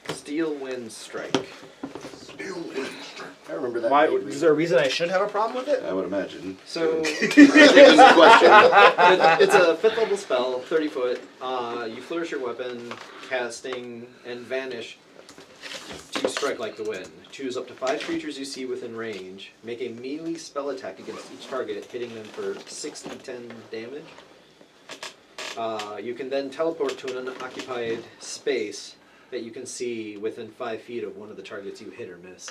Steel Wind Strike. I remember that. Why? vaguely. Is there a reason I should have a problem with it? I would imagine. So That's a question. it's a 5th level spell, 30 foot. You flourish your weapon, casting, and vanish to strike like the wind. Choose up to 5 creatures you see within range. Make a melee spell attack against each target, hitting them for 6d10 damage. You can then teleport to an unoccupied space that you can see within 5 feet of one of the targets you hit or miss.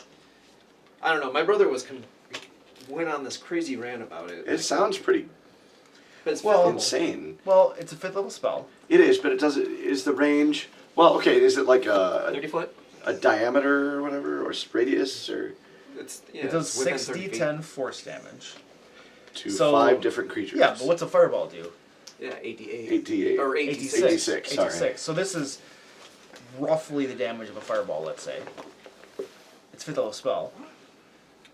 I don't know. My brother went on this crazy rant about it. It sounds pretty But it's Well- insane. Well, it's a 5th level spell. It is, but it doesn't. Is the range? Well, okay. Is it like 30 foot. a diameter or whatever, or radius, or It's It does it's within 30 feet. 6d10 force damage. to So- 5 different creatures? Yeah, but what's a fireball do? Yeah, 88. 88. Or 86. 86. 86, sorry. 86. So this is roughly the damage of a fireball, let's say. It's 5th level spell.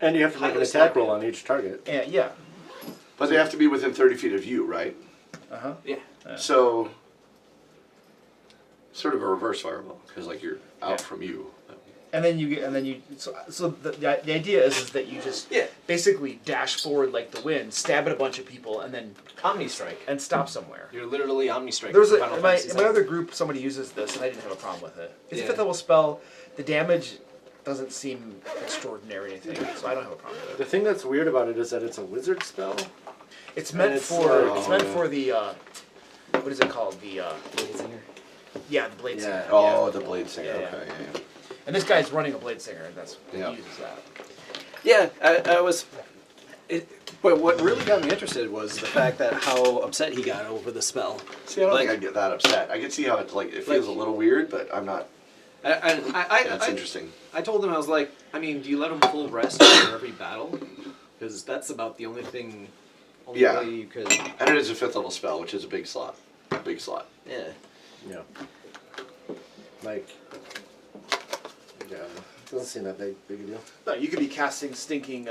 And you have to make an Highly attack selective. roll on each target. And yeah. But they have to be within 30 feet of you, right? Uh-huh. Yeah. So, sort of a reverse fireball, because like you're out Yeah. from you. And then so the idea is that you just Yeah. basically dash forward like the wind, stab at a bunch of people, and then Omni Strike. and stop somewhere. You're literally Omni Strike. There was Final in Fantasy my VII. other group, somebody uses this, and I didn't have a problem with it. It's a Yeah. 5th level spell. The damage doesn't seem extraordinary or anything, so I don't have a problem with it. The thing that's weird about it is that it's a wizard spell. It's meant it's, for oh, it's meant yeah. for the what is it called? The yeah, the blade singer. Oh, yeah. the blade singer. Yeah, yeah. Okay. Yeah. And this guy's running a blade singer, and that's Yeah. he uses that. Yeah, I was. But what really got me interested was the fact that how upset he got over the spell. See, I don't Like- think I'd get that upset. I can see how it feels a little weird, but I'm not. That's interesting. I told him, I was like, I mean, do you let him full rest for every battle? Because that's about the only thing. Only Yeah. way you could. And it is a 5th level spell, which is a big slot. Big slot. Yeah. Yeah. Like, yeah, it doesn't seem that big a deal. No, you could be casting stinking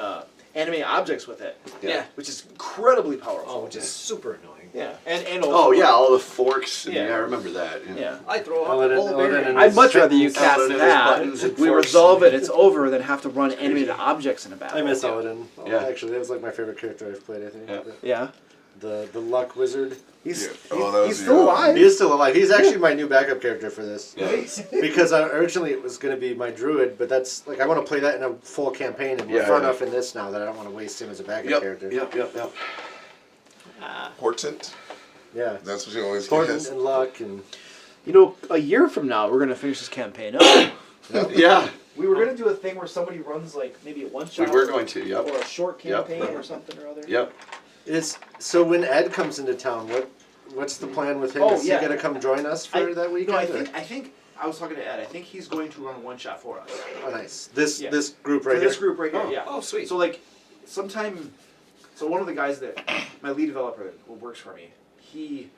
anime objects with it, Yeah. which is incredibly powerful. Oh, which is super annoying. Yeah, and Oh also, yeah, all the forks. And, Yeah. yeah, I remember that. yeah. I throw Oh, out then- the whole oh, then bearing. in I'd much rather you Sentence, cast Paladin is that. buttons and We force. resolve it, it's over, than have to run animated objects in a battle. I miss Yeah. Aladdin. Yeah. Actually, that was like my favorite character I've played, I think. Yeah. Yeah, The luck wizard. he's Yeah. Oh, that was he's the, still alive. He is still alive. He's actually my new backup character for this. Yeah. Because originally it was going to be my druid, but that's like I want to play that in a full campaign, and we're Yeah, far yeah. enough in this now that I don't want to waste him as a backup Yep. character. Yep. Portent. Yeah. That's what you always Important guess. and luck and You know, a year from now, we're gonna finish this campaign up. Yeah. We were gonna do a thing where somebody runs like maybe a one We shot. were going to. Yep. Or a short Yep. campaign or something or other. Yep. so when Ed comes into town, what's the plan with him? Oh, Is yeah. he gonna come join us for that weekend? No, I or- think I was talking to Ed. I think he's going to run a one shot for us. Oh, nice. This Yeah. this group right For here. this group right here. Oh. Yeah. Oh, sweet. So like, sometime. So one of the guys that my lead developer who works for me, he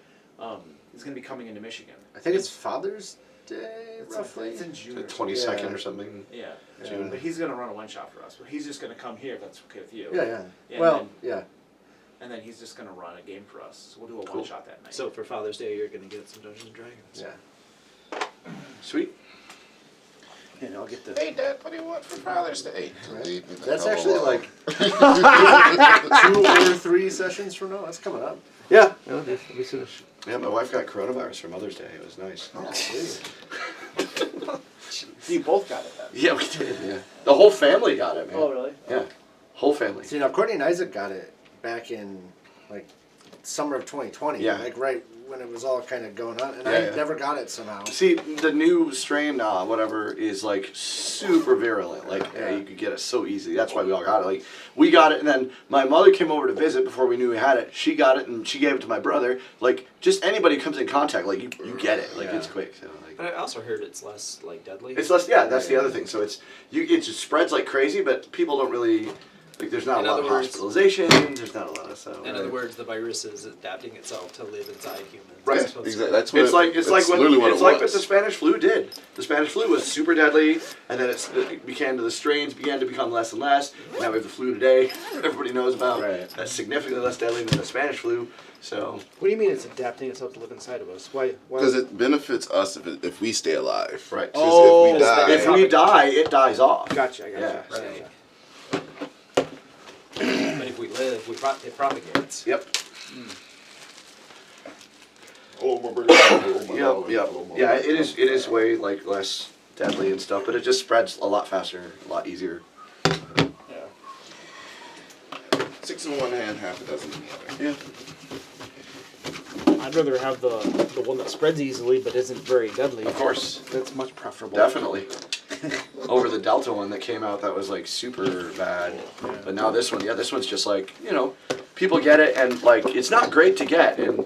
is going to be coming into Michigan. I think it's Father's Day, It's roughly. It's in June. The or 22nd Yeah. or something. something. Yeah. June. But he's going to run a one shot for us. But he's just going to come here if that's okay with you. Yeah. Yeah, Well, and yeah. And then he's just going to run a game for us. So we'll do a Cool. one shot that night. So for Father's Day, you're gonna get some Dungeons and Dragons. Yeah. Sweet. and I'll get the. Hey, Dad, what do you want for Father's Day? Leave me the That's hell actually alone. like 2 or 3 sessions from now. That's coming up. Yeah. It'll be soon. Yeah, my wife got coronavirus for Mother's Day. It was nice. You both got it then. Yeah, we did. Yeah. The whole family got it, man. Oh really? Yeah. Whole family. See, now Courtney and Isaac got it back in like summer of 2020. Yeah. Like right when it was all kind of going on, and Yeah, I yeah. never got it somehow. See, the new strain, whatever, is like super virulent. Like, Yeah. you could get it so easy. That's why we all got it. Like, we got it, and then my mother came over to visit before we knew we had it. She got it, and she gave it to my brother. Like, just anybody who comes in contact, like, you get it. Like, Yeah. it's quick. So, like, But I also heard it's less like deadly. it's less. Yeah, that's the other thing. So it just spreads like crazy, but people don't really. Like, there's not In a lot of other words- hospitalization. There's not a lot of so. In other words, the virus is adapting itself to live inside humans. Right. As opposed to- Exactly. That's what It's like literally what it's it like was. what the Spanish flu did. The Spanish flu was super deadly, and then the strains began to become less and less. Now we have the flu today. Everybody knows about. Right. That's significantly less deadly than the Spanish flu. So What do you mean it's adapting itself to live inside of us? Why? Because it benefits us if we stay alive. right. 'Cause if we die, if we die, it dies off. Gotcha. I gotcha. Yeah. Gotcha. live, it propagates. Yep. Oh my God. Yep. Yeah, it is way like less deadly and stuff, but it just spreads a lot faster, a lot easier. 6 in one hand, half a dozen in the other. Yeah. I'd rather have the one that spreads easily but isn't very deadly. Of course. That's much preferable. Definitely. Over the Delta one that came out that was like super bad. But now this one, this one's just like, people get it and like it's not great to get and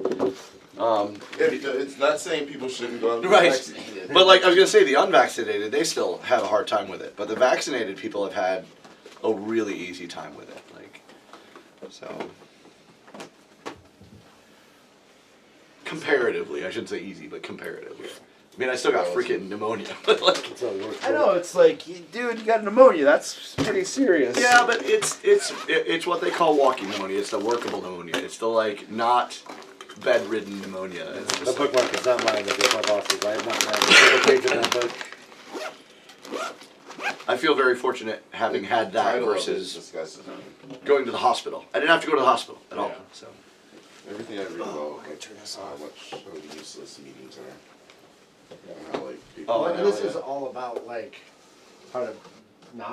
It's not saying people shouldn't go out and Right. get vaccinated. but like I was gonna say the unvaccinated, they still have a hard time with it. But the vaccinated people have had a really easy time with it. Like so comparatively, I shouldn't say easy, but comparatively. I mean I still got freaking pneumonia. Like I know, it's like, dude, you got pneumonia. That's pretty serious. yeah, but it's what they call walking pneumonia. It's the workable pneumonia. It's the like not bedridden pneumonia. It's The just bookmark is not mine, it's my boss's. I have not read a single page of that book. I feel very fortunate having had that Title of it versus discusses going to the hospital. I didn't have to go to the hospital at all. So everything I read about how useless meetings are. How like people. Oh, I Well, know, this yeah. is all about like how to